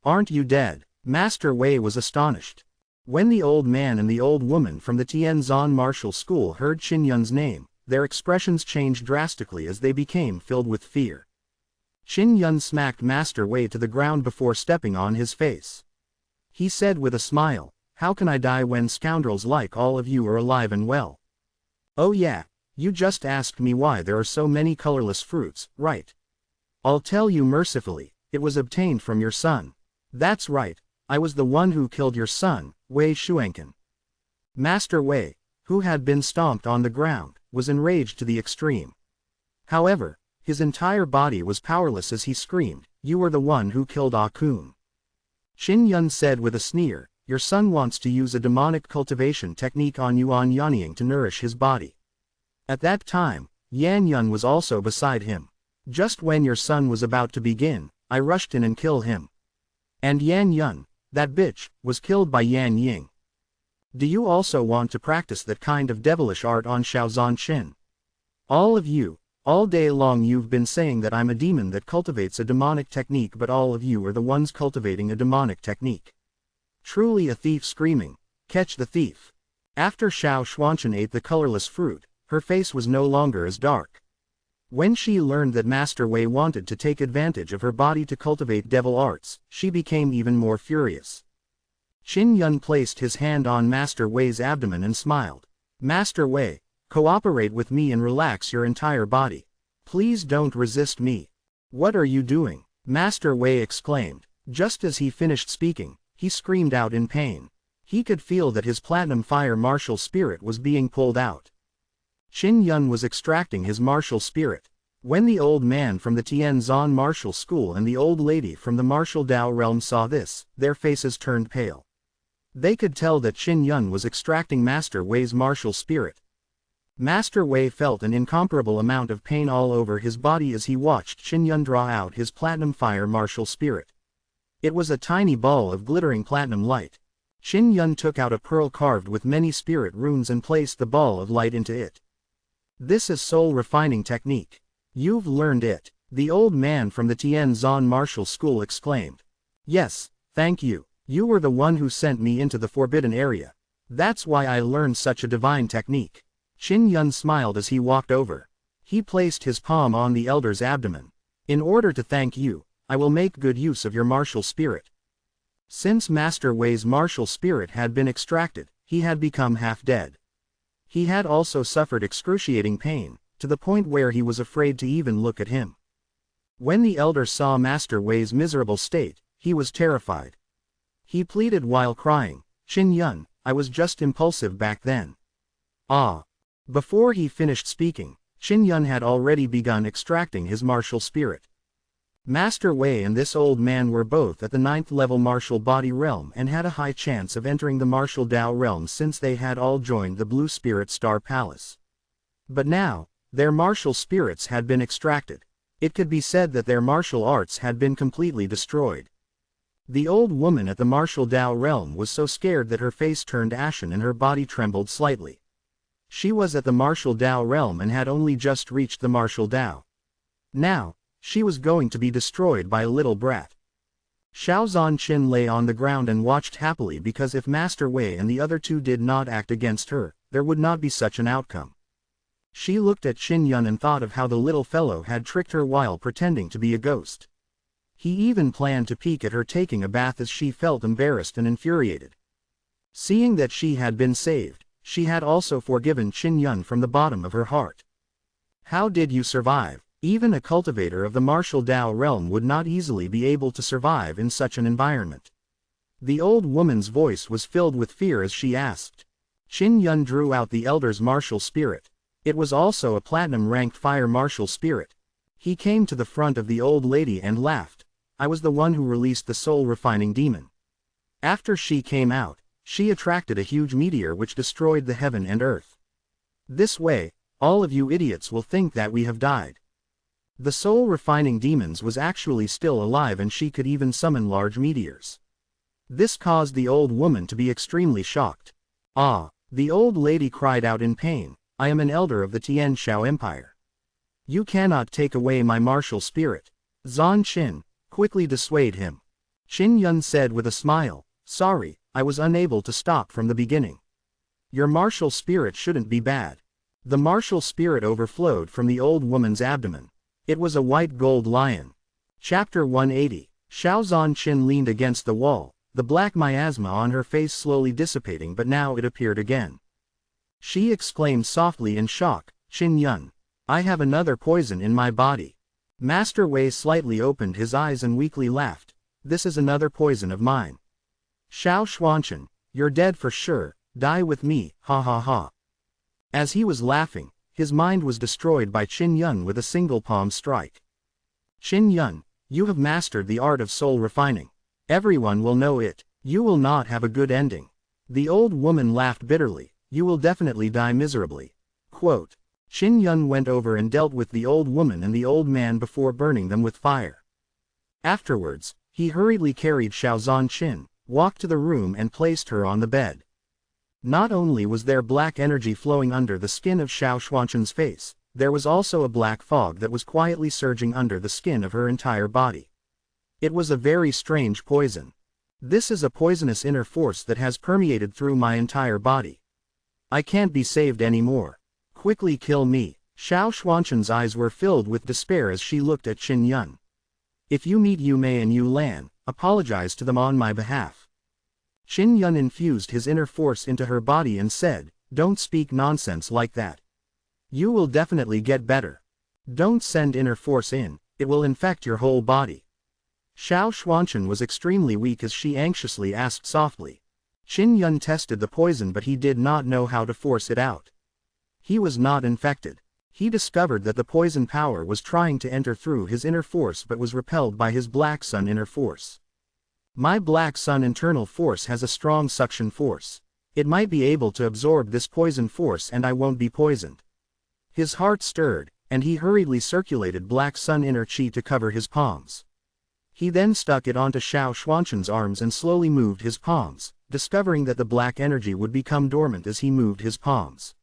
Aren't you dead?" Master Wei was astonished. When the old man and the old woman from the Tianzan martial school heard Qin Yun's name, their expressions changed drastically as they became filled with fear. Qin Yun smacked Master Wei to the ground before stepping on his face. He said with a smile, "How can I die when scoundrels like all of you are alive and well? Oh yeah, you just asked me why there are so many colorless fruits, right? I'll tell you mercifully, it was obtained from your son. That's right, I was the one who killed your son, Wei Shuanken." Master Wei, who had been stomped on the ground, was enraged to the extreme. However, his entire body was powerless as he screamed, "You are the one who killed Ah Kun." Qin Yun said with a sneer, "Your son wants to use a demonic cultivation technique on Yuan Yanying to nourish his body." At that time, Yan Yun was also beside him. "Just when your son was about to begin, I rushed in and killed him. And Yan Yun, that bitch, was killed by Yan Ying. Do you also want to practice that kind of devilish art on Xiao Zhanqin? All of you, all day long you've been saying that I'm a demon that cultivates a demonic technique, but all of you are the ones cultivating a demonic technique. Truly a thief screaming, catch the thief." After Xiao Xuanchen ate the colorless fruit, her face was no longer as dark. When she learned that Master Wei wanted to take advantage of her body to cultivate devil arts, she became even more furious. Qin Yun placed his hand on Master Wei's abdomen and smiled. "Master Wei, cooperate with me and relax your entire body. Please don't resist me." "What are you doing?" Master Wei exclaimed. Just as he finished speaking, he screamed out in pain. He could feel that his platinum fire martial spirit was being pulled out. Qin Yun was extracting his martial spirit. When the old man from the Tianzan martial school and the old lady from the martial Dao realm saw this, their faces turned pale. They could tell that Qin Yun was extracting Master Wei's martial spirit. Master Wei felt an incomparable amount of pain all over his body as he watched Qin Yun draw out his platinum fire martial spirit. It was a tiny ball of glittering platinum light. Qin Yun took out a pearl carved with many spirit runes and placed the ball of light into it. This is soul refining technique. You've learned it, the old man from the Tianzan martial school exclaimed. Yes, thank you. You were the one who sent me into the forbidden area. That's why I learned such a divine technique. Qin Yun smiled as he walked over. He placed his palm on the elder's abdomen. In order to thank you, I will make good use of your martial spirit. Since Master Wei's martial spirit had been extracted, he had become half dead. He had also suffered excruciating pain, to the point where he was afraid to even look at him. When the elder saw Master Wei's miserable state, he was terrified. He pleaded while crying, "Qin Yun, I was just impulsive back then." Ah! Before he finished speaking, Qin Yun had already begun extracting his martial spirit. Master Wei and this old man were both at the 9th level martial body realm and had a high chance of entering the martial Dao realm since they had all joined the Blue Spirit Star Palace. But now, their martial spirits had been extracted. It could be said that their martial arts had been completely destroyed. The old woman at the martial Dao realm was so scared that her face turned ashen and her body trembled slightly. She was at the martial Dao realm and had only just reached the martial Dao. Now, she was going to be destroyed by a little brat. Xiao Zhanqin lay on the ground and watched happily because if Master Wei and the other two did not act against her, there would not be such an outcome. She looked at Qin Yun and thought of how the little fellow had tricked her while pretending to be a ghost. He even planned to peek at her taking a bath as she felt embarrassed and infuriated. Seeing that she had been saved, she had also forgiven Qin Yun from the bottom of her heart. How did you survive? Even a cultivator of the martial Dao realm would not easily be able to survive in such an environment. The old woman's voice was filled with fear as she asked. Qin Yun drew out the elder's martial spirit. It was also a platinum-ranked fire martial spirit. He came to the front of the old lady and laughed. I was the one who released the soul-refining demon. After she came out, she attracted a huge meteor which destroyed the heaven and earth. This way, all of you idiots will think that we have died. The soul-refining demons was actually still alive and she could even summon large meteors. This caused the old woman to be extremely shocked. Ah! The old lady cried out in pain, I am an elder of the Tian Shao Empire. You cannot take away my martial spirit. Zhanqin, quickly dissuade him. Qin Yun said with a smile, sorry, I was unable to stop from the beginning. Your martial spirit shouldn't be bad. The martial spirit overflowed from the old woman's abdomen. It was a white gold lion. Chapter 180. Xiao Zhanqin leaned against the wall, the black miasma on her face slowly dissipating, but now it appeared again. She exclaimed softly in shock, Qin Yun, I have another poison in my body. Master Wei slightly opened his eyes and weakly laughed. This is another poison of mine. Xiao Zhanqin, you're dead for sure, die with me, ha ha ha. As he was laughing, his mind was destroyed by Qin Yun with a single palm strike. Qin Yun, you have mastered the art of soul refining. Everyone will know it, you will not have a good ending. The old woman laughed bitterly, you will definitely die miserably. Quote. Qin Yun went over and dealt with the old woman and the old man before burning them with fire. Afterwards, he hurriedly carried Xiao Zhanqin, walked to the room and placed her on the bed. Not only was there black energy flowing under the skin of Xiao Zhanqin's face, there was also a black fog that was quietly surging under the skin of her entire body. It was a very strange poison. This is a poisonous inner force that has permeated through my entire body. I can't be saved anymore. Quickly kill me. Xiao Zhanqin's eyes were filled with despair as she looked at Qin Yun. If you meet Yu Mei and Yu Lan, apologize to them on my behalf. Qin Yun infused his inner force into her body and said, don't speak nonsense like that. You will definitely get better. Don't send inner force in, it will infect your whole body. Xiao Zhanqin was extremely weak as she anxiously asked softly. Qin Yun tested the poison but he did not know how to force it out. He was not infected. He discovered that the poison power was trying to enter through his inner force but was repelled by his Black Sun inner force. My Black Sun internal force has a strong suction force. It might be able to absorb this poison force and I won't be poisoned. His heart stirred, and he hurriedly circulated black sun inner chi to cover his palms. He then stuck it onto Xiao Xuanqin's arms and slowly moved his palms, discovering that the black energy would become dormant as he moved his palms.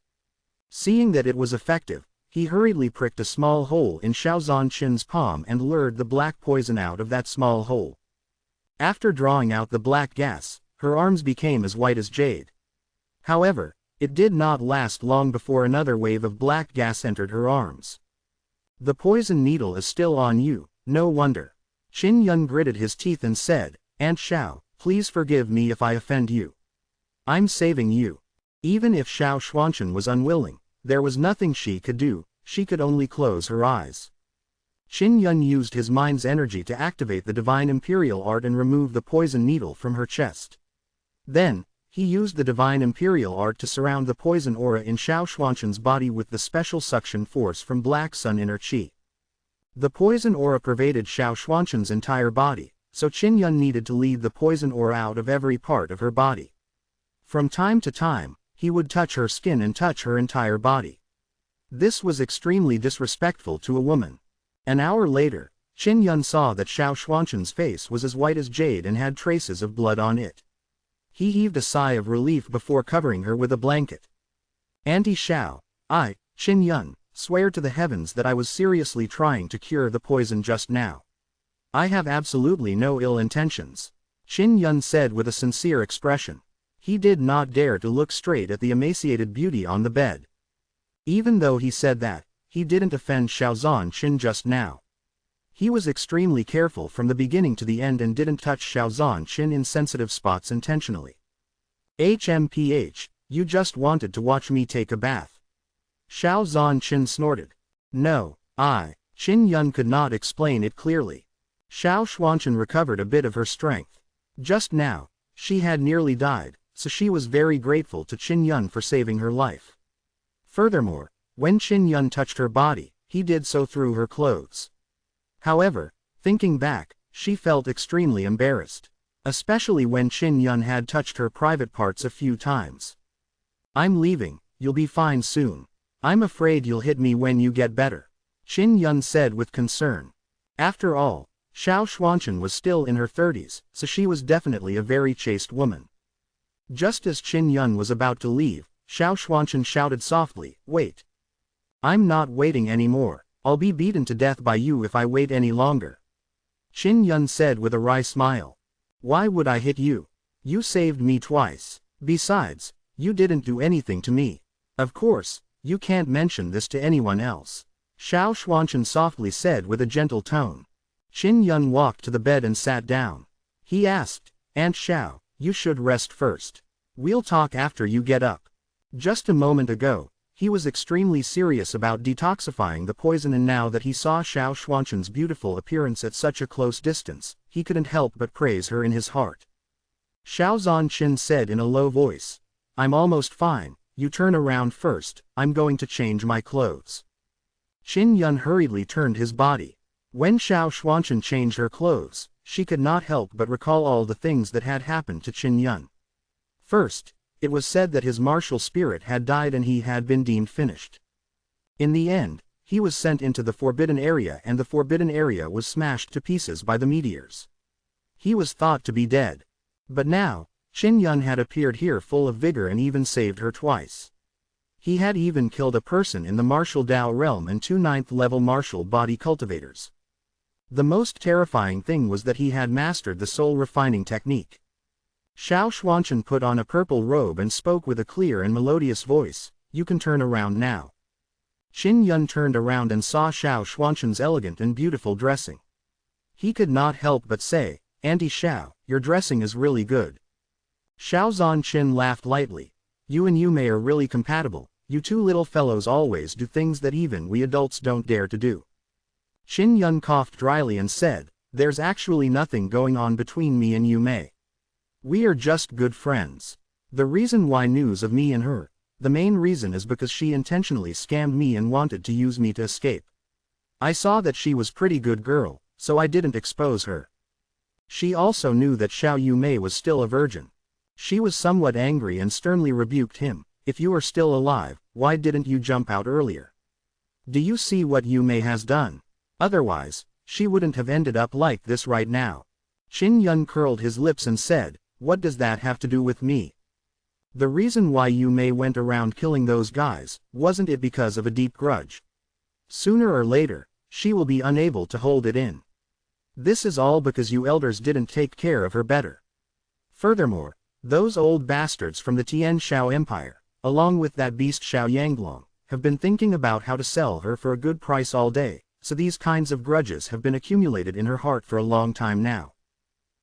Seeing that it was effective, he hurriedly pricked a small hole in Xiao Xuanqin's palm and lured the black poison out of that small hole. After drawing out the black gas, her arms became as white as jade. However, it did not last long before another wave of black gas entered her arms. "The poison needle is still on you, no wonder." Qin Yun gritted his teeth and said, "Aunt Xiao, please forgive me if I offend you. I'm saving you." Even if Xiao Xuanqin was unwilling, there was nothing she could do, she could only close her eyes. Qin Yun used his mind's energy to activate the divine imperial art and remove the poison needle from her chest. Then, he used the divine imperial art to surround the poison aura in Xiao Xuanqin's body with the special suction force from black sun inner chi. The poison aura pervaded Xiao Xuanqin's entire body, so Qin Yun needed to lead the poison aura out of every part of her body. From time to time, he would touch her skin and touch her entire body. This was extremely disrespectful to a woman. An hour later, Qin Yun saw that Xiao Xuanqin's face was as white as jade and had traces of blood on it. He heaved a sigh of relief before covering her with a blanket. "Auntie Xiao, I, Qin Yun, swear to the heavens that I was seriously trying to cure the poison just now. I have absolutely no ill intentions," Qin Yun said with a sincere expression. He did not dare to look straight at the emaciated beauty on the bed. Even though he said that, he didn't offend Xiao Xuanqin just now. He was extremely careful from the beginning to the end and didn't touch Xiao Xuanqin in sensitive spots intentionally. "HMPH, you just wanted to watch me take a bath." Xiao Xuanqin snorted. "No, Qin Yun could not explain it clearly." Xiao Xuanqin recovered a bit of her strength. Just now, she had nearly died, so she was very grateful to Qin Yun for saving her life. Furthermore, when Qin Yun touched her body, he did so through her clothes. However, thinking back, she felt extremely embarrassed. Especially when Qin Yun had touched her private parts a few times. "I'm leaving, you'll be fine soon. I'm afraid you'll hit me when you get better," Qin Yun said with concern. After all, Xiao Xuanqin was still in her 30s, so she was definitely a very chaste woman. Just as Qin Yun was about to leave, Xiao Xuanqin shouted softly, "Wait. I'm not waiting anymore. I'll be beaten to death by you if I wait any longer." Qin Yun said with a wry smile. "Why would I hit you? You saved me twice. Besides, you didn't do anything to me. Of course, you can't mention this to anyone else," Xiao Xuanqin softly said with a gentle tone. Qin Yun walked to the bed and sat down. He asked, "Aunt Xiao, you should rest first. We'll talk after you get up." Just a moment ago, he was extremely serious about detoxifying the poison, and now that he saw Xiao Xuanqin's beautiful appearance at such a close distance, he couldn't help but praise her in his heart. Xiao Xuanqin said in a low voice, "I'm almost fine, you turn around first, I'm going to change my clothes." Qin Yun hurriedly turned his body. When Xiao Xuanqin changed her clothes, she could not help but recall all the things that had happened to Qin Yun. First, it was said that his martial spirit had died and he had been deemed finished. In the end, he was sent into the forbidden area and the forbidden area was smashed to pieces by the meteors. He was thought to be dead. But now, Qin Yun had appeared here full of vigor and even saved her twice. He had even killed a person in the martial Dao realm and 2 9th-level martial body cultivators. The most terrifying thing was that he had mastered the soul refining technique. Xiao Xuanqin put on a purple robe and spoke with a clear and melodious voice, "You can turn around now." Qin Yun turned around and saw Xiao Xuanqin's elegant and beautiful dressing. He could not help but say, "Auntie Xiao, your dressing is really good." Xiao Xuanqin laughed lightly. "You and Yu Mei are really compatible, you two little fellows always do things that even we adults don't dare to do." Qin Yun coughed dryly and said, "There's actually nothing going on between me and Yu Mei. We are just good friends. The reason why news of me and her, the main reason is because she intentionally scammed me and wanted to use me to escape. I saw that she was pretty good girl, so I didn't expose her. She also knew that Xiao Yu Mei was still a virgin. She was somewhat angry and sternly rebuked him, 'If you are still alive, why didn't you jump out earlier? Do you see what Yu Mei has done? Otherwise, she wouldn't have ended up like this right now. Qin Yun curled his lips and said, what does that have to do with me? The reason why Yu Mei went around killing those guys, wasn't it because of a deep grudge? Sooner or later, she will be unable to hold it in. This is all because you elders didn't take care of her better. Furthermore, those old bastards from the Tian Shao Empire, along with that beast Xiao Yanglong, have been thinking about how to sell her for a good price all day, so these kinds of grudges have been accumulated in her heart for a long time now.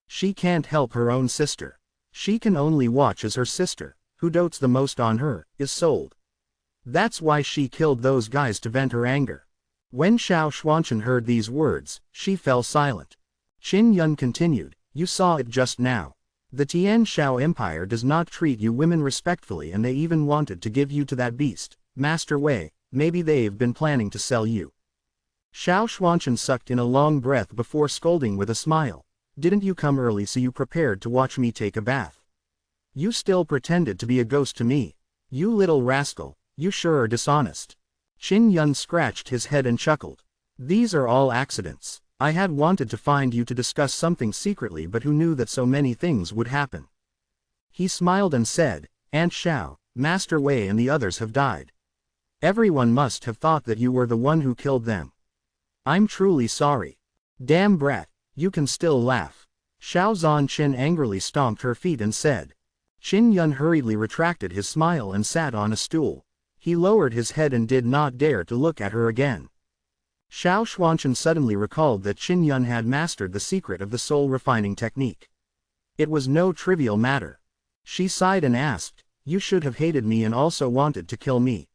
She can't help her own sister. She can only watch as her sister, who dotes the most on her, is sold. That's why she killed those guys to vent her anger. When Xiao Xuanchen heard these words, she fell silent. Qin Yun continued, you saw it just now. The Tian Shao Empire does not treat you women respectfully, and they even wanted to give you to that beast, Master Wei. Maybe they've been planning to sell you. Xiao Xuanchen sucked in a long breath before scolding with a smile. Didn't you come early so you prepared to watch me take a bath? You still pretended to be a ghost to me. You little rascal, you sure are dishonest. Qin Yun scratched his head and chuckled. These are all accidents. I had wanted to find you to discuss something secretly, but who knew that so many things would happen? He smiled and said, Aunt Xiao, Master Wei and the others have died. Everyone must have thought that you were the one who killed them. I'm truly sorry. Damn brat, you can still laugh. Xiao Zhanqin angrily stomped her feet and said. Qin Yun hurriedly retracted his smile and sat on a stool. He lowered his head and did not dare to look at her again. Xiao Xuanchen suddenly recalled that Qin Yun had mastered the secret of the soul refining technique. It was no trivial matter. She sighed and asked, you should have hated me and also wanted to kill me.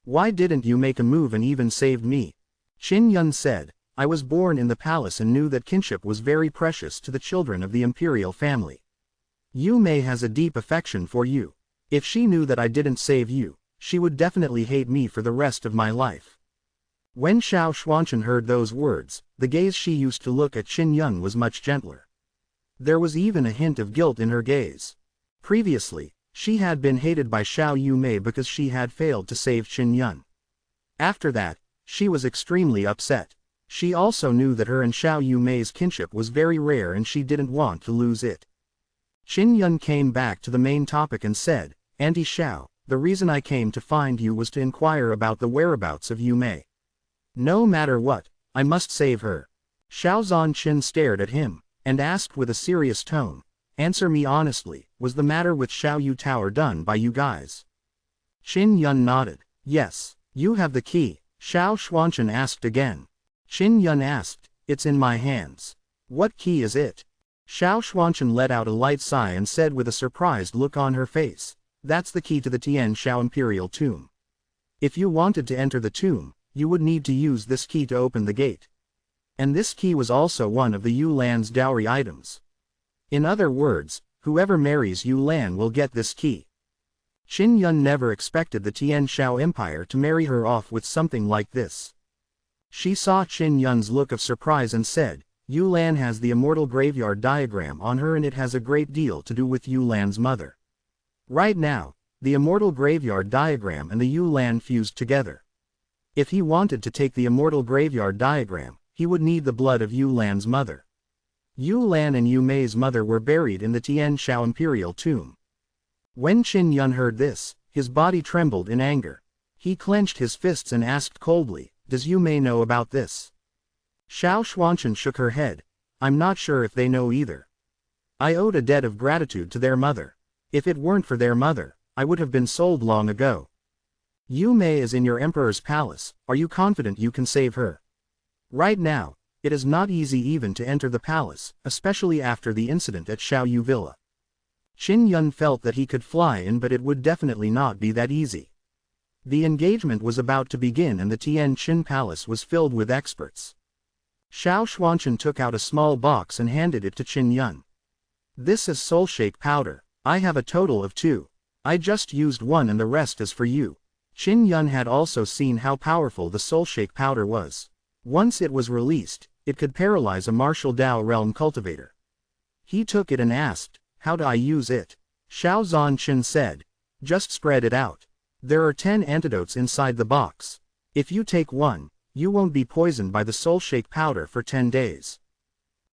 Why didn't you make a move and even saved me? Qin Yun said, I was born in the palace and knew that kinship was very precious to the children of the imperial family. Yu Mei has a deep affection for you. If she knew that I didn't save you, she would definitely hate me for the rest of my life. When Xiao Xuanchen heard those words, the gaze she used to look at Qin Yun was much gentler. There was even a hint of guilt in her gaze. Previously, she had been hated by Xiao Yu Mei because she had failed to save Qin Yun. After that, she was extremely upset. She also knew that her and Xiao Yu Mei's kinship was very rare and she didn't want to lose it. Qin Yun came back to the main topic and said, Auntie Xiao, the reason I came to find you was to inquire about the whereabouts of Yu Mei. No matter what, I must save her. Xiao Zhanqin stared at him, and asked with a serious tone, answer me honestly, was the matter with Xiao Yu Tower done by you guys? Qin Yun nodded. Yes. You have the key, Xiao Xuanchen asked again. Qin Yun asked, it's in my hands. What key is it? Xiao Xuanchen let out a light sigh and said with a surprised look on her face, that's the key to the Tian Shao Imperial Tomb. If you wanted to enter the tomb, you would need to use this key to open the gate. And this key was also one of the Yu Lan's dowry items. In other words, whoever marries Yu Lan will get this key. Qin Yun never expected the Tian Shao Empire to marry her off with something like this. She saw Qin Yun's look of surprise and said, Yu Lan has the immortal graveyard diagram on her and it has a great deal to do with Yu Lan's mother. Right now, the immortal graveyard diagram and the Yu Lan fused together. If he wanted to take the immortal graveyard diagram, he would need the blood of Yu Lan's mother. Yu Lan and Yu Mei's mother were buried in the Tian Shao Imperial Tomb. When Qin Yun heard this, his body trembled in anger. He clenched his fists and asked coldly, does Yu Mei know about this? Xiao Xuanchen shook her head. I'm not sure if they know either. I owed a debt of gratitude to their mother. If it weren't for their mother, I would have been sold long ago. Yu Mei is in your emperor's palace, are you confident you can save her? Right now, it is not easy even to enter the palace, especially after the incident at Xiao Yu Villa. Qin Yun felt that he could fly in, but it would definitely not be that easy. The engagement was about to begin and the Tian Qin Palace was filled with experts. Xiao Xuanchen took out a small box and handed it to Qin Yun. This is soul shake powder. I have a total of 2. I just used 1 and the rest is for you. Qin Yun had also seen how powerful the soul shake powder was. Once it was released, it could paralyze a martial Dao realm cultivator. He took it and asked, how do I use it? Xiao Zhanqin said, just spread it out. There are 10 antidotes inside the box. If you take one, you won't be poisoned by the soul shake powder for 10 days.